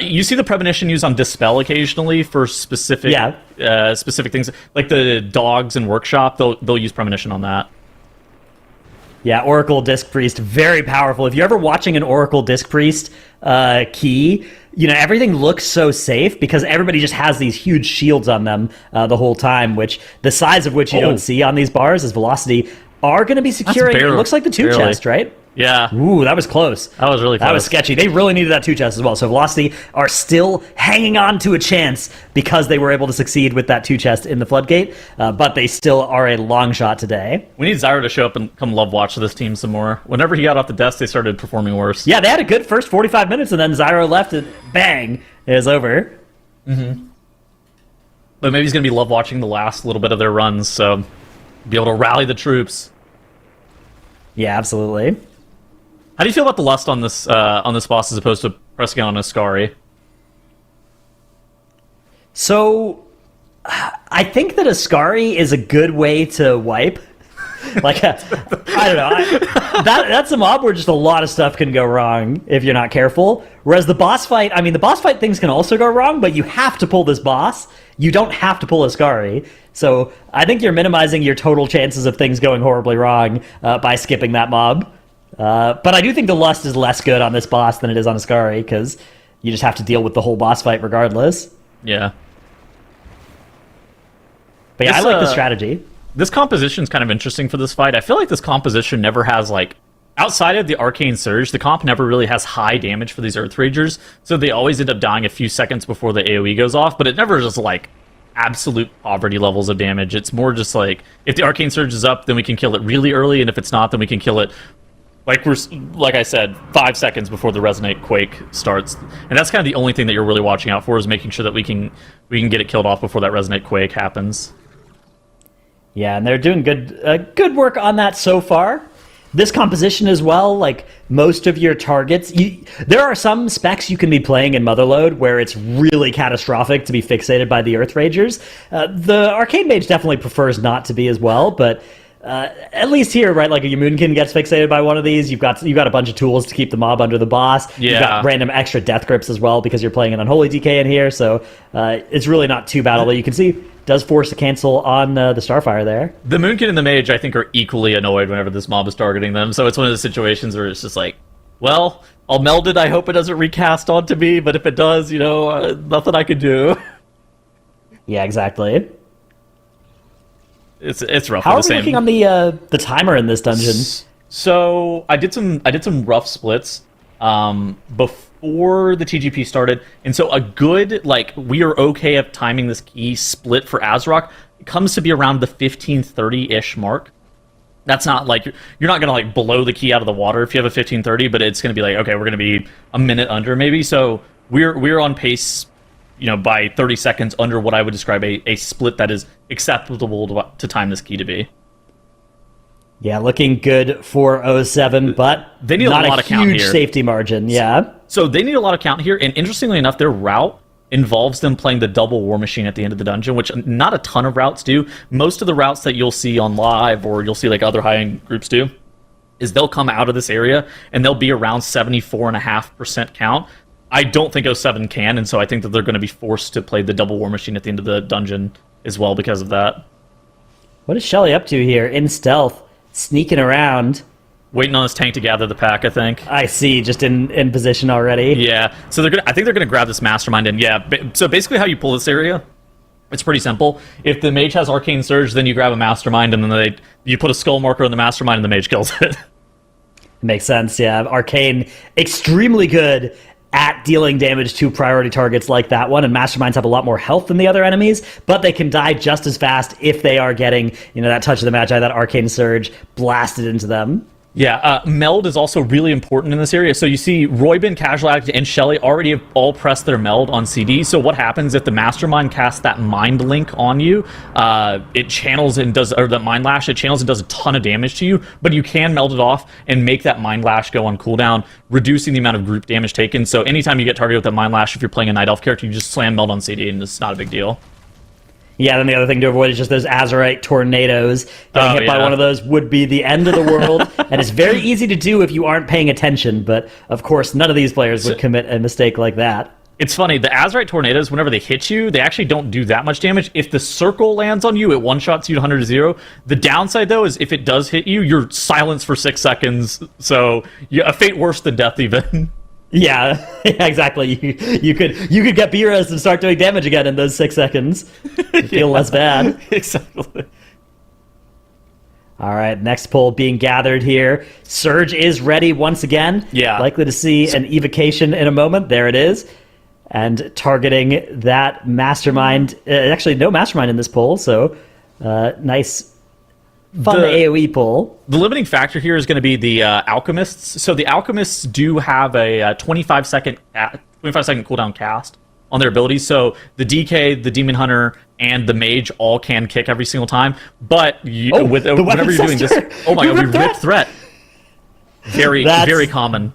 You see the premonition used on Dispel occasionally for specific specific things, like the dogs in Workshop. They'll use premonition on that. Yeah, Oracle Disc Priest, very powerful. If you're ever watching an Oracle Disc Priest key, everything looks so safe because everybody just has these huge shields on them the whole time, which the size of which you don't see on these bars as velocity are going to be securing. It looks like the 2 chest, right? Yeah. Ooh, that was close. That was really close. That was sketchy. They really needed that 2 chest as well. So Velocity are still hanging on to a chance because they were able to succeed with that 2 chest in the Floodgate, but they still are a long shot today. We need Zyro to show up and come love watch this team some more. Whenever he got off the desk, they started performing worse. Yeah, they had a good first 45 minutes, and then Zyro left, and bang, it was over. Mm-hmm. But maybe he's going to be love watching the last little bit of their runs, so be able to rally the troops. Yeah, absolutely. How do you feel about the lust on this boss as opposed to pressing on Ascari? So, I think that Ascari is a good way to wipe. Like, I don't know. That's a mob where just a lot of stuff can go wrong if you're not careful. Whereas the boss fight, the boss fight things can also go wrong, but you have to pull this boss. You don't have to pull Ascari. So I think you're minimizing your total chances of things going horribly wrong by skipping that mob. But I do think the lust is less good on this boss than it is on Ascari, because you just have to deal with the whole boss fight regardless. Yeah. But yeah, I like the strategy. This composition is kind of interesting for this fight. I feel like this composition never has, like, outside of the Arcane Surge, the comp never really has high damage for these Earth Ragers, so they always end up dying a few seconds before the AoE goes off, but it never just, like, absolute poverty levels of damage. It's more just, like, if the Arcane Surge is up, then we can kill it really early, and if it's not, then we can kill it, like I said, 5 seconds before the Resonate Quake starts. And that's kind of the only thing that you're really watching out for, is making sure that we can get it killed off before that Resonate Quake happens. Yeah, and they're doing good work on that so far. This composition as well, like most of your targets, there are some specs you can be playing in Motherload where it's really catastrophic to be fixated by the Earth Ragers. The Arcane Mage definitely prefers not to be as well, but at least here, right, like a Yamunkin gets fixated by one of these, you've got a bunch of tools to keep the mob under the boss. Yeah. You've got random extra death grips as well because you're playing an Unholy DK in here, so it's really not too bad, although you can see does force a cancel on the Starfire there. The Moonkin and the Mage, I think, are equally annoyed whenever this mob is targeting them, so it's one of those situations where it's just like, well, I'll meld it, I hope it doesn't recast onto me, but if it does, nothing I can do. Yeah, exactly. It's roughly How are the we same. looking on the timer in this dungeon? So I did some rough splits before the TGP started, and so a good, like, we are okay at timing this key split for Azerok. It comes to be around the 15:30-ish mark. That's not like you're not gonna like blow the key out of the water if you have a 15:30, but it's gonna be like, okay, we're gonna be a minute under maybe. So we're on pace, by 30 seconds under what I would describe a split that is acceptable to time this key to be. Yeah, looking good for 07, but they need not a lot of count huge here. Safety margin. Yeah. So they need a lot of count here, and interestingly enough, their route involves them playing the double War Machine at the end of the dungeon, which not a ton of routes do. Most of the routes that you'll see on live, or you'll see like other high-end groups do, is they'll come out of this area and they'll be around 74.5% count. I don't think 07 can, and so I think that they're going to be forced to play the double War Machine at the end of the dungeon as well because of that. What is Shelly up to here in stealth, sneaking around? Waiting on his tank to gather the pack, I think. I see, just in position already. Yeah, so I think they're gonna grab this Mastermind, and so basically how you pull this area, it's pretty simple. If the Mage has Arcane Surge, then you grab a Mastermind, and then you put a skull marker on the Mastermind, and the Mage kills it. Makes sense, yeah. Arcane, extremely good at dealing damage to priority targets like that one, and Masterminds have a lot more health than the other enemies, but they can die just as fast if they are getting, that touch of the Magi, that Arcane Surge blasted into them. Yeah, meld is also really important in this area. So you see Roybin, Casual Addict, and Shelly already have all pressed their meld on CD. So what happens if the Mastermind casts that Mind Link on you? It channels and does, or the Mind Lash, it channels and does a ton of damage to you, but you can meld it off and make that Mind Lash go on cooldown, reducing the amount of group damage taken. So anytime you get targeted with that Mind Lash, if you're playing a Night Elf character, you just slam meld on CD and it's not a big deal. Yeah, then the other thing to avoid is just those Azurite tornadoes. Getting hit by one of those would be the end of the world, and it's very easy to do if you aren't paying attention, but of course none of these players would commit a mistake like that. It's funny, the Azurite tornadoes, whenever they hit you, they actually don't do that much damage. If the circle lands on you, it one-shots you to 100-0. The downside, though, is if it does hit you, you're silenced for 6 seconds, so a fate worse than death, even. Yeah, exactly. You could get B-res and start doing damage again in those 6 seconds. Feel less bad. Exactly. All right, next poll being gathered here. Surge is ready once again. Yeah. Likely to see an evocation in a moment. There it is. And targeting that Mastermind. Actually, no Mastermind in this poll, so nice fun AoE pull. The limiting factor here is going to be the Alchemists. So the Alchemists do have a 25 second cooldown cast on their abilities. So the DK, the Demon Hunter, and the Mage all can kick every single time. But whenever you're doing this, oh my god, we Rip Threat. Very common.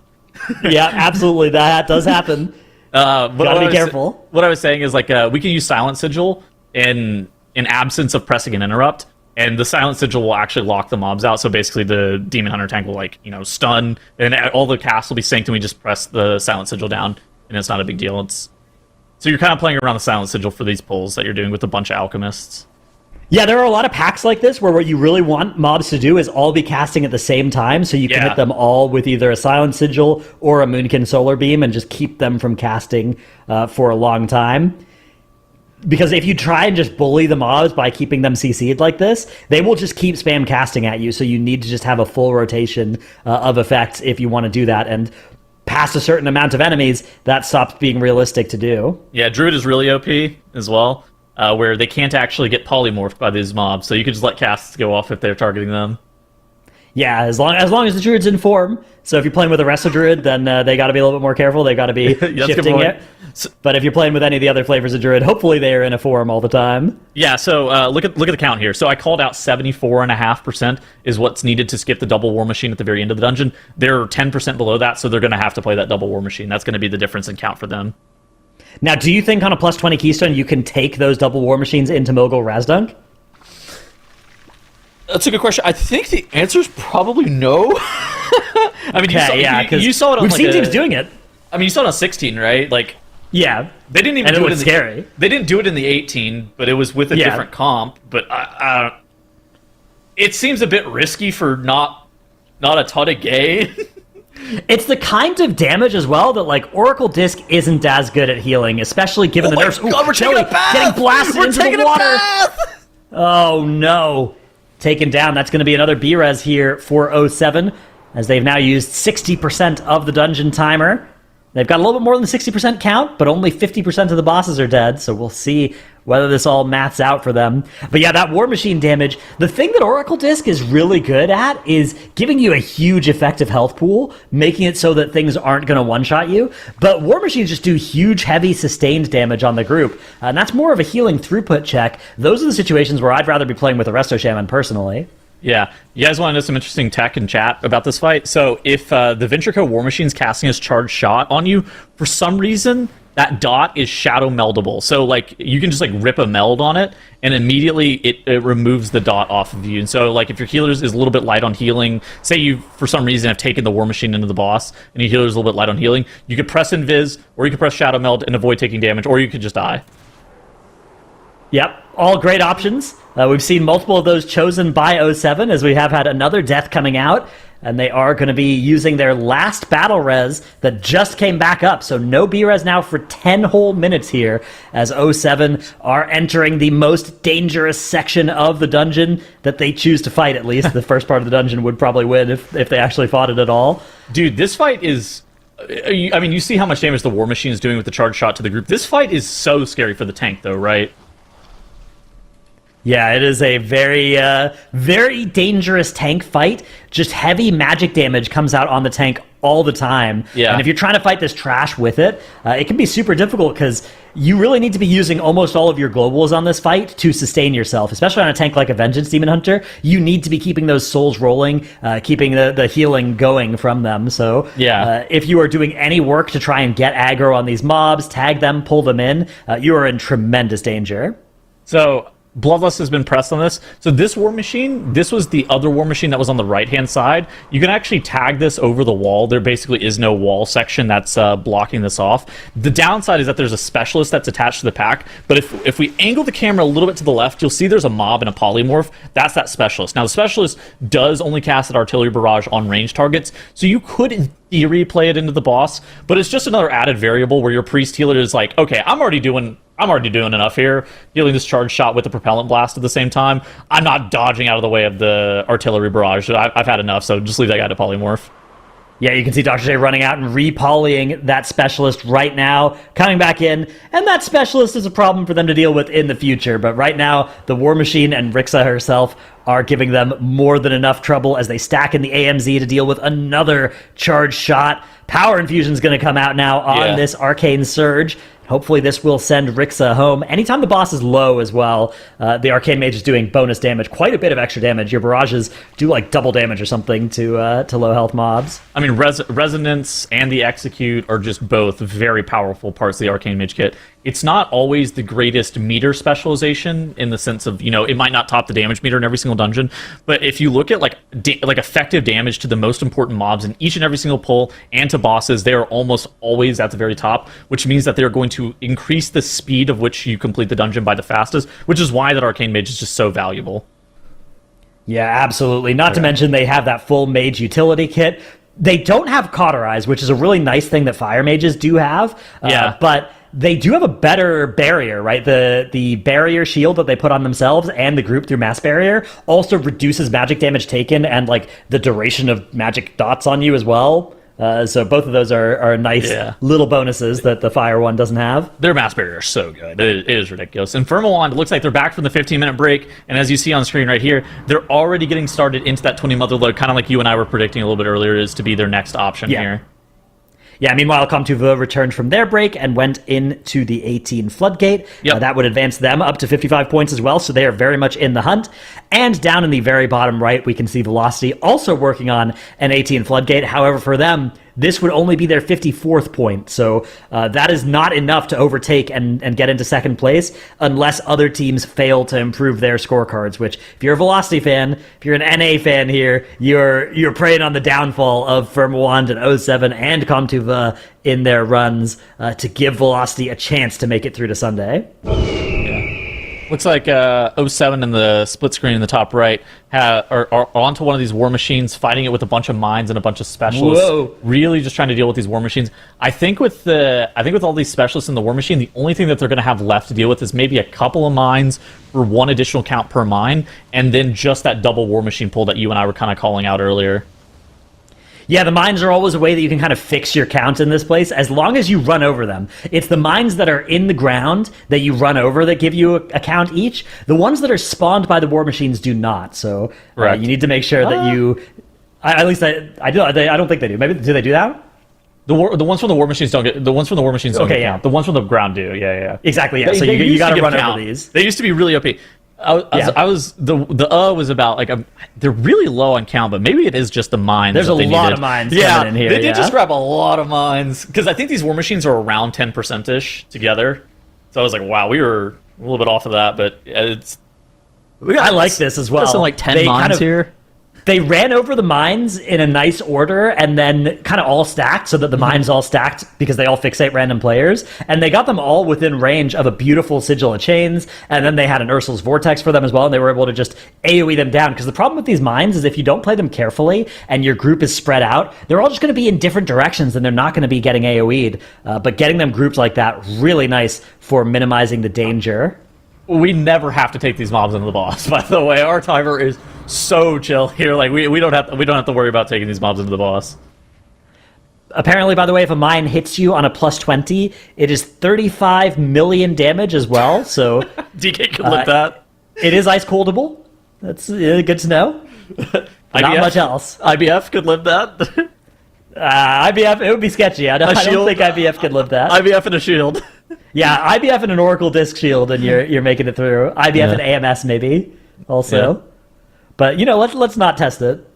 Yeah, absolutely. That does happen. Gotta be careful. What I was saying is we can use Silent Sigil in absence of pressing an interrupt. And the Silent Sigil will actually lock the mobs out. So basically the Demon Hunter tank will stun, and all the casts will be synced, and we just press the Silent Sigil down, and it's not a big deal. So you're kind of playing around the Silent Sigil for these pulls that you're doing with a bunch of Alchemists. Yeah, there are a lot of packs like this where what you really want mobs to do is all be casting at the same time, so you can hit them all with either a Silent Sigil or a Moonkin Solar Beam and just keep them from casting for a long time. Because if you try and just bully the mobs by keeping them CC'd like this, they will just keep spam casting at you, so you need to just have a full rotation of effects if you want to do that, and past a certain amount of enemies, that stops being realistic to do. Yeah, Druid is really OP as well, where they can't actually get polymorphed by these mobs, so you can just let casts go off if they're targeting them. Yeah, as long as the Druid's in form. So if you're playing with a Resto Druid, then they got to be a little bit more careful. They got to be shifting it. But if you're playing with any of the other flavors of Druid, hopefully they are in a form all the time. Yeah, so look at the count here. So I called out 74.5% is what's needed to skip the double War Machine at the very end of the dungeon. They're 10% below that, so they're going to have to play that double War Machine. That's going to be the difference in count for them. Now, do you think on a plus 20 Keystone you can take those double War Machines into Mogul Razdunk? That's a good question. I think the answer is probably no. I mean, you saw it on we've seen teams doing it. I mean, you saw it on 16, right? Yeah, they didn't even do it in scary. They didn't do it in the 18, but it was with a different comp. But it seems a bit risky for not a ton of gain. It's the kind of damage as well that Oracle Disc isn't as good at healing, especially given the nerfs. God, we're taking a bath! Getting blasted into the water. Oh no. Taken down. That's going to be another B-res here for 07, as they've now used 60% of the dungeon timer. They've got a little bit more than the 60% count, but only 50% of the bosses are dead, so we'll see whether this all maths out for them. But yeah, that War Machine damage, the thing that Oracle Disc is really good at is giving you a huge effective health pool, making it so that things aren't going to one-shot you. But War Machines just do huge, heavy, sustained damage on the group, and that's more of a healing throughput check. Those are the situations where I'd rather be playing with a Resto Shaman personally. Yeah, you guys want to know some interesting tech and chat about this fight? So if the Ventureco War Machine's casting his charged shot on you, for some reason, that dot is shadow meldable. So you can just rip a meld on it, and immediately it removes the dot off of you. And so if your healer is a little bit light on healing, say you for some reason have taken the War Machine into the boss, and your healer is a little bit light on healing, you could press Invis, or you could press Shadow Meld and avoid taking damage, or you could just die. Yep, all great options. We've seen multiple of those chosen by 07, as we have had another death coming out. and they are going to be using their last battle res that just came back up. So no B-res now for 10 whole minutes here, as 07 are entering the most dangerous section of the dungeon that they choose to fight, at least. The first part of the dungeon would probably win if they actually fought it at all. Dude, this fight is... I mean, you see how much damage the War Machine is doing with the charge shot to the group. This fight is so scary for the tank, though, right? Yeah, it is a very, very dangerous tank fight. Just heavy magic damage comes out on the tank all the time. Yeah. And if you're trying to fight this trash with it, it can be super difficult because you really need to be using almost all of your globals on this fight to sustain yourself, especially on a tank like a Vengeance Demon Hunter. You need to be keeping those souls rolling, keeping the healing going from them. So yeah. If you are doing any work to try and get aggro on these mobs, tag them, pull them in, you are in tremendous danger. So... Bloodlust has been pressed on this. So this War Machine, this was the other War Machine that was on the right-hand side. You can actually tag this over the wall. There basically is no wall section that's blocking this off. The downside is that there's a specialist that's attached to the pack, but if we angle the camera a little bit to the left, you'll see there's a mob and a polymorph. That's that specialist. Now, the specialist does only cast an artillery barrage on range targets, so you could, in theory, play it into the boss, but it's just another added variable where your priest healer is like, okay, I'm already doing enough here, dealing this charge shot with the propellant blast at the same time. I'm not dodging out of the way of the artillery barrage. I've had enough, so just leave that guy to polymorph. Yeah, you can see Dr. J running out and re-polying that specialist right now, coming back in, and that specialist is a problem for them to deal with in the future. But right now, the War Machine and Rixa herself are giving them more than enough trouble as they stack in the AMZ to deal with another charge shot. Power Infusion's going to come out now on this Arcane Surge. Hopefully this will send Rixa home. Anytime the boss is low as well, the Arcane Mage is doing bonus damage, quite a bit of extra damage. Your barrages do like double damage or something to low health mobs. I mean, Resonance and the Execute are just both very powerful parts of the Arcane Mage kit. It's not always the greatest meter specialization in the sense of, it might not top the damage meter in every single dungeon, but if you look at like effective damage to the most important mobs in each and every single pull and to bosses, they are almost always at the very top, which means that they're going to increase the speed of which you complete the dungeon by the fastest, which is why that Arcane Mage is just so valuable. Yeah, absolutely. Not to mention they have that full mage utility kit. They don't have Cauterize, which is a really nice thing that fire mages do have. But they do have a better barrier, right? The barrier shield that they put on themselves and the group through mass barrier also reduces magic damage taken and like the duration of magic dots on you as well. So both of those are nice little bonuses that the fire one doesn't have. Their mass barrier is so good. It is ridiculous. And Firmawand, it looks like they're back from the 15-minute break, and as you see on screen right here, they're already getting started into that 20 Motherload, kind of like you and I were predicting a little bit earlier, is to be their next option here. Yeah, meanwhile, Comtuva returned from their break and went into the 18 Floodgate. That would advance them up to 55 points as well, so they are very much in the hunt. And down in the very bottom right, we can see Velocity also working on an 18 Floodgate. However, for them, this would only be their 54th point, so that is not enough to overtake and get into second place unless other teams fail to improve their scorecards, which, if you're a Velocity fan, if you're an NA fan here, you're preying on the downfall of Firmawand and 07 and Comtuva in their runs to give Velocity a chance to make it through to Sunday. Looks like 07 in the split screen in the top right are onto one of these War Machines, fighting it with a bunch of mines and a bunch of specialists. Whoa. Really just trying to deal with these War Machines. I think with all these specialists in the War Machine, the only thing that they're going to have left to deal with is maybe a couple of mines for one additional count per mine, and then just that double War Machine pull that you and I were kind of calling out earlier. Yeah, the mines are always a way that you can kind of fix your count in this place, as long as you run over them. It's the mines that are in the ground that you run over that give you a count each. The ones that are spawned by the War Machines do not, so you need to make sure that you... I don't think they do. Maybe, do they do that? The ones from the War Machines don't get... The ones from the War Machines don't get count. The ones from the ground do, yeah. Exactly, yeah. So you got to run over these. They used to be really OP. The was about like they're really low on count, but maybe it is just the mines. There's a lot of mines coming in here. They did just grab a lot of mines because I think these War Machines are around 10% ish together. So I was like, wow, we were a little bit off of that, but it's. I like this as well. Like 10 mines here. They ran over the mines in a nice order and then kind of all stacked so that the mines all stacked because they all fixate random players. And they got them all within range of a beautiful Sigil of Chains. And then they had an Ursul's Vortex for them as well. And they were able to just AoE them down. Because the problem with these mines is if you don't play them carefully and your group is spread out, they're all just going to be in different directions and they're not going to be getting AoE'd. But getting them grouped like that, really nice for minimizing the danger. We never have to take these mobs into the boss. By the way, our timer is so chill here. Like we don't have to worry about taking these mobs into the boss. Apparently, by the way, if a mine hits you on a plus 20, it is 35 million damage as well. So DK could live that. It is ice coldable. That's good to know. Not much else. IBF could live that. IBF, it would be sketchy. I don't think IBF could live that. IBF and a shield. Yeah, IBF and an Oracle Disc Shield, and you're making it through. IBF and AMS maybe also, but let's not test it.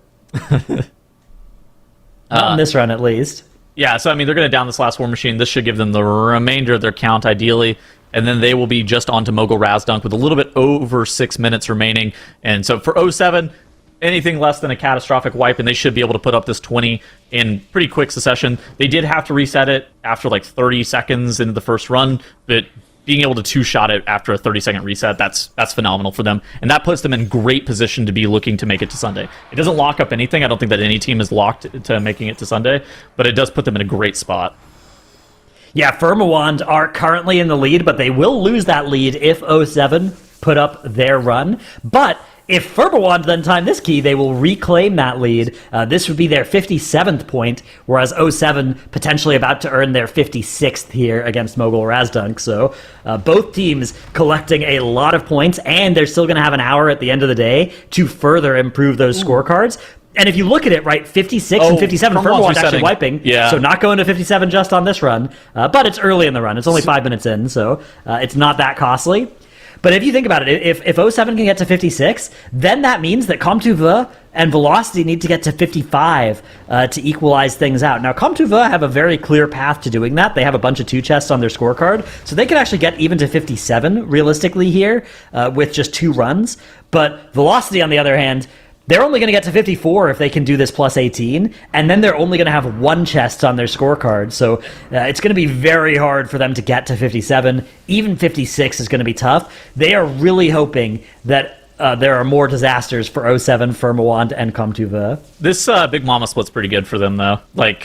On this run at least. Yeah, so I mean they're going to down this last War Machine. This should give them the remainder of their count ideally, and then they will be just onto Mogul Razdunk with a little bit over 6 minutes remaining. And so for 07, anything less than a catastrophic wipe, and they should be able to put up this 20 in pretty quick succession. They did have to reset it after like 30 seconds into the first run, but being able to two-shot it after a 30-second reset, that's phenomenal for them. And that puts them in great position to be looking to make it to Sunday. It doesn't lock up anything. I don't think that any team is locked to making it to Sunday, but it does put them in a great spot. Yeah, Firmawand are currently in the lead, but they will lose that lead if 07 put up their run. But if Firmawand then time this key, they will reclaim that lead. This would be their 57th point, whereas 07 potentially about to earn their 56th here against Mogul Razdunk. So both teams collecting a lot of points, and they're still going to have an hour at the end of the day to further improve those scorecards. And if you look at it, right, 56 and 57, Firmawand actually wiping. Yeah. So not going to 57 just on this run. But it's early in the run. It's only 5 minutes in, so it's not that costly. But if you think about it, if 07 can get to 56, then that means that Comtuva and Velocity need to get to 55 to equalize things out. Now, Comtuva have a very clear path to doing that. They have a bunch of 2 chests on their scorecard, so they could actually get even to 57 realistically here with just 2 runs. But Velocity, on the other hand, they're only going to get to 54 if they can do this plus 18, and then they're only going to have 1 chest on their scorecard. So it's going to be very hard for them to get to 57. Even 56 is going to be tough. They are really hoping that there are more disasters for 07, Firmawand, and Comtuva. This Big Mama split's pretty good for them, though. Like,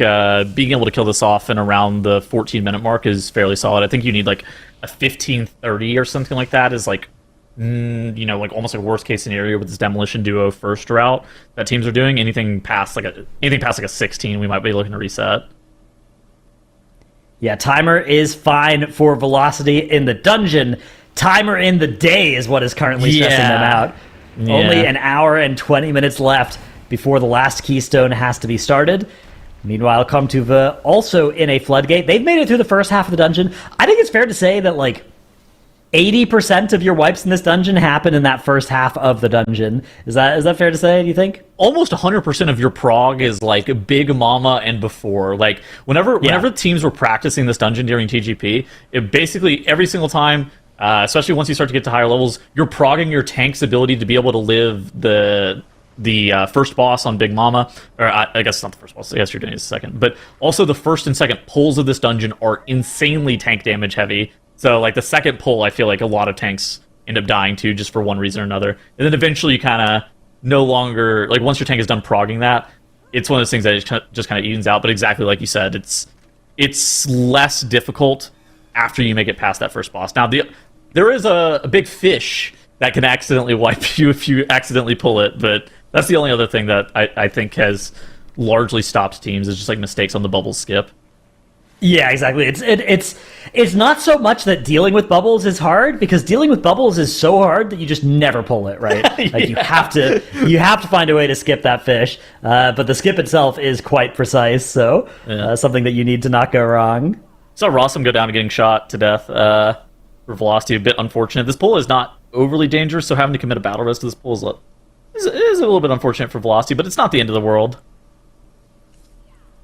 being able to kill this off in around the 14-minute mark is fairly solid. I think you need, like, a 15-30 or something like that is, like, like almost like a worst case scenario with this demolition duo first route that teams are doing. Anything past like a 16, we might be looking to reset. Yeah, timer is fine for Velocity in the dungeon. Timer in the day is what is currently stressing them out. Yeah. Only an hour and 20 minutes left before the last keystone has to be started. Meanwhile, Comtuva also in a floodgate. They've made it through the first half of the dungeon. I think it's fair to say that like 80% of your wipes in this dungeon happen in that first half of the dungeon. Is that fair to say, do you think? Almost 100% of your prog is like Big Mama and before. Like whenever teams were practicing this dungeon during TGP, it basically every single time, especially once you start to get to higher levels, you're progging your tank's ability to be able to live the first boss on Big Mama, or I guess it's not the first boss, I guess you're doing it second, but also the first and second pulls of this dungeon are insanely tank damage heavy. So, like, the second pull, I feel like a lot of tanks end up dying to just for one reason or another. And then eventually you kind of no longer... Like, once your tank is done progging that, it's one of those things that just kind of evens out. But exactly like you said, it's less difficult after you make it past that first boss. Now, there is a big fish that can accidentally wipe you if you accidentally pull it. But that's the only other thing that I think has largely stopped teams, is just, like, mistakes on the bubble skip. Yeah, exactly. It's not so much that dealing with bubbles is hard, because dealing with bubbles is so hard that you just never pull it, right? Like you have to find a way to skip that fish. But the skip itself is quite precise, so something that you need to not go wrong. Saw Rossum go down to getting shot to death for Velocity. A bit unfortunate. This pull is not overly dangerous, so having to commit a battle risk to this pull is a little bit unfortunate for Velocity, but it's not the end of the world.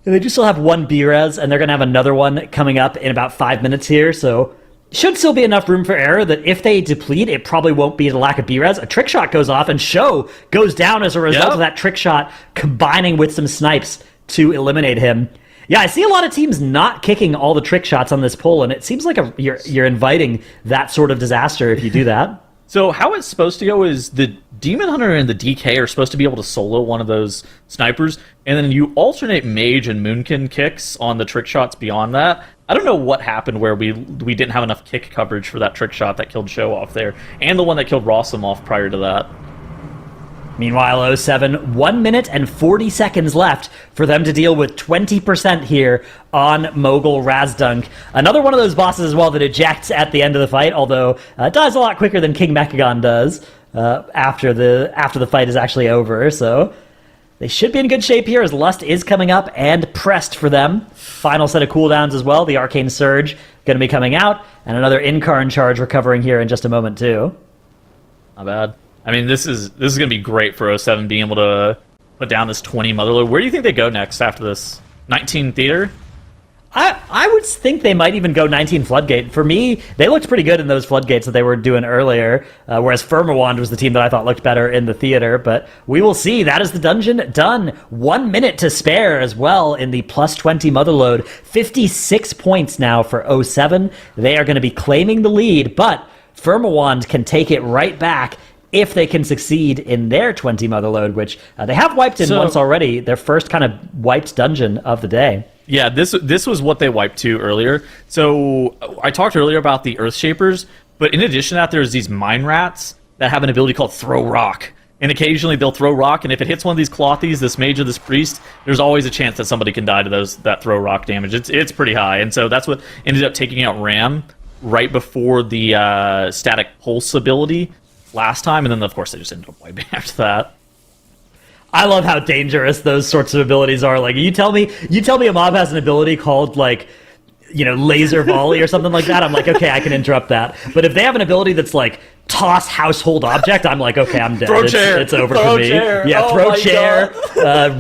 They do still have 1 B-Res, and they're going to have another one coming up in about 5 minutes here, so should still be enough room for error that if they deplete, it probably won't be the lack of B-res. A trick shot goes off, and Show goes down as a result of that trick shot combining with some snipes to eliminate him. Yeah, I see a lot of teams not kicking all the trick shots on this pull, and it seems like you're inviting that sort of disaster if you do that. So how it's supposed to go is the Demon Hunter and the DK are supposed to be able to solo one of those snipers, and then you alternate Mage and Moonkin kicks on the trick shots beyond that. I don't know what happened where we didn't have enough kick coverage for that trick shot that killed Show off there, and the one that killed Rossum off prior to that. Meanwhile, 07, 1 minute and 40 seconds left for them to deal with 20% here on Mogul Razdunk. Another one of those bosses as well that ejects at the end of the fight, although it dies a lot quicker than King Mechagon does after the fight is actually over. So they should be in good shape here as Lust is coming up and pressed for them. Final set of cooldowns as well. The Arcane Surge going to be coming out, and another Incarn charge recovering here in just a moment too. Not bad. I mean, this is going to be great for 07 being able to put down this 20 Motherload. Where do you think they go next after this? 19 Theater? I would think they might even go 19 Floodgate. For me, they looked pretty good in those Floodgates that they were doing earlier, whereas Firmawand was the team that I thought looked better in the Theater. But we will see. That is the dungeon done. 1 minute to spare as well in the plus 20 Motherload. 56 points now for 07. They are going to be claiming the lead, but Firmawand can take it right back if they can succeed in their 20 Motherload, which they have wiped in once already, their first kind of wiped dungeon of the day. Yeah, this was what they wiped to earlier. So I talked earlier about the Earthshapers, but in addition to that, there's these Mine Rats that have an ability called Throw Rock. And occasionally they'll throw rock, and if it hits one of these Clothies, this Mage or this Priest, there's always a chance that somebody can die to that Throw Rock damage. It's pretty high, and so that's what ended up taking out Ram right before the Static Pulse ability last time, and then of course they just ended up wiping after that. I love how dangerous those sorts of abilities are. Like you tell me a mob has an ability called like, you know, laser volley or something like that. I'm like, okay, I can interrupt that. But if they have an ability that's like toss household object, I'm like, okay, I'm dead. Throw chair. It's over Throw for me. Chair. Yeah, Oh throw my chair,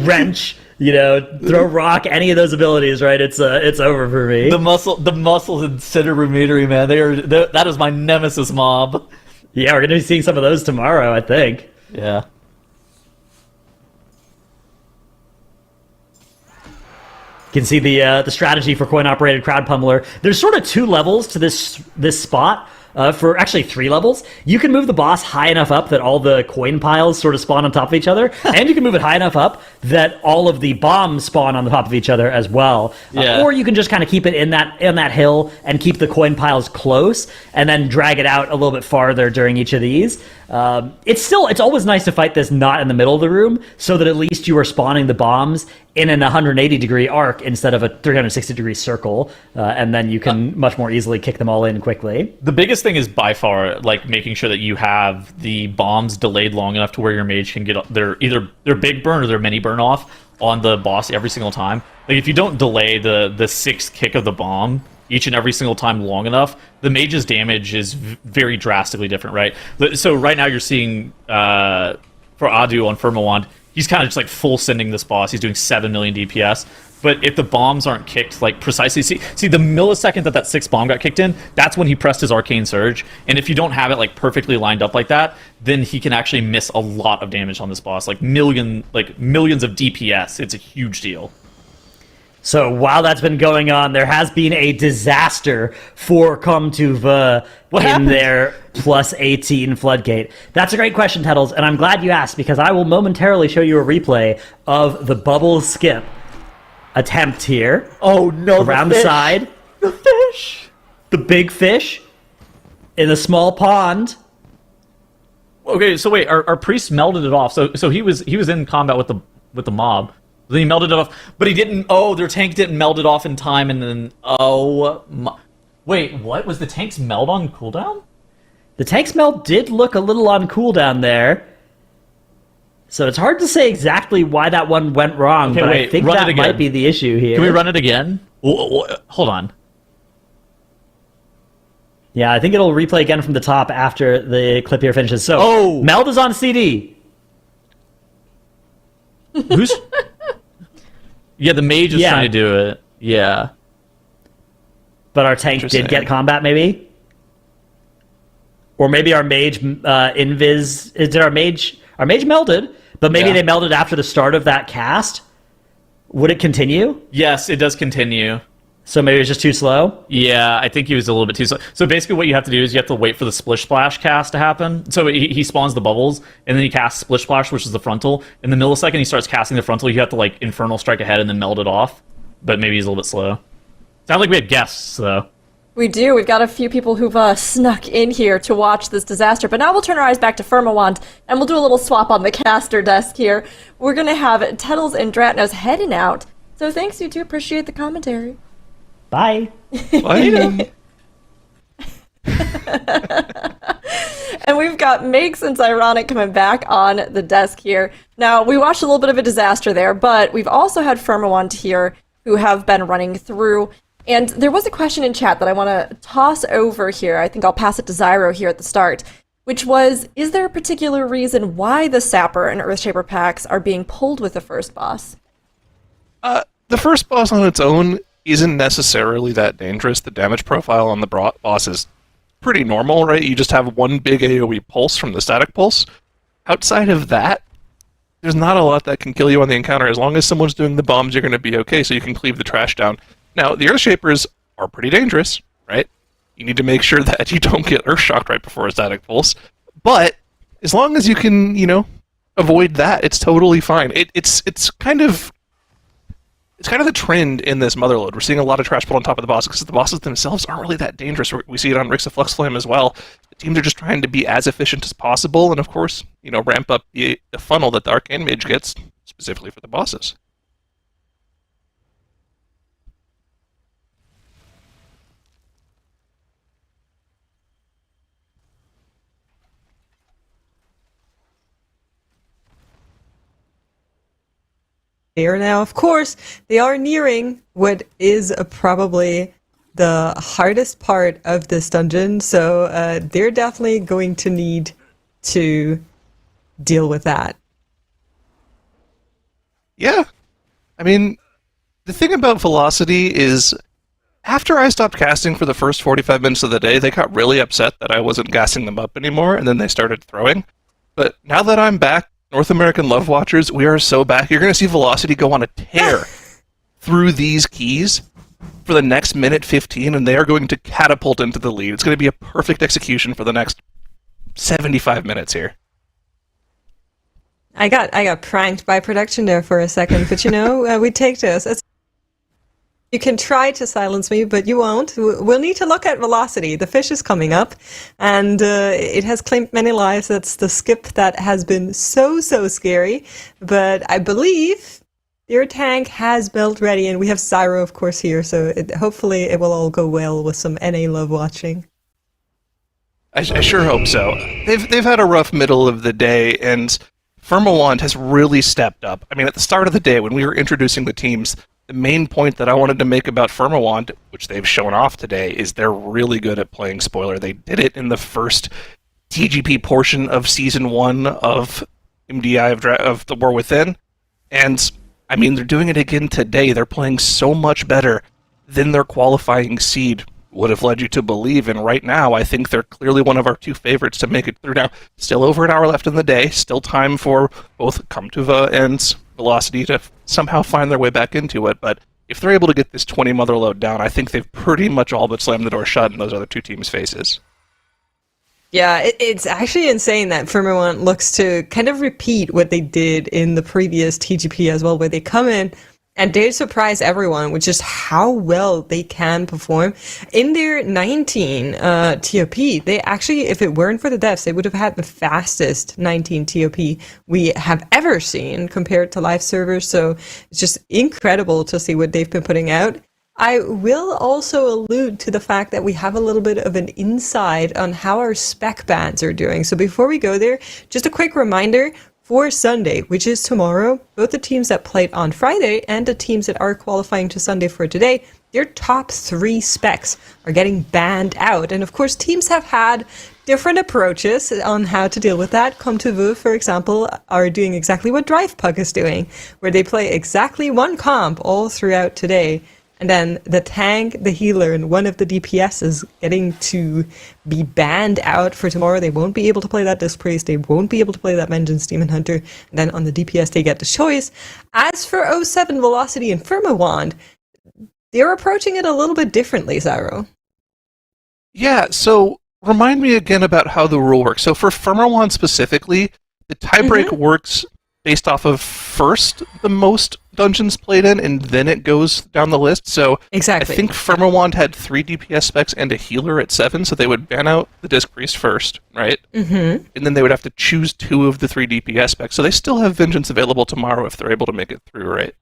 wrench. You know, throw rock, any of those abilities, right? It's over for me. The muscles in Cinder Rumetery, man, that is my nemesis mob. Yeah, we're gonna be seeing some of those tomorrow, I think. Yeah. You can see the strategy for coin-operated crowd pummeler. There's sort of two levels to this spot. For actually 3 levels. You can move the boss high enough up that all the coin piles sort of spawn on top of each other, and you can move it high enough up that all of the bombs spawn on the top of each other as well. Yeah. Or you can just kind of keep it in that hill and keep the coin piles close, and then drag it out a little bit farther during each of these. It's always nice to fight this not in the middle of the room, so that at least you are spawning the bombs in an 180-degree arc instead of a 360-degree circle, and then you can much more easily kick them all in quickly. The biggest thing is by far like making sure that you have the bombs delayed long enough to where your mage can get their big burn or their mini burn off on the boss every single time. Like if you don't delay the 6th kick of the bomb each and every single time long enough, the mage's damage is very drastically different, right? So right now you're seeing for Adu on Firmawand, he's kind of just like full sending this boss. He's doing 7 million DPS. But if the bombs aren't kicked like precisely, see the millisecond that 6th bomb got kicked in, that's when he pressed his Arcane Surge. And if you don't have it like perfectly lined up like that, then he can actually miss a lot of damage on this boss, like millions of DPS. It's a huge deal. So while that's been going on, there has been a disaster for Come to the in their plus 18 Floodgate. That's a great question, Tettles, and I'm glad you asked, because I will momentarily show you a replay of the bubble skip attempt here. Oh no! Around the side, the fish, the big fish in the small pond. Okay, so wait, our priest melted it off. So he was in combat with the mob. Then he melted it off, but he didn't. Oh, their tank didn't melt it off in time, and then wait, what was the tank's meld on cooldown? The tank's meld did look a little on cooldown there. So it's hard to say exactly why that one went wrong, okay, but wait, I think that might be the issue here. Can we run it again? Hold on. Yeah, I think it'll replay again from the top after the clip here finishes. So, Meld is on CD. Who's... Yeah, the mage is trying to do it. Yeah. But our tank did get combat, maybe? Or maybe our mage invis did our mage melded, but maybe they melded after the start of that cast. Would it continue? Yes, it does continue. So maybe it's just too slow? Yeah, I think he was a little bit too slow. So basically what you have to do is you have to wait for the Splish Splash cast to happen. So he spawns the bubbles, and then he casts Splish Splash, which is the frontal. In the millisecond he starts casting the frontal, you have to like Infernal Strike ahead and then meld it off. But maybe he's a little bit slow. Sounds like we had guests, though. We do. We've got a few people who've snuck in here to watch this disaster. But now we'll turn our eyes back to Firmawant, and we'll do a little swap on the caster desk here. We're going to have Tettles and Dratnos heading out. So thanks, you two. Appreciate the commentary. Bye. Bye. And we've got Makes and Ironic coming back on the desk here. Now, we watched a little bit of a disaster there, but we've also had Firmawant here who have been running through. And there was a question in chat that I want to toss over here. I think I'll pass it to Zyro here at the start, which was, is there a particular reason why the Sapper and Earthshaper packs are being pulled with the first boss? The first boss on its own isn't necessarily that dangerous. The damage profile on the boss is pretty normal, right? You just have one big AoE pulse from the static pulse. Outside of that, there's not a lot that can kill you on the encounter. As long as someone's doing the bombs, you're going to be okay, so you can cleave the trash down. Now, the Earthshapers are pretty dangerous, right? You need to make sure that you don't get Earthshocked right before a static pulse. But as long as you can, avoid that, it's totally fine. It's kind of the trend in this Motherload. We're seeing a lot of trash put on top of the bosses because the bosses themselves aren't really that dangerous. We see it on Rix of Flux Flame as well. The teams are just trying to be as efficient as possible and, of course, ramp up the funnel that the Arcane Mage gets, specifically for the bosses. Now, of course, they are nearing what is probably the hardest part of this dungeon, so they're definitely going to need to deal with that. Yeah. I mean, the thing about Velocity is, after I stopped casting for the first 45 minutes of the day, they got really upset that I wasn't gassing them up anymore, and then they started throwing. But now that I'm back, North American Love Watchers, we are so back. You're going to see Velocity go on a tear through these keys for the next minute 15, and they are going to catapult into the lead. It's going to be a perfect execution for the next 75 minutes here. I got pranked by production there for a second, but we take this. You can try to silence me, but you won't. We'll need to look at Velocity. The fish is coming up, and it has claimed many lives. That's the skip that has been so scary. But I believe your tank has built ready, and we have Zyro, of course, here. So hopefully it will all go well with some NA love watching. I sure hope so. They've had a rough middle of the day, and Firmawant has really stepped up. I mean, at the start of the day, when we were introducing the teams, the main point that I wanted to make about Firmawant, which they've shown off today, is they're really good at playing spoiler. They did it in the first TGP portion of Season 1 of MDI of The War Within, and, I mean, they're doing it again today. They're playing so much better than their qualifying seed would have led you to believe, and right now, I think they're clearly one of our two favorites to make it through. Now, still over an hour left in the day, still time for both Kamtuva and Velocity to somehow find their way back into it, but if they're able to get this 20 Motherload down, I think they've pretty much all but slammed the door shut in those other two teams' faces. Yeah, it's actually insane that Firmawant looks to kind of repeat what they did in the previous TGP as well, where they come in and they surprise everyone with just how well they can perform. In their 19 TOP, they actually, if it weren't for the devs, they would have had the fastest 19 TOP we have ever seen compared to live servers. So it's just incredible to see what they've been putting out. I will also allude to the fact that we have a little bit of an insight on how our spec bans are doing. So before we go there, just a quick reminder, for Sunday, which is tomorrow, both the teams that played on Friday and the teams that are qualifying to Sunday for today, their top 3 specs are getting banned out. And of course, teams have had different approaches on how to deal with that. Come to Vu, for example, are doing exactly what DrivePug is doing, where they play exactly one comp all throughout today. And then the tank, the healer, and one of the DPS is getting to be banned out for tomorrow. They won't be able to play that Disc Priest. They won't be able to play that Vengeance Demon Hunter. And then on the DPS, they get the choice. As for 07 Velocity and Firmawand, they're approaching it a little bit differently, Zyro. Yeah, so remind me again about how the rule works. So for Firmawand specifically, the tiebreak works based off of first the most dungeons played in, and then it goes down the list. So Exactly. I think Firmawand had 3 DPS specs and a healer at 7, so they would ban out the Disc Priest first, right? Mm-hmm. And then they would have to choose 2 of the 3 DPS specs. So they still have Vengeance available tomorrow if they're able to make it through, right?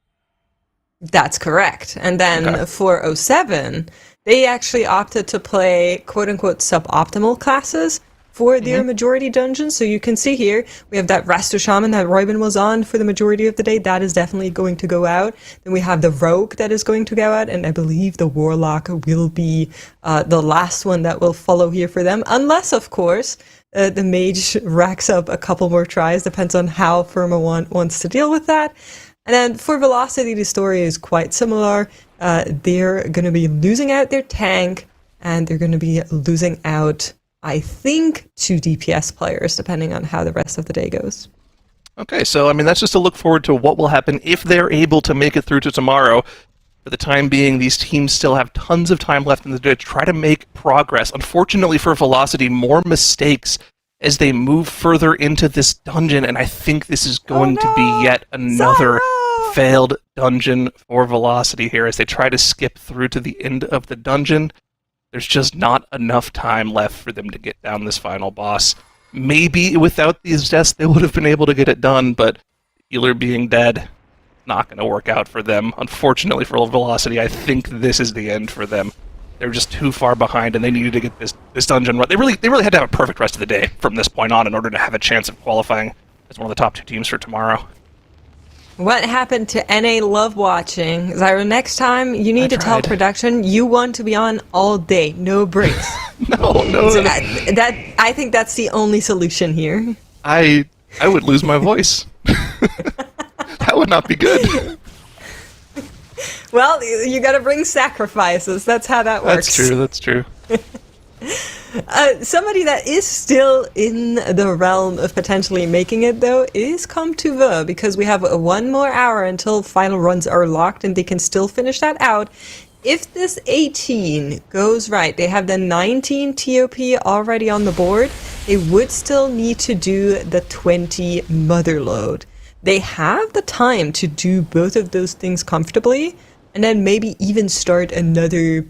That's correct. And then for 07, they actually opted to play quote-unquote suboptimal classes for their majority dungeons. So you can see here, we have that Resto Shaman that Royben was on for the majority of the day. That is definitely going to go out. Then we have the Rogue that is going to go out, and I believe the Warlock will be the last one that will follow here for them. Unless, of course, the Mage racks up a couple more tries. Depends on how Firma wants to deal with that. And then for Velocity, the story is quite similar. They're going to be losing out their tank, and they're going to be losing out, I think, 2 DPS players, depending on how the rest of the day goes. Okay, so I mean that's just to look forward to what will happen if they're able to make it through to tomorrow. For the time being, these teams still have tons of time left in the day to try to make progress. Unfortunately for Velocity, more mistakes as they move further into this dungeon, and I think this is going to be yet another failed dungeon for Velocity here as they try to skip through to the end of the dungeon. There's just not enough time left for them to get down this final boss. Maybe without these deaths they would have been able to get it done, but healer being dead, not going to work out for them. Unfortunately for Velocity, I think this is the end for them. They're just too far behind, and they needed to get this dungeon run. They really had to have a perfect rest of the day from this point on in order to have a chance of qualifying as one of the top 2 teams for tomorrow. What happened to NA Love Watching? Zyro, next time you need to tell production you want to be on all day, no breaks. No. I think that's the only solution here. I would lose my voice. That would not be good. Well, you gotta bring sacrifices. That's how that works. That's true. Somebody that is still in the realm of potentially making it, though, is Comtuva, because we have 1 more hour until final runs are locked, and they can still finish that out. If this 18 goes right, they have the 19 TOP already on the board, they would still need to do the 20 Motherload. They have the time to do both of those things comfortably, and then maybe even start another,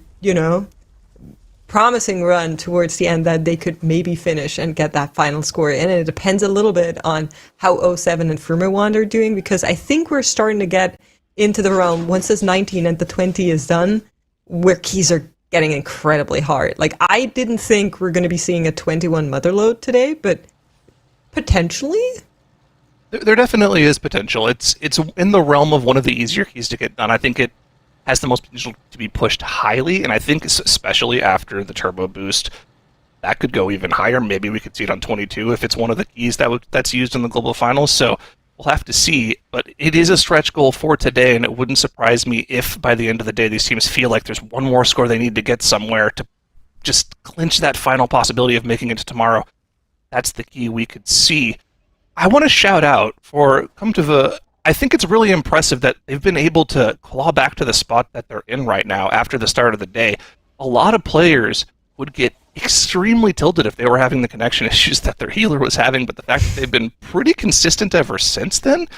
promising run towards the end that they could maybe finish and get that final score. And it depends a little bit on how 07 and Firmawand are doing, because I think we're starting to get into the realm, once this 19 and the 20 is done, where keys are getting incredibly hard. Like, I didn't think we're going to be seeing a 21 Motherload today, but potentially? There definitely is potential. It's in the realm of one of the easier keys to get done. I think it has the most potential to be pushed highly, and I think especially after the turbo boost, that could go even higher. Maybe we could see it on 22 if it's one of the keys that's used in the global finals. So we'll have to see, but it is a stretch goal for today, and it wouldn't surprise me if by the end of the day these teams feel like there's one more score they need to get somewhere to just clinch that final possibility of making it to tomorrow. That's the key we could see. I want to shout out for Comtuva. I think it's really impressive that they've been able to claw back to the spot that they're in right now after the start of the day. A lot of players would get extremely tilted if they were having the connection issues that their healer was having, but the fact that they've been pretty consistent ever since then,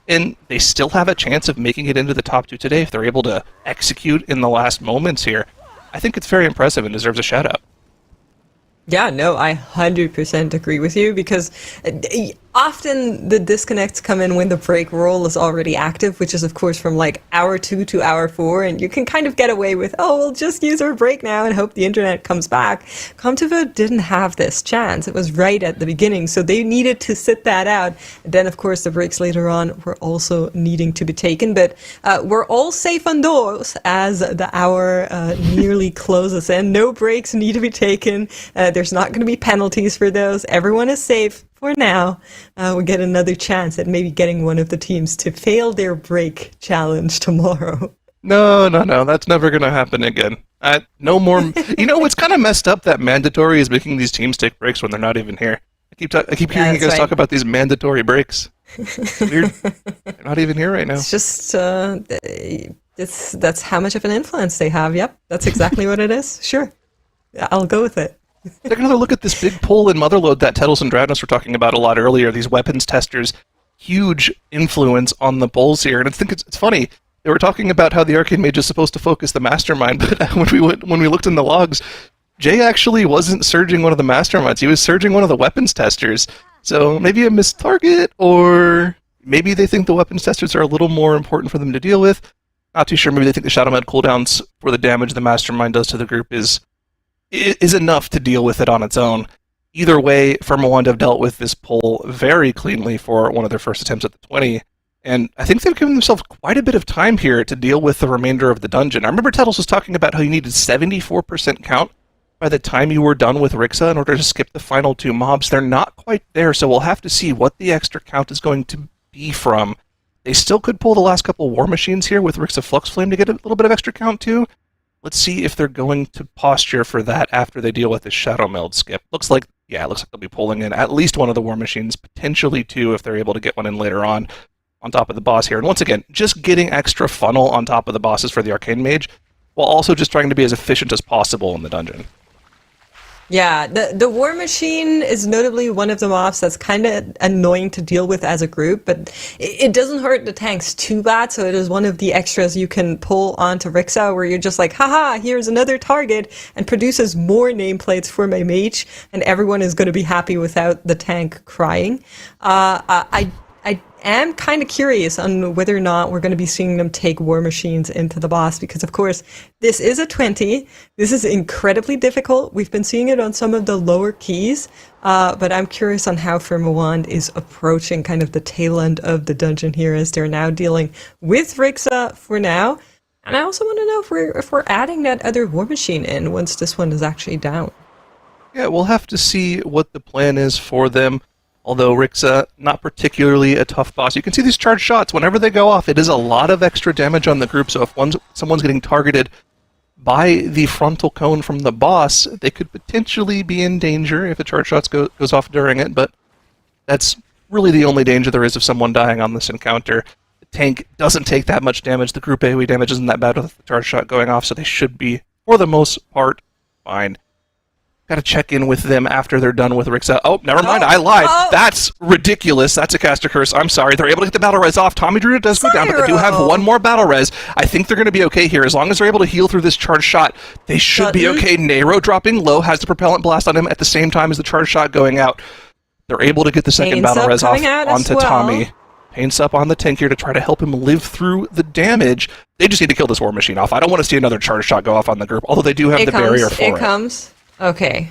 and they still have a chance of making it into the top 2 today if they're able to execute in the last moments here, I think it's very impressive and deserves a shout out. Yeah, no, I 100% agree with you, because often the disconnects come in when the break roll is already active, which is of course from like hour 2 to hour 4, and you can kind of get away with, oh, we'll just use our break now and hope the internet comes back. Comtuva didn't have this chance. It was right at the beginning, so they needed to sit that out. And then of course the breaks later on were also needing to be taken, but we're all safe indoors as the hour nearly closes in. No breaks need to be taken. There's not going to be penalties for those. Everyone is safe for now. We'll get another chance at maybe getting one of the teams to fail their break challenge tomorrow. No, that's never going to happen again. No more. What's kind of messed up that mandatory is making these teams take breaks when they're not even here. I keep hearing you guys talk about these mandatory breaks. It's weird. They're not even here right now. It's just that's how much of an influence they have. Yep, that's exactly what it is. Sure, I'll go with it. Take another look at this big pull in Motherload that Tettles and Dradnos were talking about a lot earlier. These weapons testers, huge influence on the polls here, and I think it's funny. They were talking about how the Arcane Mage is supposed to focus the Mastermind, but when we looked in the logs, Jay actually wasn't surging one of the Masterminds. He was surging one of the weapons testers. So maybe a missed target, or maybe they think the weapons testers are a little more important for them to deal with. Not too sure. Maybe they think the Shadow Med cooldowns for the damage the Mastermind does to the group is enough to deal with it on its own. Either way, Firmawand have dealt with this pull very cleanly for one of their first attempts at the 20. And I think they've given themselves quite a bit of time here to deal with the remainder of the dungeon. I remember Tettles was talking about how you needed 74% count by the time you were done with Rixa in order to skip the final 2 mobs. They're not quite there, so we'll have to see what the extra count is going to be from. They still could pull the last couple War Machines here with Rixa Flux Flame to get a little bit of extra count too. Let's see if they're going to posture for that after they deal with the Shadow Meld skip. Looks like they'll be pulling in at least one of the War Machines, potentially 2 if they're able to get one in later on top of the boss here. And once again, just getting extra funnel on top of the bosses for the Arcane Mage, while also just trying to be as efficient as possible in the dungeon. Yeah, the War Machine is notably one of the mobs that's kind of annoying to deal with as a group, but it doesn't hurt the tanks too bad, so it is one of the extras you can pull onto Rixa, where you're just like, haha, here's another target, and produces more nameplates for my mage, and everyone is going to be happy without the tank crying. I am kind of curious on whether or not we're going to be seeing them take War Machines into the boss, because of course this is a 20. This is incredibly difficult. We've been seeing it on some of the lower keys, but I'm curious on how Firmawand is approaching kind of the tail end of the dungeon here, as they're now dealing with Rixa for now. And I also want to know if we're adding that other War Machine in once this one is actually down. Yeah, we'll have to see what the plan is for them. Although Rixa, not particularly a tough boss. You can see these charged shots. Whenever they go off, it is a lot of extra damage on the group. So if someone's getting targeted by the frontal cone from the boss, they could potentially be in danger if a charged shot goes off during it. But that's really the only danger there is of someone dying on this encounter. The tank doesn't take that much damage. The group AoE damage isn't that bad with the charged shot going off, so they should be, for the most part, fine. Got to check in with them after they're done with Rixa. Oh, never mind, I lied. That's ridiculous. That's a caster curse. I'm sorry. They're able to get the battle res off. Tommy Druida does go down, but they do have one more battle res. I think they're going to be okay here. As long as they're able to heal through this charged shot, they should be okay. Nero dropping low, has the propellant blast on him at the same time as the charged shot going out. They're able to get the second battle res off onto Tommy. Paints up on the tank here to try to help him live through the damage. They just need to kill this War Machine off. I don't want to see another charged shot go off on the group, although they do have the barrier for it. It comes. Okay.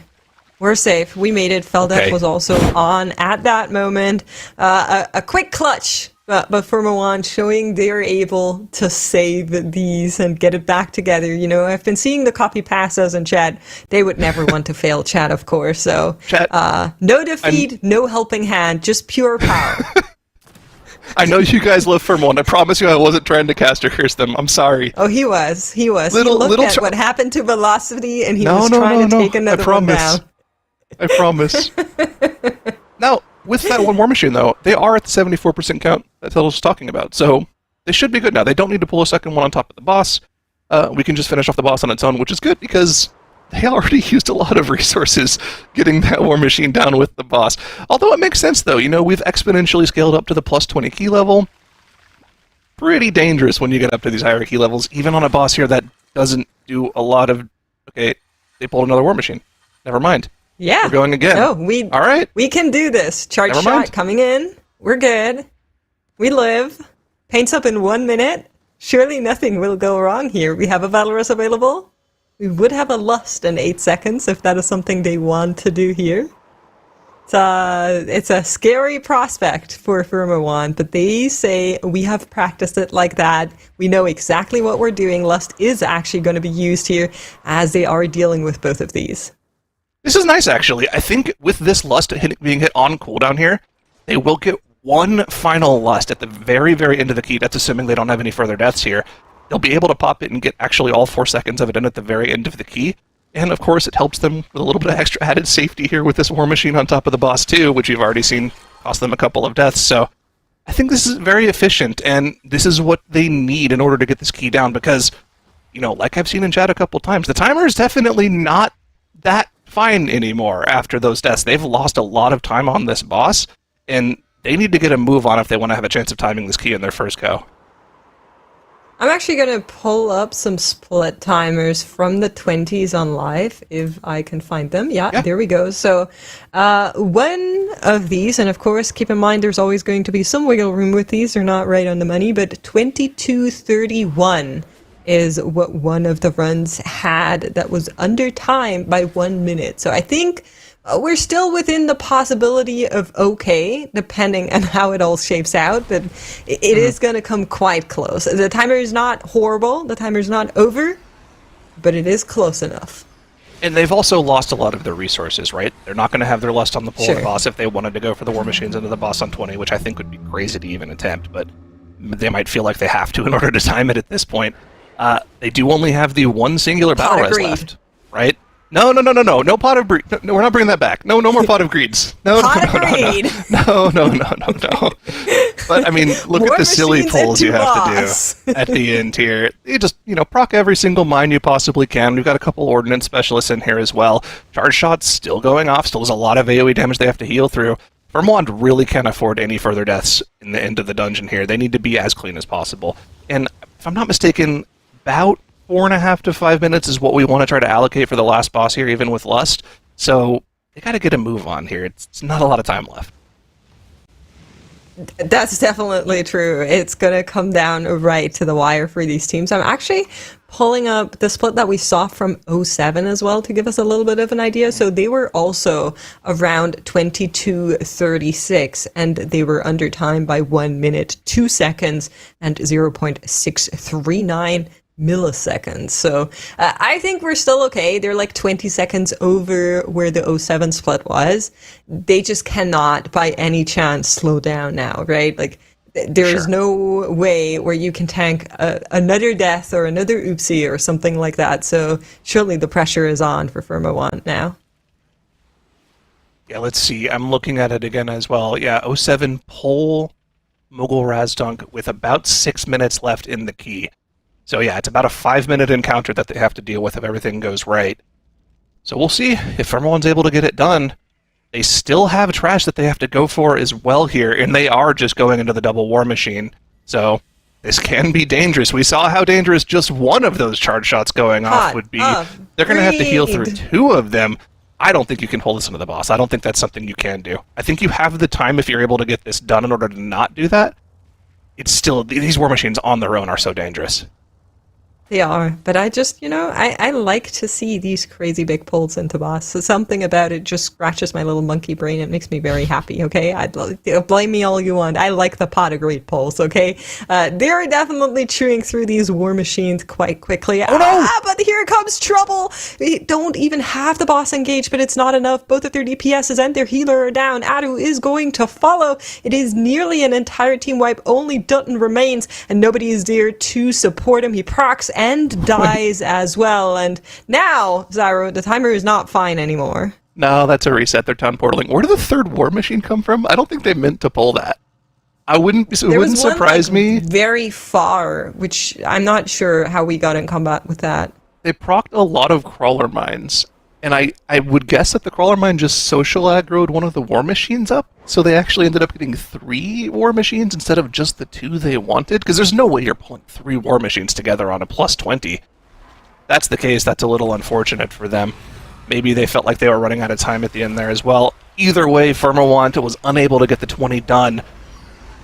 We're safe. We made it. Feldef was also on at that moment. A quick clutch, but Firmawand showing they're able to save these and get it back together. You know, I've been seeing the copy passes in chat. They would never want to fail chat, of course. So, chat, no defeat, no helping hand, just pure power. I know you guys love Firmawand. I promise you I wasn't trying to caster curse them. I'm sorry. Oh, he was. He looked at what happened to Velocity, and he was trying to take another one down. I promise. Now, with that one War Machine, though, they are at the 74% count that Tettles was talking about, so they should be good now. They don't need to pull a second one on top of the boss. We can just finish off the boss on its own, which is good because they already used a lot of resources getting that War Machine down with the boss. Although it makes sense, though. You know, we've exponentially scaled up to the plus 20 key level. Pretty dangerous when you get up to these higher key levels, even on a boss here that doesn't do a lot of... Okay, they pulled another War Machine. Never mind. Yeah. We're going again. No, all right. We can do this. Charge shot coming in. We're good. We live. Paints up in 1 minute. Surely nothing will go wrong here. We have a battle res available. We would have a lust in 8 seconds if that is something they want to do here. It's a scary prospect for Firmawand, but they say we have practiced it like that. We know exactly what we're doing. Lust is actually going to be used here as they are dealing with both of these. This is nice, actually. I think with this Lust being hit on cooldown here, they will get one final Lust at the very, very end of the key. That's assuming they don't have any further deaths here. they'll be able to pop it and get actually all 4 seconds of it in at the very end of the key. And of course, it helps them with a little bit of extra added safety here with this War Machine on top of the boss too, which you've already seen cost them a couple of deaths. So I think this is very efficient, and this is what they need in order to get this key down because, like I've seen in chat a couple times, the timer is definitely not that fine anymore after those deaths. They've lost a lot of time on this boss, and they need to get a move on if they want to have a chance of timing this key in their first go. I'm actually going to pull up some split timers from the 20s on live, if I can find them. Yeah, there we go. So one of these, and of course, keep in mind there's always going to be some wiggle room with these. They're not right on the money, but 22:31 is what one of the runs had that was under time by 1 minute. So I think we're still within the possibility of okay, depending on how it all shapes out, but it is going to come quite close. The timer is not horrible, the timer is not over, but it is close enough. And they've also lost a lot of their resources, right? They're not going to have their lust on the pull of the boss if they wanted to go for the War Machines into the boss on 20, which I think would be crazy to even attempt, but they might feel like they have to in order to time it at this point. They do only have the one singular battle res left, right? No pot of greed. No, we're not bringing that back. No more pot of greeds. No. But I mean, look at the silly pulls you have to do at the end here. You just, proc every single mine you possibly can. We've got a couple ordnance specialists in here as well. Charge shots still going off. Still has a lot of AoE damage they have to heal through. Vermont really can't afford any further deaths in the end of the dungeon here. They need to be as clean as possible. And if I'm not mistaken, about 4.5 to 5 minutes is what we want to try to allocate for the last boss here, even with Lust. So they got to get a move on here. It's not a lot of time left. That's definitely true. It's going to come down right to the wire for these teams. I'm actually pulling up the split that we saw from 07 as well to give us a little bit of an idea. So they were also around 22:36, and they were under time by 1 minute, 2 seconds, and 0.639 milliseconds. So I think we're still okay. They're like 20 seconds over where the 07 split was. They just cannot by any chance slow down now, right? Like there is no way where you can tank another death or another oopsie or something like that. So surely the pressure is on for Firma 1 now. Yeah, let's see. I'm looking at it again as well. Yeah, 07 pull Mogul Razdunk with about 6 minutes left in the key. So yeah, it's about a 5-minute encounter that they have to deal with if everything goes right. So we'll see if Firma 1's able to get it done. They still have trash that they have to go for as well here, and they are just going into the double War Machine. So this can be dangerous. We saw how dangerous just one of those charge shots going off would be. They're going to have to heal through 2 of them. I don't think you can pull this into the boss. I don't think that's something you can do. I think you have the time if you're able to get this done in order to not do that. It's still, these War Machines on their own are so dangerous. They are, but I just, I like to see these crazy big pulls into boss. So something about it just scratches my little monkey brain. It makes me very happy, okay? Blame me all you want. I like the pot of great pulls, okay? They're definitely chewing through these War Machines quite quickly. Oh no! But here comes trouble! We don't even have the boss engaged, but it's not enough. Both of their DPSs and their healer are down. Adu is going to follow. It is nearly an entire team wipe. Only Dutton remains, and nobody is there to support him. He procs and dies as well. And now, Zyro, the timer is not fine anymore. No, that's a reset. They're town portaling. Where did the third War Machine come from? I don't think they meant to pull that. It wouldn't surprise me. Very far, which I'm not sure how we got in combat with that. They procced a lot of crawler mines. And I would guess that the crawler mine just social aggroed one of the War Machines up, so they actually ended up getting 3 War Machines instead of just the 2 they wanted, because there's no way you're pulling 3 War Machines together on a plus 20. If that's the case, that's a little unfortunate for them. Maybe they felt like they were running out of time at the end there as well. Either way, Firma 1 was unable to get the 20 done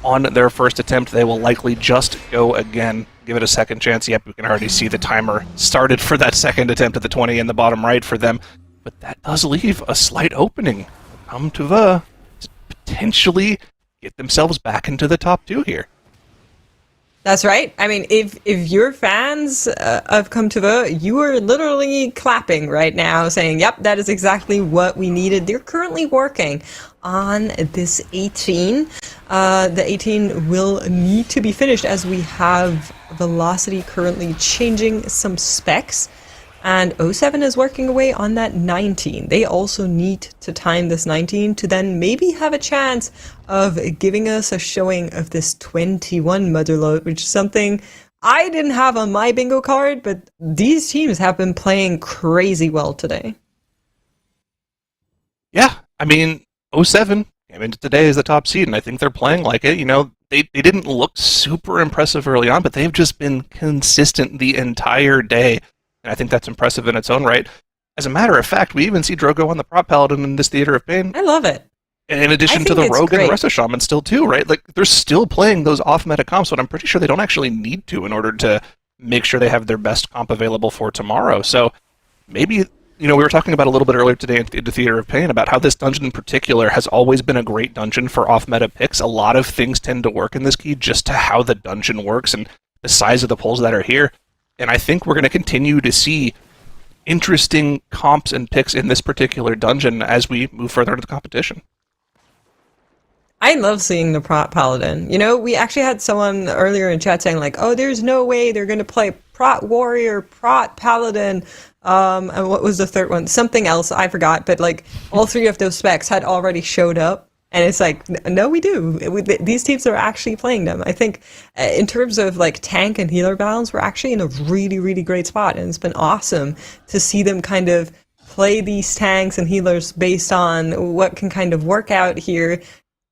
on their first attempt. They will likely just go again. Give it a second chance. Yep, we can already see the timer started for that second attempt at the 20 in the bottom right for them. But that does leave a slight opening. Come to potentially get themselves back into the top 2 here. That's right. I mean, if you're fans of Come to Vote, you are literally clapping right now, saying, "Yep, that is exactly what we needed." They're currently working on this 18. The 18 will need to be finished as we have Velocity currently changing some specs. And O7 is working away on that 19. They also need to time this 19 to then maybe have a chance of giving us a showing of this 21 Motherload, which is something I didn't have on my bingo card, but these teams have been playing crazy well today. Yeah, I mean, O7 came into today as the top seed, and I think they're playing like it. You know, they didn't look super impressive early on, but they've just been consistent the entire day. And I think that's impressive in its own right. As a matter of fact, we even see Drogo on the prop paladin in this Theater of Pain. I love it. In addition to the rogue and the rest of shaman still too, right? Like, they're still playing those off-meta comps, but I'm pretty sure they don't actually need to in order to make sure they have their best comp available for tomorrow. So maybe, you know, we were talking about a little bit earlier today in the Theater of Pain about how this dungeon in particular has always been a great dungeon for off-meta picks. A lot of things tend to work in this key just to how the dungeon works and the size of the pulls that are here. And I think we're going to continue to see interesting comps and picks in this particular dungeon as we move further into the competition. I love seeing the prot paladin. You know, we actually had someone earlier in chat saying like, "Oh, there's no way they're going to play prot warrior, prot paladin." And what was the third one? Something else, I forgot. But like, all three of those specs had already showed up. And it's like, no, we do. These teams are actually playing them. I think in terms of like tank and healer balance, we're actually in a really, really great spot. And it's been awesome to see them kind of play these tanks and healers based on what can kind of work out here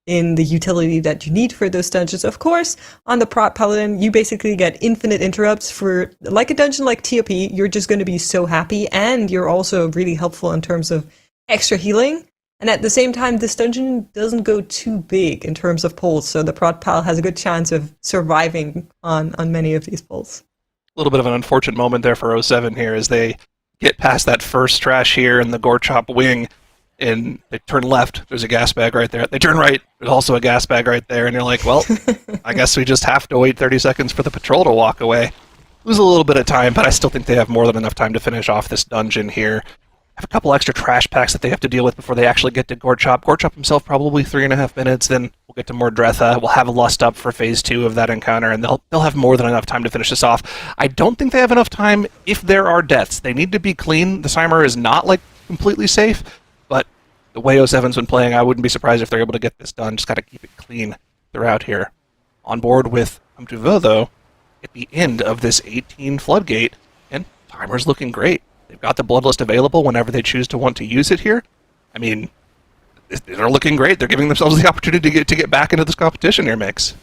in the utility that you need for those dungeons. Of course, on the prot paladin, you basically get infinite interrupts for like a dungeon like TOP. You're just going to be so happy. And you're also really helpful in terms of extra healing. And at the same time, this dungeon doesn't go too big in terms of pulls, so the prot pal has a good chance of surviving on many of these pulls. A little bit of an unfortunate moment there for O7 here as they get past that first trash here in the Gorechop wing, and they turn left, there's a gas bag right there. They turn right, there's also a gas bag right there, and you're like, well, I guess we just have to wait 30 seconds for the patrol to walk away. Lose a little bit of time, but I still think they have more than enough time to finish off this dungeon here. Have a couple extra trash packs that they have to deal with before they actually get to Gorechop. Gorechop himself probably 3.5 minutes, then we'll get to Mordretha. We'll have a Lust up for phase 2 of that encounter, and they'll have more than enough time to finish this off. I don't think they have enough time if there are deaths. They need to be clean. The Cymer is not, like, completely safe, but the way O7's been playing, I wouldn't be surprised if they're able to get this done. Just got to keep it clean throughout here. On board with Amtuvo, though, at the end of this 18 Floodgate, and Timer's looking great. They've got the Bloodlust available whenever they choose to want to use it here. I mean, they're looking great. They're giving themselves the opportunity to get back into this competition here, Mix.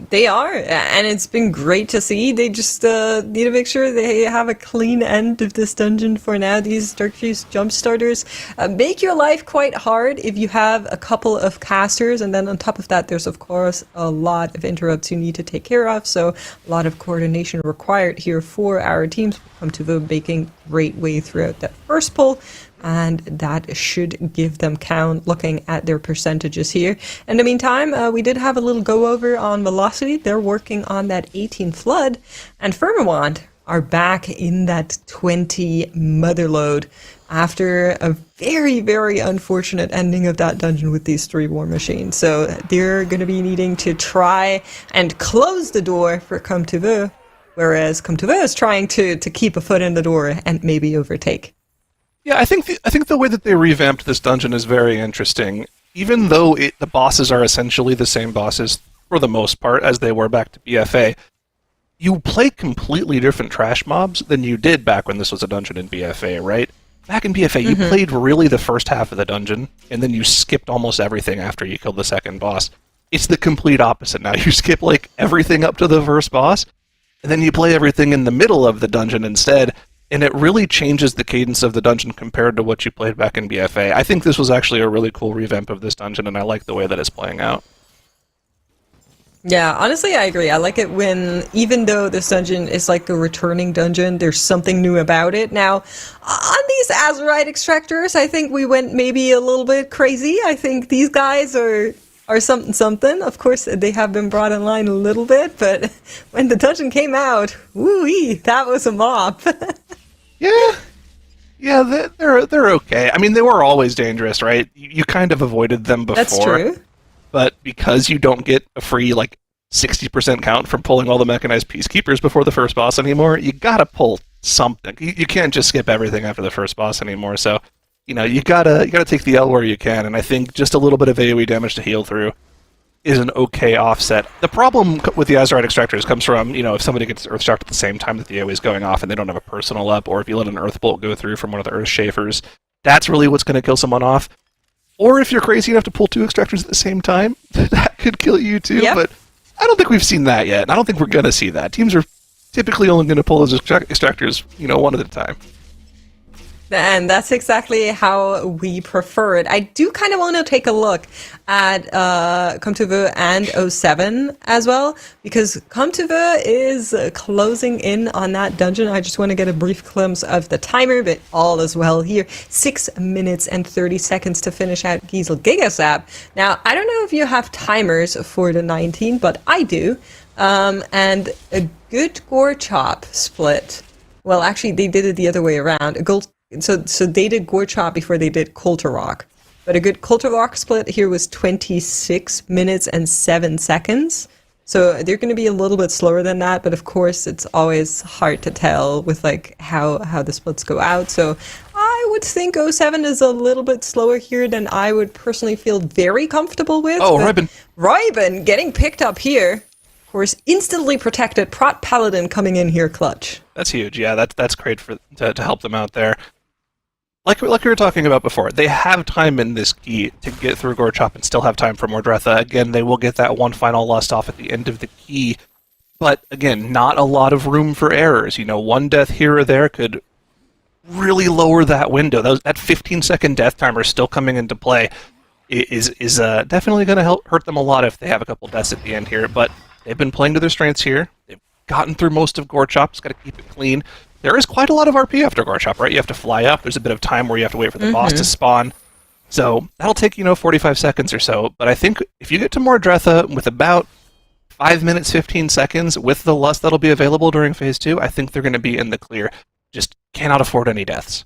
They are, and it's been great to see. They just need to make sure they have a clean end of this dungeon for now. These Dark Juice jump starters make your life quite hard if you have a couple of casters, and then on top of that, there's of course a lot of interrupts you need to take care of, so a lot of coordination required here for our teams. Come to the making great way throughout that first pull, and that should give them count looking at their percentages here. In the meantime, we did have a little go over on Velocity. They're working on that 18 Flood, and Firmawand are back in that 20 Motherload after a very, very unfortunate ending of that dungeon with these 3 war machines. So they're going to be needing to try and close the door for Come to Veu, whereas Come to Veu is trying to keep a foot in the door and maybe overtake. Yeah, I think the way that they revamped this dungeon is very interesting. Even though the bosses are essentially the same bosses for the most part as they were back to BFA, you play completely different trash mobs than you did back when this was a dungeon in BFA, right? Back in BFA, you played really the first half of the dungeon, and then you skipped almost everything after you killed the second boss. It's the complete opposite now. You skip like everything up to the first boss, and then you play everything in the middle of the dungeon instead. And it really changes the cadence of the dungeon compared to what you played back in BFA. I think this was actually a really cool revamp of this dungeon, and I like the way that it's playing out. Yeah, honestly, I agree. I like it when, even though this dungeon is like a returning dungeon, there's something new about it. Now, on these Azurite extractors, I think we went maybe a little bit crazy. I think these guys are are something. Of course, they have been brought in line a little bit, but when the dungeon came out, woo-wee, that was a mop. Yeah, they're okay. I mean, they were always dangerous, right? You kind of avoided them before. That's true. But because you don't get a free, 60% count from pulling all the mechanized peacekeepers before the first boss anymore, you gotta pull something. You can't just skip everything after the first boss anymore, so, you gotta take the L where you can, and I think just a little bit of AoE damage to heal through is an okay offset. The problem with the Azerite Extractors comes from, if somebody gets Earthshocked at the same time that the AoE is going off and they don't have a personal up, or if you let an Earthbolt go through from one of the Earth Chafers, that's really what's going to kill someone off. Or if you're crazy enough to pull 2 Extractors at the same time, that could kill you too, Yep. but I don't think we've seen that yet, and I don't think we're going to see that. Teams are typically only going to pull those Extractors, one at a time. And that's exactly how we prefer it. I do kind of want to take a look at Comtuve and 07 as well, because Comtuve is closing in on that dungeon. I just want to get a brief glimpse of the timer, but all is well here. 6 minutes and 30 seconds to finish out Giesel Gigasap. Now, I don't know if you have timers for the 19, but I do. And a good gore chop split. Well, actually, they did it the other way around. So they did Gore Chop before they did Coulter Rock. But a good Coulter Rock split here was 26 minutes and 7 seconds. So they're going to be a little bit slower than that, but of course it's always hard to tell with how the splits go out. So I would think 07 is a little bit slower here than I would personally feel very comfortable with. Oh, Rybin. Rybin getting picked up here. Of course, instantly protected. Prot Paladin coming in here clutch. That's huge. Yeah, that's great to help them out there. Like we were talking about before, they have time in this key to get through Gore Chop and still have time for Mordretha. Again, they will get that one final lust off at the end of the key, but again, not a lot of room for errors. One death here or there could really lower that window. That 15-second death timer still coming into play is definitely going to hurt them a lot if they have a couple deaths at the end here, but they've been playing to their strengths here. They've gotten through most of Gore Chop, just got to keep it clean. There is quite a lot of RP after Gore Chop, right? You have to fly up. There's a bit of time where you have to wait for the boss to spawn. So that'll take, 45 seconds or so. But I think if you get to Mordretha with about 5 minutes, 15 seconds with the lust that'll be available during Phase 2, I think they're going to be in the clear. Just cannot afford any deaths.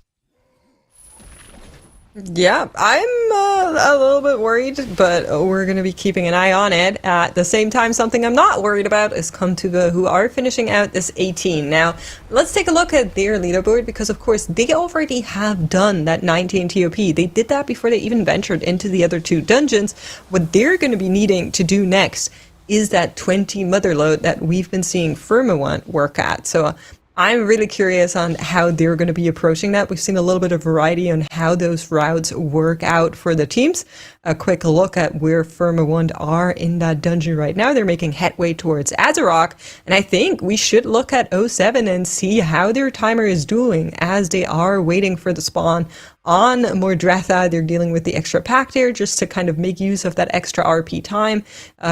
Yeah, I'm a little bit worried, but we're going to be keeping an eye on it. At the same time, something I'm not worried about is Comtuve, who are finishing out this 18. Now, let's take a look at their leaderboard, because of course they already have done that 19 TOP. They did that before they even ventured into the other 2 dungeons. What they're going to be needing to do next is that 20 Motherload that we've been seeing Firmawant work at. So I'm really curious on how they're going to be approaching that. We've seen a little bit of variety on how those routes work out for the teams. A quick look at where Firmawant are in that dungeon right now. They're making headway towards Azeroth, and I think we should look at 07 and see how their timer is doing as they are waiting for the spawn on Mordretha. They're dealing with the extra pack there just to kind of make use of that extra RP time.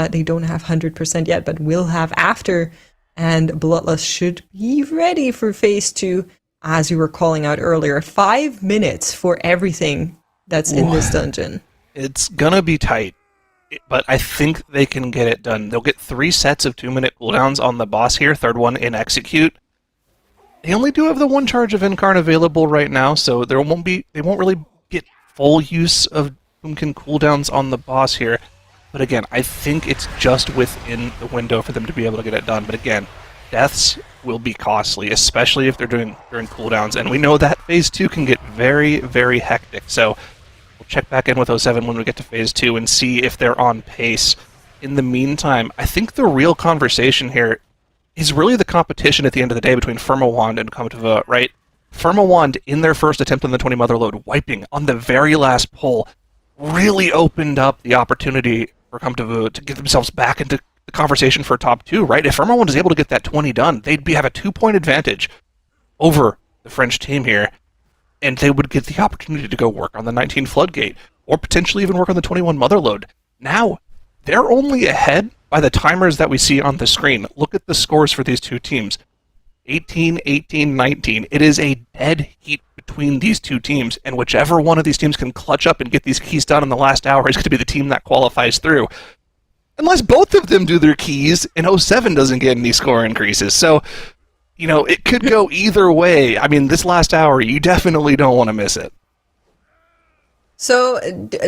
They don't have 100% yet, but will have after. And Bloodlust should be ready for Phase 2, as we were calling out earlier. 5 minutes for everything that's in this dungeon. It's gonna be tight, but I think they can get it done. They'll get 3 sets of 2-minute cooldowns on the boss here, third one in Execute. They only do have the 1 charge of Incarn available right now, so they won't really get full use of Doomkin cooldowns on the boss here. But again, I think it's just within the window for them to be able to get it done. But again, deaths will be costly, especially if they're doing during cooldowns. And we know that Phase 2 can get very, very hectic. So we'll check back in with 07 when we get to Phase 2 and see if they're on pace. In the meantime, I think the real conversation here is really the competition at the end of the day between Firmawand and Comtuve, right? Firmawand, in their first attempt on the 20 Motherload, wiping on the very last pull, really opened up the opportunity for Comtuve to get themselves back into the conversation for top 2, right? If Firmawand is able to get that 20 done, they'd have a 2-point advantage over the French team here, and they would get the opportunity to go work on the 19 Floodgate, or potentially even work on the 21 Motherload. Now, they're only ahead by the timers that we see on the screen. Look at the scores for these 2 teams. 18, 18, 19. It is a dead heat between these two teams, and whichever one of these teams can clutch up and get these keys done in the last hour is going to be the team that qualifies through. Unless both of them do their keys and 07 doesn't get any score increases. So, it could go either way. I mean, this last hour, you definitely don't want to miss it. So,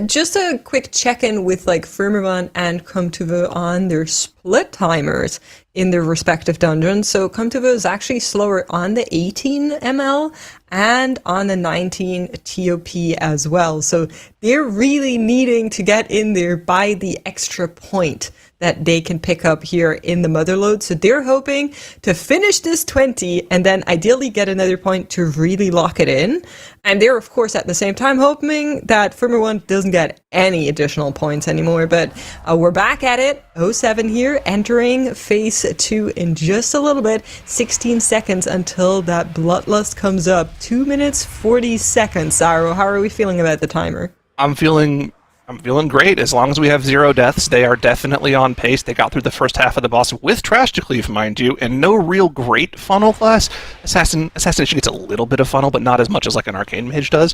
just a quick check-in with Firmament and Comtuvo on their split timers in their respective dungeons. So Comtuvo is actually slower on the 18 ml and on the 19 TOP as well. So they're really needing to get in there by the extra point that they can pick up here in the Motherload. So they're hoping to finish this 20 and then ideally get another point to really lock it in. And they're, of course, at the same time hoping that Firmament doesn't get any additional points anymore. But we're back at it. 07 here, entering phase 2 in just a little bit. 16 seconds until that Bloodlust comes up. 2 minutes, 40 seconds. Saro, how are we feeling about the timer? I'm feeling great. As long as we have 0 deaths, they are definitely on pace. They got through the first half of the boss with Trash to Cleave, mind you, and no real great funnel class. Assassination gets a little bit of funnel, but not as much as an Arcane Mage does.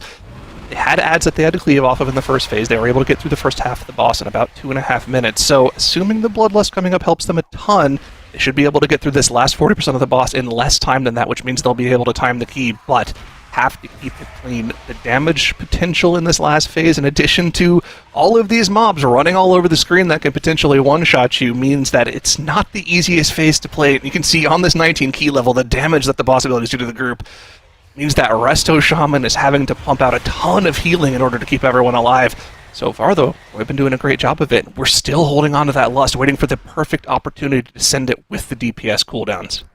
They had adds that they had to cleave off of in the first phase. They were able to get through the first half of the boss in about 2.5 minutes. So, assuming the Bloodlust coming up helps them a ton, they should be able to get through this last 40% of the boss in less time than that, which means they'll be able to time the key, but have to keep it clean. The damage potential in this last phase, in addition to all of these mobs running all over the screen that can potentially one-shot you, means that it's not the easiest phase to play. You can see on this 19 key level the damage that the boss abilities do to the group. Means that Resto Shaman is having to pump out a ton of healing in order to keep everyone alive. So far, though, we've been doing a great job of it. We're still holding on to that lust, waiting for the perfect opportunity to send it with the DPS cooldowns.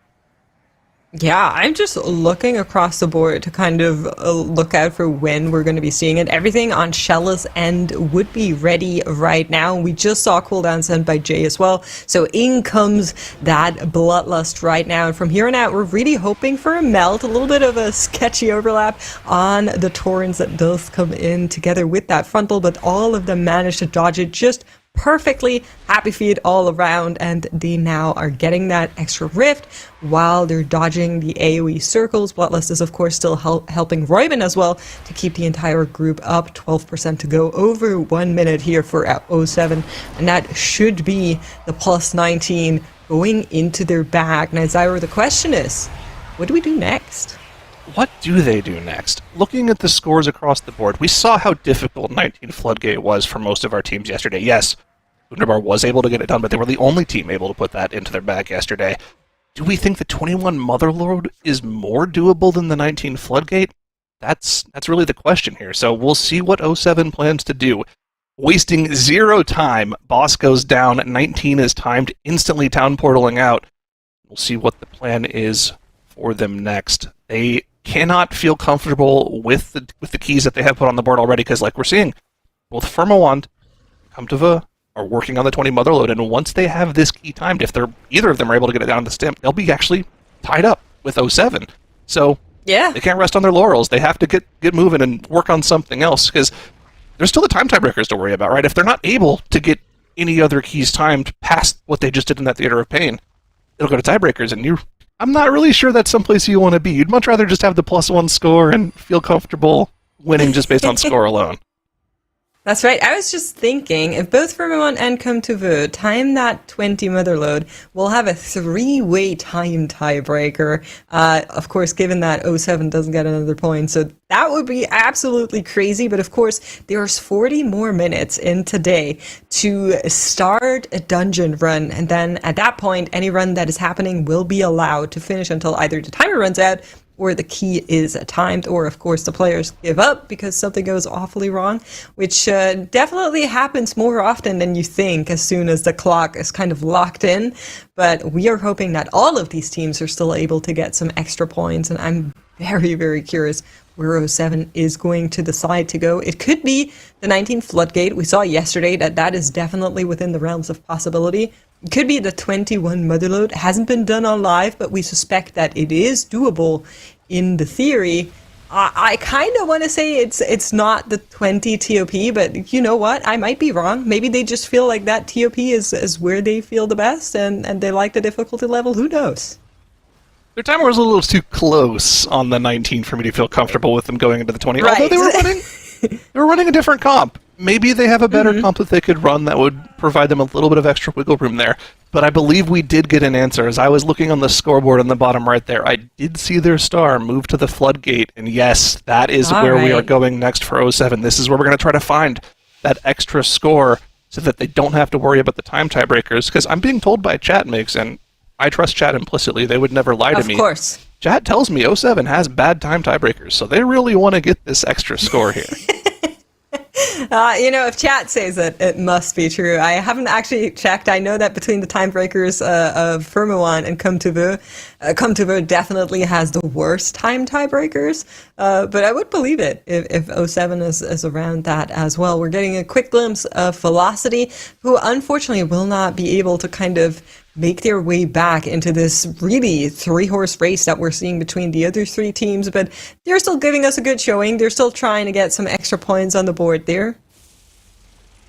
Yeah, I'm just looking across the board to kind of look out for when we're going to be seeing it. Everything on Shella's end would be ready right now. We just saw cooldown sent by Jay as well. So in comes that Bloodlust right now. And from here on out, we're really hoping for a melt, a little bit of a sketchy overlap on the Torrents that does come in together with that frontal, but all of them manage to dodge it just perfectly. Happy feed all around, and they now are getting that extra rift while they're dodging the AoE circles. Bloodlust is of course still helping Royben as well to keep the entire group up. 12% to go, over 1 minute here for 07, and that should be the plus 19 going into their bag. Now, Zyro, the question is, what do we do next? What do they do next? Looking at the scores across the board, we saw how difficult 19 Floodgate was for most of our teams yesterday. Yes, Wunderbar was able to get it done, but they were the only team able to put that into their bag yesterday. Do we think the 21 Motherload is more doable than the 19 Floodgate? That's really the question here. So we'll see what 07 plans to do. Wasting 0 time, boss goes down, 19 is timed, instantly town portaling out. We'll see what the plan is for them next. They cannot feel comfortable with the keys that they have put on the board already, because like we're seeing, both Firmawand, Comtuvo are working on the 20 Motherload, and once they have this key timed, if either of them are able to get it down the stem, they'll be actually tied up with 07. So yeah, they can't rest on their laurels. They have to get moving and work on something else, because there's still the tiebreakers to worry about, right? If they're not able to get any other keys timed past what they just did in that Theater of Pain, it'll go to tiebreakers, and I'm not really sure that's someplace you want to be. You'd much rather just have the +1 score and feel comfortable winning just based on score alone. That's right. I was just thinking, if both Firmament and Comtuvo time that 20 Motherload, we'll have a 3-way time tiebreaker. Of course, given that 07 doesn't get another point, so that would be absolutely crazy. But of course, there's 40 more minutes in today to start a dungeon run, and then at that point, any run that is happening will be allowed to finish until either the timer runs out or the key is timed, or of course the players give up because something goes awfully wrong, which definitely happens more often than you think as soon as the clock is kind of locked in. But we are hoping that all of these teams are still able to get some extra points, and I'm very, very curious where 07 is going to decide to go. It could be the 19 Floodgate. We saw yesterday that is definitely within the realms of possibility. It could be the 21 Motherload. It hasn't been done on live, but we suspect that it is doable in the theory. I kind of want to say it's not the 20 TOP, but you know what? I might be wrong. Maybe they just feel like that TOP is where they feel the best, and they like the difficulty level. Who knows? Their timer was a little too close on the 19 for me to feel comfortable with them going into the 20. Right. Although they were running a different comp. Maybe they have a better comp that they could run that would provide them a little bit of extra wiggle room there. But I believe we did get an answer. As I was looking on the scoreboard on the bottom right there, I did see their star move to the floodgate. And yes, that is where we are going next for 07. This is where we're going to try to find that extra score so that they don't have to worry about the time tiebreakers. Because I'm being told by chat, Migs, and I trust chat implicitly. They would never lie to me. Of course. Chat tells me 07 has bad time tiebreakers, so they really want to get this extra score here. If chat says it, it must be true. I haven't actually checked. I know that between the time breakers of Firmawan and Come to Vu definitely has the worst time tiebreakers. But I would believe it if 07 is around that as well. We're getting a quick glimpse of Velocity, who unfortunately will not be able to kind of make their way back into this really three-horse race that we're seeing between the other three teams, but they're still giving us a good showing. They're still trying to get some extra points on the board there.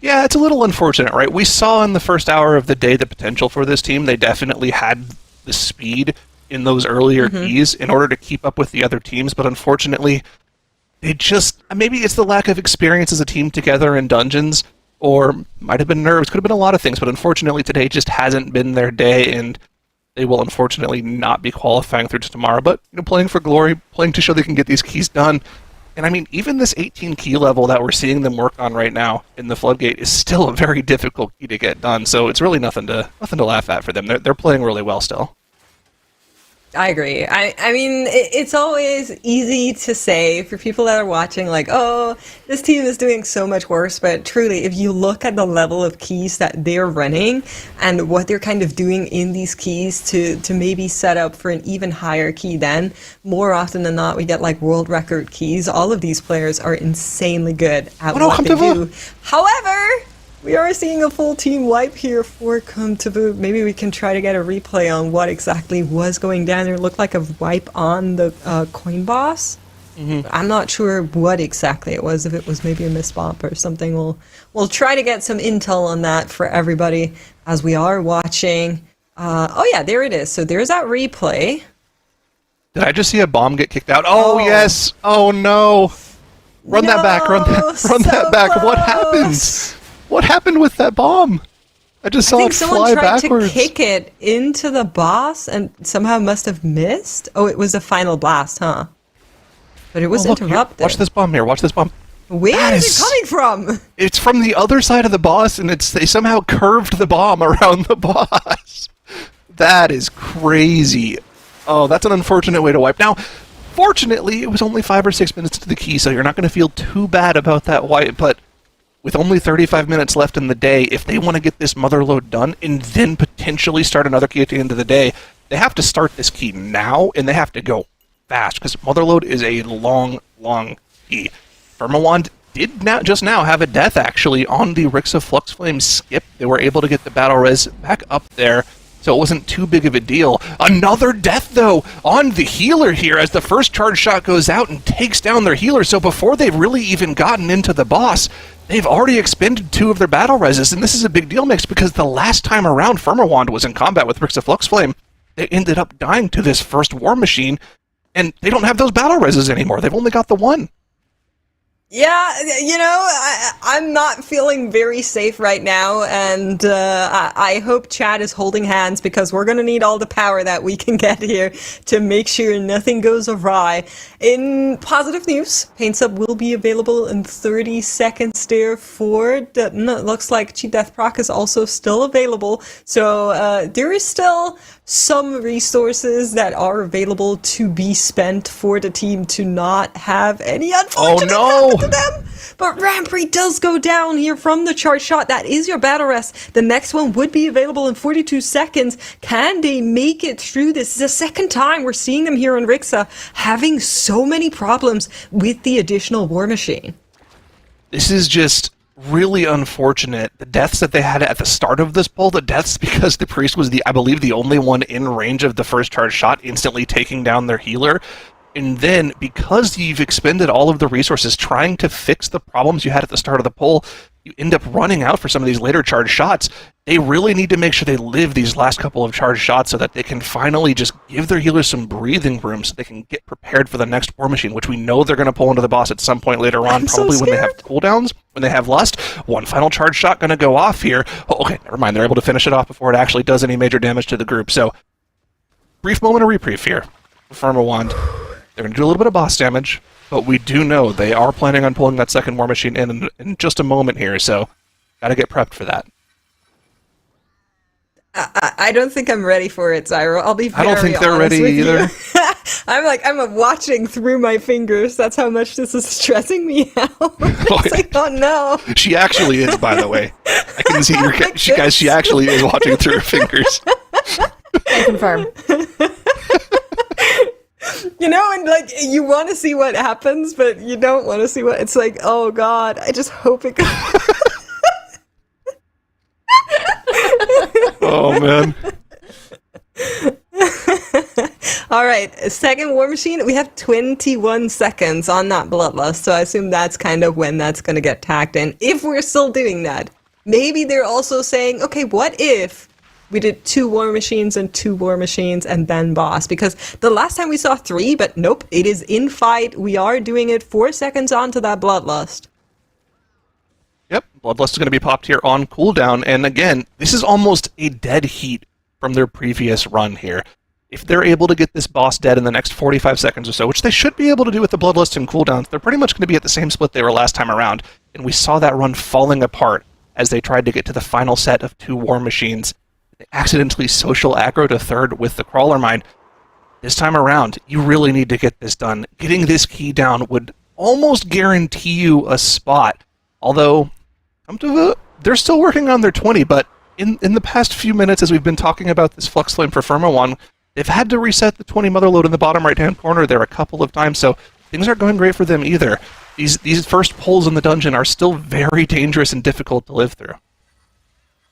Yeah, it's a little unfortunate, right? We saw in the first hour of the day the potential for this team. They definitely had the speed in those earlier keys in order to keep up with the other teams, but unfortunately, they just... Maybe it's the lack of experience as a team together in dungeons, or might have been nerves, could have been a lot of things, but unfortunately today just hasn't been their day, and they will unfortunately not be qualifying through to tomorrow. But playing for glory, playing to show they can get these keys done. And I mean, even this 18 key level that we're seeing them work on right now in the Floodgate is still a very difficult key to get done. So it's really nothing to laugh at for them. They're playing really well still. I agree. I mean, it's always easy to say for people that are watching, like, oh, this team is doing so much worse. But truly, if you look at the level of keys that they're running and what they're kind of doing in these keys to maybe set up for an even higher key, then more often than not, we get like world record keys. All of these players are insanely good at what they do. However, we are seeing a full team wipe here for Come to Vu. Maybe we can try to get a replay on what exactly was going down there. It looked like a wipe on the coin boss. I'm not sure what exactly it was. If it was maybe a misbomp or something, we'll try to get some intel on that for everybody as we are watching. Oh yeah, there it is. So there's that replay. Did I just see a bomb get kicked out? Oh yes. Oh no. Run that back. Run that back. Close. What happened? What happened with that bomb? I just saw it fly backwards. I think someone tried to kick it into the boss and somehow must have missed. Oh, it was a final blast, huh? But it was interrupted. Here, watch this bomb here. Watch this bomb. Where is it coming from? It's from the other side of the boss, and they somehow curved the bomb around the boss. That is crazy. Oh, that's an unfortunate way to wipe. Now, fortunately, it was only 5 or 6 minutes to the key, so you're not going to feel too bad about that wipe, but with only 35 minutes left in the day, if they want to get this Motherload done and then potentially start another key at the end of the day, they have to start this key now, and they have to go fast, because Motherload is a long, long key. Firmawand did just now have a death, actually, on the Rixa Fluxflame skip. They were able to get the battle res back up there, so it wasn't too big of a deal. Another death, though, on the healer here, as the first charge shot goes out and takes down their healer, so before they've really even gotten into the boss, they've already expended 2 of their battle reses, and this is a big deal, Mix, because the last time around Firmawand was in combat with Rixa Fluxflame, they ended up dying to this first war machine, and they don't have those battle reses anymore. They've only got the 1. Yeah, I'm not feeling very safe right now, and I hope chat is holding hands, because we're going to need all the power that we can get here to make sure nothing goes awry. In positive news, Paint Sub will be available in 30 seconds there for... it looks like Cheat Death Proc is also still available, so there is still some resources that are available to be spent for the team to not have any unfortunate happen to them. But Rampry does go down here from the charge shot. That is your battle rest. The next one would be available in 42 seconds. Can they make it through this? This is the second time we're seeing them here in Rixa having so many problems with the additional war machine. This is just really unfortunate. The deaths that they had at the start of this poll, the deaths because the priest was I believe the only one in range of the first charge shot, instantly taking down their healer. And then, because you've expended all of the resources trying to fix the problems you had at the start of the poll, you end up running out for some of these later charged shots. They really need to make sure they live these last couple of charged shots so that they can finally just give their healers some breathing room so they can get prepared for the next War Machine, which we know they're going to pull into the boss at some point later on, probably when they have cooldowns, when they have Lust. One final charge shot going to go off here. Oh, okay, never mind. They're able to finish it off before it actually does any major damage to the group. So, brief moment of reprieve here for Firma Wand. They're going to do a little bit of boss damage, but we do know they are planning on pulling that second War Machine in just a moment here, so got to get prepped for that. I don't think I'm ready for it, Zyro. I'll be very I don't think they're honest ready with either. I'm watching through my fingers. That's how much this is stressing me out. It's like, oh no. She actually is, by the way. I can see your guys. She actually is watching through her fingers. I confirm. You know, and like you want to see what happens, but you don't want to see what. It's like, oh god, I just hope it goes. Oh man. All right, second War Machine. We have 21 seconds on that Bloodlust, so I assume that's kind of when that's going to get tacked in. If we're still doing that, maybe they're also saying, okay, what if we did 2 War Machines and 2 War Machines and then boss? Because the last time we saw 3, but nope, it is in fight. We are doing it 4 seconds onto that Bloodlust. Yep, Bloodlust is going to be popped here on cooldown, and again, this is almost a dead heat from their previous run here. If they're able to get this boss dead in the next 45 seconds or so, which they should be able to do with the Bloodlust and cooldowns, they're pretty much going to be at the same split they were last time around, and we saw that run falling apart as they tried to get to the final set of 2 War Machines. They accidentally social aggro to third with the Crawler Mine. This time around, you really need to get this done. Getting this key down would almost guarantee you a spot. Although, they're still working on their 20, but in the past few minutes as we've been talking about this Flux Flame for Firma 1, they've had to reset the 20 Motherload in the bottom right-hand corner there a couple of times, so things aren't going great for them either. These first pulls in the dungeon are still very dangerous and difficult to live through.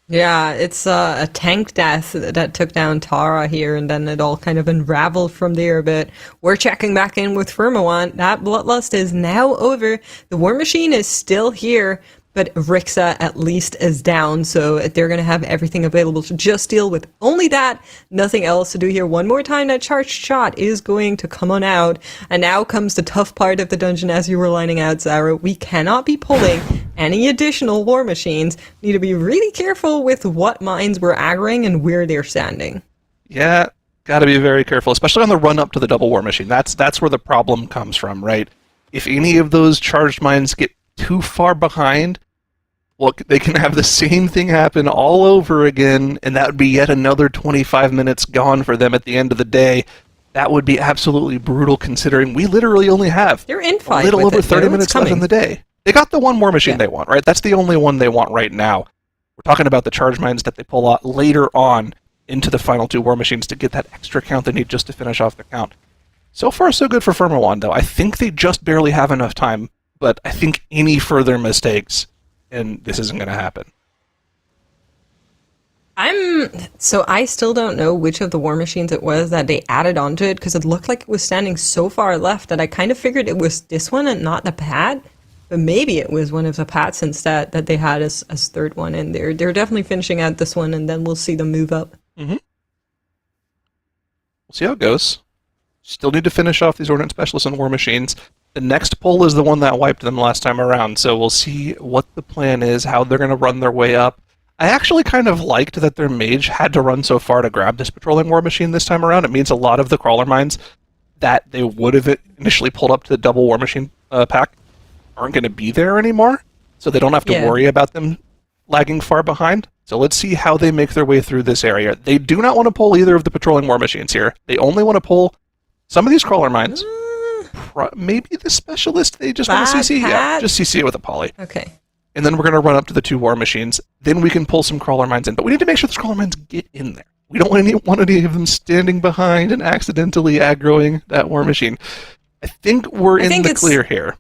Yeah, it's a tank death that took down Tara here, and then it all kind of unraveled from there, but we're checking back in with Firmawant. That Bloodlust is now over. The War Machine is still here, but Rixa at least is down, so they're going to have everything available to just deal with only that. Nothing else to do here. One more time, that charged shot is going to come on out, and now comes the tough part of the dungeon as you were lining out, Zara. We cannot be pulling any additional War Machines. We need to be really careful with what mines we're aggroing and where they're standing. Yeah, gotta be very careful, especially on the run up to the double War Machine. That's where the problem comes from, right? If any of those charged mines get too far behind, well, they can have the same thing happen all over again, and that would be yet another 25 minutes gone for them at the end of the day. That would be absolutely brutal, considering we literally only have They're in fight a little with over it, 30 though. minutes It's left in coming. the day. They got the one War Machine they want, right? That's the only one they want right now. We're talking about the charge mines that they pull out later on into the final 2 War Machines to get that extra count they need just to finish off the count. So far, so good for Firmawand, though. I think they just barely have enough time, but I think any further mistakes, and this isn't going to happen. I still don't know which of the War Machines it was that they added onto it, because it looked like it was standing so far left that I kind of figured it was this one and not the pad. But maybe it was one of the pads instead that they had as third one, and they're definitely finishing out this one, and then we'll see them move up. Mm-hmm. We'll see how it goes. Still need to finish off these Ordnance Specialists and War Machines. The next poll is the one that wiped them last time around, so we'll see what the plan is, how they're going to run their way up. I actually kind of liked that their mage had to run so far to grab this patrolling War Machine this time around. It means a lot of the crawler mines that they would have initially pulled up to the double War Machine pack aren't going to be there anymore, so they don't have to worry about them lagging far behind. So let's see how they make their way through this area. They do not want to pull either of the patrolling War Machines here. They only want to pull some of these crawler mines. Maybe the specialist they just want to CC. Yeah, just CC it with a poly. Okay. And then we're going to run up to the 2 War Machines. Then we can pull some crawler mines in. But we need to make sure those crawler mines get in there. We don't want any of them standing behind and accidentally aggroing that War Machine. I think we're in the clear here.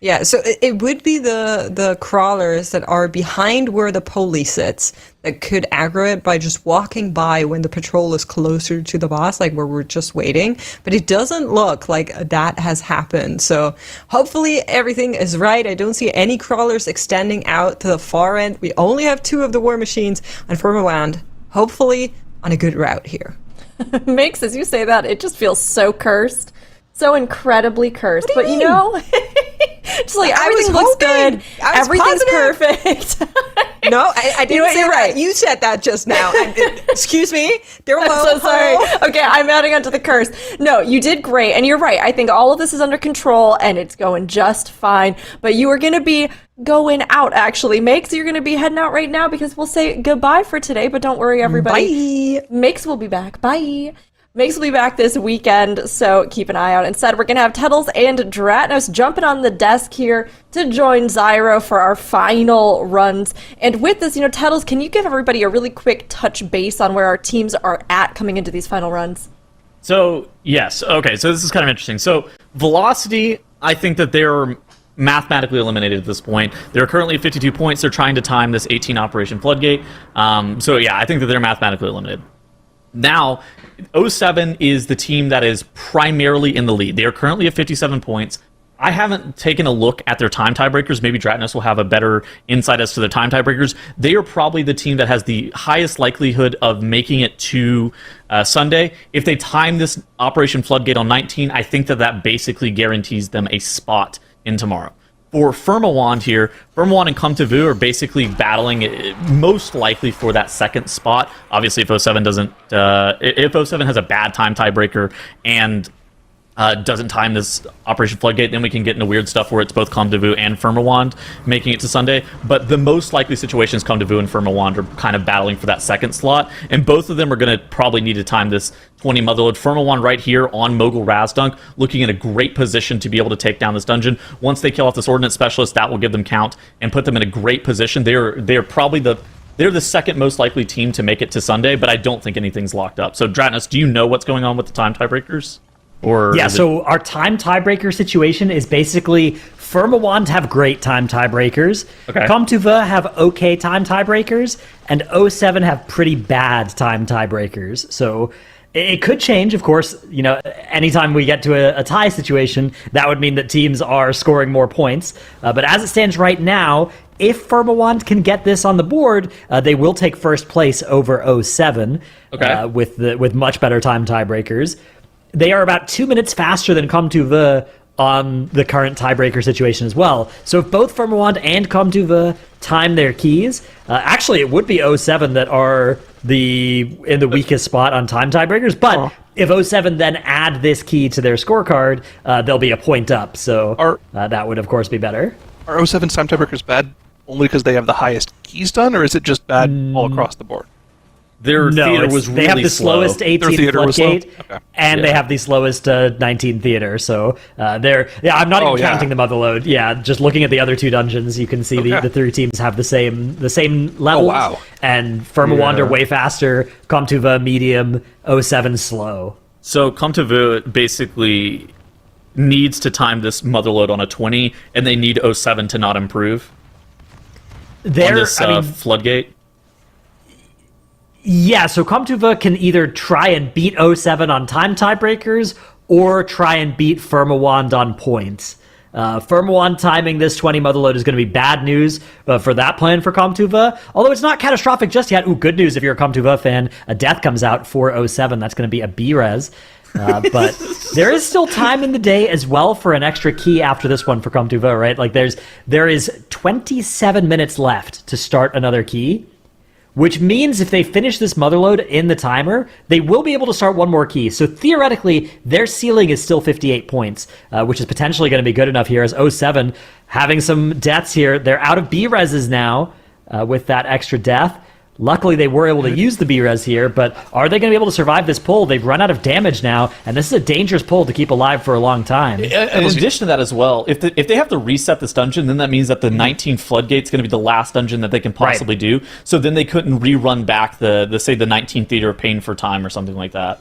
Yeah, so it would be the crawlers that are behind where the police sits that could aggro it by just walking by when the patrol is closer to the boss, like where we're just waiting. But it doesn't look like that has happened. So hopefully everything is right. I don't see any crawlers extending out to the far end. We only have 2 of the war machines on Firmawand. Hopefully on a good route here. Makes, as you say that, it just feels so cursed. So incredibly cursed. What do you mean? Just like everything looks good. Everything's perfect. No, I didn't say you're right. You said that just now. Excuse me. They're I'm so sorry. Okay, I'm adding on to the curse. No, you did great, and you're right. I think all of this is under control, and it's going just fine. But you are going to be going out, actually. Makes, you're going to be heading out right now because we'll say goodbye for today, but don't worry, everybody. Bye. Makes will be back. Bye. Makes will be back this weekend, so keep an eye out. Instead, we're going to have Tettles and Dratnos jumping on the desk here to join Zyro for our final runs. And with this, Tettles, can you give everybody a really quick touch base on where our teams are at coming into these final runs? So, yes. Okay, so this is kind of interesting. So, Velocity, I think that they're mathematically eliminated at this point. They're currently at 52 points. They're trying to time this 18 Operation Floodgate. So, yeah, I think that they're mathematically eliminated. Now, 07 is the team that is primarily in the lead. They are currently at 57 points. I haven't taken a look at their time tiebreakers. Maybe Dratnos will have a better insight as to their time tiebreakers. They are probably the team that has the highest likelihood of making it to Sunday. If they time this Operation Floodgate on 19, I think that basically guarantees them a spot in tomorrow. For Firmawand here, Firmawand and Come to Vu are basically battling most likely for that second spot. Obviously, if 07 doesn't, if 07 has a bad time tiebreaker and doesn't time this Operation Floodgate, then we can get into weird stuff where it's both Come to Vu and Firmawand making it to Sunday. But the most likely situation is Come to Vu and Firmawand are kind of battling for that second slot, and both of them are going to probably need to time this 20 Motherload. Firmawand right here on Mogul Razdunk, looking in a great position to be able to take down this dungeon. Once they kill off this Ordnance Specialist, that will give them count and put them in a great position. They're probably they're the second most likely team to make it to Sunday, but I don't think anything's locked up. So Dratnos, do you know what's going on with the time tiebreakers? So our time tiebreaker situation is basically Firmawand have great time tiebreakers, okay. Come to Vu have okay time tiebreakers, and 07 have pretty bad time tiebreakers. So it could change, of course. Anytime we get to a tie situation, that would mean that teams are scoring more points. But as it stands right now, if Firmawand can get this on the board, they will take first place over 07 with much better time tiebreakers. They are about 2 minutes faster than Come to Vu on the current tiebreaker situation as well. So if both Firmawand and Come to Vu time their keys, actually it would be 07 that are in the weakest spot on time tiebreakers. But if 07 then add this key to their scorecard, they'll be a point up. So that would of course be better. Are 07's time tiebreakers bad only because they have the highest keys done, or is it just bad all across the board? Their theater was really They have the slow. slowest 18 floodgate, and they have the slowest 19 theater. So I'm not even counting the Motherload. Yeah, just looking at the other two dungeons, you can see the three teams have the same level. Oh, wow. And Firmawand are way faster. Come to Vu medium, 07 slow. So Come to Vu basically needs to time this Motherload on a 20, and they need 07 to not improve on this floodgate. Yeah, so Come to Vu can either try and beat 07 on time tiebreakers or try and beat Firmawand on points. Firmawand timing this 20 Motherload is going to be bad news for that plan for Come to Vu, although it's not catastrophic just yet. Ooh, good news if you're a Come to Vu fan. A death comes out for 07. That's going to be a B-res. But there is still time in the day as well for an extra key after this one for Come to Vu, right? Like there is 27 minutes left to start another key. Which means if they finish this Motherload in the timer, they will be able to start one more key. So theoretically, their ceiling is still 58 points, which is potentially going to be good enough here as 07 having some deaths here. They're out of B-reses now with that extra death. Luckily, they were able to use the B-res here, but are they going to be able to survive this pull? They've run out of damage now, and this is a dangerous pull to keep alive for a long time. In addition to that as well, if they have to reset this dungeon, then that means that the 19 Floodgate's going to be the last dungeon that they can possibly do. So then they couldn't rerun back the 19th Theater of Pain for time or something like that.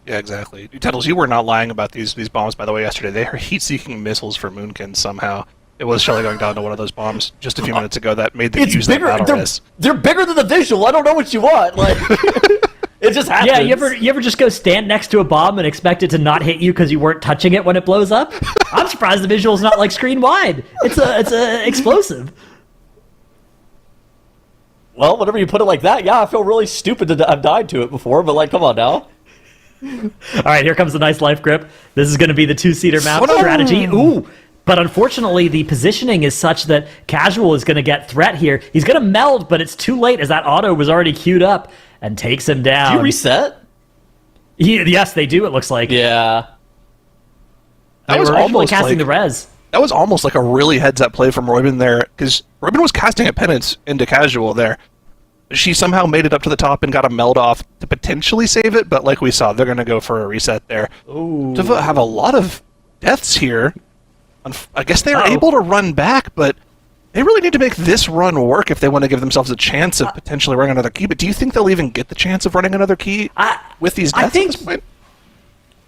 Yeah, exactly. Tettles, you were not lying about these bombs, by the way, yesterday. They are heat-seeking missiles for Moonkin somehow. It was Shelly going down to one of those bombs just a few minutes ago that made them It's use that bigger. battle res. They're bigger than the visual. I don't know what you want. Like, it just happens. Yeah, you ever just go stand next to a bomb and expect it to not hit you because you weren't touching it when it blows up? I'm surprised the visual's not like screen wide. It's a explosive. Well, whenever you put it like that, yeah, I feel really stupid to I've died to it before, but like, come on now. All right, here comes the nice life grip. This is going to be the two-seater map strategy. Ooh, but unfortunately, the positioning is such that Casual is going to get threat here. He's going to meld, but it's too late as that auto was already queued up and takes him down. Do you reset? Yes, they do, it looks like. Yeah. They was were originally almost casting like- the res. That was almost like a really heads-up play from Roybin there, because Roybin was casting a penance into Casual there. She somehow made it up to the top and got a meld off to potentially save it, but like we saw, they're going to go for a reset there. Diva have a lot of deaths here. I guess they're able to run back, but they really need to make this run work if they want to give themselves a chance of potentially running another key. But do you think they'll even get the chance of running another key with these deaths at this point?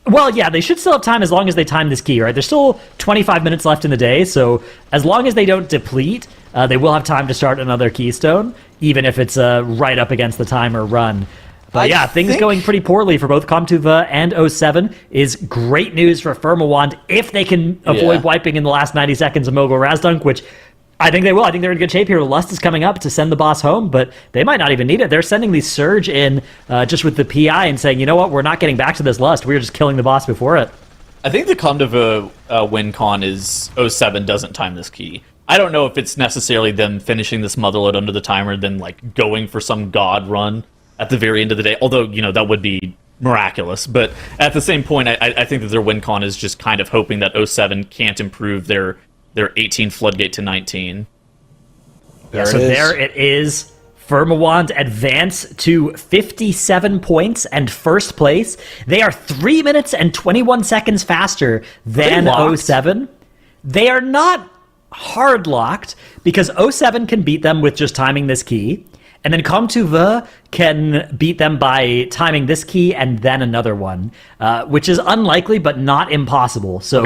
Well, yeah, they should still have time as long as they time this key, right? There's still 25 minutes left in the day, so as long as they don't deplete, they will have time to start another keystone, even if it's right up against the timer run. But yeah, things going pretty poorly for both Comtuva and 07 is great news for Firmawand if they can avoid wiping in the last 90 seconds of Mogul Razdunk, which I think they will. I think they're in good shape here. Lust is coming up to send the boss home, but they might not even need it. They're sending the Surge in just with the PI and saying, you know what, we're not getting back to this Lust. We're just killing the boss before it. I think the Comdiva win con is 07 doesn't time this key. I don't know if it's necessarily them finishing this Motherload under the timer, then like going for some god run at the very end of the day, although, you know, that would be miraculous. But at the same point, I think that their win con is just kind of hoping that 07 can't improve their 18 floodgate to 19. There it is. Firmawand advance to 57 points and first place. They are 3 minutes and 21 seconds faster than 07. They are not hard locked because 07 can beat them with just timing this key. And then Comtuva can beat them by timing this key and then another one, which is unlikely but not impossible. So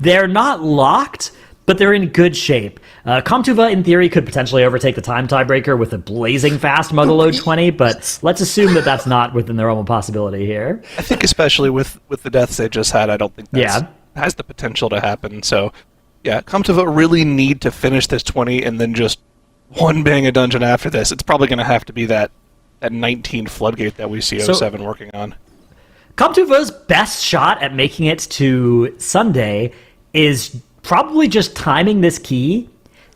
they're not locked, but they're in good shape. Comtuva, in theory, could potentially overtake the time tiebreaker with a blazing fast Motherload 20, but let's assume that that's not within the realm of possibility here. I think especially with the deaths they just had, I don't think that has the potential to happen. So, yeah, Comtuva really need to finish this 20 and then just one bang a dungeon after this. It's probably going to have to be that 19 floodgate that we see 07 working on. Comtuva's best shot at making it to Sunday is probably just timing this key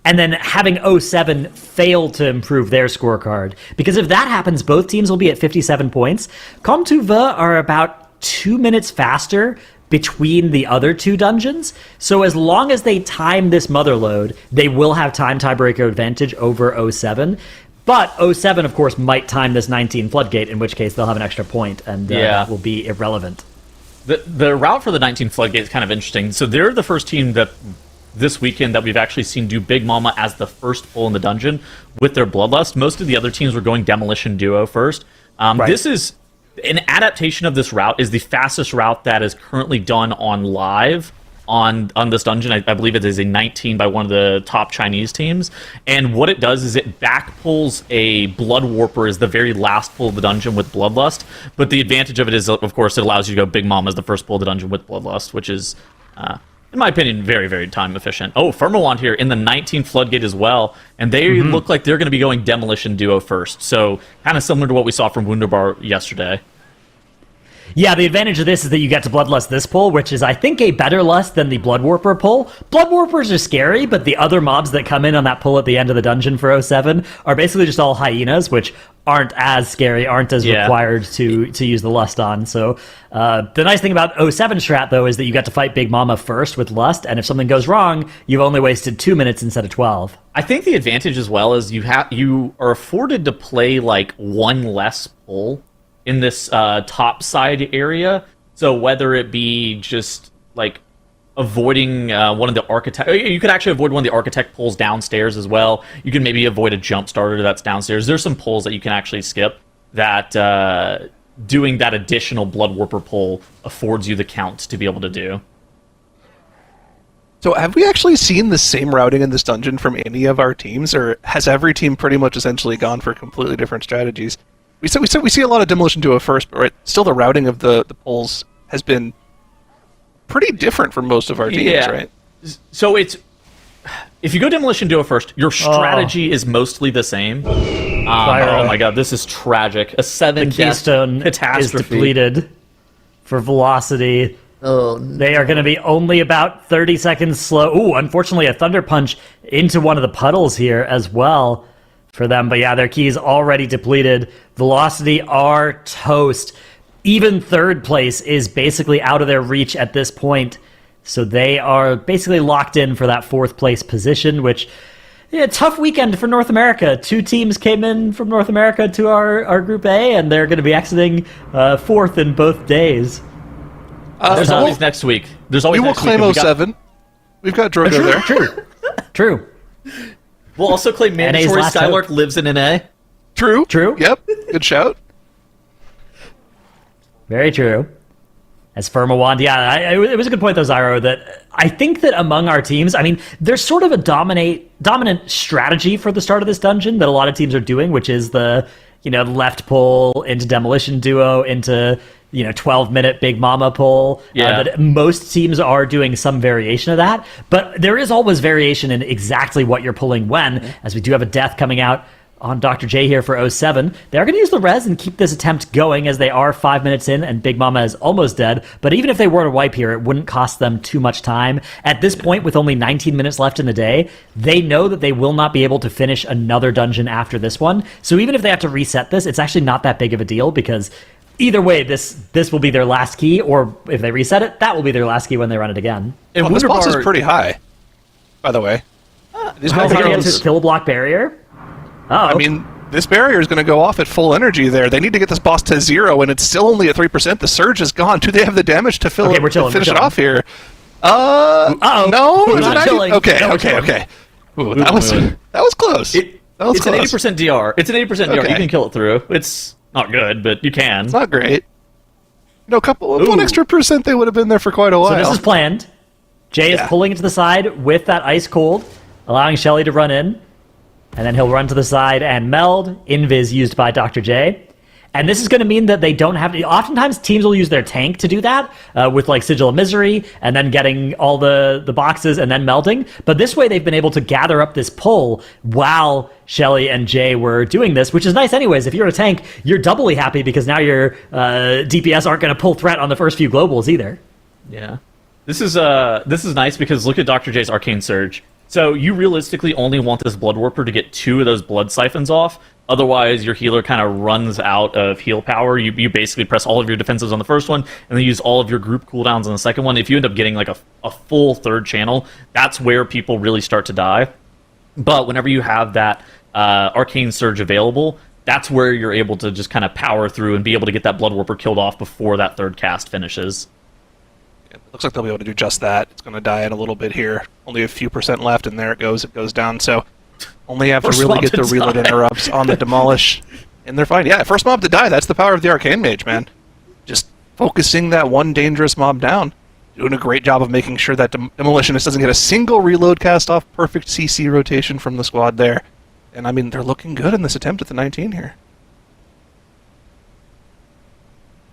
and then having 07 fail to improve their scorecard. Because if that happens, both teams will be at 57 points. Comtuva are about 2 minutes faster between the other two dungeons. So as long as they time this Motherload, they will have time tiebreaker advantage over 07. But 07, of course, might time this 19 floodgate, in which case they'll have an extra point, and that will be irrelevant. The route for the 19 floodgate is kind of interesting. So they're the first team that this weekend that we've actually seen do Big Mama as the first pull in the dungeon with their Bloodlust. Most of the other teams were going Demolition Duo first. This is an adaptation of this route, is the fastest route that is currently done on live on this dungeon. I believe it is a 19 by one of the top Chinese teams. And what it does is it back pulls a Blood Warper as the very last pull of the dungeon with Bloodlust. But the advantage of it is, of course, it allows you to go Big Mom as the first pull of the dungeon with Bloodlust, which is, in my opinion, very, very time efficient. Oh, Firmawand here in the 19 Floodgate as well. And they look like they're going to be going Demolition Duo first. So kind of similar to what we saw from Wunderbar yesterday. Yeah, the advantage of this is that you get to Bloodlust this pull, which is, I think, a better lust than the Blood Warper pull. Blood Warpers are scary, but the other mobs that come in on that pull at the end of the dungeon for 07 are basically just all hyenas, which aren't as scary, aren't as required to use the lust on. So the nice thing about 07 strat, though, is that you get to fight Big Mama first with lust, and if something goes wrong, you've only wasted 2 minutes instead of 12. I think the advantage as well is you are afforded to play like one less pull in this top side area. So whether it be just like avoiding one of the architect, you could actually avoid one of the architect pulls downstairs as well. You can maybe avoid a jump starter that's downstairs. There's some pulls that you can actually skip that doing that additional Blood Warper pull affords you the count to be able to do. So have we actually seen the same routing in this dungeon from any of our teams, or has every team pretty much essentially gone for completely different strategies? We see a lot of Demolition Duo first, but still the routing of the polls has been pretty different for most of our teams, right? So it's if you go Demolition Duo first, your strategy is mostly the same. Oh my god, this is tragic. A 7 The keystone catastrophe. is depleted for velocity. Oh, They are going to be only about 30 seconds slow. Ooh, unfortunately, a Thunder Punch into one of the puddles here as well for them. But yeah, their key is already depleted. Velocity are toast. Even third place is basically out of their reach at this point. So they are basically locked in for that fourth place position, which, yeah, tough weekend for North America. 2 teams came in from North America to our Group A, and they're going to be exiting fourth in both days. there's always next week. There's always We will next week, claim and 07. We've got Drogo there. True. We'll also claim mandatory last Skylark hope. lives in NA. True. True. Yep. Good shout. Very true. As Firma wand, yeah, it was a good point though, Zyro, that I think that among our teams, I mean, there's sort of a dominant strategy for the start of this dungeon that a lot of teams are doing, which is the left pull into Demolition Duo into 12-minute Big Mama pull. Yeah. That most teams are doing some variation of that, but there is always variation in exactly what you're pulling when, as we do have a death coming out on Dr. J here for 07. They're going to use the res and keep this attempt going as they are 5 minutes in and Big Mama is almost dead. But even if they were to wipe here, it wouldn't cost them too much time. At this point, with only 19 minutes left in the day, they know that they will not be able to finish another dungeon after this one. So even if they have to reset this, it's actually not that big of a deal because either way, this will be their last key, or if they reset it, that will be their last key when they run it again. And This boss is Wunderbar- pretty high, by the way. These I think he heroes- has his kill block barrier. Oh, I mean, this barrier is going to go off at full energy there. They need to get this boss to 0, and it's still only at 3%. The surge is gone. Do they have the damage to fill Okay, it, we're chilling, to finish we're it chilling. off here? Uh-oh. No? We're Is not it 90? chilling. Okay, No, we're okay, chilling. okay. Ooh, that was close. That was It's an close. 80% DR. It's an 80% DR. Okay. You can kill it through. It's not good, but you can. It's not great. One extra percent, they would have been there for quite a while. So this is planned. Jay is Yeah. pulling it to the side with that ice cold, allowing Shelly to run in. And then he'll run to the side and meld. Invis used by Dr. J. And this is going to mean that they don't have to... Oftentimes, teams will use their tank to do that with, like, Sigil of Misery and then getting all the boxes and then melting. But this way, they've been able to gather up this pull while Shelly and Jay were doing this, which is nice anyways. If you're a tank, you're doubly happy because now your DPS aren't going to pull threat on the first few globals either. Yeah. This is nice because look at Dr. J's Arcane Surge. So you realistically only want this Blood Warper to get 2 of those blood siphons off. Otherwise, your healer kind of runs out of heal power. You basically press all of your defenses on the first one, and then use all of your group cooldowns on the second one. If you end up getting like a full third channel, that's where people really start to die. But whenever you have that Arcane Surge available, that's where you're able to just kind of power through and be able to get that Blood Warper killed off before that third cast finishes. It looks like they'll be able to do just that. It's going to die in a little bit here. Only a few percent left, and there it goes. It goes down. So only have to First really mob get to the reload die. interrupts on the demolish, and they're fine. Yeah, first mob to die. That's the power of the Arcane Mage, man. Just focusing that one dangerous mob down. Doing a great job of making sure that Demolitionist doesn't get a single reload cast off. Perfect CC rotation from the squad there. And, I mean, they're looking good in this attempt at the 19 here.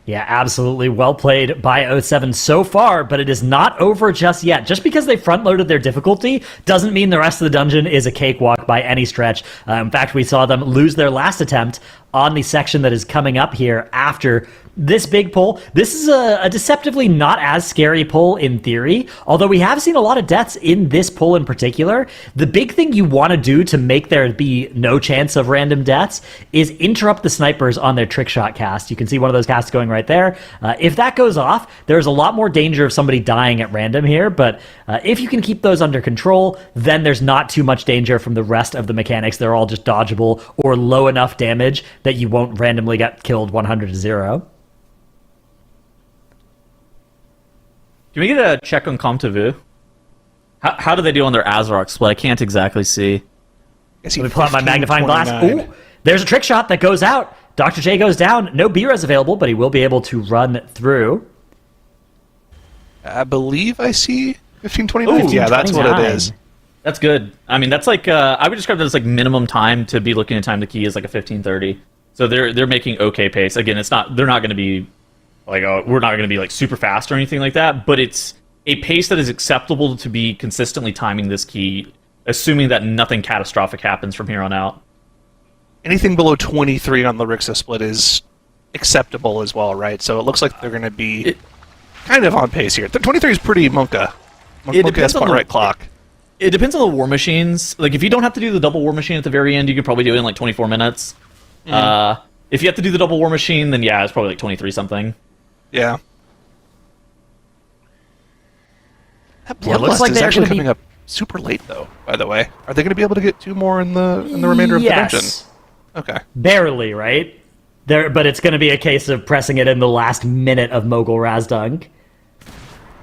Yeah, absolutely. Well played by 07 so far, but it is not over just yet. Just because they front-loaded their difficulty doesn't mean the rest of the dungeon is a cakewalk by any stretch. In fact, we saw them lose their last attempt on the section that is coming up here after this big pull. This is a deceptively not as scary pull in theory, although we have seen a lot of deaths in this pull in particular. The big thing you want to do to make there be no chance of random deaths is interrupt the snipers on their trick shot cast. You can see one of those casts going right there. If that goes off, there's a lot more danger of somebody dying at random here, but if you can keep those under control, then there's not too much danger from the rest of the mechanics. They're all just dodgeable or low enough damage that you won't randomly get killed 100-0. Can we get a check on Comte Vu? How do they do on their Azarok split? I can't exactly see. Let me pull out my magnifying glass. 15-29. Ooh, there's a trick shot that goes out. Dr. J goes down. No B-res available, but he will be able to run through. I believe I see 15, 20 Ooh, minutes? Yeah, that's what it 29. is. That's good. I mean, that's like I would describe that as like minimum time to be looking to time the key is like a 15:30. So they're making okay pace. Again, they're not going to be like we're not going to be like super fast or anything like that, but it's a pace that is acceptable to be consistently timing this key, assuming that nothing catastrophic happens from here on out. Anything below 23 on the Rixa split is acceptable as well, right? So it looks like they're going to be kind of on pace here. The 23 is pretty Monka. Monka depends on spot the- right clock. It depends on the war machines. Like if you don't have to do the double war machine at the very end, you could probably do it in like 24 minutes. If you have to do the double war machine, then yeah, it's probably like 23 something. Yeah. That Yeah, it looks Bloodlust like is they're actually gonna be- coming up super late, though, by the way. Are they going to be able to get 2 more in the remainder of the dungeon? Okay. Barely, right? But it's going to be a case of pressing it in the last minute of Mogul Razdunk.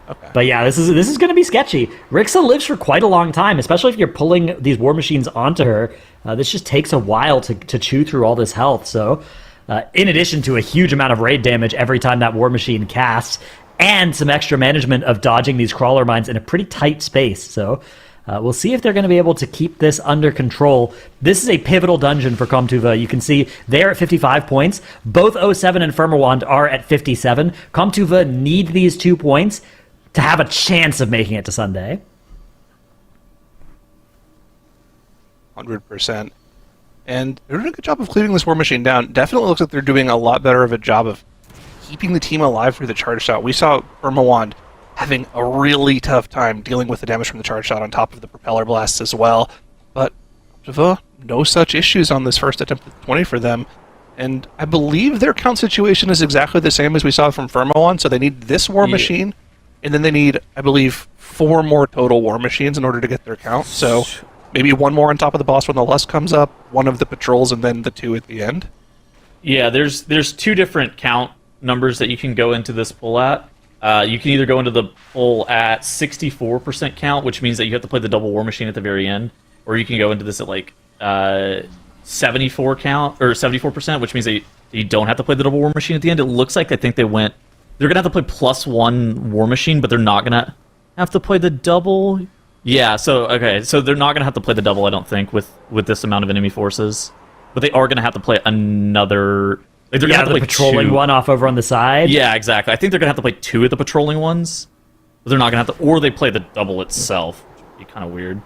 Okay. But yeah, this is going to be sketchy. Rixa lives for quite a long time, especially if you're pulling these war machines onto her. This just takes a while to chew through all this health. So, in addition to a huge amount of raid damage every time that war machine casts, and some extra management of dodging these crawler mines in a pretty tight space. So, we'll see if they're going to be able to keep this under control. This is a pivotal dungeon for Comtuva. You can see they're at 55 points. Both 07 and Firmawand are at 57. Comtuva need these 2 points to have a chance of making it to Sunday. 100%. And they're doing a good job of cleaving this war machine down. Definitely looks like they're doing a lot better of a job of keeping the team alive through the charge shot. We saw Firmawand having a really tough time dealing with the damage from the charge shot on top of the propeller blasts as well. But no such issues on this first attempt at 20 for them. And I believe their count situation is exactly the same as we saw from Firmawand, so they need this war machine, and then they need, I believe, 4 more total war machines in order to get their count. So maybe 1 more on top of the boss when the lust comes up, 1 of the patrols, and then the 2 at the end. Yeah, there's 2 different count numbers that you can go into this pull at. You can either go into the pull at 64% count, which means that you have to play the double war machine at the very end, or you can go into this at like 74 count or 74%, which means that you don't have to play the double war machine at the end. It looks like they're gonna have to play +1 war machine, but they're not gonna have to play the double. Yeah, so they're not gonna have to play the double, I don't think, with this amount of enemy forces, but they are gonna have to play another. Like they're gonna have to the play patrolling 2. one off over on the side. Yeah, exactly. I think they're gonna have to play 2 of the patrolling ones, but they're not gonna have to, or they play the double itself, which would be kind of weird.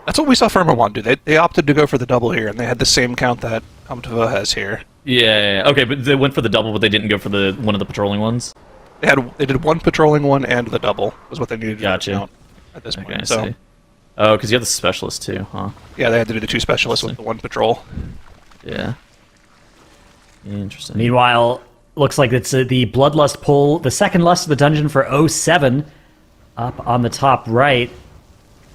That's what we saw Firmawand do. They opted to go for the double here, and they had the same count that Comtuva has here. Yeah. Okay, but they went for the double, but they didn't go for the one of the patrolling ones. They did 1 patrolling one and the double was what they needed to Gotcha. count at this point. Okay, I So see. Oh, because you have the specialist too, huh? yeah, they had to do the 2 specialists with the 1 patrol. Yeah. Interesting. Meanwhile, looks like it's the Bloodlust pull, the second lust of the dungeon for 07, up on the top right.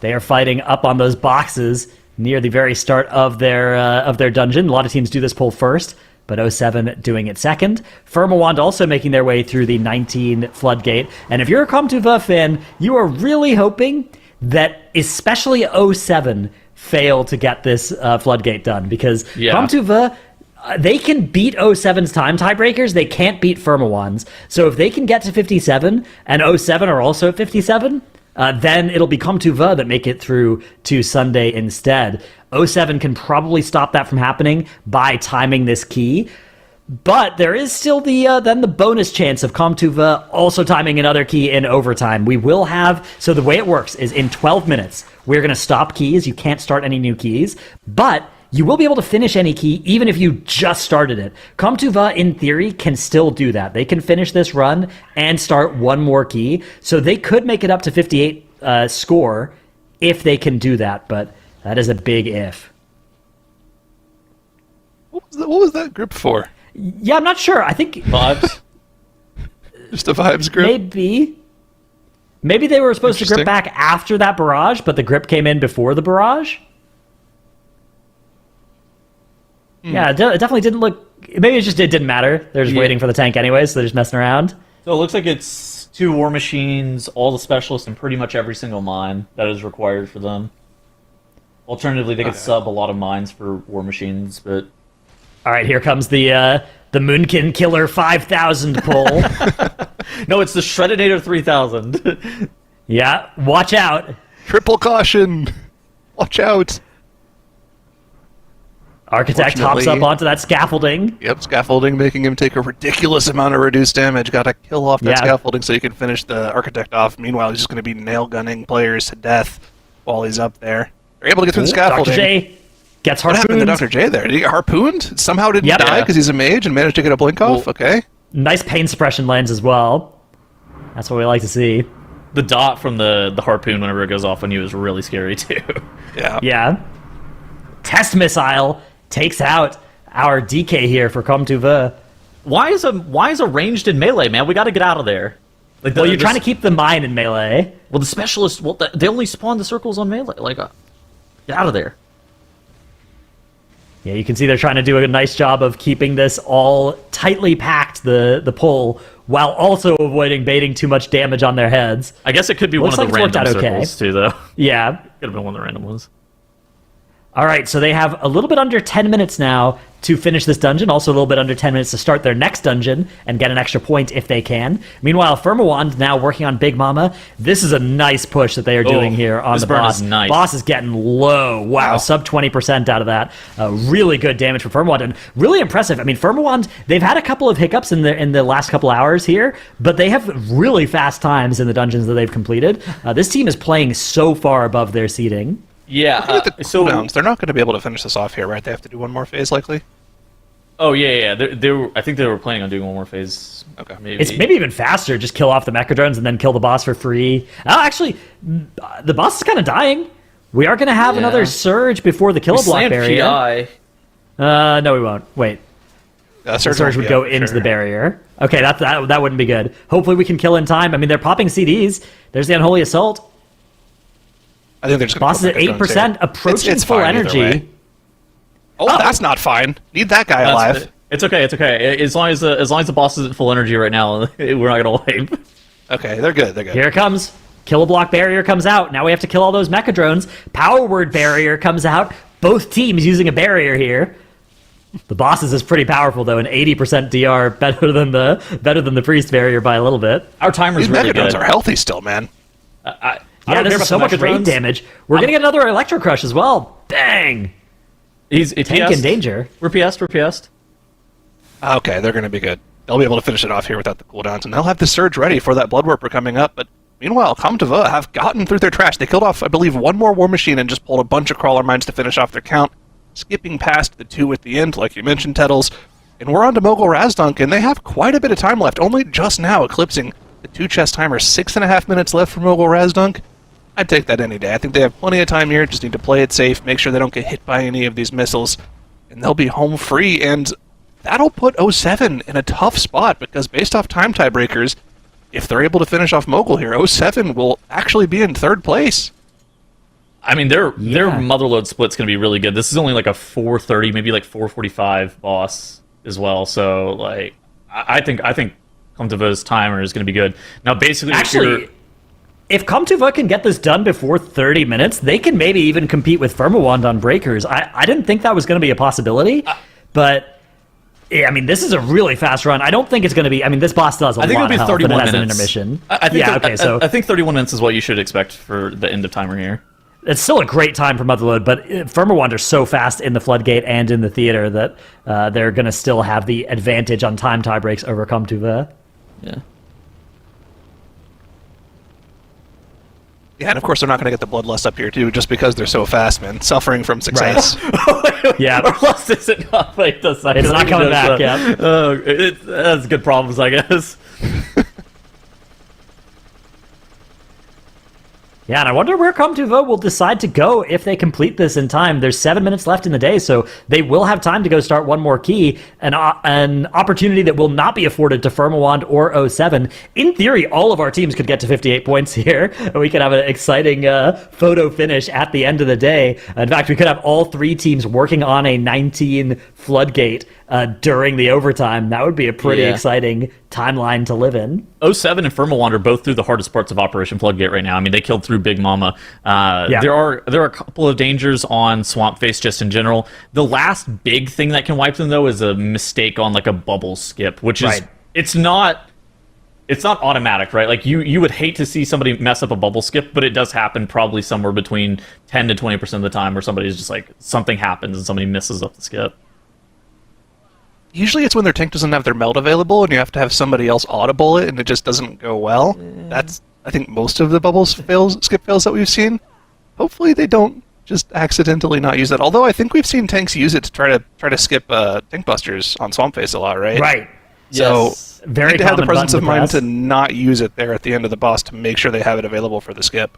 They are fighting up on those boxes near the very start of their dungeon. A lot of teams do this pull first, but 07 doing it second. Firmawand also making their way through the 19 floodgate. And if you're a Comtuva fan, you are really hoping that especially 07 fail to get this floodgate done, because Yeah. Comtuva, they can beat 07's time tiebreakers. They can't beat Firmawand's. So if they can get to 57 and 07 are also at 57, then it'll be Comtuva that make it through to Sunday instead. 07 can probably stop that from happening by timing this key. But there is still the bonus chance of Comtuva also timing another key in overtime. We will have, so the way it works is in 12 minutes, we're going to stop keys. You can't start any new keys, but you will be able to finish any key even if you just started it. Comtuva, in theory, can still do that. They can finish this run and start 1 more key, so they could make it up to 58 score if they can do that, but that is a big if. What was that grip for? Yeah, I'm not sure. I think Vibes. Just a vibes grip? Maybe they were supposed to grip Interesting. back after that barrage, but the grip came in before the barrage. Yeah, it definitely didn't look. Maybe it didn't matter. They're just waiting for the tank anyway, so they're just messing around. So it looks like it's 2 war machines, all the specialists, and pretty much every single mine that is required for them. Alternatively, they could sub a lot of mines for war machines, but All right, here comes the Moonkin Killer 5000 pull. no, it's the Shreddinator 3000. Yeah, watch out. Triple caution! Watch out! Architect hops up onto that scaffolding. Yep, scaffolding making him take a ridiculous amount of reduced damage. Gotta kill off that scaffolding so you can finish the Architect off. Meanwhile, he's just gonna be nail gunning players to death while he's up there. They're able to get through the scaffolding. Dr. J gets What harpooned. happened to Dr. J there? Did he get harpooned? Somehow didn't die because he's a mage and managed to get a blink off? Okay. Nice pain suppression lens as well. That's what we like to see. The dot from the harpoon whenever it goes off on you is really scary too. Yeah. Yeah. Test missile takes out our DK here for Comme Tu Veux. Why is a ranged in melee, man? We got to get out of there. Like, Well, you're trying to keep the mine in melee. Well, the specialist. Well, they only spawn the circles on melee. Like, get out of there. Yeah, you can see they're trying to do a nice job of keeping this all tightly packed, the pull, while also avoiding baiting too much damage on their heads. I guess it could be Looks one of the like it's worked random out okay. circles too, though. Yeah. Could have been one of the random ones. All right, so they have a little bit under 10 minutes now to finish this dungeon, also a little bit under 10 minutes to start their next dungeon and get an extra point if they can. Meanwhile, Firmawand now working on Big Mama. This is a nice push that they are doing here on this the burn boss. is nice. Boss is getting low. Wow, sub 20% out of that. Really good damage for Firmawand, and really impressive. I mean, Firmawand, they've had a couple of hiccups in the last couple hours here, but they have really fast times in the dungeons that they've completed. This team is playing so far above their seeding. Yeah. Look at the cooldowns. They're not going to be able to finish this off here, right? They have to do one more phase, likely. Oh yeah. I think they were planning on doing one more phase. Okay. It's maybe even faster. Just kill off the Mechadrones and then kill the boss for free. Oh, actually, the boss is kind of dying. We are going to have another surge before the kill block barrier. PI. No, we won't. Wait. The surge would go into the barrier. Okay, that wouldn't be good. Hopefully we can kill in time. I mean, they're popping CDs. There's the Unholy Assault. I think they're just boss is at 8%, approaching full energy. Oh, that's not fine. Need that guy alive. It's okay. As long as the boss isn't full energy right now, we're not gonna wipe. Okay, they're good. Here it comes. Kill block barrier comes out. Now we have to kill all those Mechadrones. Power word barrier comes out. Both teams using a barrier here. The bosses is pretty powerful though, an 80% DR better than the priest barrier by a little bit. Our timer's really good. These Mechadrones are healthy still, man. This is so much raid damage. We're gonna get another Electro Crush as well. Bang! He's Tank in danger. We're PS'd. Okay, they're going to be good. They'll be able to finish it off here without the cooldowns, and they'll have the surge ready for that Blood Warper coming up. But meanwhile, Comme Tu Veux have gotten through their trash. They killed off, I believe, one more War Machine and just pulled a bunch of Crawler Mines to finish off their count, skipping past the two at the end, like you mentioned, Tettles. And we're on to Mogul Razdunk, and they have quite a bit of time left, only just now eclipsing the 2-chest timer. 6.5 minutes left for Mogul Razdunk. I'd take that any day. I think they have plenty of time here, just need to play it safe, make sure they don't get hit by any of these missiles, and they'll be home free. And that'll put 07 in a tough spot, because based off time tiebreakers, if they're able to finish off Mogul here, 07 will actually be in third place. I mean, their Motherload split's going to be really good. This is only like a 430, maybe like 445 boss as well. So, like, I think Comme Tu Veu's timer is going to be good. Now, basically, actually, if Comme Tu Veux can get this done before 30 minutes, they can maybe even compete with Firmawand on breakers. I didn't think that was going to be a possibility, but yeah, I mean, this is a really fast run. I don't think it's going to be. I mean, this boss still has a lot of health, and it has an intermission. I think 31 minutes is what you should expect for the end of timer here. It's still a great time for Motherload, but Firmawand are so fast in the Floodgate and in the theater that they're going to still have the advantage on time tiebreaks over Comme Tu Veux. Yeah. Yeah, and of course they're not going to get the Bloodlust up here too, just because they're so fast, man. Suffering from success. Right. Yeah. Our lust isn't not like this. It's not coming back, yeah. That's good problems, I guess. Yeah, and I wonder where Comme Tu Veux will decide to go if they complete this in time. There's 7 minutes left in the day, so they will have time to go start one more key, an opportunity that will not be afforded to Firmawand or 07. In theory, all of our teams could get to 58 points here, and we could have an exciting photo finish at the end of the day. In fact, we could have all three teams working on a 19 Floodgate during the overtime. That would be a pretty exciting timeline to live in. 07 and Firmawand are both through the hardest parts of Operation Floodgate right now. I mean, they killed through Big Mama. There are a couple of dangers on Swamp Face just in general. The last big thing that can wipe them, though, is a mistake on like a bubble skip, which is it's not it's not automatic, right? Like you would hate to see somebody mess up a bubble skip, but it does happen probably somewhere between 10 to 20% of the time where somebody's just like, something happens and somebody misses up the skip. Usually it's when their tank doesn't have their meld available and you have to have somebody else audible it and it just doesn't go well. That's, I think, most of the skip fails that we've seen. Hopefully they don't just accidentally not use that. Although I think we've seen tanks use it to try to skip tank busters on Swamp Face a lot, right? Right. So Yes. Very need to have the common presence of button to mind press. to not use it there at the end of the boss to make sure they have it available for the skip.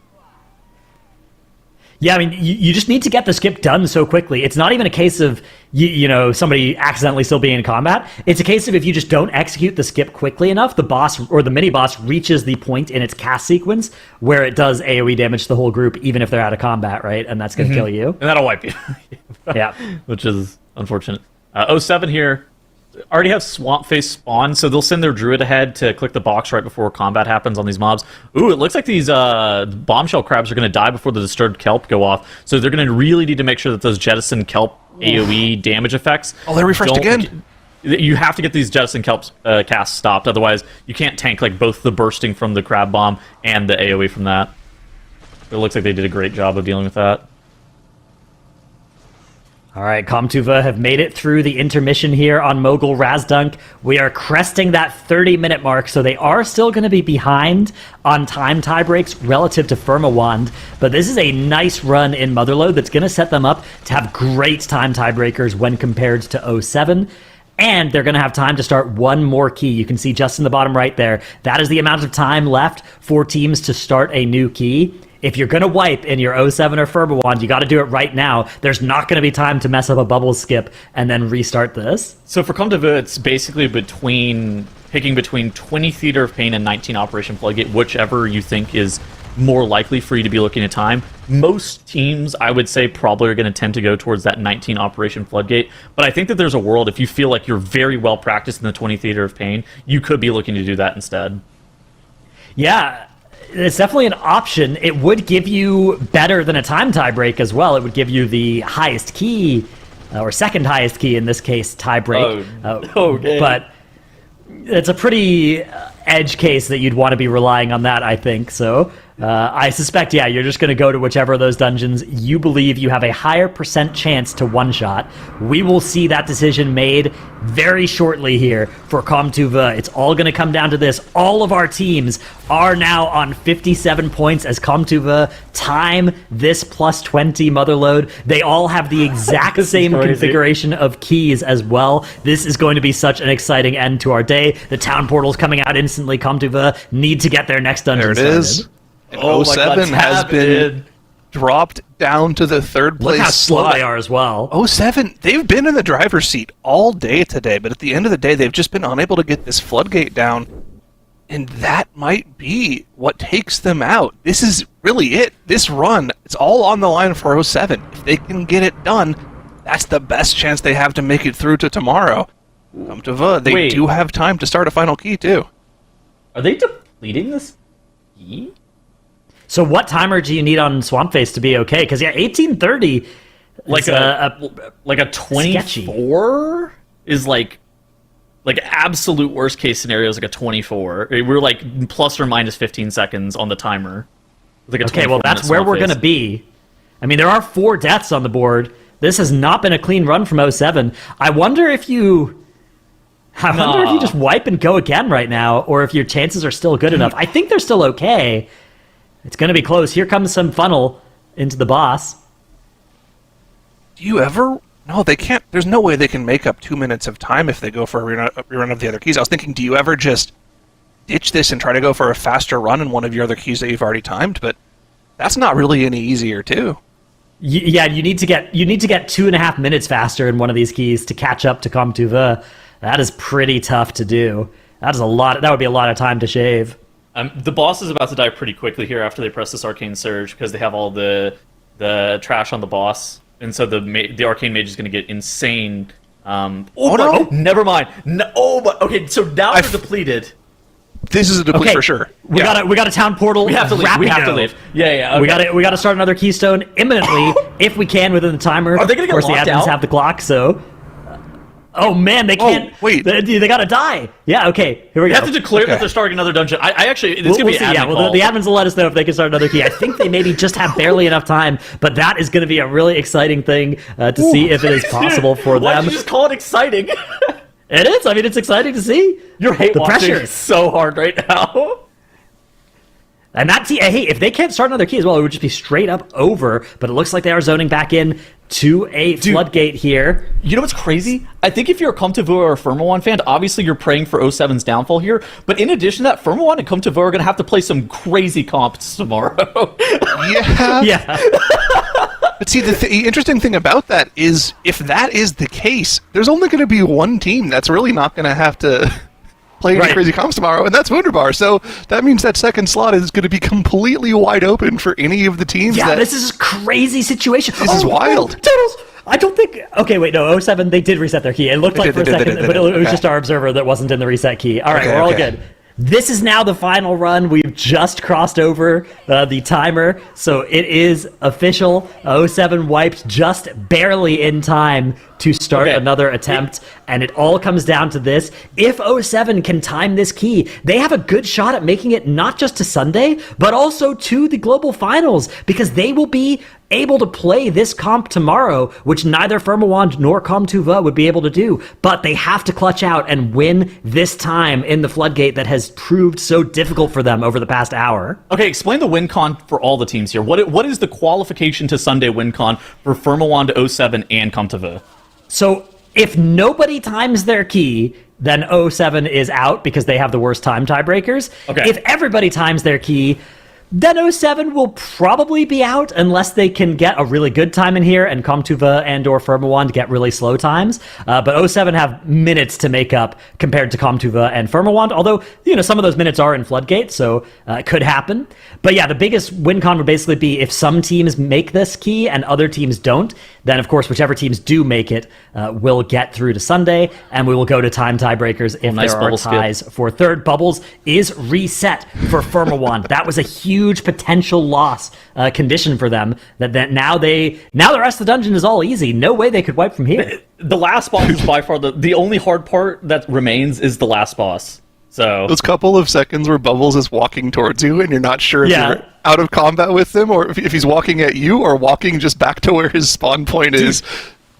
Yeah, I mean, you just need to get the skip done so quickly. It's not even a case of, you know, somebody accidentally still being in combat. It's a case of if you just don't execute the skip quickly enough, the boss or the mini-boss reaches the point in its cast sequence where it does AoE damage to the whole group, even if they're out of combat, right? And that's going to kill you. And that'll wipe you. Yeah. Which is unfortunate. 07 here already have Swamp Face spawn, so they'll send their druid ahead to click the box right before combat happens on these mobs. Ooh, it looks like these bombshell crabs are going to die before the disturbed kelp go off, so they're going to really need to make sure that those jettison kelp AoE damage effects... Oh, they're refreshed again. You have to get these jettison kelp casts stopped, otherwise you can't tank like both the bursting from the crab bomb and the AoE from that. It looks like they did a great job of dealing with that. All right, Comtuva have made it through the intermission here on Mogul Razdunk. We are cresting that 30-minute mark, so they are still going to be behind on time tiebreaks relative to Firmawand, but this is a nice run in Motherload that's going to set them up to have great time tiebreakers when compared to 07. And they're going to have time to start one more key. You can see just in the bottom right there. That is the amount of time left for teams to start a new key. If you're going to wipe in your 07 or Firmawand, you got to do it right now. There's not going to be time to mess up a bubble skip and then restart this. So for Comtuva, it's basically picking between 20 Theater of Pain and 19 Operation Floodgate, whichever you think is more likely for you to be looking at time. Most teams, I would say, probably are going to tend to go towards that 19 Operation Floodgate, but I think that there's a world, if you feel like you're very well practiced in the 20 Theater of Pain, you could be looking to do that instead. Yeah, it's definitely an option. It would give you better than a time tiebreak as well. It would give you the highest key, or second highest key in this case, tiebreak. Okay. But it's a pretty edge case that you'd want to be relying on that, I think. So I suspect, yeah, you're just going to go to whichever of those dungeons you believe you have a higher % chance to one-shot. We will see that decision made very shortly here for Comtuva. It's all going to come down to this. All of our teams are now on 57 points as Comtuva time this plus 20 Motherload. They all have the exact same configuration of keys as well. This is going to be such an exciting end to our day. The town portal's coming out instantly. Comtuva need to get their next dungeon There it started. is. And 07 has been dropped down to the third place Look how slow slot. they are as well. 07, they've been in the driver's seat all day today, but at the end of the day, they've just been unable to get this floodgate down, and that might be what takes them out. This is really it. This run, it's all on the line for 07. If they can get it done, that's the best chance they have to make it through to tomorrow. Comtuva, they do have time to start a final key, too. Are they depleting this key? So what timer do you need on Swamp Face to be okay? Because, yeah, 1830 Like a 24 is like absolute worst case scenario is like a 24. We're like plus or minus 15 seconds on the timer. Like okay, well, that's where we're going to be. I mean, there are 4 deaths on the board. This has not been a clean run from 07. I wonder if you just wipe and go again right now, or if your chances are still good enough. I think they're still okay. It's going to be close. Here comes some funnel into the boss. Do you ever... No, they can't... There's no way they can make up 2 minutes of time if they go for a rerun of the other keys. I was thinking, do you ever just ditch this and try to go for a faster run in one of your other keys that you've already timed? But that's not really any easier, too. Yeah, you need to get 2.5 minutes faster in one of these keys to catch up to Comtuva. That is pretty tough to do. That would be a lot of time to shave. The boss is about to die pretty quickly here after they press this Arcane Surge because they have all the trash on the boss, and so the Arcane Mage is going to get insane. No! Never mind. No, but okay. So now they're depleted. This is a deplete for sure. We got a town portal. We have to leave. We have to leave. Yeah. Okay. We got to start another keystone imminently if we can within the timer. Are they going to get Of course, locked the admins out? have the clock, so. Oh man, they can't. wait. They gotta die. Yeah, okay. Here we You go. have to declare that they're starting another dungeon. I actually, it's We'll going to be see. an Yeah, admin well, call. the admins will let us know if they can start another key. I think they maybe just have barely enough time, but that is going to be a really exciting thing to see if it is possible for Why them. did you just call it exciting? It is. I mean, it's exciting to see. You're hate the watching pressure. so hard right now. And that team, hey, if they can't start another key as well, it would just be straight up over. But it looks like they are zoning back in to a floodgate here. You know what's crazy? I think if you're a Comtevu or a Firmawan fan, obviously you're praying for 07's downfall here. But in addition to that, Firmawan and Comtevu are going to have to play some crazy comps tomorrow. Yeah. Yeah. But see, the interesting thing about that is, if that is the case, there's only going to be one team that's really not going to have to play any crazy comps tomorrow, and that's Wunderbar. So that means that second slot is going to be completely wide open for any of the teams. Yeah, this is a crazy situation. This is wild. Turtles! I don't think... Okay, wait, no, 07, they did reset their key. It looked like for a second, but it was just our observer that wasn't in the reset key. All right, we're all good. This is now the final run. We've just crossed over the timer, so it is official. 07 wiped just barely in time to start another attempt, and it all comes down to this. If 07 can time this key, they have a good shot at making it not just to Sunday, but also to the global finals, because they will be able to play this comp tomorrow, which neither Firmawand nor Comtuva would be able to do. But they have to clutch out and win this time in the floodgate that has proved so difficult for them over the past hour. Okay, explain the win con for all the teams here. What is the qualification to Sunday win con for Firmawand, 07, and Comtevu? So if nobody times their key, then 07 is out because they have the worst time tiebreakers. Okay. If everybody times their key, then 07 will probably be out unless they can get a really good time in here and Comtuva and or Firmawand get really slow times. But 07 have minutes to make up compared to Comtuva and Firmawand, although, you know, some of those minutes are in Floodgate, so it could happen. But yeah, the biggest win con would basically be if some teams make this key and other teams don't, then of course whichever teams do make it will get through to Sunday, and we will go to time tiebreakers if there are ties for third. Bubbles is reset for Firmawand. That was a huge potential loss condition for them. That now the rest of the dungeon is all easy. No way they could wipe from here. The last boss is by far the only hard part that remains is the last boss. So those couple of seconds where Bubbles is walking towards you and you're not sure if you're out of combat with him or if he's walking at you or walking just back to where his spawn point is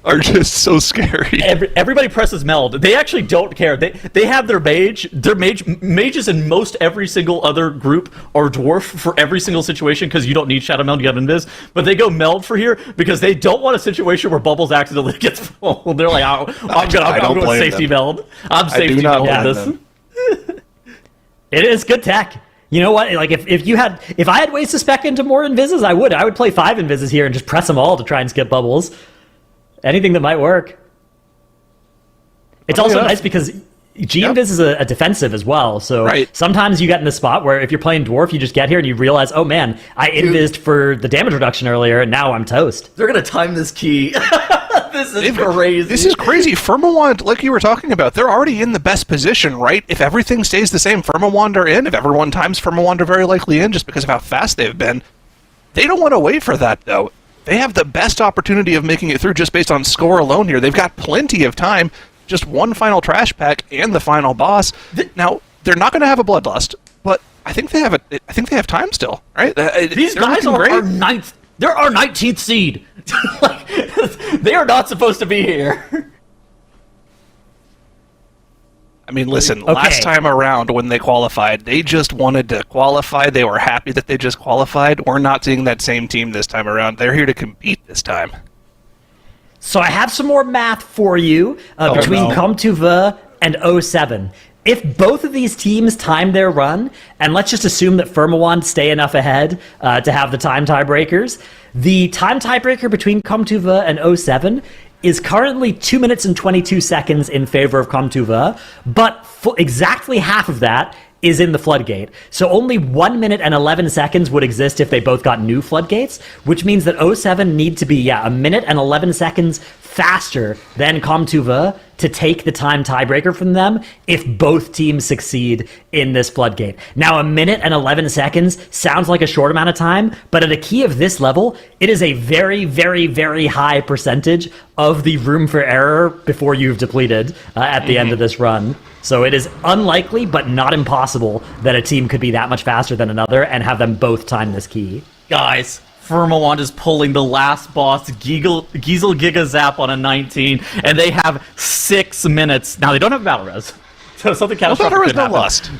are just so scary. Everybody presses meld. They actually don't care. They have their mage. Their mages in most every single other group are dwarf for every single situation because you don't need shadow meld, you have invis. But they go meld for here because they don't want a situation where Bubbles accidentally gets pulled. They're like, I'm going safety meld. I'm safety meld this. It is good tech. You know what? Like if I had ways to spec into more invises, I would play 5 invises here and just press them all to try and skip Bubbles. Anything that might work. It's also nice because G-Invis is a defensive as well, so sometimes you get in the spot where if you're playing Dwarf, you just get here and you realize, oh man, I invised for the damage reduction earlier, and now I'm toast. They're going to time this key. This is crazy. This is crazy. Firmawand, like you were talking about, they're already in the best position, right? If everything stays the same, Firmawand are in. If everyone times, Firmawand are very likely in just because of how fast they've been. They don't want to wait for that, though. They have the best opportunity of making it through just based on score alone here. They've got plenty of time. Just one final trash pack and the final boss. Now, they're not going to have a bloodlust, but I think they have time still, right? These guys are our ninth. They're our 19th seed. They are not supposed to be here. I mean, listen, last time around when they qualified, they just wanted to qualify. They were happy that they just qualified. We're not seeing that same team this time around. They're here to compete this time. So I have some more math for you between Comtuva and 07. If both of these teams time their run, and let's just assume that Firmawand stay enough ahead to have the time tiebreakers, the time tiebreaker between Comtuva and 07 is currently 2 minutes and 22 seconds in favor of Comtuva, but exactly half of that is in the floodgate. So only 1 minute and 11 seconds would exist if they both got new floodgates, which means that 07 need to be, 1 minute and 11 seconds faster than Comtuva to take the time tiebreaker from them if both teams succeed in this floodgate. Now, 1 minute and 11 seconds sounds like a short amount of time, but at a key of this level, it is a very, very, very high percentage of the room for error before you've depleted at the end of this run. So it is unlikely, but not impossible, that a team could be that much faster than another and have them both time this key. Guys, Firmawand is pulling the last boss, Giesel Giga Zap, on a 19, and they have 6 minutes. Now, they don't have battle res, so something catastrophic could happen. Lust.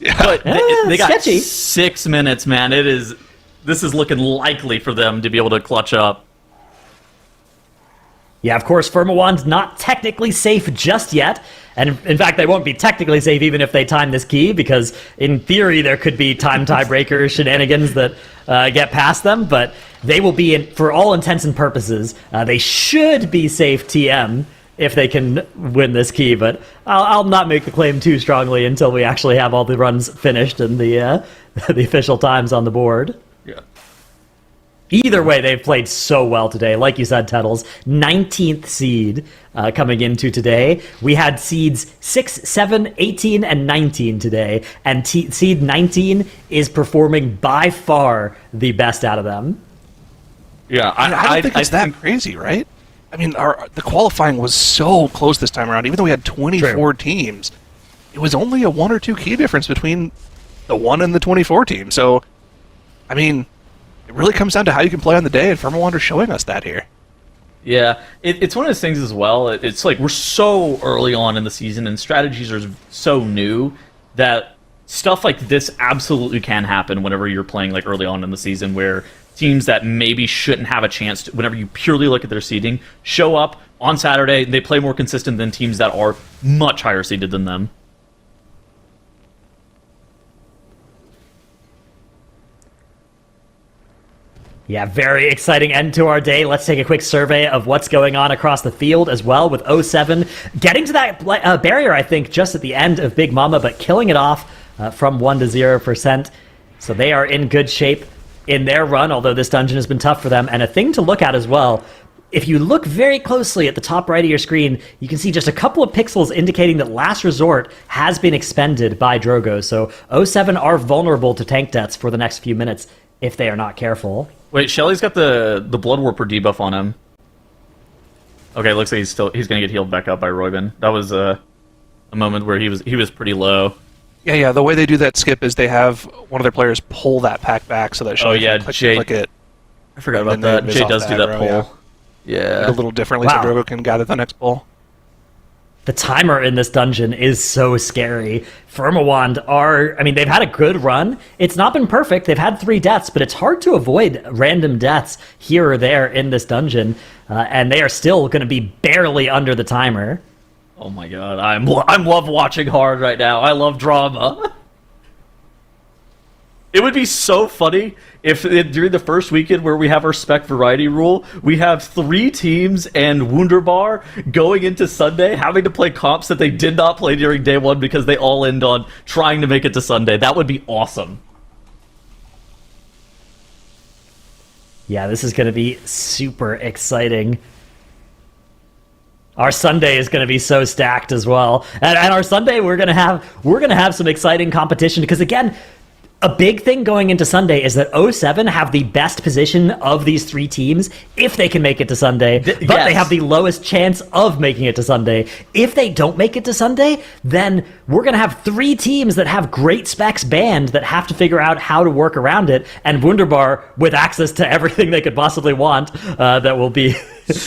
Yeah. But they got sketchy. 6 minutes, man. This is looking likely for them to be able to clutch up. Yeah, of course, Firmawand's not technically safe just yet. And in fact, they won't be technically safe even if they time this key, because in theory, there could be time tiebreaker shenanigans that get past them. But they will be, for all intents and purposes, they should be safe TM if they can win this key. But I'll not make the claim too strongly until we actually have all the runs finished and the official times on the board. Yeah. Either way, they've played so well today. Like you said, Tettles, 19th seed coming into today. We had seeds 6, 7, 18, and 19 today. And seed 19 is performing by far the best out of them. Yeah, I don't think it's that crazy, right? I mean, the qualifying was so close this time around. Even though we had 24 teams, it was only a 1 or 2 key difference between the 1 and the 24 team. So, I mean, it really comes down to how you can play on the day, and Firmawand are showing us that here. Yeah, it's one of those things as well. It's like we're so early on in the season, and strategies are so new that stuff like this absolutely can happen whenever you're playing like early on in the season, where teams that maybe shouldn't have a chance to, whenever you purely look at their seeding, show up on Saturday, they play more consistent than teams that are much higher seeded than them. Yeah, very exciting end to our day. Let's take a quick survey of what's going on across the field as well, with 07 getting to that barrier, I think, just at the end of Big Mama, but killing it off from 1 to 0%. So they are in good shape in their run, although this dungeon has been tough for them. And a thing to look at as well, if you look very closely at the top right of your screen, you can see just a couple of pixels indicating that Last Resort has been expended by Drogo. So 07 are vulnerable to tank deaths for the next few minutes if they are not careful. Wait, Shelly's got the Blood Warper debuff on him. Okay, looks like he's gonna get healed back up by Royben. That was a moment where he was pretty low. Yeah. The way they do that skip is they have one of their players pull that pack back so that Shelly can click it. I forgot about that. Jay does do that pull. Yeah. A little differently so Drogo can gather the next pull. The timer in this dungeon is so scary. Firmawand they've had a good run. It's not been perfect. They've had 3 deaths, but it's hard to avoid random deaths here or there in this dungeon. And they are still going to be barely under the timer. Oh my god, I'm love watching hard right now. I love drama. It would be so funny if during the first weekend where we have our Spec variety rule, we have 3 teams and Wunderbar going into Sunday having to play comps that they did not play during day 1 because they all end on trying to make it to Sunday. That would be awesome. Yeah, this is going to be super exciting. Our Sunday is going to be so stacked as well. And our Sunday, we're going to have some exciting competition because, again, a big thing going into Sunday is that 07 have the best position of these 3 teams if they can make it to Sunday, but they have the lowest chance of making it to Sunday. If they don't make it to Sunday, then we're going to have 3 teams that have great specs banned that have to figure out how to work around it, and Wunderbar with access to everything they could possibly want that will be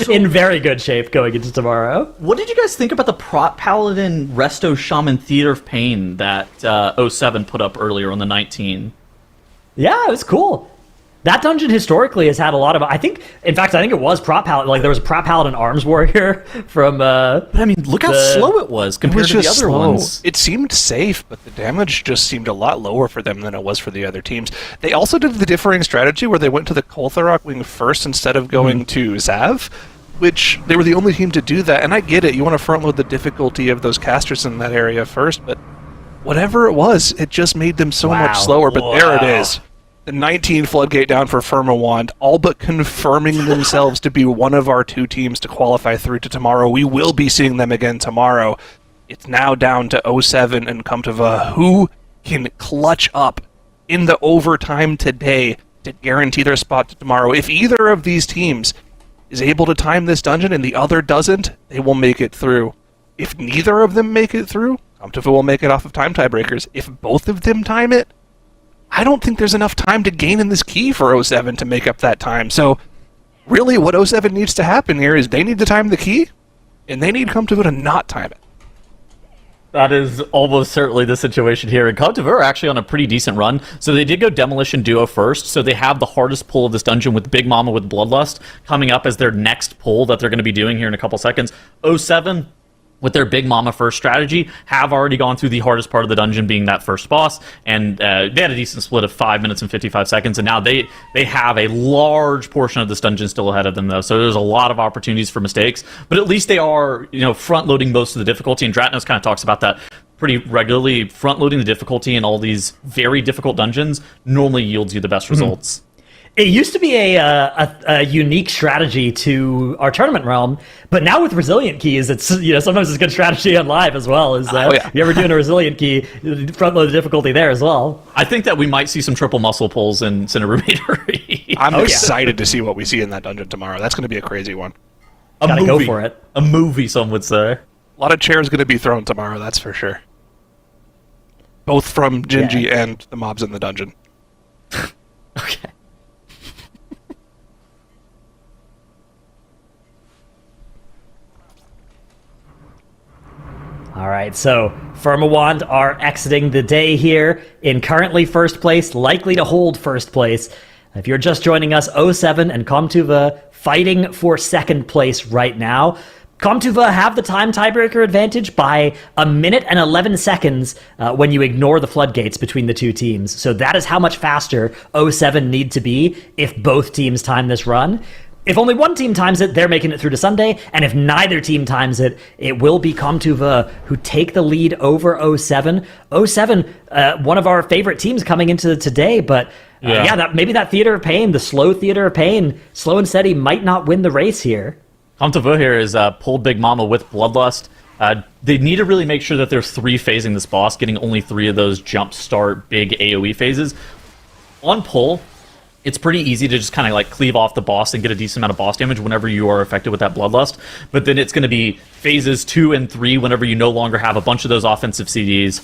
in very good shape going into tomorrow. What did you guys think about the Prot Paladin Resto Shaman Theater of Pain that 07 put up earlier on the 19? Yeah, it was cool. That dungeon historically has had a lot of, I think it was Prot Paladin, like there was a Prot Paladin Arms Warrior from, but I mean, look how slow it was compared to the other ones. It seemed safe, but the damage just seemed a lot lower for them than it was for the other teams. They also did the differing strategy where they went to the Koltharok wing first instead of going to Zav, which they were the only team to do that, and I get it, you want to front load the difficulty of those casters in that area first, but whatever it was, it just made them so much slower, but there it is. the 19 floodgate down for Firmawand, all but confirming themselves to be one of our 2 teams to qualify through to tomorrow. We will be seeing them again tomorrow. It's now down to 07 and Comtava, who can clutch up in the overtime today to guarantee their spot to tomorrow. If either of these teams is able to time this dungeon and the other doesn't, they will make it through. If neither of them make it through, Comtava will make it off of time tiebreakers. If both of them time it, I don't think there's enough time to gain in this key for 07 to make up that time. So really what 07 needs to happen here is they need to time the key, and they need Comtava to not time it. That is almost certainly the situation here. And Comtava are actually on a pretty decent run. So they did go Demolition Duo first. So they have the hardest pull of this dungeon with Big Mama with Bloodlust coming up as their next pull that they're going to be doing here in a couple seconds. 07, with their Big Mama first strategy, have already gone through the hardest part of the dungeon, being that first boss, and they had a decent split of 5 minutes and 55 seconds, and now they have a large portion of this dungeon still ahead of them, though, so there's a lot of opportunities for mistakes, but at least they are, front-loading most of the difficulty, and Dratnos kind of talks about that pretty regularly. Front-loading the difficulty in all these very difficult dungeons normally yields you the best results. It used to be a unique strategy to our tournament realm, but now with resilient keys, it's sometimes it's a good strategy on live as well. You ever doing a resilient key, front load the difficulty there as well. I think that we might see some triple muscle pulls in Cinder Rubatery. I'm excited to see what we see in that dungeon tomorrow. That's going to be a crazy one. Gotta go for it. A movie, some would say. A lot of chairs going to be thrown tomorrow, that's for sure. Both from Gingy and the mobs in the dungeon. Okay. All right, so Firmawand are exiting the day here in currently first place, likely to hold first place. If you're just joining us, 07 and Comtava fighting for second place right now. Comtava have the time tiebreaker advantage by 1 minute and 11 seconds when you ignore the floodgates between the 2 teams. So that is how much faster 07 need to be if both teams time this run. If only one team times it, they're making it through to Sunday, and if neither team times it, it will be Comtava who take the lead over 07. 07, one of our favorite teams coming into today, but maybe that Theater of Pain, the slow Theater of Pain, slow and steady might not win the race here. Comtava here is pulled Big Mama with Bloodlust. They need to really make sure that they're 3-phasing this boss, getting only 3 of those jump start big AoE phases. On pull, it's pretty easy to just kind of cleave off the boss and get a decent amount of boss damage whenever you are affected with that Bloodlust. But then it's going to be phases 2 and 3 whenever you no longer have a bunch of those offensive CDs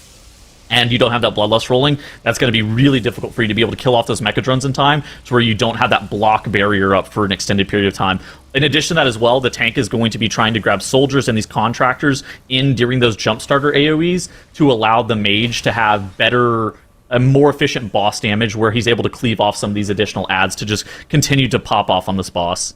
and you don't have that Bloodlust rolling. That's going to be really difficult for you to be able to kill off those Mechadrons in time to where you don't have that block barrier up for an extended period of time. In addition to that as well, the tank is going to be trying to grab soldiers and these contractors in during those Jumpstarter AoEs to allow the mage to have a more efficient boss damage where he's able to cleave off some of these additional adds to just continue to pop off on this boss.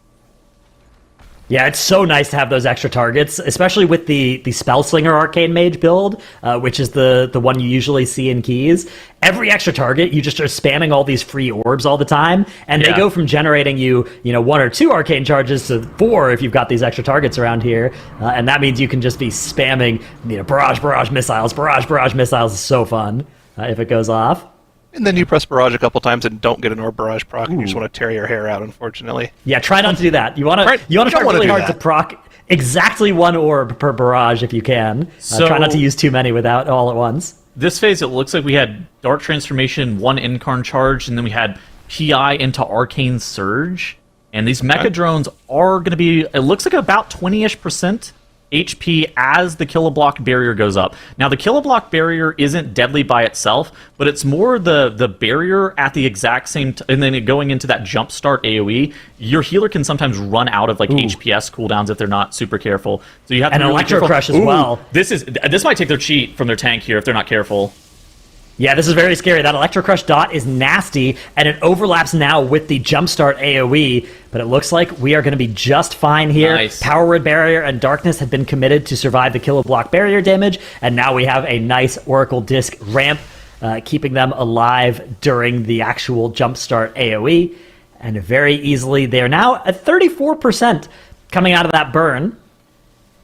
Yeah, it's so nice to have those extra targets, especially with the Spellslinger Arcane Mage build, which is the one you usually see in keys. Every extra target, you just are spamming all these free orbs all the time, and they go from generating you 1 or 2 arcane charges to 4 if you've got these extra targets around here, and that means you can just be spamming barrage missiles. Barrage missiles is so fun if it goes off. And then you press barrage a couple times and don't get an orb barrage proc, and you just want to tear your hair out, unfortunately. Yeah, try not to do that. You want to try really hard to proc exactly 1 orb per barrage if you can. Try not to use too many without all at once. This phase, it looks like we had Dark Transformation, 1 Incarn charge, and then we had PI into Arcane Surge. And these Mecha Drones are going to be, it looks like about 20-ish% HP as the Kiloblock barrier goes up. Now, the Kiloblock barrier isn't deadly by itself, but it's more the barrier at the exact same and then going into that Jumpstart AoE, your healer can sometimes run out of HPS cooldowns if they're not super careful. So you have to be really careful. Crush as well. This might take their cheat from their tank here if they're not careful. Yeah, this is very scary. That Electrocrush dot is nasty, and it overlaps now with the Jumpstart AoE, but it looks like we are going to be just fine here. Nice. Power Word Barrier and Darkness have been committed to survive the Kiloblock barrier damage, and now we have a nice Oracle Disc ramp, keeping them alive during the actual Jumpstart AoE, and very easily they are now at 34% coming out of that burn.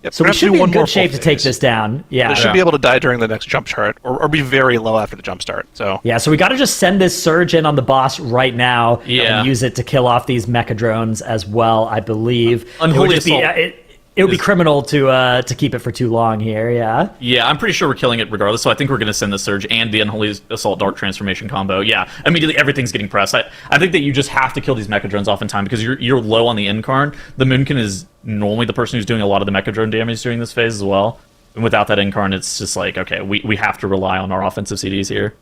Yep, So we're we gonna should do be in one more good shape full to take phase. this down. Yeah. It should be able to die during the next jump start, or be very low after the jump start. So Yeah, so we got to just send this surge in on the boss right now Yeah. and use it to kill off these mecha drones as well, I believe. Unholy it would, Assault it would be criminal to keep it for too long here, yeah. Yeah, I'm pretty sure we're killing it regardless, so I think we're going to send the Surge and the Unholy Assault Dark Transformation combo. Yeah, immediately everything's getting pressed. I think that you just have to kill these Mecha Drones off in time because you're low on the Incarn. The Moonkin is normally the person who's doing a lot of the Mecha Drone damage during this phase as well. And without that Incarn, it's just like, okay, we have to rely on our offensive CDs here.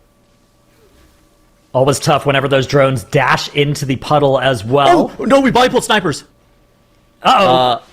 Always tough whenever those drones dash into the puddle as well. Oh, no, we bipod snipers! Uh-oh.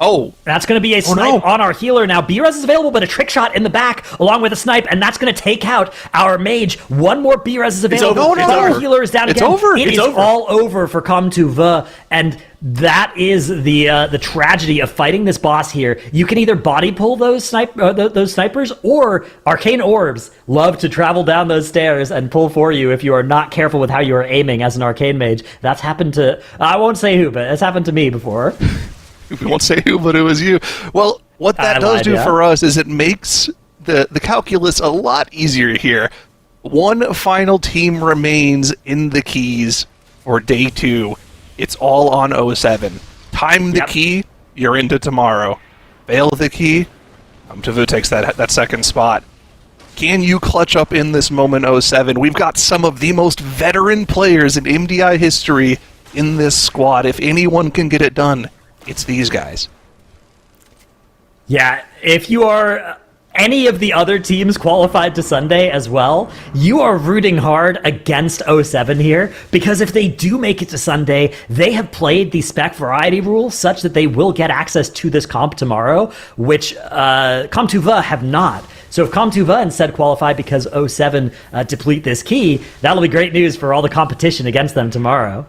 oh, That's going to be a snipe on our healer now. B-Res is available, but a trick shot in the back along with a snipe, and that's going to take out our mage. One more B-Res is available. over. but It's our over. healer is down It's again. over. It It's is over. all over for Com2V, and that is the tragedy of fighting this boss here. You can either body pull those snipers, or arcane orbs love to travel down those stairs and pull for you if you are not careful with how you are aiming as an arcane mage. That's happened to, I won't say who, but it's happened to me before. we won't say who, but it was you. Well, what that I does lied, do yeah. for us is it makes the calculus a lot easier here. One final team remains in the keys for day 2. It's all on 07. Time the Yep. key, you're into tomorrow. Fail the key, Tavu takes that second spot. Can you clutch up in this moment 07? We've got some of the most veteran players in MDI history in this squad. If anyone can get it done, it's these guys. Yeah, if you are any of the other teams qualified to Sunday as well, you are rooting hard against 07 here, because if they do make it to Sunday, they have played the Spec variety rule such that they will get access to this comp tomorrow, which Com2V have not. So if Com2V instead qualify because 07 deplete this key, that'll be great news for all the competition against them tomorrow.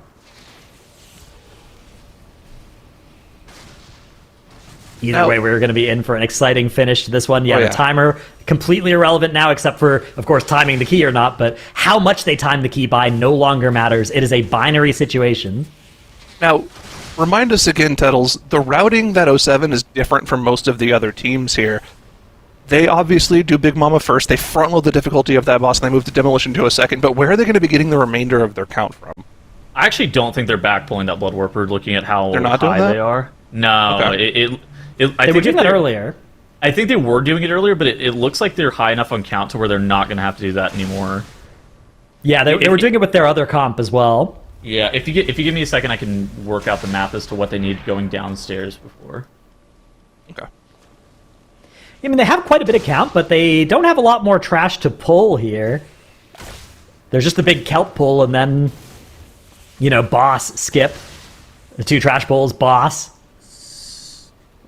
Either way, we're going to be in for an exciting finish to this one. Yeah, Oh, yeah. the timer, completely irrelevant now, except for, of course, timing the key or not, but how much they time the key by no longer matters. It is a binary situation. Now, remind us again, Tettles, the routing that 07 is different from most of the other teams here. They obviously do Big Mama first. They front-load the difficulty of that boss, and they move to Demolition to a second, but where are they going to be getting the remainder of their count from? I actually don't think they're back pulling that Blood Warper, looking at how They're not doing high that? they are. No, Okay. I They were doing that earlier. I think they were doing it earlier, but it looks like they're high enough on count to where they're not going to have to do that anymore. Yeah, they were doing it with their other comp as well. Yeah, if you give me a second, I can work out the math as to what they need going downstairs before. Okay. I mean, they have quite a bit of count, but they don't have a lot more trash to pull here. There's just a big kelp pull, and then, boss, skip. The 2 trash pulls, boss.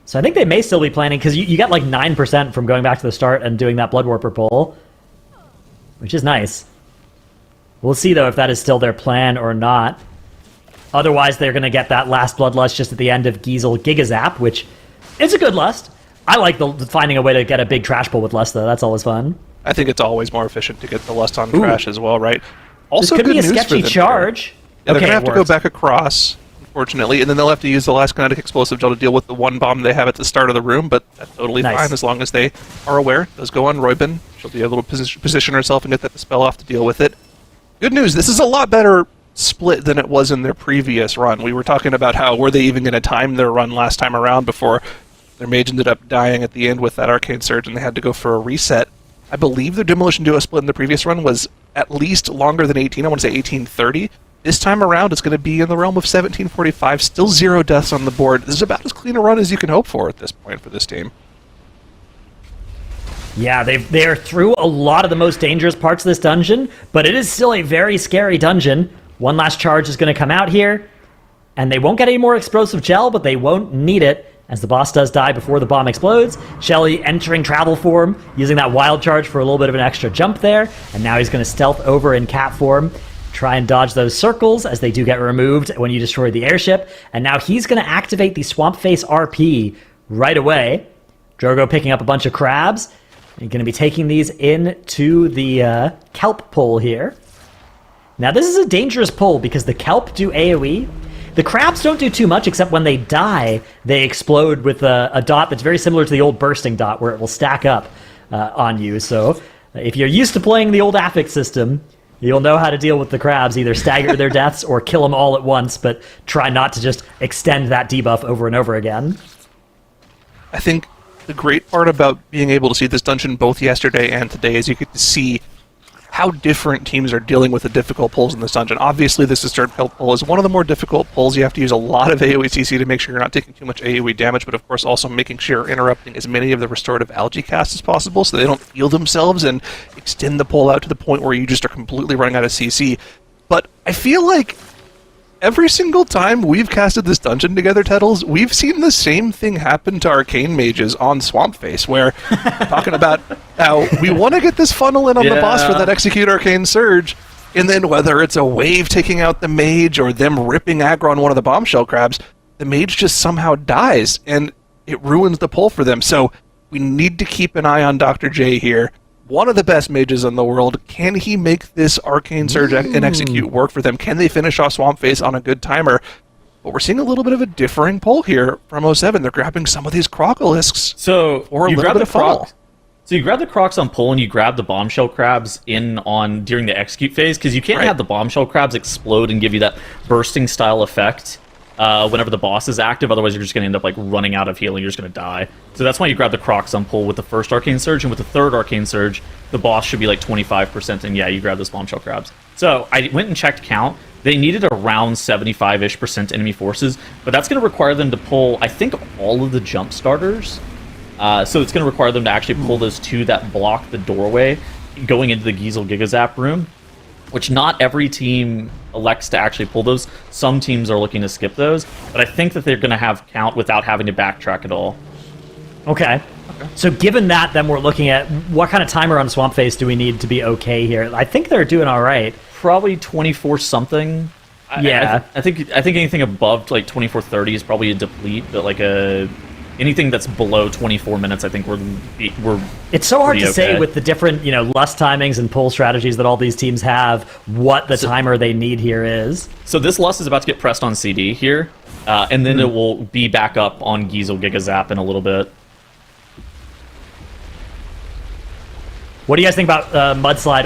So I think they may still be planning, because you got like 9% from going back to the start and doing that Blood Warper pull, which is nice. We'll see, though, if that is still their plan or not. Otherwise, they're going to get that last Bloodlust just at the end of Giesel Gigazap, which is a good lust. I like finding a way to get a big trash pull with lust, though. That's always fun. I think it's always more efficient to get the lust on trash as well, right? Also, This could good be a news for sketchy them here. charge. Yeah, they're Okay, going to have it to go works. back across, unfortunately, and then they'll have to use the last kinetic explosive gel to deal with the one bomb they have at the start of the room, but that's totally Nice. fine as long as they are aware. It does go on Roybin. She'll be able to position herself and get that dispel off to deal with it. Good news, this is a lot better split than it was in their previous run. We were talking about how were they even going to time their run last time around before their mage ended up dying at the end with that Arcane Surge and they had to go for a reset. I believe their Demolition Duo split in the previous run was at least longer than 18. I want to say 1830. This time around, it's going to be in the realm of 1745. Still 0 deaths on the board. This is about as clean a run as you can hope for at this point for this team. Yeah, they are through a lot of the most dangerous parts of this dungeon, but it is still a very scary dungeon. One last charge is going to come out here, and they won't get any more explosive gel, but they won't need it, as the boss does die before the bomb explodes. Shelly entering travel form, using that wild charge for a little bit of an extra jump there, and now he's going to stealth over in cat form, try and dodge those circles as they do get removed when you destroy the airship, and now he's going to activate the Swamp Face RP right away. Drogo picking up a bunch of crabs. You're going to be taking these into the kelp pull here. Now, this is a dangerous pull because the kelp do AoE. The crabs don't do too much, except when they die, they explode with a dot that's very similar to the old bursting dot, where it will stack up on you. So if you're used to playing the old affix system, you'll know how to deal with the crabs, either stagger their deaths or kill them all at once, but try not to just extend that debuff over and over again. I think the great part about being able to see this dungeon both yesterday and today is you get to see how different teams are dealing with the difficult pulls in this dungeon. Obviously, this Disturb pull is one of the more difficult pulls. You have to use a lot of AoE CC to make sure you're not taking too much AoE damage, but of course also making sure you're interrupting as many of the restorative algae casts as possible so they don't heal themselves and extend the pull out to the point where you just are completely running out of CC. But I feel like every single time we've casted this dungeon together, Tettles, we've seen the same thing happen to arcane mages on Swamp Face, where talking about how we want to get this funnel in on the boss for that execute arcane surge, and then whether it's a wave taking out the mage or them ripping aggro on one of the bombshell crabs, the mage just somehow dies, and it ruins the pull for them. So we need to keep an eye on Dr. J here. One of the best mages in the world. Can he make this Arcane Surge and Execute work for them? Can they finish off Swamp Face on a good timer? But we're seeing a little bit of a differing pull here from 07. They're grabbing some of these Crocolisks for a little bit of funnel. So you grab the Crocs on pull and you grab the Bombshell Crabs during the Execute phase, because you can't have the Bombshell Crabs explode and give you that bursting style effect whenever the boss is active. Otherwise, you're just going to end up like running out of healing. You're just going to die. So that's why you grab the Crocs on pull with the first Arcane Surge, and with the third Arcane Surge, the boss should be like 25%, and yeah, you grab those Bombshell Crabs. So I went and checked count. They needed around 75-ish% enemy forces, but that's going to require them to pull, I think, all of the jump starters. So it's going to require them to actually pull those two that block the doorway going into the Giesel Gigazap room, which not every team elects to actually pull those. Some teams are looking to skip those, but I think that they're going to have count without having to backtrack at all. Okay. So given that, then we're looking at what kind of timer on Swamp Face do we need to be okay here? I think they're doing all right. Probably 24 something. Yeah. I think anything above like 24:30 is probably a deplete, but like anything that's below 24 minutes, I think we're It's so hard to okay. say with the different, lust timings and pull strategies that all these teams have, what the timer they need here is. So this lust is about to get pressed on CD here, and then it will be back up on Giesel Gigazap in a little bit. What do you guys think about Mudslide?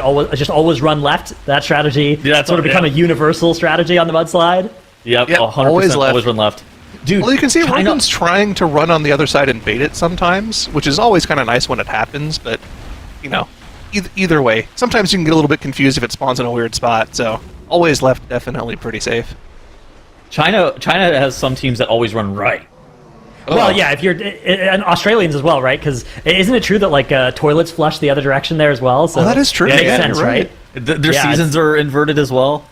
Always run left? That strategy sort of become a universal strategy on the Mudslide? Yep, 100% always always run left. Dude, Well, you can see China... Rogan's trying to run on the other side and bait it sometimes, which is always kind of nice when it happens, but, either way. Sometimes you can get a little bit confused if it spawns in a weird spot, so always left, definitely pretty safe. China has some teams that always run right. Well, yeah, if you're and Australians as well, right? Because isn't it true that like toilets flush the other direction there as well? So that is true. It makes Yeah, sense, you're right? Their seasons are inverted as well.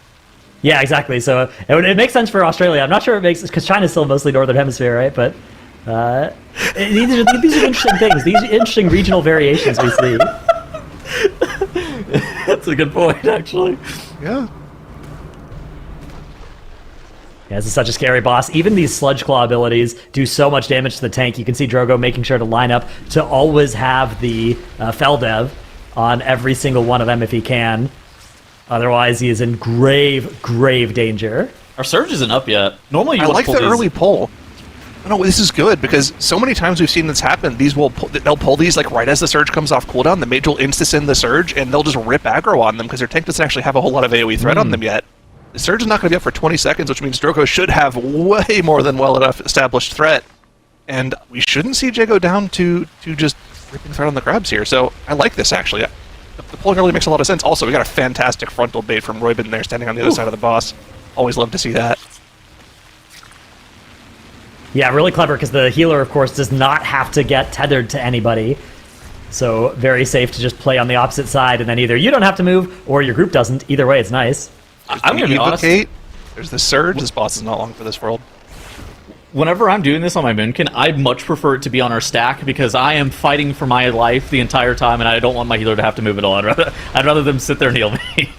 Yeah, exactly. So it makes sense for Australia. I'm not sure it makes because China's still mostly northern hemisphere, right? But these are interesting things. These interesting regional variations we see. That's a good point, actually. Yeah. Yeah, this is such a scary boss. Even these Sludge Claw abilities do so much damage to the tank. You can see Drogo making sure to line up to always have the Feldev on every single one of them if he can. Otherwise, he is in grave, grave danger. Our surge isn't up yet. Normally, I like the early pull. No, this is good because so many times we've seen this happen. They'll pull these like right as the surge comes off cooldown. The mage will insta-send the surge, and they'll just rip aggro on them because their tank doesn't actually have a whole lot of AoE threat on them yet. The surge is not going to be up for 20 seconds, which means Drogo should have way more than well enough established threat. And we shouldn't see Jay go down to just ripping threat on the crabs here. So I like this, actually. The pulling really makes a lot of sense. Also, we got a fantastic frontal bait from Roybin there, standing on the other side of the boss. Always love to see that. Yeah, really clever because the healer, of course, does not have to get tethered to anybody. So very safe to just play on the opposite side, and then either you don't have to move or your group doesn't. Either way, it's nice. I'm going to be honest. There's the surge. This boss is not long for this world. Whenever I'm doing this on my Moonkin, I'd much prefer it to be on our stack because I am fighting for my life the entire time, and I don't want my healer to have to move at all. I'd rather them sit there and heal me.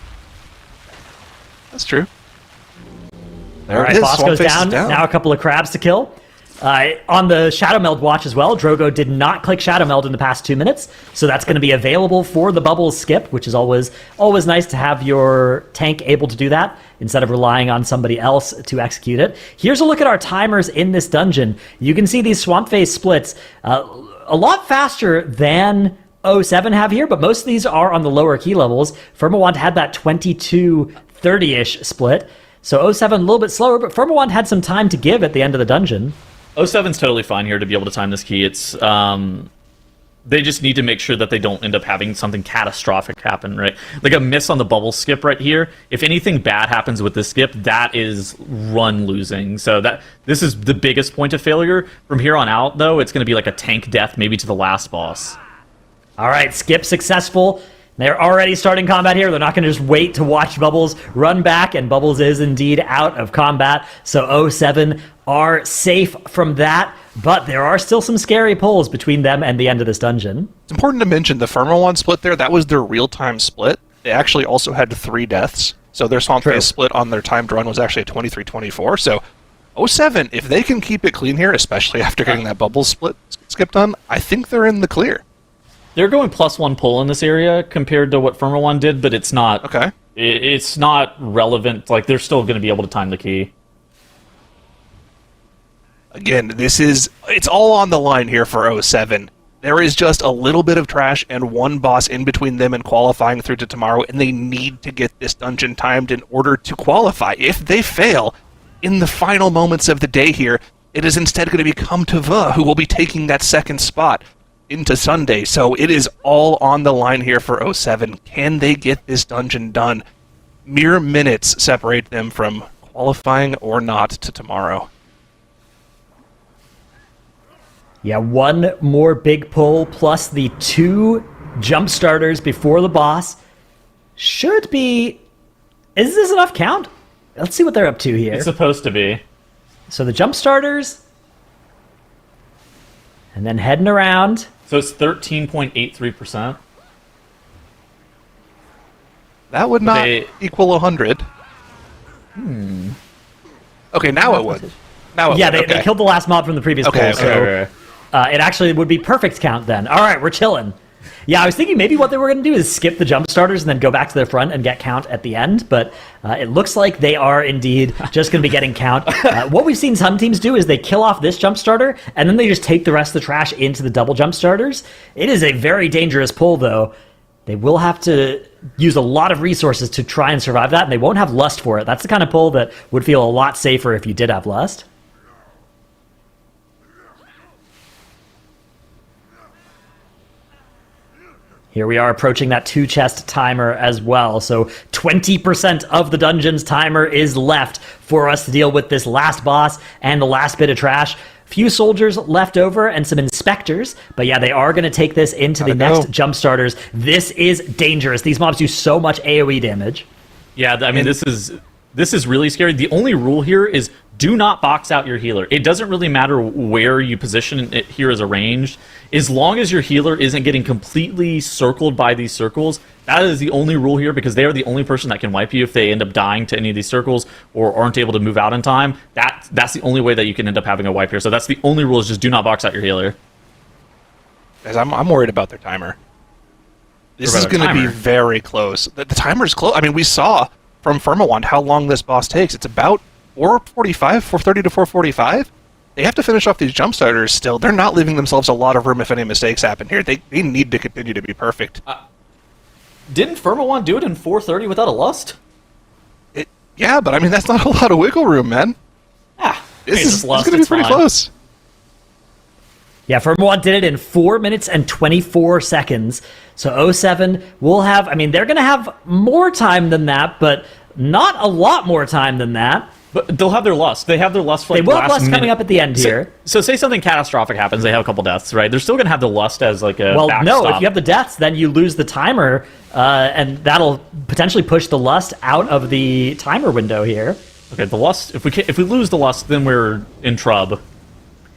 That's true. All right, boss goes down. Now a couple of crabs to kill. On the Shadow Meld watch as well, Drogo did not click Shadow Meld in the past 2 minutes, so that's going to be available for the bubbles skip, which is always nice to have your tank able to do that instead of relying on somebody else to execute it. Here's a look at our timers in this dungeon. You can see these Swamp Phase splits a lot faster than 07 have here, but most of these are on the lower key levels. Firmawand had that 22-30-ish split, so 07 a little bit slower, but Firmawand had some time to give at the end of the dungeon. 07's totally fine here to be able to time this key. It's they just need to make sure that they don't end up having something catastrophic happen, right? Like a miss on the bubble skip right here. If anything bad happens with this skip, that is run losing. So this is the biggest point of failure. From here on out, though, it's going to be like a tank death, maybe to the last boss. All right, skip successful. They're already starting combat here. They're not going to just wait to watch Bubbles run back, and Bubbles is indeed out of combat. So 07 are safe from that, but there are still some scary pulls between them and the end of this dungeon. It's important to mention the Firmawand split there, that was their real-time split. They actually also had 3 deaths, so their Swamp Phase split on their timed run was actually a 23-24. So 07, if they can keep it clean here, especially after getting that Bubbles split skip done, I think they're in the clear. They're going +1 pull in this area compared to what Firmawand did, but it's not. Okay. It's not relevant. Like, they're still going to be able to time the key. Again, it's all on the line here for 07. There is just a little bit of trash and one boss in between them and qualifying through to tomorrow, and they need to get this dungeon timed in order to qualify. If they fail in the final moments of the day here, it is instead going to become Tava who will be taking that second spot into Sunday. So it is all on the line here for 07. Can they get this dungeon done? Mere minutes separate them from qualifying or not to tomorrow. Yeah, one more big pull plus the 2 jump starters before the boss should be... Is this enough count? Let's see what they're up to here. It's supposed to be. So the jump starters, and then heading around. So it's 13.83%. That would not equal 100. Okay, now it would. Now it Yeah, would. they killed the last mob from the previous pull, so it actually would be perfect count then. All right, we're chilling. Yeah, I was thinking maybe what they were going to do is skip the jump starters and then go back to their front and get count at the end, but it looks like they are indeed just going to be getting count. What we've seen some teams do is they kill off this jump starter, and then they just take the rest of the trash into the double jump starters. It is a very dangerous pull, though. They will have to use a lot of resources to try and survive that, and they won't have Lust for it. That's the kind of pull that would feel a lot safer if you did have Lust. Here we are approaching that 2-chest timer as well. So 20% of the dungeon's timer is left for us to deal with this last boss and the last bit of trash. Few soldiers left over and some inspectors, but yeah, they are going to take this into the next jump starters. This is dangerous. These mobs do so much AoE damage. Yeah, I mean, this is really scary. The only rule here is do not box out your healer. It doesn't really matter where you position it here as a ranged. As long as your healer isn't getting completely circled by these circles, that is the only rule here, because they are the only person that can wipe you if they end up dying to any of these circles or aren't able to move out in time. That's the only way that you can end up having a wipe here. So that's the only rule, is just do not box out your healer. Guys, I'm worried about their timer. This is going to be very close. The timer's close. I mean, we saw from Firmawand how long this boss takes. It's about 4:45, 4:30 to 4:45. They have to finish off these jump starters still. They're not leaving themselves a lot of room if any mistakes happen here. They need to continue to be perfect. Didn't Firmawand do it in 4:30 without a Lust? Yeah, but I mean, that's not a lot of wiggle room, man. This is going to be pretty close. Yeah, Firmawand did it in 4 minutes and 24 seconds. So 07 will have, I mean, they're going to have more time than that, but not a lot more time than that. But they'll have their Lust. They have their Lust for like they will have Lust coming up at the end here. So say something catastrophic happens, they have a couple deaths, right? They're still going to have the Lust as like a backstop. No, if you have the deaths, then you lose the timer, and that'll potentially push the Lust out of the timer window here. Okay, the Lust, if we lose the Lust, then we're in trouble.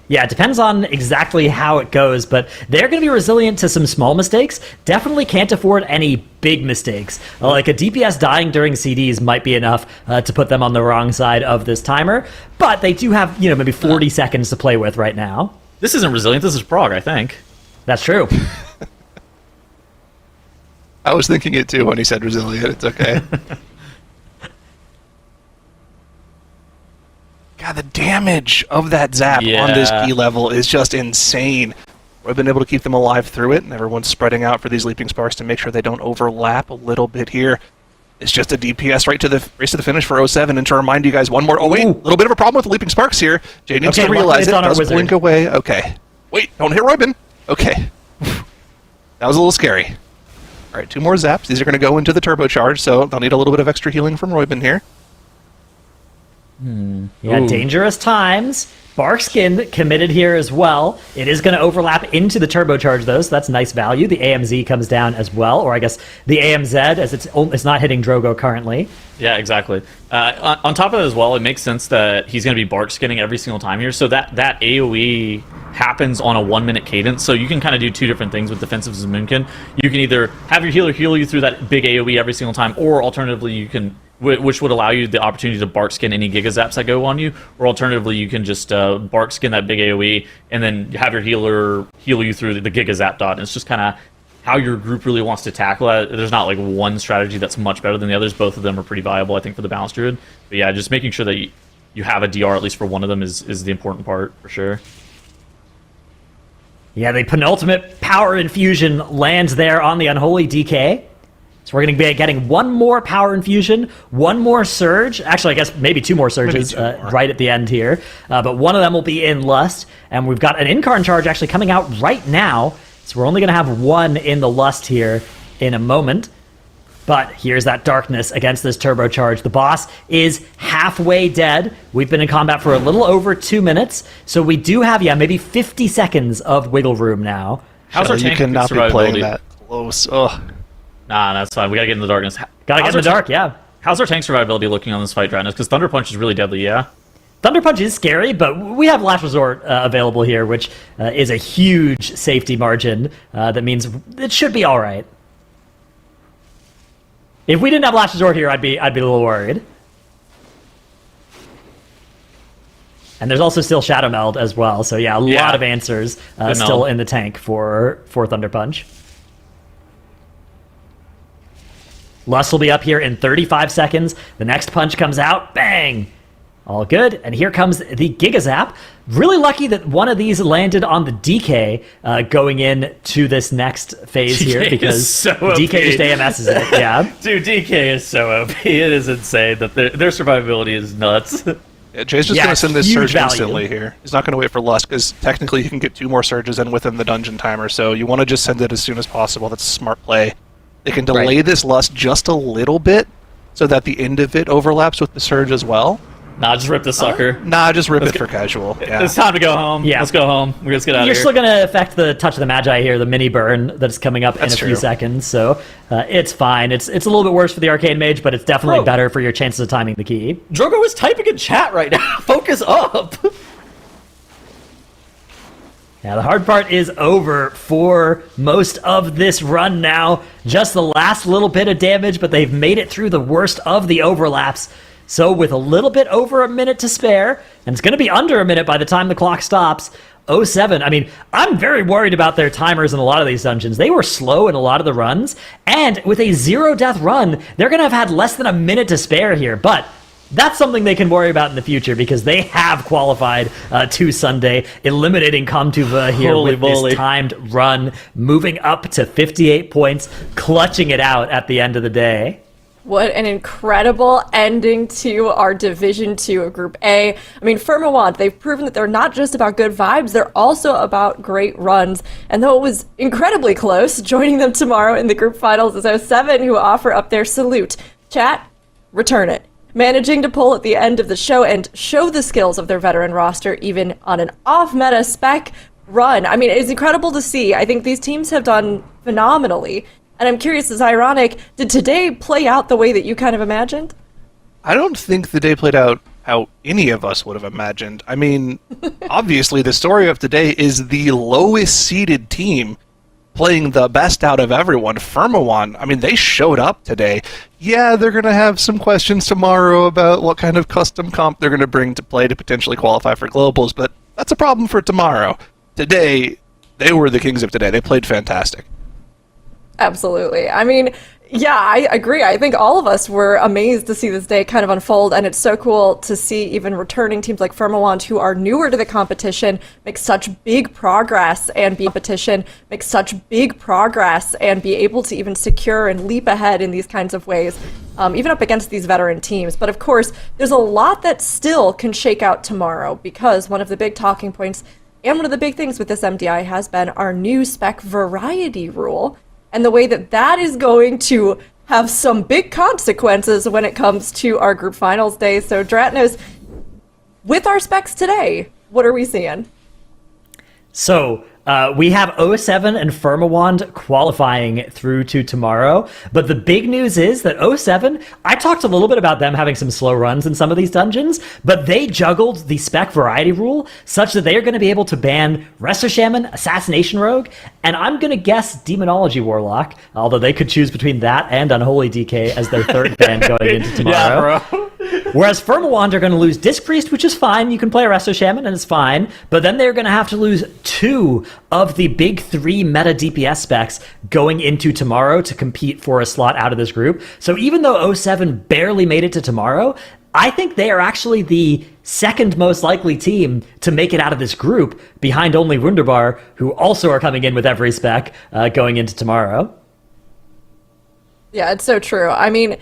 Yeah, it depends on exactly how it goes, but they're going to be resilient to some small mistakes. Definitely can't afford any big mistakes. Like a DPS dying during CDs might be enough to put them on the wrong side of this timer, but they do have, maybe 40 seconds to play with right now. This isn't resilient, this is prog, I think. That's true. I was thinking it too when he said resilient. It's okay. God, the damage of that zap on this key level is just insane. We've been able to keep them alive through it, and everyone's spreading out for these leaping sparks to make sure they don't overlap a little bit here. It's just a DPS right to the race to the finish for 07, and to remind you guys one more. Oh wait, a little bit of a problem with the leaping sparks here. Jay needs to realize it. Does blink away. Okay. Wait, don't hit Roybin. Okay. That was a little scary. All right, 2 more zaps. These are going to go into the turbocharge, so they'll need a little bit of extra healing from Roybin here. Yeah, dangerous times. Barkskin committed here as well. It is going to overlap into the turbocharge, though, so that's nice value. The AMZ comes down as well, or I guess the AMZ, as it's not hitting Drogo currently. Yeah, exactly. On top of that as well, it makes sense that he's going to be bark skinning every single time here, so that AoE happens on a 1-minute cadence, so you can kind of do 2 different things with Defensive Zmoonkin. You can either have your healer heal you through that big AoE every single time, or alternatively you can, which would allow you the opportunity to bark skin any Giga Zaps that go on you, or alternatively you can just bark skin that big AoE and then have your healer heal you through the Giga Zap dot. And it's just kind of how your group really wants to tackle that. There's not like one strategy that's much better than the others. Both of them are pretty viable, I think, for the Balanced Druid. But yeah, just making sure that you have a DR at least for one of them is the important part, for sure. Yeah, the penultimate power infusion lands there on the Unholy DK. So we're going to be getting 1 more power infusion, 1 more surge. Actually, I guess maybe 2 more surges right at the end here. But one of them will be in Lust. And we've got an Incarn charge actually coming out right now. So we're only going to have 1 in the Lust here in a moment. But here's that darkness against this turbocharge. The boss is halfway dead. We've been in combat for a little over 2 minutes. So we do have, maybe 50 seconds of wiggle room now. How's our tank you cannot be playing that close. Ugh. Nah, that's fine. We gotta get in the darkness. Gotta get in the dark, yeah. How's our tank survivability looking on this fight right now? Because Thunder Punch is really deadly, yeah? Thunder Punch is scary, but we have Last Resort available here, which is a huge safety margin. That means it should be all right. If we didn't have Last Resort here, I'd be a little worried. And there's also still Shadow Meld as well, so yeah, a lot of answers still in the tank for Thunder Punch. Lust will be up here in 35 seconds. The next punch comes out. Bang! All good. And here comes the Giga Zap. Really lucky that one of these landed on the DK going in to this next phase here, because so DK just AMSs it. Yeah. Dude, DK is so OP. It is insane that their survivability is nuts. Yeah, Jay's just going to send this surge instantly here. He's not going to wait for Lust, because technically he can get 2 more surges in within the dungeon timer, so you want to just send it as soon as possible. That's a smart play. They can delay this Lust just a little bit so that the end of it overlaps with the surge as well. Nah, just rip the sucker. Nah, just rip it for casual. Yeah. It's time to go home. Yeah. Let's go home. Let's get out of here. You're still going to affect the Touch of the Magi here, the mini burn that's coming up in a few seconds, so it's fine. It's a little bit worse for the Arcane Mage, but it's definitely better for your chances of timing the key. Drogo is typing in chat right now. Focus up. Yeah, the hard part is over for most of this run now. Just the last little bit of damage, but they've made it through the worst of the overlaps. So with a little bit over a minute to spare, and it's going to be under a minute by the time the clock stops, 07. I mean, I'm very worried about their timers in a lot of these dungeons. They were slow in a lot of the runs, and with a 0-death run, they're going to have had less than a minute to spare here, but that's something they can worry about in the future, because they have qualified to Sunday, eliminating Comtuva here with this timed run, moving up to 58 points, clutching it out at the end of the day. What an incredible ending to our Division 2 of Group A. I mean, Firmawant, they've proven that they're not just about good vibes, they're also about great runs. And though it was incredibly close, joining them tomorrow in the group finals is 07, who offer up their salute. Chat, return it. Managing to pull at the end of the show and show the skills of their veteran roster, even on an off-meta spec run. I mean, it's incredible to see. I think these teams have done phenomenally. And I'm curious, it's ironic, did today play out the way that you kind of imagined? I don't think the day played out how any of us would have imagined. I mean, obviously the story of today is the lowest seeded team playing the best out of everyone. Firmawand, I mean, they showed up today. Yeah, they're going to have some questions tomorrow about what kind of custom comp they're going to bring to play to potentially qualify for globals, but that's a problem for tomorrow. Today, they were the kings of today. They played fantastic. Absolutely. I mean, yeah, I agree. I think all of us were amazed to see this day kind of unfold, and it's so cool to see even returning teams like Firmawand, who are newer to the competition, make such big progress and be able to even secure and leap ahead in these kinds of ways, even up against these veteran teams. But of course, there's a lot that still can shake out tomorrow, because one of the big talking points and one of the big things with this MDI has been our new spec variety rule, and the way that that is going to have some big consequences when it comes to our group finals day. So Dratnos, with our specs today, what are we seeing? So we have 07 and Firmawand qualifying through to tomorrow, but the big news is that 07, I talked a little bit about them having some slow runs in some of these dungeons, but they juggled the spec variety rule such that they are going to be able to ban Resto Shaman, Assassination Rogue, and I'm going to guess Demonology Warlock, although they could choose between that and Unholy DK as their third ban going into tomorrow. Yeah, bro. Whereas Firmawand are going to lose Disc Priest, which is fine. You can play Resto Shaman, and it's fine. But then they're going to have to lose 2 of the big 3 meta DPS specs going into tomorrow to compete for a slot out of this group. So even though 07 barely made it to tomorrow, I think they are actually the second most likely team to make it out of this group, behind only Wunderbar, who also are coming in with every spec going into tomorrow. Yeah, it's so true. I mean,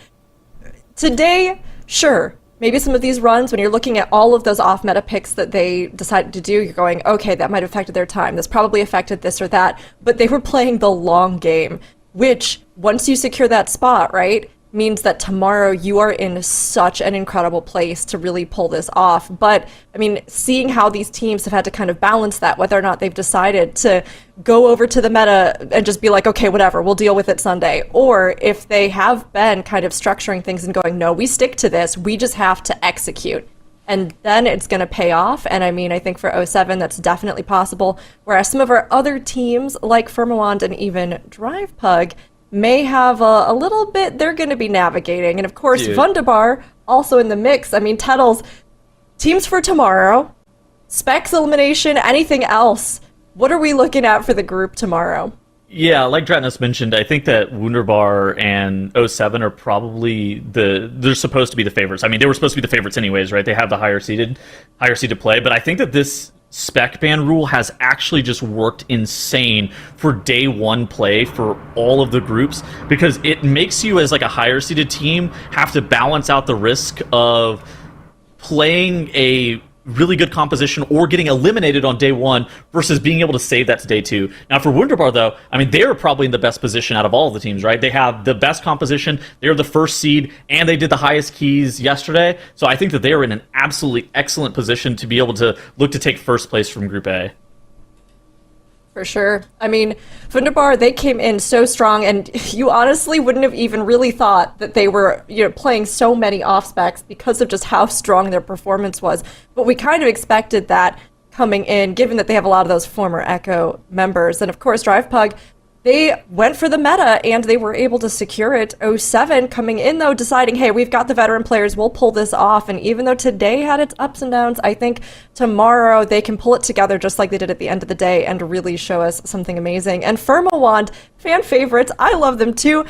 today, sure, maybe some of these runs, when you're looking at all of those off-meta picks that they decided to do, you're going, okay, that might have affected their time. This probably affected this or that. But they were playing the long game, which, once you secure that spot, right, means that tomorrow you are in such an incredible place to really pull this off. But, I mean, seeing how these teams have had to kind of balance that, whether or not they've decided to go over to the meta and just be like, okay, whatever, we'll deal with it Sunday. Or if they have been kind of structuring things and going, no, we stick to this, we just have to execute. And then it's going to pay off. And I mean, I think for 07, that's definitely possible. Whereas some of our other teams, like Firmawand and even Drive Pug, may have a little bit they're going to be navigating. And of course, Wunderbar also in the mix. I mean, Tettles, teams for tomorrow, specs elimination, anything else? What are we looking at for the group tomorrow? Yeah, like Dratnos mentioned, I think that Wunderbar and 07 are probably they're supposed to be the favorites. I mean, they were supposed to be the favorites anyways, right? They have the higher seeded play, but I think that this spec ban rule has actually just worked insane for day one play for all of the groups, because it makes you, as like a higher seeded team, have to balance out the risk of playing a really good composition or getting eliminated on day one versus being able to save that to day two. Now for Wunderbar though, I mean, they're probably in the best position out of all of the teams, right? They have the best composition, they're the first seed, and they did the highest keys yesterday. So I think that they are in an absolutely excellent position to be able to look to take first place from Group A. For sure. I mean, Wunderbar, they came in so strong, and you honestly wouldn't have even really thought that they were, playing so many off-specs because of just how strong their performance was. But we kind of expected that coming in, given that they have a lot of those former Echo members. And of course, Drive Pug, they went for the meta, and they were able to secure it. 07 coming in, though, deciding, hey, we've got the veteran players, we'll pull this off. And even though today had its ups and downs, I think tomorrow they can pull it together just like they did at the end of the day and really show us something amazing. And Firmawand, fan favorites, I love them too.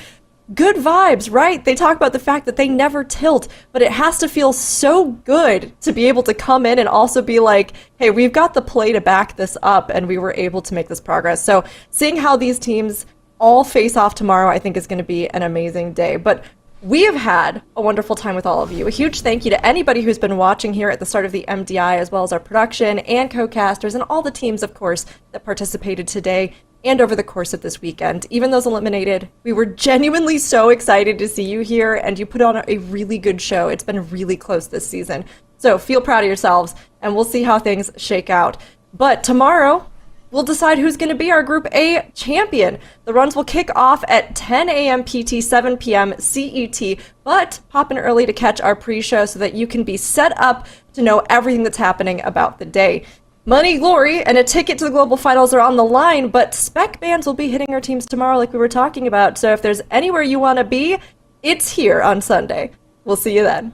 Good vibes, right? They talk about the fact that they never tilt, but it has to feel so good to be able to come in and also be like, hey, we've got the play to back this up, and we were able to make this progress. So seeing how these teams all face off tomorrow, I think is going to be an amazing day. But we have had a wonderful time with all of you. A huge thank you to anybody who's been watching here at the start of the MDI, as well as our production and co-casters and all the teams, of course, that participated today and over the course of this weekend. Even those eliminated, we were genuinely so excited to see you here, and you put on a really good show. It's been really close this season. So feel proud of yourselves, and we'll see how things shake out. But tomorrow, will decide who's going to be our Group A champion. The runs will kick off at 10 a.m. PT, 7 p.m. CET, but hop in early to catch our pre-show so that you can be set up to know everything that's happening about the day. Money, glory, and a ticket to the global finals are on the line, but spec bans will be hitting our teams tomorrow like we were talking about. So if there's anywhere you want to be, it's here on Sunday. We'll see you then.